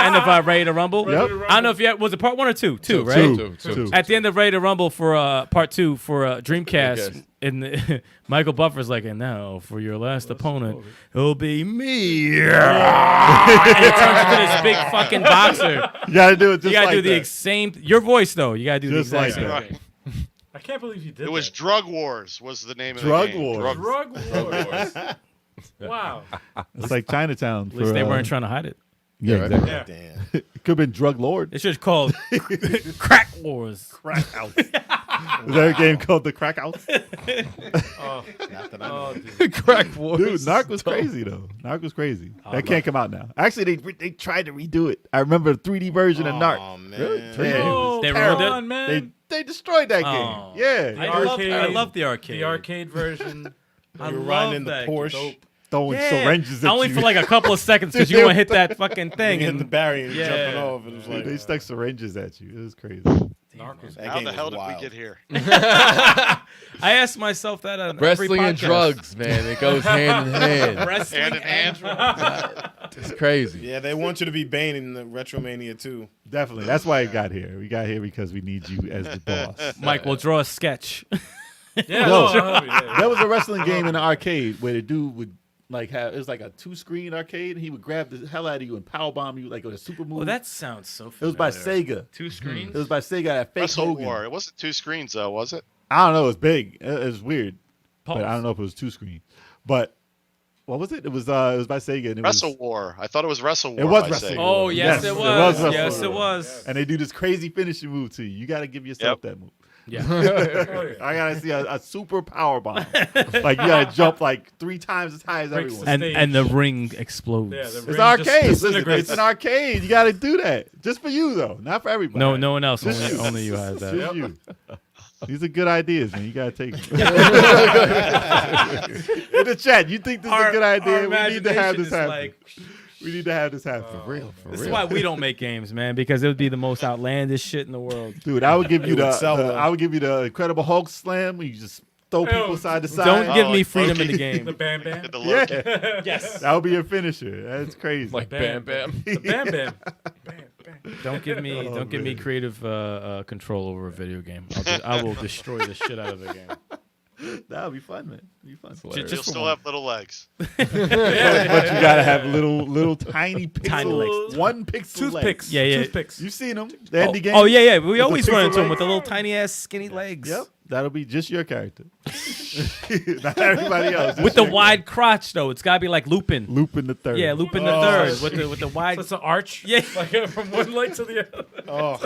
Speaker 9: end of Ready to Rumble.
Speaker 6: Yep.
Speaker 9: I don't know if you was it part 1 or 2? Two, right?
Speaker 6: Two.
Speaker 9: At the end of Ready to Rumble for part 2 for Dreamcast,
Speaker 4: Dreamcast.
Speaker 9: and Michael Buffer's like, and now for your last opponent, it'll be me. And it turns into this big fucking boxer.
Speaker 6: You gotta do it just
Speaker 9: You gotta
Speaker 6: like
Speaker 9: do the
Speaker 6: that.
Speaker 9: same. Your voice though. You gotta do
Speaker 6: Just
Speaker 9: the exact
Speaker 6: like
Speaker 9: same.
Speaker 6: that.
Speaker 5: Right.
Speaker 2: I can't believe you did
Speaker 5: It was
Speaker 2: that.
Speaker 5: Drug Wars was the name of
Speaker 6: Drug
Speaker 5: the game.
Speaker 6: Wars.
Speaker 2: Drug Wars. Wow.
Speaker 6: It's like Chinatown.
Speaker 9: At least they weren't trying to hide it.
Speaker 6: Yeah,
Speaker 4: right.
Speaker 6: exactly.
Speaker 2: Yeah.
Speaker 3: Damn.
Speaker 6: It could have been Drug Lord.
Speaker 9: It's just called Crack Wars.
Speaker 6: Crack House. Is there a game called the Crack House?
Speaker 2: Oh,
Speaker 3: Not that I know.
Speaker 2: oh, dude.
Speaker 4: Crack Wars.
Speaker 6: Dude, Narc was crazy though. Narc was crazy. That can't come out now. Actually, they tried to redo it. I remember a 3D version of Narc.
Speaker 3: Oh man.
Speaker 6: Yeah.
Speaker 2: Oh,
Speaker 9: They
Speaker 2: come
Speaker 9: ruined it?
Speaker 2: on, man.
Speaker 6: They destroyed that
Speaker 9: Oh.
Speaker 6: game. Yeah.
Speaker 2: The
Speaker 9: I
Speaker 2: arcade.
Speaker 9: love the arcade.
Speaker 2: The arcade version.
Speaker 9: I
Speaker 3: You were
Speaker 9: love
Speaker 3: riding in the
Speaker 9: that
Speaker 3: Porsche.
Speaker 9: game.
Speaker 6: throwing syringes at
Speaker 9: only
Speaker 6: you.
Speaker 9: for like a couple of seconds because you want to hit that fucking thing.
Speaker 3: Hit
Speaker 9: And
Speaker 3: the barrier and
Speaker 9: Yeah.
Speaker 3: jumping off. It was
Speaker 6: Dude,
Speaker 3: like
Speaker 6: they stuck syringes at you. It was crazy.
Speaker 3: that
Speaker 5: How
Speaker 3: game
Speaker 5: the
Speaker 3: was
Speaker 5: hell did
Speaker 3: wild.
Speaker 5: we get here?
Speaker 9: I ask myself that on every
Speaker 4: Wrestling and
Speaker 9: podcast.
Speaker 4: drugs, man. It goes hand in hand.
Speaker 9: Wrestling
Speaker 5: Hand in hand.
Speaker 4: It's crazy.
Speaker 3: Yeah, they want you to be Bane in the Retromania too.
Speaker 6: Definitely. That's why we got here. We got here because we need you as the boss.
Speaker 9: Mike, we'll draw a sketch.
Speaker 2: Yeah,
Speaker 6: No.
Speaker 2: yeah.
Speaker 6: There was a wrestling game in the arcade where the dude would like have it was like a 2-screen arcade. He would grab the hell out of you and powerbomb you like with a super move.
Speaker 9: Well, that sounds so
Speaker 6: it was by
Speaker 9: familiar.
Speaker 6: Sega.
Speaker 9: 2 screens?
Speaker 6: It was by Sega at Fake
Speaker 5: Wrestle
Speaker 6: Hogan.
Speaker 5: War. It wasn't 2 screens though, was it?
Speaker 6: I don't know. It was big. It was weird,
Speaker 9: Pulse.
Speaker 6: but I don't know if it was 2-screen. But what was it? It was by Sega. And it
Speaker 5: Wrestle
Speaker 6: was,
Speaker 5: War. I thought it was Wrestle War.
Speaker 6: It was
Speaker 5: by
Speaker 6: Wrestle
Speaker 5: Sega.
Speaker 6: War.
Speaker 9: Oh, yes,
Speaker 6: Yes,
Speaker 9: it
Speaker 6: it
Speaker 9: was.
Speaker 6: was Wrestle
Speaker 9: Yes, it
Speaker 6: War.
Speaker 9: was.
Speaker 6: and they do this crazy finishing move to you. You got to give yourself
Speaker 5: Yep.
Speaker 6: that move.
Speaker 9: Yeah.
Speaker 6: I gotta see a super power bomb. Like you gotta jump like 3 times as high as
Speaker 2: Breaks
Speaker 6: everyone.
Speaker 2: the
Speaker 9: And the ring explodes.
Speaker 2: Yeah, the
Speaker 6: It's
Speaker 2: ring
Speaker 6: an arcade.
Speaker 2: just
Speaker 6: Listen,
Speaker 2: disintegrates.
Speaker 6: it's an arcade. You gotta do that just for you though, not for everybody.
Speaker 9: No one else. Only you has that.
Speaker 6: Just you. These are good ideas, man. You gotta take them. In the chat, you think this is a good idea? We need to have this happen. We need to have this happen. For real.
Speaker 9: This is why we don't make games, man, because it would be the most outlandish shit in the world.
Speaker 6: Dude, I would give you
Speaker 3: would sell them.
Speaker 6: I would give you the Incredible Hulk slam where you just throw people side to side.
Speaker 9: Don't give
Speaker 5: Oh,
Speaker 9: me
Speaker 5: like
Speaker 9: freedom in
Speaker 5: Loki.
Speaker 9: the game.
Speaker 2: The Bam Bam.
Speaker 5: The Loki.
Speaker 6: Yeah,
Speaker 9: Yes.
Speaker 6: that would be a finisher. That's crazy.
Speaker 4: Like Bam Bam.
Speaker 2: The Bam Bam.
Speaker 9: Don't give me creative control over a video game. I will destroy the shit out of the game.
Speaker 6: That would be fun, man. It'd be fun.
Speaker 5: You'll
Speaker 9: Just for
Speaker 5: still
Speaker 9: one.
Speaker 5: have little legs.
Speaker 6: But you gotta have little tiny pixel,
Speaker 9: Tiny legs.
Speaker 6: 1 pixel
Speaker 2: Toothpicks.
Speaker 6: legs.
Speaker 9: Yeah.
Speaker 2: Toothpicks.
Speaker 6: You've seen them. The Andy game.
Speaker 9: Oh yeah. We
Speaker 6: With
Speaker 9: always
Speaker 6: the
Speaker 9: run
Speaker 6: pixel
Speaker 9: into him
Speaker 6: legs.
Speaker 9: with the little tiny ass skinny legs.
Speaker 6: Yep. That'll be just your character. Not everybody else.
Speaker 9: With the wide crotch though, it's gotta be like Lupin.
Speaker 6: Lupin the third.
Speaker 9: Yeah, Lupin the third with the wide.
Speaker 2: So it's an arch.
Speaker 9: Yeah.
Speaker 2: Like from one leg to the other.
Speaker 3: Oh,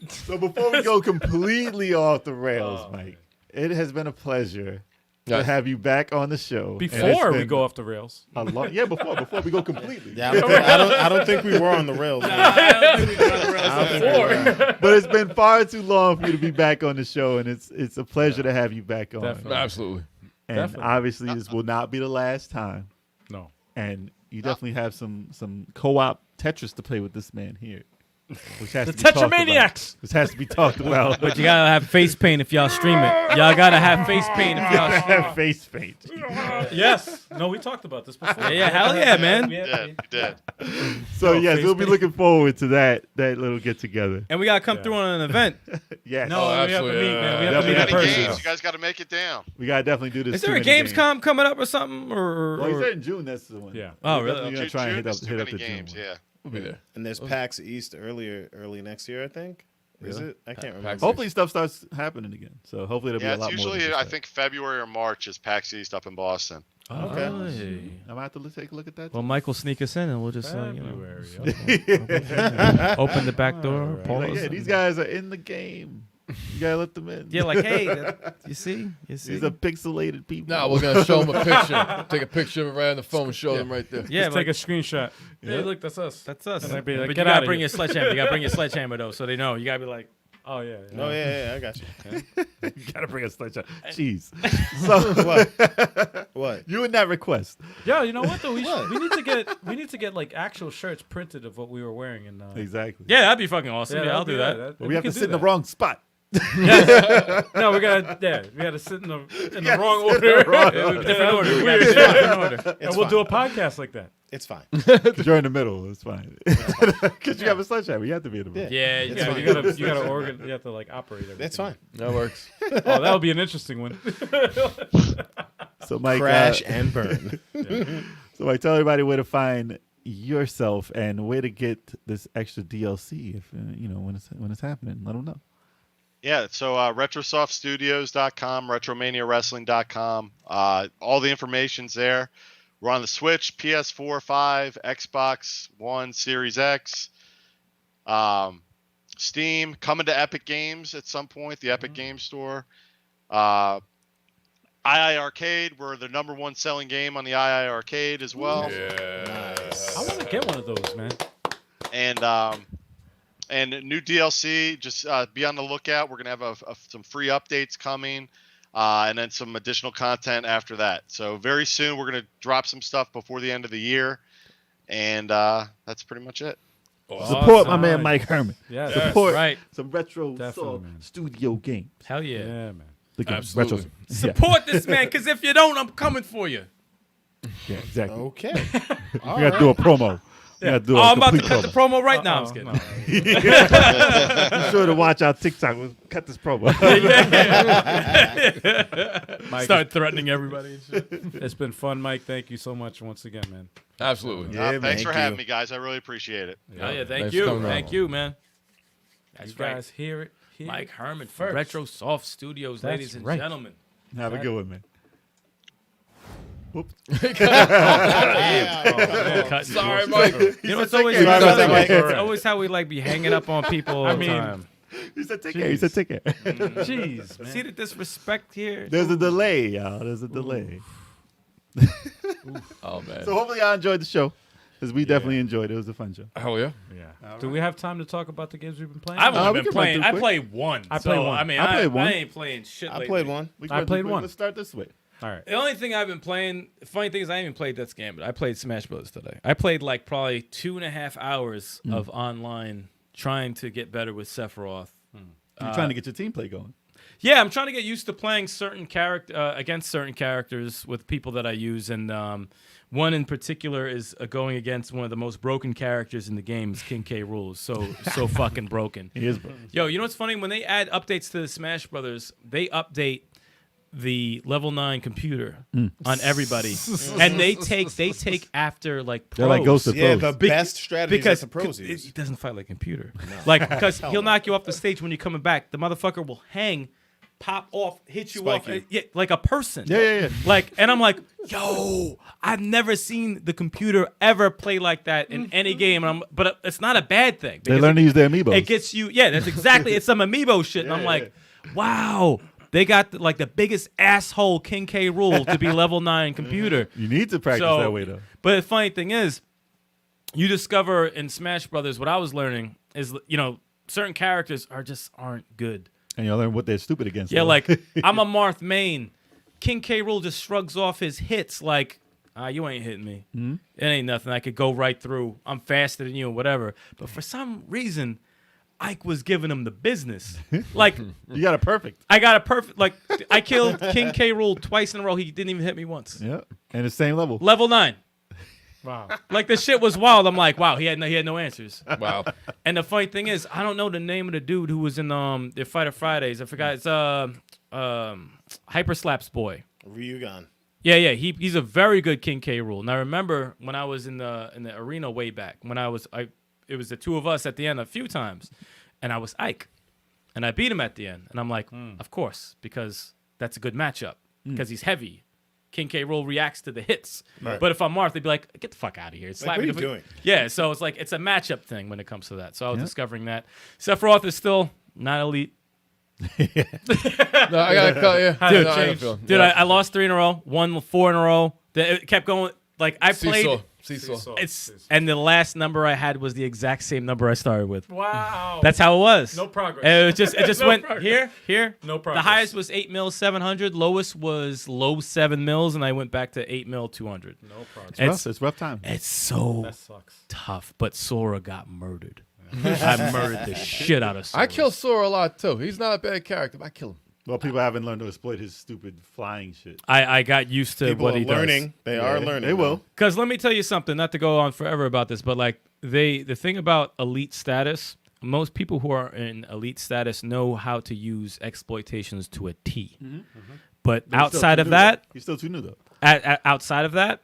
Speaker 6: So before we go completely off the rails, Mike, it has been a pleasure to
Speaker 4: Yes.
Speaker 6: have you back on the show. And it's
Speaker 2: Before we
Speaker 6: been
Speaker 2: go off the rails.
Speaker 6: a long, before we go completely.
Speaker 3: yeah. I don't think we were on the rails. Man. I don't think we were.
Speaker 6: But it's been far too long for you to be back on the show, and it's a pleasure to have you back on.
Speaker 2: Definitely.
Speaker 4: Absolutely.
Speaker 6: And
Speaker 2: Definitely.
Speaker 6: obviously, this will not be the last time.
Speaker 2: No.
Speaker 6: And you definitely have some co-op Tetris to play with this man here, which has
Speaker 2: The
Speaker 6: to be talked about.
Speaker 2: Tetramaniacs.
Speaker 6: This has to be talked about.
Speaker 9: But you gotta have face paint if y'all stream it. Y'all gotta have face paint if y'all stream
Speaker 6: have face paint.
Speaker 2: Yes. No, we talked about this before.
Speaker 9: it. Yeah, hell yeah, man.
Speaker 2: We
Speaker 5: You
Speaker 2: had-
Speaker 5: did. You did.
Speaker 6: So yes,
Speaker 2: face
Speaker 6: we'll be
Speaker 2: paint.
Speaker 6: looking forward to that little get together.
Speaker 9: And we gotta come through on an event.
Speaker 6: Yes.
Speaker 2: No, we have to
Speaker 4: absolutely,
Speaker 2: meet, man. We have
Speaker 6: yeah.
Speaker 2: to meet in
Speaker 6: Definitely.
Speaker 5: Many
Speaker 2: person.
Speaker 5: games. You guys got to make it down.
Speaker 6: We gotta definitely do this.
Speaker 9: Is there a
Speaker 6: too many
Speaker 9: Gamescom coming up or something?
Speaker 6: Well, he said in June. That's the one.
Speaker 2: Yeah.
Speaker 9: Oh,
Speaker 6: We're
Speaker 9: really?
Speaker 6: definitely gonna try and hit
Speaker 5: June,
Speaker 6: up
Speaker 5: there's too
Speaker 6: hit up
Speaker 5: many
Speaker 6: the June
Speaker 5: games.
Speaker 6: one.
Speaker 5: Yeah.
Speaker 4: We'll be there.
Speaker 3: And there's PAX East early next year, I think. Is
Speaker 6: Really?
Speaker 3: it? I can't remember.
Speaker 4: PAX
Speaker 6: Hopefully stuff starts happening again. So hopefully it'll
Speaker 5: Yeah,
Speaker 6: be a lot
Speaker 5: it's
Speaker 6: more.
Speaker 5: usually
Speaker 6: than
Speaker 5: I
Speaker 6: just
Speaker 5: think February or March is PAX East up in Boston.
Speaker 6: Okay.
Speaker 9: Hey.
Speaker 6: that. I'm gonna have to take a look at that.
Speaker 9: Well, Mike will sneak us in, and we'll just
Speaker 2: February.
Speaker 9: open the back door.
Speaker 2: Alright.
Speaker 9: Pause.
Speaker 6: Like, yeah, these guys are in the game. You gotta let them in.
Speaker 9: Yeah, like hey, you see.
Speaker 6: These are pixelated people.
Speaker 4: No, we're gonna show them a picture. Take a picture of it right on the phone and show them right there.
Speaker 9: Yeah,
Speaker 2: Just
Speaker 9: like,
Speaker 2: take a screenshot. Hey, look, that's us.
Speaker 9: that's us.
Speaker 2: And I'd be like,
Speaker 9: but
Speaker 2: "Get
Speaker 9: you gotta
Speaker 2: outta
Speaker 9: bring
Speaker 2: here."
Speaker 9: your sledgehammer. You gotta bring your sledgehammer though, so they know. You gotta be like,
Speaker 2: Oh yeah.
Speaker 3: Oh yeah, I got you.
Speaker 6: You gotta bring a sledgehammer. Jeez. So
Speaker 3: What? What?
Speaker 6: you in that request?
Speaker 2: Yeah, you know what though? We need to get like actual shirts printed of what we were wearing and
Speaker 6: Exactly.
Speaker 9: yeah, that'd be fucking awesome. Yeah,
Speaker 2: that'd
Speaker 9: I'll
Speaker 2: be
Speaker 9: do
Speaker 2: good.
Speaker 9: that.
Speaker 6: But we have to
Speaker 2: can
Speaker 6: sit in
Speaker 2: do
Speaker 6: the wrong spot.
Speaker 2: that. No, we gotta sit in the wrong order.
Speaker 9: Different order. We gotta do different order.
Speaker 2: And we'll do a podcast like that.
Speaker 3: It's fine.
Speaker 6: Because you're in the middle. It's fine. Because you have a sledgehammer. You have to be in the middle.
Speaker 9: Yeah,
Speaker 3: It's
Speaker 9: yeah.
Speaker 3: fine.
Speaker 2: You gotta you have to like operate everything.
Speaker 3: That's fine.
Speaker 4: That works.
Speaker 2: Oh, that would be an interesting one.
Speaker 6: So Mike,
Speaker 3: Crash and burn.
Speaker 6: so Mike, tell everybody where to find yourself and where to get this extra DLC if when it's happening. Let them know.
Speaker 5: Yeah, so retrosoftstudios.com, retromaniawrestling.com. All the information's there. We're on the Switch, PS4, 5, Xbox One, Series X, Steam, coming to Epic Games at some point, the Epic Games Store. II Arcade, we're the #1 selling game on the II Arcade as well.
Speaker 4: Yeah.
Speaker 2: I want to get one of those, man.
Speaker 5: And new DLC, just be on the lookout. We're gonna have some free updates coming. and then some additional content after that. So very soon we're going to drop some stuff before the end of the year, and that's pretty much it.
Speaker 6: Support my man Mike Hermann.
Speaker 2: Yeah,
Speaker 6: Support
Speaker 7: right.
Speaker 6: some retro
Speaker 2: Definitely,
Speaker 6: soft
Speaker 2: man.
Speaker 6: studio games.
Speaker 7: Hell yeah.
Speaker 2: yeah, man.
Speaker 6: The game,
Speaker 4: Absolutely.
Speaker 6: retro.
Speaker 7: Support this man, because if you don't, I'm coming for you.
Speaker 6: Yeah, exactly.
Speaker 3: Okay.
Speaker 6: We got to do a promo. We got to do
Speaker 7: Oh,
Speaker 6: a
Speaker 7: I'm about to
Speaker 6: complete
Speaker 7: cut the promo right now. I'm just
Speaker 2: No.
Speaker 7: kidding.
Speaker 6: Be sure to watch our TikTok. We'll cut this promo.
Speaker 2: Mike,
Speaker 7: Start threatening everybody and shit.
Speaker 2: it's been fun, Mike. Thank you so much once again, man.
Speaker 4: Absolutely.
Speaker 6: Yeah,
Speaker 5: Thanks
Speaker 6: man.
Speaker 5: for having me, guys. I really appreciate it.
Speaker 7: Oh, yeah, thank
Speaker 4: Thanks
Speaker 7: you.
Speaker 4: for coming
Speaker 7: Thank
Speaker 4: on.
Speaker 7: you, man. That's
Speaker 2: You
Speaker 7: right.
Speaker 2: guys hear it here
Speaker 7: Mike Hermann from
Speaker 2: first.
Speaker 7: Retro Soft Studios,
Speaker 2: That's
Speaker 7: ladies and
Speaker 2: right.
Speaker 7: gentlemen.
Speaker 6: Have a good one, man. Whoops.
Speaker 4: Sorry, Mike.
Speaker 7: You know, it's always,
Speaker 6: care. He said take care.
Speaker 7: it's always how we like be hanging up on people all the time.
Speaker 6: He said take care. He said take care.
Speaker 2: Jeez, man.
Speaker 7: See the disrespect here?
Speaker 6: There's a delay, y'all. There's a delay.
Speaker 4: Oh, man.
Speaker 6: So hopefully I enjoyed the show. Because we definitely enjoyed it. It was a fun show.
Speaker 4: Hell yeah.
Speaker 2: Yeah. Do we have time to talk about the games we've been playing?
Speaker 7: I've
Speaker 6: we
Speaker 7: only been
Speaker 6: can run
Speaker 7: playing.
Speaker 6: through
Speaker 7: I
Speaker 6: quick.
Speaker 7: played one.
Speaker 2: I played one.
Speaker 7: I mean,
Speaker 6: I played one.
Speaker 7: I ain't playing shit.
Speaker 3: I
Speaker 7: lately.
Speaker 3: played one.
Speaker 6: We
Speaker 2: I played one.
Speaker 6: Let's start this way.
Speaker 2: All right.
Speaker 7: The only thing I've been playing, the funny thing is I ain't even played Death's Gambit. I played Smash Bros. Today. I played like probably 2.5 hours of online trying to get better with Sephiroth.
Speaker 6: You're trying to get your team play going.
Speaker 7: Yeah, I'm trying to get used to playing certain against certain characters with people that I use, and one in particular is going against one of the most broken characters in the game, is King K. Rool. So fucking broken.
Speaker 6: He is, bro.
Speaker 7: Yo, you know what's funny? When they add updates to the Smash Brothers, they update the level 9 computer on everybody, and they take after like pros.
Speaker 6: They're like Ghost of
Speaker 3: Yeah,
Speaker 6: Pros.
Speaker 3: the best strategy
Speaker 7: because
Speaker 3: that the pros
Speaker 7: it
Speaker 3: use.
Speaker 7: doesn't fight like a computer. Like, because he'll knock you off the stage when you're coming back. The motherfucker will hang, pop off, hit you
Speaker 3: Spike
Speaker 7: off,
Speaker 3: you.
Speaker 7: yeah, like a person.
Speaker 6: Yeah.
Speaker 7: Like, and I'm like, yo, I've never seen the computer ever play like that in any game. And but it's not a bad thing.
Speaker 6: They
Speaker 7: because
Speaker 6: learn to use their amiibos.
Speaker 7: it gets you, yeah, that's exactly. It's some amiibo shit, and I'm like, wow. They got the biggest asshole King K. Rool to be level 9 computer.
Speaker 6: You need to practice
Speaker 7: So-
Speaker 6: that way, though.
Speaker 7: But the funny thing is, you discover in Smash Brothers, what I was learning is, certain characters aren't good.
Speaker 6: And you'll learn what they're stupid against.
Speaker 7: Yeah,
Speaker 6: though.
Speaker 7: like I'm a Marth main. King K. Rool just shrugs off his hits like, you ain't hitting me. It ain't nothing. I could go right through. I'm faster than you or whatever. But for some reason, Ike was giving him the business. Like,
Speaker 6: you got a perfect.
Speaker 7: I got a perfect, like, I killed King K. Rool twice in a row. He didn't even hit me once.
Speaker 6: Yeah, and the same level.
Speaker 7: Level 9.
Speaker 2: Wow.
Speaker 7: Like, the shit was wild. I'm like, wow, he had no answers.
Speaker 4: Wow.
Speaker 7: And the funny thing is, I don't know the name of the dude who was in the Fighter Fridays. I forgot. It's Hyper Slaps boy.
Speaker 3: Ryugan.
Speaker 7: Yeah. He's a very good King K. Rool. And I remember when I was in the arena way back when it was the two of us at the end a few times, and I was Ike, and I beat him at the end. And I'm like, of course, because that's a good matchup because he's heavy. King K. Rool reacts to the hits.
Speaker 3: Right.
Speaker 7: But if I'm Marth, they'd be like, get the fuck out of here. Slap
Speaker 3: what
Speaker 7: me
Speaker 3: are
Speaker 7: the
Speaker 3: you
Speaker 7: fuck-"
Speaker 3: doing?
Speaker 7: Yeah, so it's like it's a matchup thing when it comes to that. So I was discovering that. Sephiroth is still not elite.
Speaker 4: No, I got to cut you.
Speaker 7: Dude,
Speaker 4: No, I don't feel-
Speaker 7: Dude,
Speaker 4: yeah.
Speaker 7: I lost 3 in a row, won 4 in a row. It kept going. Like, I played.
Speaker 4: Seesaw.
Speaker 7: And the last number I had was the exact same number I started with.
Speaker 2: Wow.
Speaker 7: That's how it was.
Speaker 2: No progress.
Speaker 7: And it just
Speaker 2: No
Speaker 7: went
Speaker 2: progress.
Speaker 7: here.
Speaker 2: No progress.
Speaker 7: The highest was 8 mil 700. Lowest was low 7 mils, and I went back to 8 mil 200.
Speaker 2: no progress.
Speaker 6: It's rough time.
Speaker 7: It's so
Speaker 2: That sucks.
Speaker 7: tough. But Sora got murdered. I murdered the shit out of Sora.
Speaker 4: I kill Sora a lot, too. He's not a bad character, but I kill him.
Speaker 6: Well, people haven't learned to exploit his stupid flying shit.
Speaker 7: I got used to
Speaker 3: People
Speaker 7: what
Speaker 3: are
Speaker 7: he
Speaker 3: learning.
Speaker 7: does.
Speaker 3: They are learning.
Speaker 6: They will.
Speaker 7: Because let me tell you something, not to go on forever about this, but like the thing about elite status, most people who are in elite status know how to use exploitations to a T. But
Speaker 6: But he's still
Speaker 7: outside
Speaker 6: too
Speaker 7: of
Speaker 6: new,
Speaker 7: that,
Speaker 6: though. He's still too new, though.
Speaker 7: outside of that,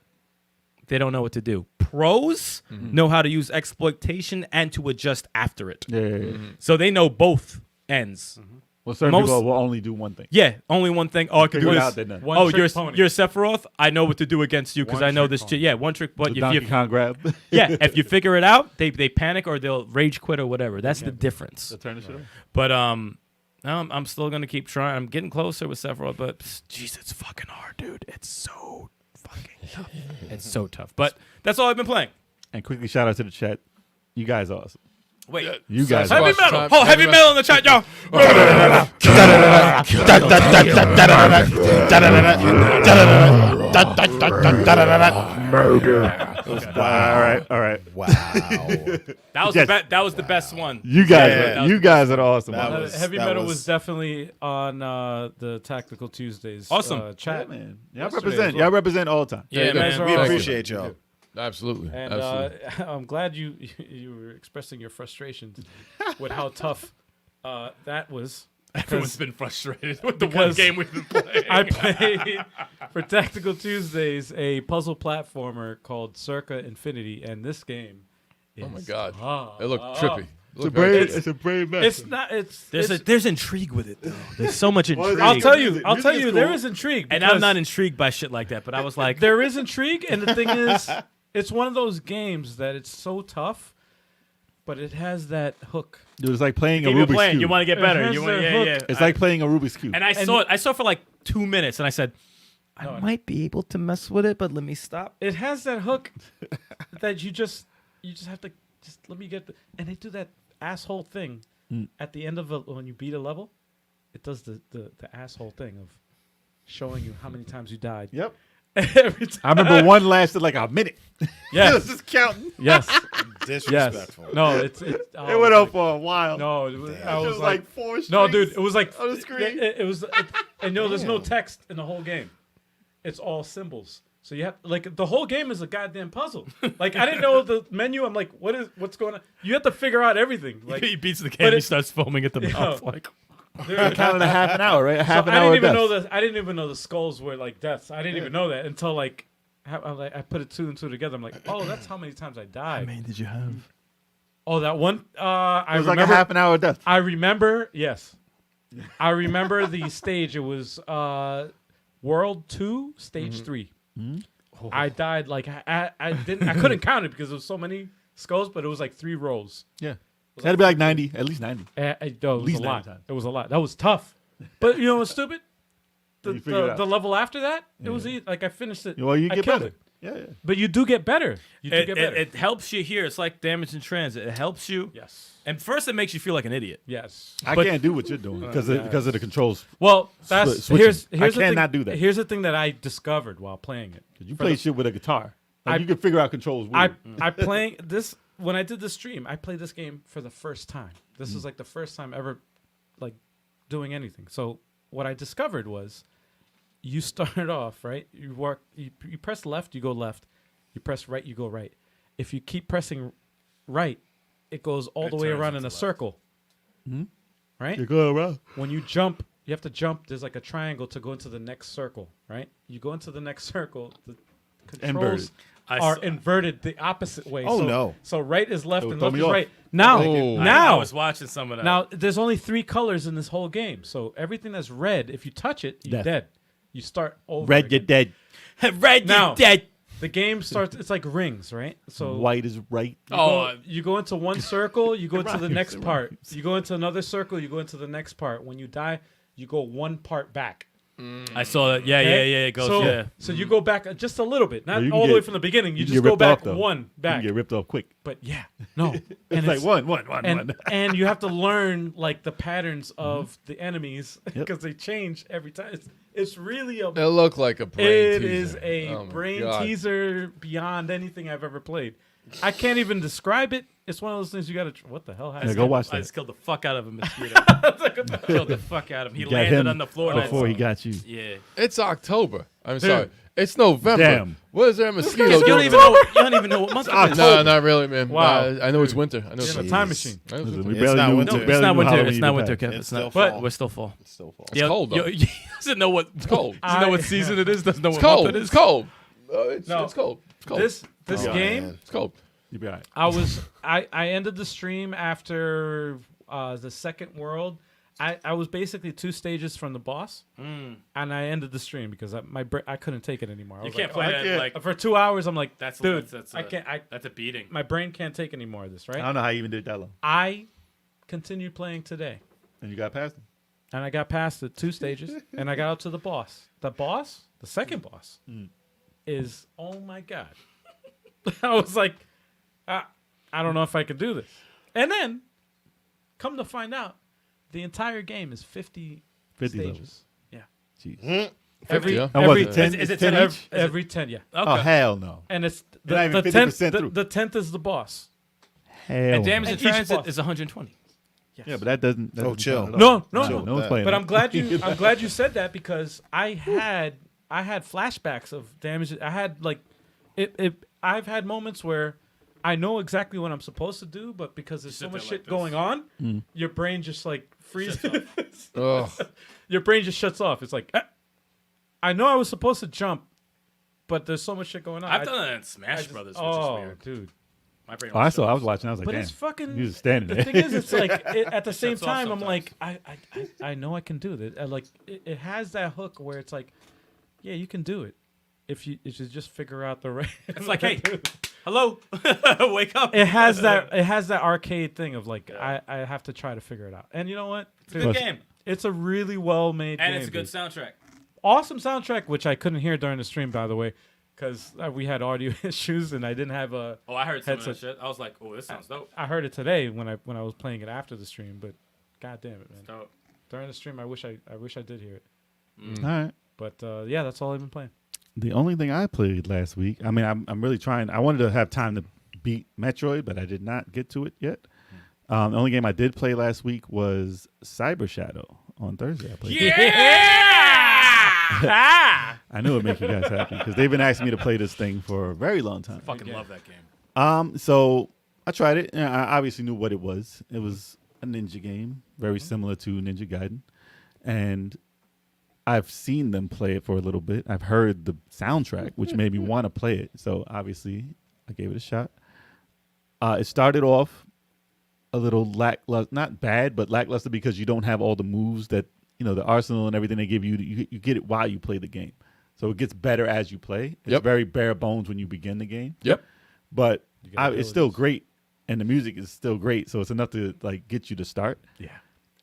Speaker 7: they don't know what to do. Pros know how to use exploitation and to adjust after it.
Speaker 6: Yeah.
Speaker 7: So they know both ends.
Speaker 6: Well, certain
Speaker 7: Most-
Speaker 6: people will only do one thing.
Speaker 7: Yeah, only one thing. Oh, I can do
Speaker 6: Figure it
Speaker 7: this.
Speaker 6: out, then.
Speaker 2: One
Speaker 7: Oh,
Speaker 2: trick pony.
Speaker 7: you're Sephiroth. I know what to do against you because
Speaker 2: One
Speaker 7: I know
Speaker 2: trick
Speaker 7: this.
Speaker 2: pony.
Speaker 7: Yeah, one trick. But
Speaker 6: The
Speaker 7: if
Speaker 6: Donkey
Speaker 7: you,
Speaker 6: Kong grab.
Speaker 7: yeah, if you figure it out, they panic or they'll rage quit or whatever. That's the difference.
Speaker 6: Turn the shit off.
Speaker 7: But no, I'm still gonna keep trying. I'm getting closer with Sephiroth, but jeez, it's fucking hard, dude. It's so fucking tough. It's so tough. But that's all I've been playing.
Speaker 6: And quickly shout out to the chat. You guys are awesome.
Speaker 7: Wait.
Speaker 6: You guys.
Speaker 7: Heavy
Speaker 4: Squash
Speaker 7: metal.
Speaker 4: time.
Speaker 7: Oh, heavy metal in the chat, y'all.
Speaker 6: All right.
Speaker 3: Wow.
Speaker 7: That was
Speaker 6: Yes.
Speaker 7: that was the best one.
Speaker 6: You guys,
Speaker 3: Yeah.
Speaker 6: you guys are awesome.
Speaker 3: That
Speaker 6: man.
Speaker 3: was-
Speaker 2: Heavy
Speaker 3: that
Speaker 2: Metal
Speaker 3: was-
Speaker 2: was definitely on the Tactical Tuesdays
Speaker 7: Awesome.
Speaker 6: Yeah,
Speaker 2: chat.
Speaker 6: man. Y'all
Speaker 2: Yesterday
Speaker 6: represent.
Speaker 2: as well.
Speaker 6: Y'all represent all the time.
Speaker 7: Yeah,
Speaker 2: guys
Speaker 7: man.
Speaker 2: are
Speaker 3: We
Speaker 2: awesome.
Speaker 3: appreciate y'all.
Speaker 4: Absolutely.
Speaker 2: And
Speaker 4: Absolutely.
Speaker 2: I'm glad you were expressing your frustrations with how tough that was.
Speaker 7: Everyone's been frustrated with the one
Speaker 2: because
Speaker 7: game we've been playing.
Speaker 2: I played for Tactical Tuesdays a puzzle platformer called Circa Infinity, and this game is
Speaker 4: Oh my God.
Speaker 2: tough.
Speaker 4: It looked trippy.
Speaker 6: It's a brave. It's a brave mess.
Speaker 2: It's not. It's.
Speaker 7: There's intrigue with it though. There's so much intrigue.
Speaker 2: I'll tell
Speaker 6: Music-
Speaker 2: you. I'll tell
Speaker 6: music
Speaker 2: you.
Speaker 6: is
Speaker 2: There
Speaker 6: cool.
Speaker 2: is intrigue,
Speaker 7: And I'm
Speaker 2: because
Speaker 7: not intrigued by shit like that, but I was like,
Speaker 2: there is intrigue, and the thing is, it's one of those games that it's so tough, but it has that hook.
Speaker 6: Dude, it's like playing a
Speaker 7: keep it
Speaker 6: Rubik's
Speaker 7: playing.
Speaker 6: cube.
Speaker 7: You want to get better.
Speaker 2: has
Speaker 7: You want,
Speaker 2: their
Speaker 7: yeah,
Speaker 2: hook.
Speaker 7: yeah.
Speaker 6: It's like playing a Rubik's cube.
Speaker 7: And I saw it. I saw it for like 2 minutes, and I said,
Speaker 2: No,
Speaker 7: I might be able to mess with it, but let me stop.
Speaker 2: It has that hook that you just have to just let me get the, and they do that asshole thing at the end of when you beat a level. It does the asshole thing of showing you how many times you died.
Speaker 6: Yep.
Speaker 2: Every time.
Speaker 6: I remember one lasted like a minute.
Speaker 2: Yes.
Speaker 6: It was just counting.
Speaker 2: Yes.
Speaker 3: Disrespectful.
Speaker 2: Yes. No, it's
Speaker 6: It went on for a while.
Speaker 2: No, it was, I
Speaker 6: It
Speaker 2: was
Speaker 6: was
Speaker 2: like,
Speaker 6: like 4 strings.
Speaker 2: no, dude, it was like
Speaker 6: on the screen.
Speaker 2: It was, and there's no text in the whole game. It's all symbols. So you have like the whole game is a goddamn puzzle. Like I didn't know the menu. I'm like, what's going on? You have to figure out everything. Like
Speaker 7: He beats the
Speaker 2: but
Speaker 7: game. He
Speaker 2: it-
Speaker 7: starts foaming at the
Speaker 2: Yeah.
Speaker 7: mouth. Like,
Speaker 6: I counted a half an hour, right? A half an
Speaker 2: I
Speaker 6: hour.
Speaker 2: didn't even
Speaker 6: death.
Speaker 2: know that. I didn't even know the skulls were like deaths. I didn't even know that until like I put it 2 and 2 together. I'm like, oh, that's how many times I died.
Speaker 7: did you have?
Speaker 2: Oh, that one. I
Speaker 6: It was like
Speaker 2: remember.
Speaker 6: a half an hour death.
Speaker 2: I remember. Yes, I remember the stage. It was World 2, Stage 3. I died like I couldn't count it because there was so many skulls, but it was like 3 rows.
Speaker 6: Yeah. It had to be like 90, at least 90.
Speaker 2: It was
Speaker 6: least
Speaker 2: a
Speaker 6: 90
Speaker 2: lot.
Speaker 6: times.
Speaker 2: It was a lot. That was tough. But you know what's stupid?
Speaker 6: You figured it out.
Speaker 2: The level after that, it was easy. Like I finished it.
Speaker 6: Well, you
Speaker 2: I
Speaker 6: get
Speaker 2: killed
Speaker 6: better.
Speaker 2: it.
Speaker 6: Yeah.
Speaker 2: But you do get better. You do
Speaker 7: It,
Speaker 2: get better.
Speaker 7: it helps you here. It's like damage in transit. It helps you.
Speaker 2: Yes.
Speaker 7: And first, it makes you feel like an idiot.
Speaker 2: Yes.
Speaker 6: I can't do what you're doing because of the controls.
Speaker 2: Well, that's
Speaker 6: Switching.
Speaker 2: here's
Speaker 6: I
Speaker 2: the thing.
Speaker 6: cannot do that.
Speaker 2: Here's the thing that I discovered while playing it.
Speaker 6: You
Speaker 2: For
Speaker 6: play
Speaker 2: the-
Speaker 6: shit with a guitar. Like
Speaker 2: I-
Speaker 6: you can figure out controls.
Speaker 2: I
Speaker 6: Weird.
Speaker 2: I playing this when I did the stream. I played this game for the first time. This is like the first time ever, like, doing anything. So what I discovered was, you start off right. You press left, you go left. You press right, you go right. If you keep pressing right, it goes all the way
Speaker 7: turns
Speaker 2: around in
Speaker 7: into
Speaker 2: a
Speaker 7: left.
Speaker 2: circle. Right.
Speaker 6: You're going around.
Speaker 2: When you jump, you have to jump. There's like a triangle to go into the next circle. Right. You go into the next circle. The controls
Speaker 7: I
Speaker 2: are
Speaker 7: saw-
Speaker 2: inverted the opposite way.
Speaker 3: Oh,
Speaker 2: so,
Speaker 3: no.
Speaker 2: So right is left
Speaker 6: It
Speaker 2: and
Speaker 6: would throw
Speaker 2: left
Speaker 6: me
Speaker 2: is
Speaker 6: off.
Speaker 2: right. Now,
Speaker 4: Oh.
Speaker 7: I
Speaker 2: now,
Speaker 7: was watching some of that.
Speaker 2: now, there's only 3 colors in this whole game. So everything that's red, if you touch it, you're
Speaker 6: Death.
Speaker 2: dead. You start over.
Speaker 6: Red, you're
Speaker 2: again.
Speaker 6: dead.
Speaker 7: Red,
Speaker 2: Now-
Speaker 7: you dead.
Speaker 2: The game starts. It's like rings, right? So
Speaker 6: White is right.
Speaker 2: you go into one circle, you go into the
Speaker 6: rhymes,
Speaker 2: next
Speaker 6: it
Speaker 2: part.
Speaker 6: rhymes.
Speaker 2: You go into another circle, you go into the next part. When you die, you go one part back.
Speaker 7: I saw that. Yeah,
Speaker 2: Okay?
Speaker 7: yeah. It goes.
Speaker 2: So,
Speaker 7: yeah.
Speaker 2: so you go back just a little bit, not
Speaker 6: you can
Speaker 2: all the way
Speaker 6: get-
Speaker 2: from the beginning. You
Speaker 6: can
Speaker 2: just
Speaker 6: get
Speaker 2: go
Speaker 6: ripped
Speaker 2: back
Speaker 6: off, though.
Speaker 2: one
Speaker 6: You
Speaker 2: back.
Speaker 6: can get ripped off quick.
Speaker 2: But yeah, no,
Speaker 6: It's like one.
Speaker 2: and you have to learn like the patterns of the enemies
Speaker 6: Yep.
Speaker 2: because they change every time. It's really a
Speaker 4: It looked like a brain
Speaker 2: it
Speaker 4: teaser.
Speaker 2: is a
Speaker 4: Oh my
Speaker 2: brain
Speaker 4: God.
Speaker 2: teaser beyond anything I've ever played. I can't even describe it. It's one of those things you gotta. What the hell?
Speaker 6: Yeah, go watch
Speaker 7: I
Speaker 6: that.
Speaker 7: just killed the fuck out of a mosquito. Killed the fuck out of him. He
Speaker 6: Got
Speaker 7: landed
Speaker 6: him
Speaker 7: on the floor. and I-
Speaker 6: before he got you.
Speaker 7: Yeah.
Speaker 4: It's October. I'm sorry. It's November.
Speaker 6: Damn.
Speaker 4: What is there a mosquito
Speaker 7: You don't
Speaker 4: doing?
Speaker 7: even know. You don't even know what month it is.
Speaker 4: No, not really, man.
Speaker 2: Wow.
Speaker 4: I know it's winter. I know it's
Speaker 2: in a
Speaker 4: winter.
Speaker 2: time machine.
Speaker 4: I know it's
Speaker 6: Listen,
Speaker 4: winter.
Speaker 6: we
Speaker 3: It's
Speaker 6: barely
Speaker 3: not
Speaker 6: knew.
Speaker 3: winter.
Speaker 6: we
Speaker 3: No,
Speaker 6: barely
Speaker 7: It's not
Speaker 6: knew
Speaker 7: winter.
Speaker 6: Halloween
Speaker 7: It's not
Speaker 6: was
Speaker 7: winter,
Speaker 6: back.
Speaker 7: Kev.
Speaker 3: It's
Speaker 7: It's not.
Speaker 3: still
Speaker 7: What?
Speaker 3: fall.
Speaker 7: We're still fall.
Speaker 3: It's still fall.
Speaker 4: It's cold, though.
Speaker 7: He doesn't know what.
Speaker 4: It's cold.
Speaker 7: Doesn't know what season it is. Doesn't know
Speaker 4: It's
Speaker 7: what month
Speaker 4: cold.
Speaker 7: it is.
Speaker 4: It's cold. It's
Speaker 2: No.
Speaker 4: cold. It's cold.
Speaker 2: This
Speaker 3: Oh,
Speaker 2: game.
Speaker 3: man.
Speaker 4: It's cold.
Speaker 6: You be all right.
Speaker 2: I ended the stream after the second world. I was basically 2 stages from the boss, and I ended the stream because I couldn't take it anymore. I
Speaker 7: You
Speaker 2: was
Speaker 7: can't
Speaker 2: like,
Speaker 7: play
Speaker 2: oh, I
Speaker 7: that
Speaker 2: can't.
Speaker 7: like.
Speaker 2: For 2 hours. I'm like,
Speaker 7: That's
Speaker 2: dude,
Speaker 7: that's
Speaker 2: I can't.
Speaker 7: That's a beating.
Speaker 2: My brain can't take any more of this.
Speaker 6: I
Speaker 2: Right?
Speaker 6: don't know how you even did that long.
Speaker 2: I continued playing today,
Speaker 6: And you got past him.
Speaker 2: and I got past the 2 stages, and I got up to the boss. The boss, the second boss, is oh my god. I was like, I don't know if I can do this. And then, come to find out, the entire game is 50
Speaker 6: 50
Speaker 2: stages.
Speaker 6: levels.
Speaker 2: Yeah.
Speaker 6: Jeez.
Speaker 2: Every,
Speaker 4: Yeah.
Speaker 6: And was
Speaker 2: every,
Speaker 6: it 10?
Speaker 7: is it
Speaker 6: 10
Speaker 7: 10
Speaker 6: each?
Speaker 2: every 10, yeah.
Speaker 6: Oh, hell no.
Speaker 2: And it's
Speaker 6: You're not
Speaker 2: the
Speaker 6: even 50%
Speaker 2: 10th.
Speaker 6: through.
Speaker 2: The 10th is the boss.
Speaker 6: Hell
Speaker 7: And damage
Speaker 6: no.
Speaker 7: in
Speaker 2: And each
Speaker 7: transit
Speaker 2: boss.
Speaker 7: is 120.
Speaker 2: Yes.
Speaker 6: Yeah, but that doesn't. That
Speaker 3: Oh,
Speaker 6: doesn't
Speaker 3: chill.
Speaker 6: count at all.
Speaker 2: No,
Speaker 3: Chill
Speaker 2: no.
Speaker 6: No one's
Speaker 3: that.
Speaker 6: playing
Speaker 2: But
Speaker 6: it.
Speaker 2: I'm glad you said that because I had flashbacks of damage. I had like I've had moments where I know exactly what I'm supposed to do, but because there's so
Speaker 7: sit
Speaker 2: much
Speaker 7: there
Speaker 2: shit
Speaker 7: like this.
Speaker 2: going on, your brain just like freezes.
Speaker 4: Ugh.
Speaker 2: Your brain just shuts off. It's like I know I was supposed to jump, but there's so much shit going on.
Speaker 7: I've done that in Smash Brothers, which
Speaker 2: Oh,
Speaker 7: is weird.
Speaker 2: dude.
Speaker 7: My brain
Speaker 6: Oh, I saw. I was watching. I was like,
Speaker 2: But
Speaker 6: damn.
Speaker 2: it's fucking.
Speaker 6: You just standing
Speaker 2: The
Speaker 6: there.
Speaker 2: thing is, it's like at the same
Speaker 7: shuts off
Speaker 2: time, I'm
Speaker 7: sometimes.
Speaker 2: like, I know I can do this. It has that hook where it's like, yeah, you can do it if you just figure out the right.
Speaker 7: It's like, hey, hello, wake up.
Speaker 2: It has that arcade thing of like I have to try to figure it out. And you know what?
Speaker 7: It's a good game,
Speaker 2: It's a really well made
Speaker 7: and
Speaker 2: game.
Speaker 7: it's a good
Speaker 2: dude.
Speaker 7: soundtrack.
Speaker 2: Awesome soundtrack, which I couldn't hear during the stream, by the way, because we had audio issues and I didn't have a.
Speaker 7: Oh, I heard some of that
Speaker 2: Headset.
Speaker 7: shit. I was like, oh, this sounds dope.
Speaker 2: I heard it today when I was playing it after the stream, but god damn it, man!
Speaker 7: Dope.
Speaker 2: During the stream, I wish I did hear it.
Speaker 6: All right.
Speaker 2: But yeah, that's all I've been playing.
Speaker 6: The only thing I played last week. I mean, I'm really trying. I wanted to have time to beat Metroid, but I did not get to it yet. The only game I did play last week was Cyber Shadow on Thursday. I played. I knew it would make you guys happy because they've been asking me to play this thing for a very long time.
Speaker 7: Fucking love that game.
Speaker 6: So I tried it. And I obviously knew what it was. It was a ninja game, very similar to Ninja Gaiden, and I've seen them play it for a little bit. I've heard the soundtrack, which made me want to play it. So obviously, I gave it a shot. It started off a little lackluster, not bad, but lackluster because you don't have all the moves that the arsenal and everything they give you. You get it while you play the game, so it gets better as you play. It's
Speaker 4: Yep.
Speaker 6: very bare bones when you begin the game.
Speaker 4: Yep.
Speaker 6: But
Speaker 2: got
Speaker 6: it's still
Speaker 2: abilities.
Speaker 6: great, and the music is still great. So it's enough to like get you to start.
Speaker 2: Yeah.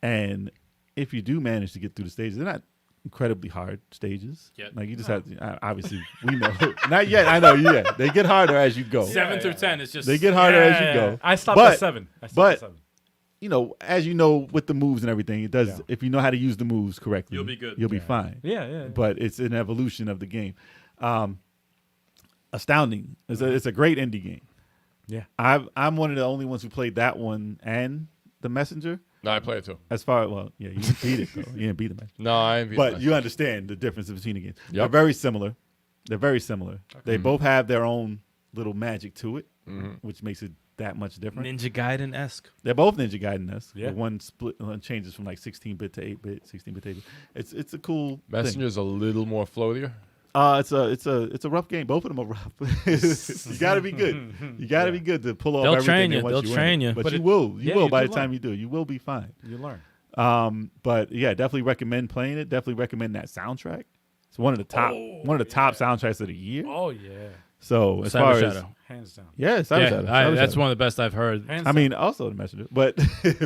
Speaker 6: And if you do manage to get through the stages, they're not incredibly hard stages.
Speaker 7: Yet.
Speaker 6: Like you just have to, obviously we know. Not yet. I know. Yeah, they get harder as you go.
Speaker 7: 7 through 10 is just.
Speaker 6: They get harder as you go.
Speaker 2: I stopped
Speaker 6: But-
Speaker 2: at 7.
Speaker 6: but- as you know, with the moves and everything, it does.
Speaker 2: Yeah.
Speaker 6: If you know how to use the moves correctly,
Speaker 7: You'll be good.
Speaker 6: You'll be fine.
Speaker 2: Yeah.
Speaker 6: But it's an evolution of the game. Astounding. It's a great indie game.
Speaker 2: Yeah.
Speaker 6: I'm one of the only ones who played that one and The Messenger.
Speaker 4: No, I play it too.
Speaker 6: As far yeah, you didn't beat it though. You didn't beat the Messenger.
Speaker 4: No, I ain't.
Speaker 6: But you understand the difference between the games. They're
Speaker 4: Yep.
Speaker 6: very similar. They both have their own little magic to it, which makes it that much different.
Speaker 7: Ninja Gaiden esque.
Speaker 6: They're both Ninja Gaiden-esque.
Speaker 2: Yeah.
Speaker 6: One changes from like 16-bit to 8-bit, 16-bit to 8-bit. It's a cool thing.
Speaker 4: Messenger's a little more floatier.
Speaker 6: It's a rough game. Both of them are rough. You got to be good. You got to be good to pull off
Speaker 7: They'll
Speaker 6: everything.
Speaker 7: train
Speaker 6: they
Speaker 7: you.
Speaker 6: want
Speaker 7: They'll
Speaker 6: you in
Speaker 7: train
Speaker 6: it.
Speaker 7: you.
Speaker 6: But
Speaker 2: But
Speaker 6: you
Speaker 2: it-
Speaker 6: will. You
Speaker 2: yeah,
Speaker 6: will
Speaker 2: you
Speaker 6: by
Speaker 2: do
Speaker 6: the time
Speaker 2: learn.
Speaker 6: you do. You will be fine.
Speaker 2: You learn.
Speaker 6: But yeah, definitely recommend playing it. Definitely recommend that soundtrack. It's one of the top soundtracks of the year.
Speaker 2: Oh yeah.
Speaker 6: So as
Speaker 7: Cyber
Speaker 6: far
Speaker 7: Shadow.
Speaker 6: as
Speaker 2: Hands down.
Speaker 6: yeah, Cyber
Speaker 7: Yeah,
Speaker 6: Shadow.
Speaker 7: that's
Speaker 6: Cyber
Speaker 7: one of the best I've heard.
Speaker 2: Hands
Speaker 6: Shadow. I mean, also the Messenger, but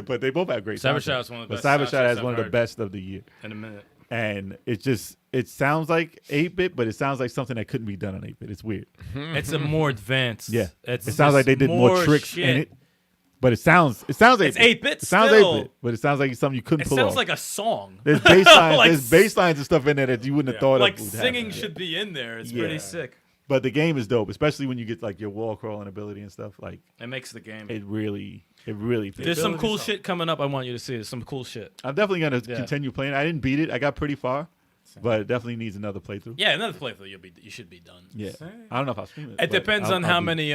Speaker 6: but they both have great.
Speaker 7: Cyber
Speaker 6: soundtracks.
Speaker 7: Shadow's one of the
Speaker 6: But
Speaker 7: best
Speaker 6: Cyber Shadow
Speaker 7: soundtracks
Speaker 6: has
Speaker 7: I've
Speaker 6: one of the
Speaker 7: heard.
Speaker 6: best of the year,
Speaker 7: In a minute.
Speaker 6: and it sounds like 8-bit, but it sounds like something that couldn't be done on 8-bit. It's weird.
Speaker 7: It's a more advanced.
Speaker 6: Yeah,
Speaker 7: It's
Speaker 6: it sounds like they did more tricks
Speaker 7: shit.
Speaker 6: in it, but it sounds 8-bit.
Speaker 7: It's 8-bit
Speaker 6: It sounds
Speaker 7: still.
Speaker 6: 8-bit, but it sounds like something you couldn't
Speaker 7: It
Speaker 6: pull
Speaker 7: sounds
Speaker 6: off.
Speaker 7: like a song.
Speaker 6: There's bass lines,
Speaker 7: like
Speaker 6: there's bass lines and stuff in there that you wouldn't have thought
Speaker 7: Like
Speaker 6: of. would
Speaker 7: singing
Speaker 6: happen.
Speaker 7: should be in there. It's
Speaker 6: Yeah.
Speaker 7: pretty sick.
Speaker 6: But the game is dope, especially when you get like your wall crawling ability and stuff. Like
Speaker 7: It makes the game.
Speaker 6: it really fits.
Speaker 7: There's some cool shit coming up. I want you to see. There's some cool shit.
Speaker 6: I'm definitely gonna
Speaker 7: Yeah.
Speaker 6: continue playing. I didn't beat it. I got pretty far, but it definitely needs another playthrough.
Speaker 7: Yeah, another playthrough. You should be done.
Speaker 6: Yeah. I don't know if I'll stream it.
Speaker 7: It
Speaker 6: but
Speaker 7: depends
Speaker 6: I'll
Speaker 7: on how
Speaker 6: be-
Speaker 7: many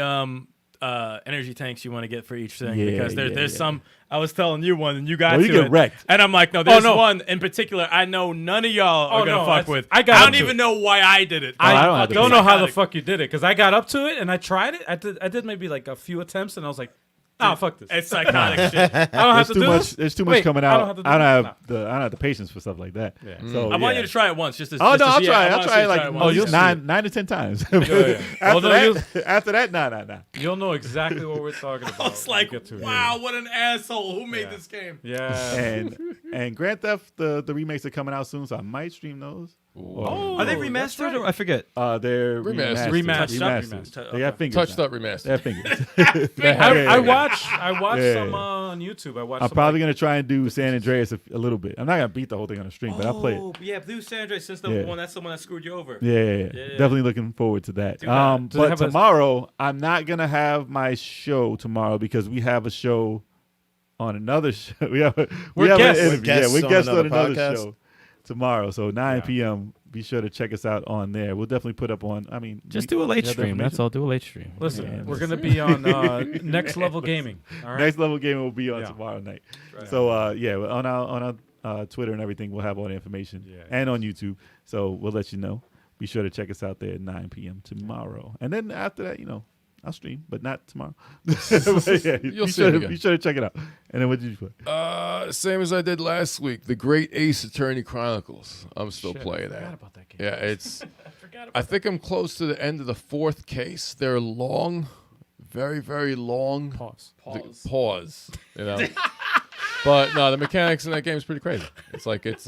Speaker 7: energy tanks you want to get for each thing.
Speaker 6: Yeah,
Speaker 7: Because there's
Speaker 6: yeah.
Speaker 7: some. I was telling you one, and you got
Speaker 6: Well, you
Speaker 7: to
Speaker 6: get
Speaker 7: it.
Speaker 6: wrecked.
Speaker 7: And I'm like, no, there's
Speaker 2: no.
Speaker 7: one in particular I know none of y'all are
Speaker 2: Oh,
Speaker 7: gonna
Speaker 2: no,
Speaker 7: fuck
Speaker 2: that's-
Speaker 7: with.
Speaker 2: I got
Speaker 7: I
Speaker 2: up
Speaker 7: don't
Speaker 2: to
Speaker 7: even know why I did it.
Speaker 6: I don't have to
Speaker 2: don't
Speaker 6: be
Speaker 2: know how the
Speaker 7: psychotic.
Speaker 2: fuck you did it because I got up to it and I tried it. I did maybe like a few attempts and I was like, fuck this.
Speaker 7: It's psychotic shit.
Speaker 2: I don't have
Speaker 6: There's
Speaker 2: to
Speaker 6: too
Speaker 2: do
Speaker 6: much.
Speaker 2: this.
Speaker 6: There's too much
Speaker 2: Wait,
Speaker 6: coming
Speaker 2: I
Speaker 6: out.
Speaker 2: don't have to do
Speaker 6: I don't
Speaker 2: this?
Speaker 6: have the patience for stuff like that.
Speaker 2: Yeah.
Speaker 6: So
Speaker 7: I want
Speaker 6: yeah.
Speaker 7: you to try it once, just to.
Speaker 6: Oh
Speaker 7: just
Speaker 6: no,
Speaker 7: to
Speaker 6: I'll
Speaker 7: see
Speaker 6: try.
Speaker 7: it. I
Speaker 6: I'll
Speaker 7: wanna
Speaker 6: try
Speaker 7: see
Speaker 6: like
Speaker 7: you try it once.
Speaker 6: nine to 10 times.
Speaker 2: yeah.
Speaker 6: After
Speaker 2: Well, no,
Speaker 6: that, after that, nah.
Speaker 2: You'll know exactly what we're talking about.
Speaker 7: I was
Speaker 2: when we
Speaker 7: like,
Speaker 2: get to it.
Speaker 7: wow, what an asshole! Who made
Speaker 2: Yeah.
Speaker 7: this game?
Speaker 2: Yeah.
Speaker 6: And Grand Theft the remakes are coming out soon, so I might stream those. Or-
Speaker 7: Are they
Speaker 2: that's
Speaker 7: remastered?
Speaker 2: right.
Speaker 7: Or I forget.
Speaker 6: They're
Speaker 4: Remastered.
Speaker 2: Remastered.
Speaker 6: They got fingers.
Speaker 4: Touched
Speaker 6: now.
Speaker 4: up remastered.
Speaker 6: They have fingers.
Speaker 2: I watched
Speaker 6: Yeah.
Speaker 2: some on YouTube. I watched.
Speaker 6: I'm
Speaker 2: some,
Speaker 6: probably gonna try and do San Andreas a little bit. I'm not gonna beat the whole thing on the stream, but I'll play it.
Speaker 7: Yeah, Blue San Andreas since
Speaker 6: Yeah.
Speaker 7: one. That's the one that screwed you over.
Speaker 6: Yeah. Definitely looking forward to that.
Speaker 7: Do that.
Speaker 2: Do they
Speaker 6: But
Speaker 2: have a-
Speaker 6: tomorrow, I'm not gonna have my show tomorrow because we have a show on another show. We have an
Speaker 2: guests.
Speaker 6: interview.
Speaker 3: Guests
Speaker 6: We're
Speaker 3: on
Speaker 6: guests on
Speaker 3: another
Speaker 6: another
Speaker 3: podcast.
Speaker 6: show tomorrow. So 9 p.m. Be sure to check us out on there. We'll definitely put up on. I mean,
Speaker 7: Just do a late
Speaker 6: you have the
Speaker 7: stream. That's
Speaker 6: information?
Speaker 7: all. Do a late stream.
Speaker 2: Listen,
Speaker 6: Yeah,
Speaker 2: we're gonna be on Next Level Gaming. All right.
Speaker 6: Next Level Gaming will be on
Speaker 2: Yeah.
Speaker 6: tomorrow night. So on our Twitter and everything, we'll have all the information, and on YouTube. So we'll let you know. Be sure to check us out there at 9 p.m. tomorrow. And then after that, I'll stream, but not tomorrow. But yeah,
Speaker 4: You'll
Speaker 6: be
Speaker 4: see
Speaker 6: sure
Speaker 4: it
Speaker 6: to-
Speaker 4: again.
Speaker 6: Be sure to check it out. And then what did you play?
Speaker 4: Same as I did last week. The Great Ace Attorney Chronicles. I'm still
Speaker 2: Shit,
Speaker 4: playing
Speaker 2: I forgot
Speaker 4: that.
Speaker 2: about that game.
Speaker 4: Yeah, it's. I think I'm close to the end of the fourth case. They're long, very, very long.
Speaker 2: Pause.
Speaker 4: Pause. You know. But no, the mechanics in that game is pretty crazy. It's like it's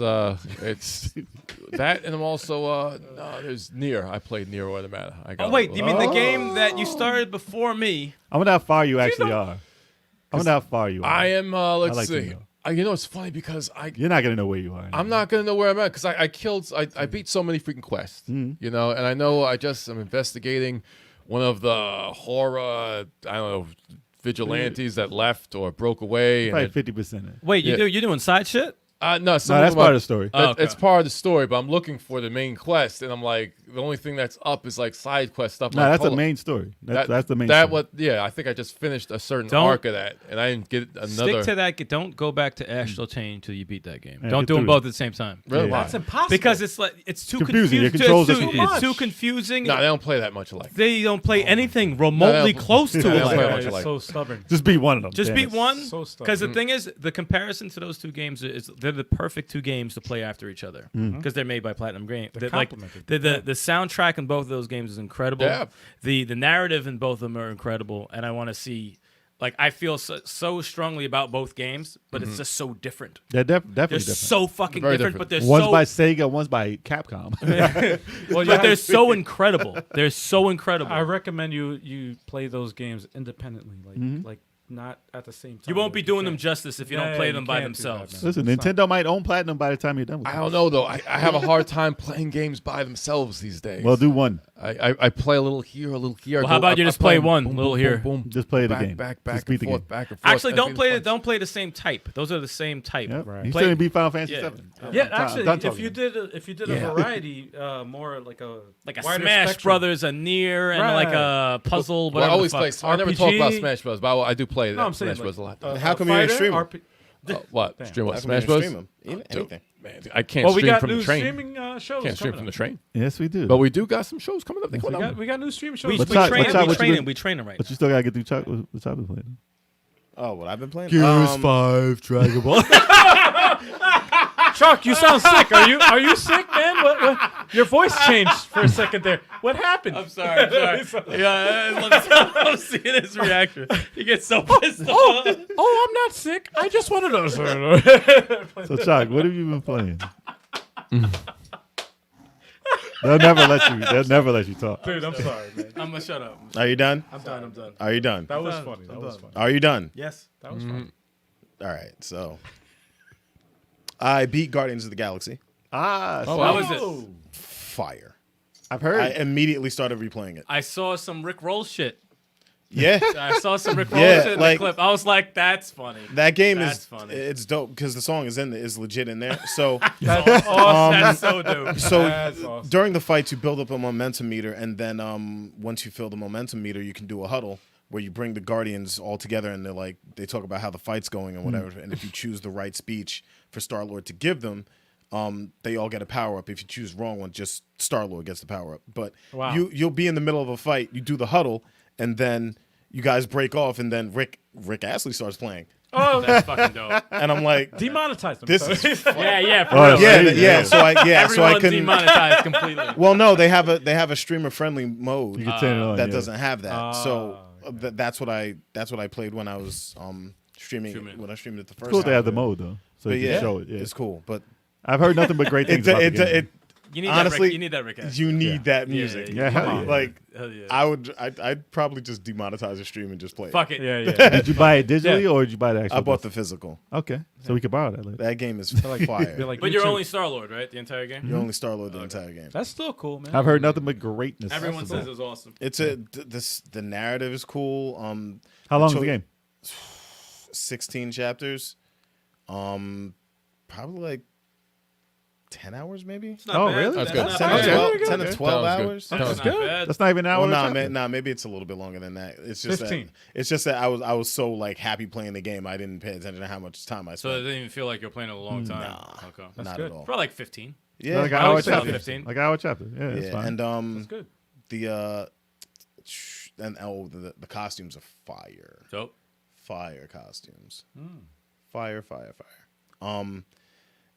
Speaker 4: that, and I'm also there's Nier. I played Nier Automata. I got
Speaker 7: Oh wait, you mean the game that you started before me?
Speaker 6: I wonder how far you actually are. I wonder how far you are.
Speaker 4: I am. Let's
Speaker 6: like to
Speaker 4: see.
Speaker 6: know.
Speaker 4: You know, it's funny because
Speaker 6: You're not gonna know where you are.
Speaker 4: I'm not gonna know where I'm at because I beat so many freaking quests, you know, and I know I'm investigating one of the horror, I don't know, vigilantes that left or broke away.
Speaker 6: Probably
Speaker 4: And
Speaker 6: 50%.
Speaker 7: Wait,
Speaker 4: Yeah.
Speaker 7: you're doing side shit?
Speaker 4: no, some
Speaker 6: No,
Speaker 4: of
Speaker 6: that's
Speaker 4: them
Speaker 6: part
Speaker 4: are-
Speaker 6: of the story.
Speaker 7: Oh, okay.
Speaker 4: It's part of the story, but I'm looking for the main quest, and I'm like, the only thing that's up is like side quest stuff.
Speaker 6: No,
Speaker 4: like,
Speaker 6: that's the
Speaker 4: hold up.
Speaker 6: main story. That's the main
Speaker 4: That
Speaker 6: story.
Speaker 4: what? Yeah, I think I just finished a certain
Speaker 7: Don't-
Speaker 4: arc of that, and I didn't get another.
Speaker 7: Stick to that. Don't go back to Astral Chain until you beat that game.
Speaker 6: Yeah,
Speaker 7: Don't
Speaker 6: get
Speaker 7: do them
Speaker 6: through
Speaker 7: both at the same time.
Speaker 4: Really?
Speaker 6: Yeah.
Speaker 4: Why?
Speaker 2: That's impossible.
Speaker 7: Because it's like it's too
Speaker 6: Confusing. Your
Speaker 7: confusing.
Speaker 6: controls
Speaker 7: It's
Speaker 6: are
Speaker 7: too,
Speaker 6: confusing.
Speaker 7: it's too confusing.
Speaker 4: No, they don't play that much alike.
Speaker 7: They don't play anything remotely
Speaker 4: don't-
Speaker 7: close to
Speaker 4: they
Speaker 7: it.
Speaker 4: don't
Speaker 7: like
Speaker 4: play
Speaker 7: that.
Speaker 4: much
Speaker 2: it's
Speaker 4: alike.
Speaker 2: so stubborn.
Speaker 6: Just beat one of them.
Speaker 7: Just
Speaker 6: Damn
Speaker 7: beat
Speaker 6: it.
Speaker 7: one.
Speaker 2: So stubborn.
Speaker 7: Because the thing is, the comparison to those two games is they're the perfect two games to play after each other because they're made by Platinum Games.
Speaker 2: They're
Speaker 7: Like
Speaker 2: complemented.
Speaker 7: the soundtrack in both of those games is incredible.
Speaker 4: Yeah.
Speaker 7: The narrative in both of them are incredible, and I want to see. Like I feel so strongly about both games, but it's just so different.
Speaker 6: They're definitely
Speaker 7: They're
Speaker 6: different.
Speaker 7: so fucking
Speaker 4: Very
Speaker 7: different,
Speaker 4: different.
Speaker 7: but they're
Speaker 6: One's
Speaker 7: so
Speaker 6: by Sega, one's by Capcom.
Speaker 7: but they're so incredible. They're so incredible.
Speaker 2: I recommend you play those games independently, like not at the same time.
Speaker 7: You won't be
Speaker 2: Like,
Speaker 7: doing
Speaker 2: you
Speaker 7: them
Speaker 2: can't-
Speaker 7: justice if you
Speaker 2: Yeah,
Speaker 7: don't play
Speaker 2: you
Speaker 7: them by
Speaker 2: can't do that,
Speaker 7: themselves.
Speaker 2: man.
Speaker 6: Listen,
Speaker 2: It's not-
Speaker 6: Nintendo might own Platinum by the time you're done with it.
Speaker 4: I don't know though. I have a hard time playing games by themselves these days.
Speaker 6: Well, do one.
Speaker 4: I play a little here, a little here.
Speaker 7: Well, how about you just play one, little here?
Speaker 6: Just play the
Speaker 4: back,
Speaker 6: game.
Speaker 4: back,
Speaker 6: Just
Speaker 4: back,
Speaker 6: beat
Speaker 4: and
Speaker 6: the
Speaker 4: forth,
Speaker 6: game.
Speaker 4: back and forth.
Speaker 7: Actually,
Speaker 4: and
Speaker 7: don't
Speaker 4: beat
Speaker 7: play
Speaker 4: the
Speaker 7: it. Don't play the same type. Those are the same type.
Speaker 6: Yep.
Speaker 2: Right.
Speaker 6: You
Speaker 7: Play-
Speaker 6: still didn't beat Final Fantasy
Speaker 7: Yeah.
Speaker 6: 7.
Speaker 2: Yeah,
Speaker 6: I'm
Speaker 2: actually,
Speaker 6: done
Speaker 2: if
Speaker 6: talking.
Speaker 2: you did
Speaker 4: Yeah.
Speaker 2: a variety, more like a
Speaker 7: Like a
Speaker 2: wider
Speaker 7: Smash
Speaker 2: spectrum.
Speaker 7: Brothers, a Nier, and like a puzzle.
Speaker 4: Well, I
Speaker 7: Whatever.
Speaker 4: always
Speaker 7: the
Speaker 4: play.
Speaker 7: fuck.
Speaker 4: I never talk about
Speaker 2: RPG.
Speaker 4: Smash Bros, but I do play
Speaker 2: No, I'm
Speaker 4: Smash
Speaker 2: saying
Speaker 4: Bros a lot.
Speaker 3: How come you ain't stream 'em?
Speaker 4: What?
Speaker 2: Damn.
Speaker 4: Stream what?
Speaker 3: How come
Speaker 4: Smash
Speaker 3: you
Speaker 4: Bros?
Speaker 3: stream 'em?
Speaker 4: Dude,
Speaker 3: Anything.
Speaker 4: man, I can't
Speaker 2: Well, we
Speaker 4: stream
Speaker 2: got
Speaker 4: from
Speaker 2: new
Speaker 4: the train.
Speaker 2: streaming shows.
Speaker 4: Can't stream
Speaker 2: coming
Speaker 4: from the
Speaker 2: up.
Speaker 4: train.
Speaker 6: Yes, we do.
Speaker 4: But we do got some shows coming up. They coming up.
Speaker 2: We got new streaming shows.
Speaker 7: We,
Speaker 6: What's
Speaker 7: we
Speaker 6: up?
Speaker 7: train
Speaker 6: What's up?
Speaker 7: him. We
Speaker 6: What you
Speaker 7: train
Speaker 6: been-
Speaker 7: him. We train him right.
Speaker 6: But you still got to get through what's up with playing.
Speaker 3: Oh, what I've been playing?
Speaker 6: 5, Dragon Ball.
Speaker 2: Chuck, you sound sick. Are you sick, man? What? Your voice changed for a second there. What happened?
Speaker 7: I'm sorry. Yeah, I'm seeing his reaction. He gets so pissed off.
Speaker 2: Oh, I'm not sick. I just wanted to.
Speaker 6: So, Chuck, what have you been playing? They'll never let you talk.
Speaker 2: Dude, I'm sorry, man.
Speaker 7: I'm gonna shut up.
Speaker 3: Are you done?
Speaker 2: I'm done.
Speaker 3: Are you done?
Speaker 2: That was funny. That was funny.
Speaker 3: Are you done?
Speaker 2: Yes, that was funny.
Speaker 3: All right. So, I beat Guardians of the Galaxy.
Speaker 6: Ah,
Speaker 7: How
Speaker 6: so
Speaker 7: was it?
Speaker 2: Oh.
Speaker 3: Fire.
Speaker 6: I've heard.
Speaker 3: I immediately started replaying it.
Speaker 7: I saw some Rick Roll shit.
Speaker 3: Yeah.
Speaker 7: I saw some Rick Roll
Speaker 3: Yeah,
Speaker 7: shit in
Speaker 3: like-
Speaker 7: the clip. I was like, that's funny.
Speaker 3: That game
Speaker 7: That's
Speaker 3: is
Speaker 7: funny.
Speaker 3: it's dope because the song is legit in there. So
Speaker 2: That's awesome.
Speaker 7: That's so dope.
Speaker 3: so
Speaker 2: That's awesome.
Speaker 3: during the fights you build up a momentum meter, and then once you fill the momentum meter, you can do a huddle where you bring the Guardians all together, and they talk about how the fight's going and whatever. And if you choose the right speech for Star-Lord to give them, they all get a power up. If you choose the wrong one, just Star-Lord gets the power up. But
Speaker 2: Wow.
Speaker 3: you'll be in the middle of a fight, you do the huddle, and then you guys break off, and then Rick Astley starts playing,
Speaker 2: Oh,
Speaker 7: That's fucking dope.
Speaker 3: and I'm like,
Speaker 2: demonetized them.
Speaker 3: this
Speaker 2: so-
Speaker 3: is
Speaker 7: Yeah, for
Speaker 6: Oh,
Speaker 7: real.
Speaker 3: yeah,
Speaker 6: crazy,
Speaker 3: yeah.
Speaker 6: yeah.
Speaker 3: So I
Speaker 7: Everyone's
Speaker 3: couldn't.
Speaker 7: demonetized completely.
Speaker 3: Well, no, they have a streamer friendly mode
Speaker 6: you can turn it on.
Speaker 3: that
Speaker 6: yeah.
Speaker 3: doesn't have that. So
Speaker 2: okay.
Speaker 3: that's what I played when I was streaming
Speaker 7: Streaming.
Speaker 3: when I streamed it the first
Speaker 6: It's cool
Speaker 3: time.
Speaker 6: they have the mode though, so
Speaker 3: But
Speaker 6: you
Speaker 3: yeah,
Speaker 6: can show it. Yeah.
Speaker 3: it's cool. But
Speaker 6: I've heard nothing but great things about the game.
Speaker 7: You need
Speaker 3: honestly,
Speaker 7: you need that Rick Astley.
Speaker 3: you need that music.
Speaker 6: yeah. Hell yeah.
Speaker 3: Like
Speaker 7: Hell yeah.
Speaker 3: I'd probably just demonetize the stream and just play it.
Speaker 7: Fuck it.
Speaker 2: Yeah, yeah.
Speaker 6: Did you buy it digitally or did you buy the actual?
Speaker 3: I bought
Speaker 6: disc?
Speaker 3: the physical.
Speaker 6: Okay, so we could borrow that later.
Speaker 3: That game is fire.
Speaker 2: They're like
Speaker 7: But you're
Speaker 2: YouTube.
Speaker 7: only Star Lord, right? The entire game.
Speaker 3: You're only Star-Lord the entire game.
Speaker 2: That's still cool, man.
Speaker 6: I've heard nothing but greatness.
Speaker 7: Everyone says it was awesome.
Speaker 3: It's the narrative is cool.
Speaker 6: How long is the game?
Speaker 3: 16 chapters. Probably like 10 hours maybe.
Speaker 7: It's not
Speaker 6: Oh,
Speaker 7: bad.
Speaker 6: really?
Speaker 4: That's
Speaker 7: Not
Speaker 4: good.
Speaker 3: 10
Speaker 7: bad.
Speaker 3: or 12, 10
Speaker 4: Okay.
Speaker 3: or 12
Speaker 4: Sounds good.
Speaker 3: hours.
Speaker 4: Sounds
Speaker 7: Not
Speaker 4: good.
Speaker 7: bad.
Speaker 6: That's not even an hour.
Speaker 3: Well,
Speaker 6: chapter.
Speaker 3: maybe it's a little bit longer than that. It's just
Speaker 2: 15.
Speaker 3: that it's just that I was so like happy playing the game. I didn't pay attention to how much time I
Speaker 7: So it
Speaker 3: spent.
Speaker 7: didn't even feel like you're playing it a long time.
Speaker 3: Nah,
Speaker 7: Okay.
Speaker 3: not
Speaker 2: good.
Speaker 3: at all.
Speaker 7: Probably like 15.
Speaker 3: Yeah,
Speaker 6: Like an
Speaker 2: I
Speaker 6: hour
Speaker 2: would say
Speaker 6: chapter.
Speaker 7: 15.
Speaker 6: Like an hour chapter. Yeah, that's
Speaker 3: yeah,
Speaker 6: fine.
Speaker 3: and
Speaker 2: That's good.
Speaker 3: the costumes are fire.
Speaker 7: Dope.
Speaker 3: Fire costumes. Fire.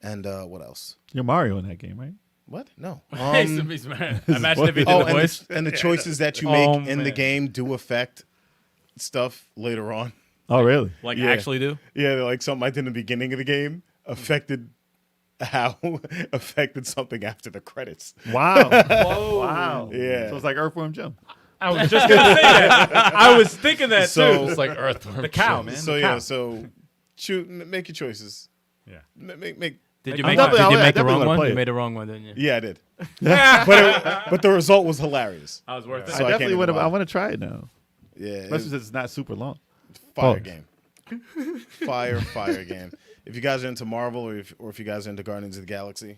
Speaker 3: And what else?
Speaker 6: You're Mario in that game, right?
Speaker 3: What? No.
Speaker 7: He's mad. Imagine if he did
Speaker 3: Oh,
Speaker 7: the
Speaker 3: and
Speaker 7: voice.
Speaker 3: and the choices that you make
Speaker 2: Oh,
Speaker 3: in the
Speaker 2: man.
Speaker 3: game do affect stuff later on.
Speaker 6: Oh, really?
Speaker 7: Like
Speaker 3: Yeah.
Speaker 7: actually do.
Speaker 3: Yeah, like something I did in the beginning of the game affected something after the credits.
Speaker 6: Wow. Wow.
Speaker 3: Yeah.
Speaker 6: So it's like Earthworm Jim.
Speaker 2: I was just gonna say that. I was thinking that
Speaker 3: So-
Speaker 2: too.
Speaker 4: It's like Earthworm.
Speaker 2: The cow, man.
Speaker 3: So
Speaker 2: the
Speaker 3: yeah,
Speaker 2: cow.
Speaker 3: so make your choices.
Speaker 2: Yeah.
Speaker 3: Make
Speaker 7: Did you
Speaker 6: I'm
Speaker 7: make,
Speaker 6: definitely-
Speaker 7: did you
Speaker 6: I
Speaker 7: make the
Speaker 6: definitely
Speaker 7: wrong
Speaker 6: wanna
Speaker 7: one?
Speaker 6: play
Speaker 7: You
Speaker 6: it.
Speaker 7: made the wrong one, didn't you?
Speaker 3: Yeah, I did. but the result was hilarious.
Speaker 7: I was worth
Speaker 3: So
Speaker 7: it.
Speaker 3: I
Speaker 6: I
Speaker 3: can't
Speaker 6: definitely
Speaker 3: even
Speaker 6: want to.
Speaker 3: lie.
Speaker 6: I want to try it now.
Speaker 3: Yeah,
Speaker 6: Especially since it's not super long.
Speaker 3: fire
Speaker 6: Pause.
Speaker 3: game. Fire game. If you guys are into Marvel or if you guys are into Guardians of the Galaxy,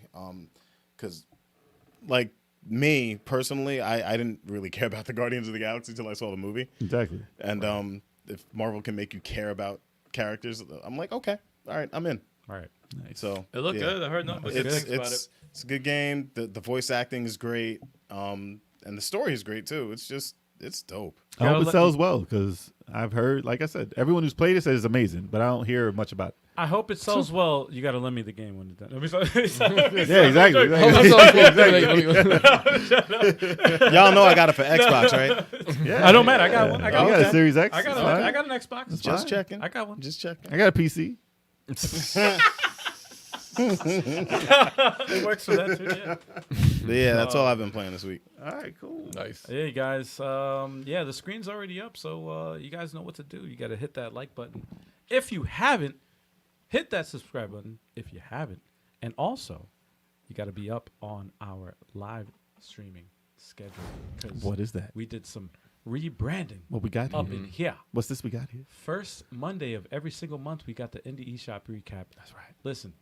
Speaker 3: because like me personally, I didn't really care about the Guardians of the Galaxy until I saw the movie.
Speaker 6: Exactly.
Speaker 3: And if Marvel can make you care about characters, I'm like, okay, all right, I'm in.
Speaker 2: All right.
Speaker 3: So
Speaker 7: It looked
Speaker 3: yeah.
Speaker 7: good. I heard nothing but good
Speaker 3: It's
Speaker 7: things about it.
Speaker 3: it's a good game. The voice acting is great. And the story is great too. It's dope.
Speaker 6: I hope it sells well because I've heard, like I said, everyone who's played it says it's amazing, but I don't hear much about it.
Speaker 2: I hope it sells well. You got to lend me the game when it's done.
Speaker 6: Yeah, exactly.
Speaker 3: Y'all know I got it for Xbox, right?
Speaker 6: Yeah.
Speaker 2: I don't matter. I got one. I
Speaker 6: I
Speaker 2: got
Speaker 6: got
Speaker 2: one.
Speaker 6: a Series X.
Speaker 2: I got
Speaker 6: It's
Speaker 2: an
Speaker 6: fine.
Speaker 2: I got an Xbox.
Speaker 3: Just
Speaker 6: fine.
Speaker 3: checking.
Speaker 2: I got one.
Speaker 3: Just checking.
Speaker 6: I got a PC.
Speaker 2: It works for that too. Yeah.
Speaker 3: But yeah, that's all I've been playing this week.
Speaker 6: All right, cool.
Speaker 4: Nice.
Speaker 2: Hey guys, yeah, the screen's already up, so you guys know what to do. You got to hit that like button. If you haven't, hit that subscribe button. If you haven't, and also, you got to be up on our live streaming schedule. 'Cause
Speaker 6: What is that?
Speaker 2: we did some rebranding
Speaker 6: What we got
Speaker 2: up
Speaker 6: here?
Speaker 2: in here.
Speaker 6: What's this we got here?
Speaker 2: First Monday of every single month, we got the Indie eShop recap. That's right. Listen,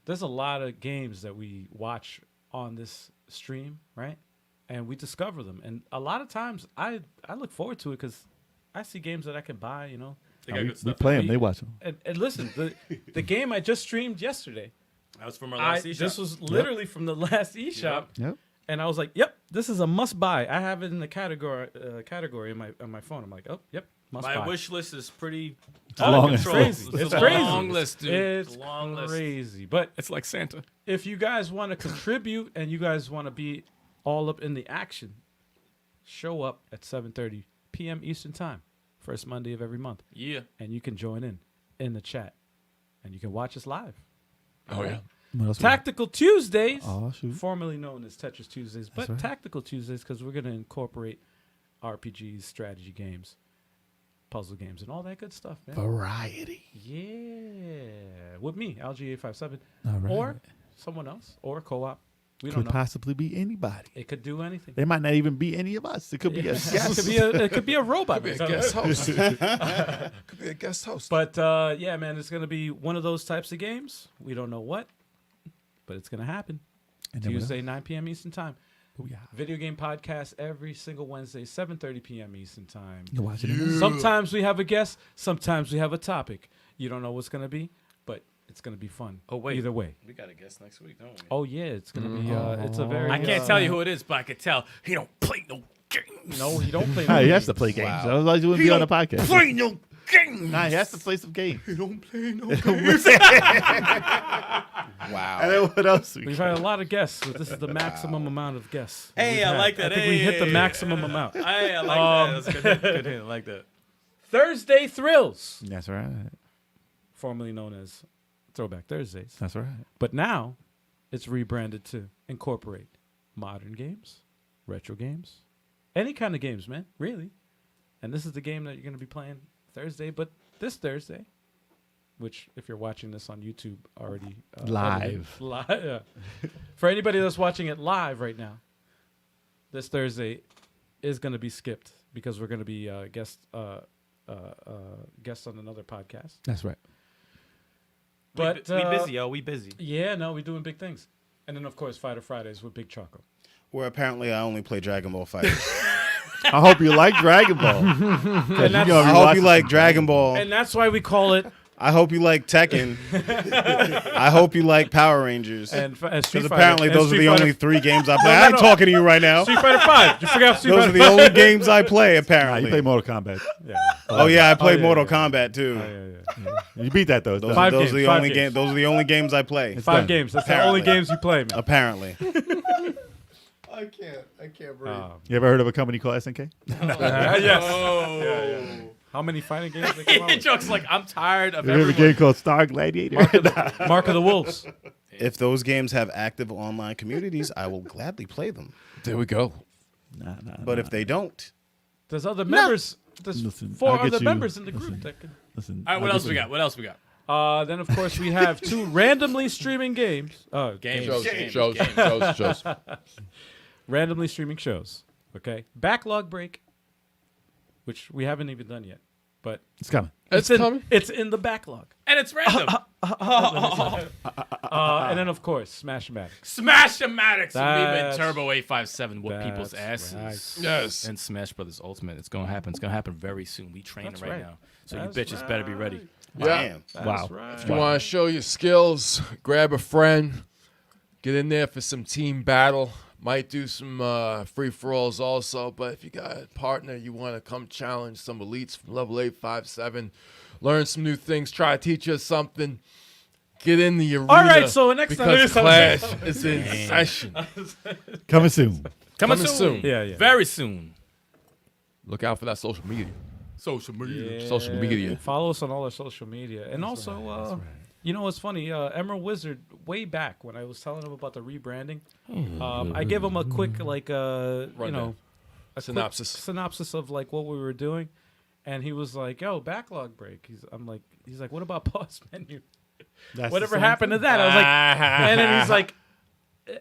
Speaker 2: there's a lot of games that we watch on this stream, right? And we discover them. And a lot of times, I look forward to it because I see games that I can buy, you know.
Speaker 7: They got
Speaker 6: We
Speaker 7: good stuff.
Speaker 6: play them. They watch them.
Speaker 2: And listen, the game I just streamed yesterday,
Speaker 7: That was from our last
Speaker 2: this was literally from the last eShop.
Speaker 6: Yep.
Speaker 2: And I was like, "Yep, this is a must buy." I have it in the category in my phone. I'm like, "Oh, yep, must
Speaker 7: My
Speaker 2: buy."
Speaker 7: wish list is pretty
Speaker 6: long.
Speaker 7: out of control.
Speaker 2: It's crazy. It's
Speaker 7: a
Speaker 2: crazy.
Speaker 7: long list, dude.
Speaker 2: It's
Speaker 7: a long list.
Speaker 2: crazy. But
Speaker 7: It's like Santa.
Speaker 2: if you guys want to contribute and you guys want to be all up in the action, show up at 7:30 p.m. Eastern Time, first Monday of every month,
Speaker 7: Yeah.
Speaker 2: and you can join in the chat, and you can watch us live.
Speaker 4: Oh yeah.
Speaker 6: What else we got?
Speaker 2: Tactical Tuesdays,
Speaker 6: Oh, shoot.
Speaker 2: formerly known as Tetris Tuesdays, but
Speaker 6: right.
Speaker 2: Tactical Tuesdays because we're going to incorporate RPGs, strategy games, puzzle games, and all that good stuff, man.
Speaker 6: Variety.
Speaker 2: Yeah, with me, LG857,
Speaker 6: All right.
Speaker 2: or someone else, or co-op. We don't
Speaker 6: Could
Speaker 2: know.
Speaker 6: possibly be anybody.
Speaker 2: It could do anything.
Speaker 6: They might not even be any of us. It could be a
Speaker 2: it
Speaker 6: guest.
Speaker 2: could be a robot.
Speaker 4: Could be a guest host. Could be a guest host.
Speaker 2: But yeah, man, it's gonna be one of those types of games. We don't know what, but it's gonna happen.
Speaker 6: And then what
Speaker 2: Tuesday, 9 p.m. Eastern Time.
Speaker 6: else? Booyah.
Speaker 2: Video game podcast every single Wednesday, 7:30 p.m. Eastern Time.
Speaker 6: You watching it?
Speaker 2: Sometimes we have a guest. Sometimes we have a topic. You don't know what's gonna be, but it's gonna be fun.
Speaker 7: Oh, wait.
Speaker 2: Either way.
Speaker 7: We got a guest next week, don't we?
Speaker 2: Oh yeah, it's gonna be. It's a very.
Speaker 7: I can't tell you who it is, but I can tell he don't play no games.
Speaker 2: No, you don't play.
Speaker 6: Nah,
Speaker 2: no
Speaker 6: he has
Speaker 2: games.
Speaker 6: to play games. Otherwise, you wouldn't be on the podcast.
Speaker 7: Play no games.
Speaker 6: Nah, he has to play some games.
Speaker 4: You don't play no games.
Speaker 3: Wow.
Speaker 6: And then what else? We
Speaker 2: We've
Speaker 6: got?
Speaker 2: had a lot of guests, but this is the maximum amount of guests.
Speaker 7: Hey,
Speaker 2: we've
Speaker 7: I
Speaker 2: had.
Speaker 7: like that.
Speaker 2: I think we hit the
Speaker 7: Hey.
Speaker 2: maximum amount.
Speaker 7: Hey, I like that. That's good. Good hit. I like that.
Speaker 2: Thursday Thrills,
Speaker 6: That's right.
Speaker 2: formerly known as Throwback Thursdays.
Speaker 6: That's right.
Speaker 2: But now, it's rebranded to incorporate modern games, retro games, any kind of games, man, really. And this is the game that you're going to be playing Thursday, but this Thursday, which if you're watching this on YouTube already.
Speaker 6: Live.
Speaker 2: Yeah. For anybody that's watching it live right now, this Thursday is going to be skipped because we're going to be guests on another podcast.
Speaker 6: That's right.
Speaker 2: But
Speaker 7: we busy, yo. We busy.
Speaker 2: Yeah, no, we're doing big things. And then, of course, Fighter Fridays with Big Choco.
Speaker 3: Where apparently I only play Dragon Ball FighterZ.
Speaker 6: I hope you like Dragon Ball.
Speaker 3: I hope you like Dragon Ball.
Speaker 2: And that's why we call it.
Speaker 3: I hope you like Tekken. I hope you like Power Rangers.
Speaker 2: And
Speaker 3: Because
Speaker 2: Street Fighter.
Speaker 3: apparently
Speaker 2: And
Speaker 3: those are
Speaker 2: Street
Speaker 3: the
Speaker 2: Fighter-
Speaker 3: only 3 games I play. I ain't talking to you right now.
Speaker 2: Street Fighter 5. You forgot Street
Speaker 3: Those are
Speaker 2: Fighter
Speaker 3: the
Speaker 2: 5.
Speaker 3: only games I play,
Speaker 6: Nah,
Speaker 3: apparently.
Speaker 6: you play Mortal Kombat.
Speaker 2: Yeah.
Speaker 3: Oh yeah, I played
Speaker 2: yeah,
Speaker 3: Mortal
Speaker 2: yeah.
Speaker 3: Kombat too.
Speaker 2: Yeah.
Speaker 6: You beat that though. It's done.
Speaker 2: Five
Speaker 3: Those
Speaker 2: games,
Speaker 3: are the
Speaker 2: five
Speaker 3: only
Speaker 2: games.
Speaker 3: games. Those are the only games I play.
Speaker 2: 5
Speaker 6: done.
Speaker 2: games. That's the
Speaker 3: Apparently.
Speaker 2: only games you play, man.
Speaker 3: Apparently.
Speaker 5: I can't breathe.
Speaker 6: You ever heard of a company called SNK?
Speaker 2: Yes.
Speaker 7: Oh.
Speaker 2: How many fighting games they come out with?
Speaker 7: Joke's like, I'm tired of
Speaker 6: You ever heard of a game
Speaker 7: everyone.
Speaker 6: called Star Gladiator?
Speaker 2: Mark of the Wolves.
Speaker 3: If those games have active online communities, I will gladly play them.
Speaker 4: There we go.
Speaker 6: Nah.
Speaker 3: But if they don't,
Speaker 2: There's other members. There's
Speaker 6: Listen,
Speaker 2: 4
Speaker 6: I'll get
Speaker 2: other
Speaker 6: you-
Speaker 2: members in the
Speaker 6: listen.
Speaker 2: group that can.
Speaker 6: Listen.
Speaker 7: All right, what else we got? What else we got?
Speaker 2: Then, of course, we have 2 randomly streaming games.
Speaker 4: Shows.
Speaker 2: Randomly streaming shows. Okay. Backlog break, which we haven't even done yet. But
Speaker 6: It's coming.
Speaker 4: It's
Speaker 2: in,
Speaker 4: coming.
Speaker 2: It's in the backlog.
Speaker 7: And it's random.
Speaker 2: And then, of course, Smash-O-Matic.
Speaker 7: Smash-O-Matics. We've
Speaker 2: That's-
Speaker 7: been Turbo 857 whoop people's
Speaker 2: That's
Speaker 7: asses.
Speaker 2: right.
Speaker 4: Yes.
Speaker 7: And Smash Brothers Ultimate. It's gonna happen. It's gonna happen very soon. We training
Speaker 2: That's
Speaker 7: right,
Speaker 2: right.
Speaker 7: now. So
Speaker 2: That's
Speaker 7: you bitches better be ready.
Speaker 4: Yeah.
Speaker 3: damn.
Speaker 2: That's
Speaker 6: Wow.
Speaker 2: right.
Speaker 4: If you want to show your skills, grab a friend, get in there for some team battle. Might do some free-for-alls also, but if you got a partner, you want to come challenge some elites from level 857, learn some new things, try to teach us something, get in the arena.
Speaker 2: All right, so next time
Speaker 4: because Clash is in session.
Speaker 6: Coming soon.
Speaker 7: Coming
Speaker 4: Coming
Speaker 7: soon.
Speaker 4: soon.
Speaker 2: Yeah.
Speaker 7: Very soon.
Speaker 4: Look out for that social media. Social
Speaker 2: Yeah.
Speaker 4: Social media.
Speaker 2: Follow us on all our social media. And also, you know what's funny? Emerald Wizard, way back when I was telling him about the rebranding, I gave him a quick, like,
Speaker 4: Rundown.
Speaker 2: a quick
Speaker 4: Synopsis.
Speaker 2: synopsis of, like, what we were doing. And he was like, yo, backlog break. He's like, what about pause menu?
Speaker 6: That's
Speaker 2: Whatever
Speaker 6: the same
Speaker 2: happened to
Speaker 6: thing.
Speaker 2: that? I was like, and then he's like,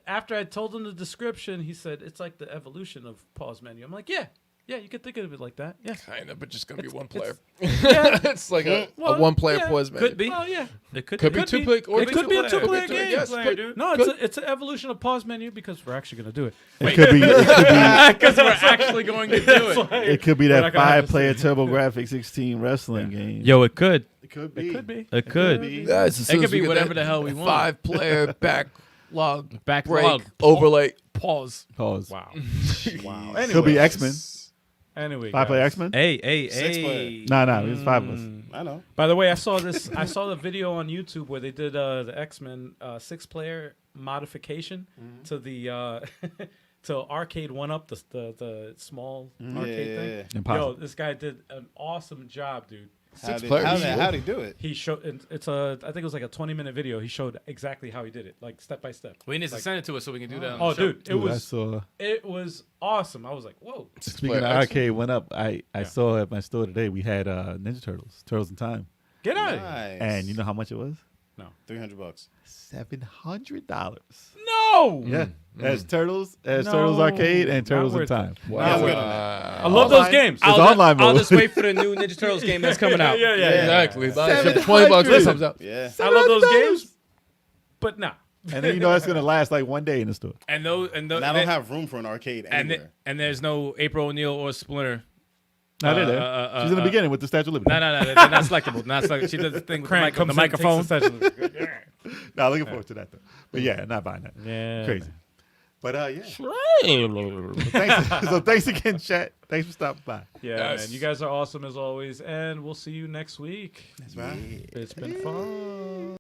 Speaker 2: after I told him the description, he said, it's like the evolution of pause menu. I'm like, yeah, you could think of it like that. Yeah.
Speaker 4: Kind of, but just going to be
Speaker 2: It's-
Speaker 4: one player.
Speaker 2: Yeah.
Speaker 4: It's like a
Speaker 2: Well,
Speaker 4: one-player
Speaker 2: yeah,
Speaker 4: pause
Speaker 7: Could be.
Speaker 2: Oh, yeah.
Speaker 7: It could
Speaker 4: Could
Speaker 7: be.
Speaker 4: be two-player. Or
Speaker 2: It could be a two-player game.
Speaker 4: Yes,
Speaker 7: Two-player, dude.
Speaker 2: No, it's an evolution of pause menu because we're actually going to do it.
Speaker 6: It could be.
Speaker 7: Because we're actually going to do it.
Speaker 6: It could be
Speaker 2: We're
Speaker 6: that
Speaker 2: not gonna have to
Speaker 6: 5-player TurboGrafx 16 wrestling game.
Speaker 7: Yo, it could.
Speaker 6: It could be.
Speaker 2: It could be.
Speaker 7: It could.
Speaker 4: Yes, as
Speaker 7: It
Speaker 4: soon
Speaker 7: could
Speaker 4: as we
Speaker 7: be
Speaker 4: get
Speaker 7: whatever
Speaker 4: that
Speaker 7: the hell we want.
Speaker 4: 5-player backlog
Speaker 7: Backlog.
Speaker 4: break overlay.
Speaker 7: Pause.
Speaker 6: Pause.
Speaker 2: Wow. Wow. Anyway.
Speaker 6: Could be X-Men.
Speaker 2: Anyway,
Speaker 6: 5-player
Speaker 2: guys.
Speaker 6: X-Men.
Speaker 7: Hey.
Speaker 6: Nah. It's 5 of us.
Speaker 3: I know.
Speaker 2: By the way, I saw the video on YouTube where they did the X-Men 6-player modification to the to arcade 1-up, the small arcade thing. Yo,
Speaker 6: Impossible.
Speaker 2: this guy did an awesome job, dude.
Speaker 3: How'd
Speaker 4: players.
Speaker 3: he do it?
Speaker 2: He showed I think it was like a 20-minute video. He showed exactly how he did it, like step by step.
Speaker 7: We need to
Speaker 2: Like-
Speaker 7: send it to us so we can do that on
Speaker 2: Oh,
Speaker 7: the show.
Speaker 2: dude,
Speaker 6: Dude,
Speaker 2: it was awesome. I was like, whoa.
Speaker 6: Speaking of arcade, went up. I saw at my store today. We had Ninja Turtles in Time,
Speaker 2: Get out of here.
Speaker 3: Nice.
Speaker 6: and you know how much it was?
Speaker 3: $300.
Speaker 6: $700.
Speaker 2: No.
Speaker 6: Yeah, as Turtles,
Speaker 2: No.
Speaker 6: Turtles Arcade, and
Speaker 2: Not
Speaker 6: Turtles in
Speaker 2: worth it.
Speaker 6: Time.
Speaker 2: Not worth it.
Speaker 3: Wow.
Speaker 2: I love those
Speaker 6: Online.
Speaker 2: games.
Speaker 6: It's online mode.
Speaker 7: I'll just wait for the new Ninja Turtles game that's coming out.
Speaker 2: Yeah.
Speaker 4: Exactly.
Speaker 6: $700.
Speaker 4: $20 when it comes out.
Speaker 3: Yeah.
Speaker 2: I love those
Speaker 6: $700.
Speaker 2: games, but nah.
Speaker 6: And then you know that's gonna last like one day in the store.
Speaker 7: And those
Speaker 3: And I don't have room for an arcade anywhere.
Speaker 7: and there's no April O'Neil or Splinter.
Speaker 6: No, they're there. She's in the beginning with the Statue of Liberty.
Speaker 7: No, they're not selectable. Not selectable. She does the thing with
Speaker 2: Crank
Speaker 7: the
Speaker 2: comes
Speaker 7: microphone.
Speaker 2: in, takes the session.
Speaker 6: No, looking forward to that though. But yeah, not buying that.
Speaker 2: Yeah.
Speaker 6: Crazy. But yeah. So thanks again, chat. Thanks for stopping by.
Speaker 2: Yeah,
Speaker 4: Yes.
Speaker 2: man. You guys are awesome as always, and we'll see you next week.
Speaker 6: That's right.
Speaker 2: It's been fun.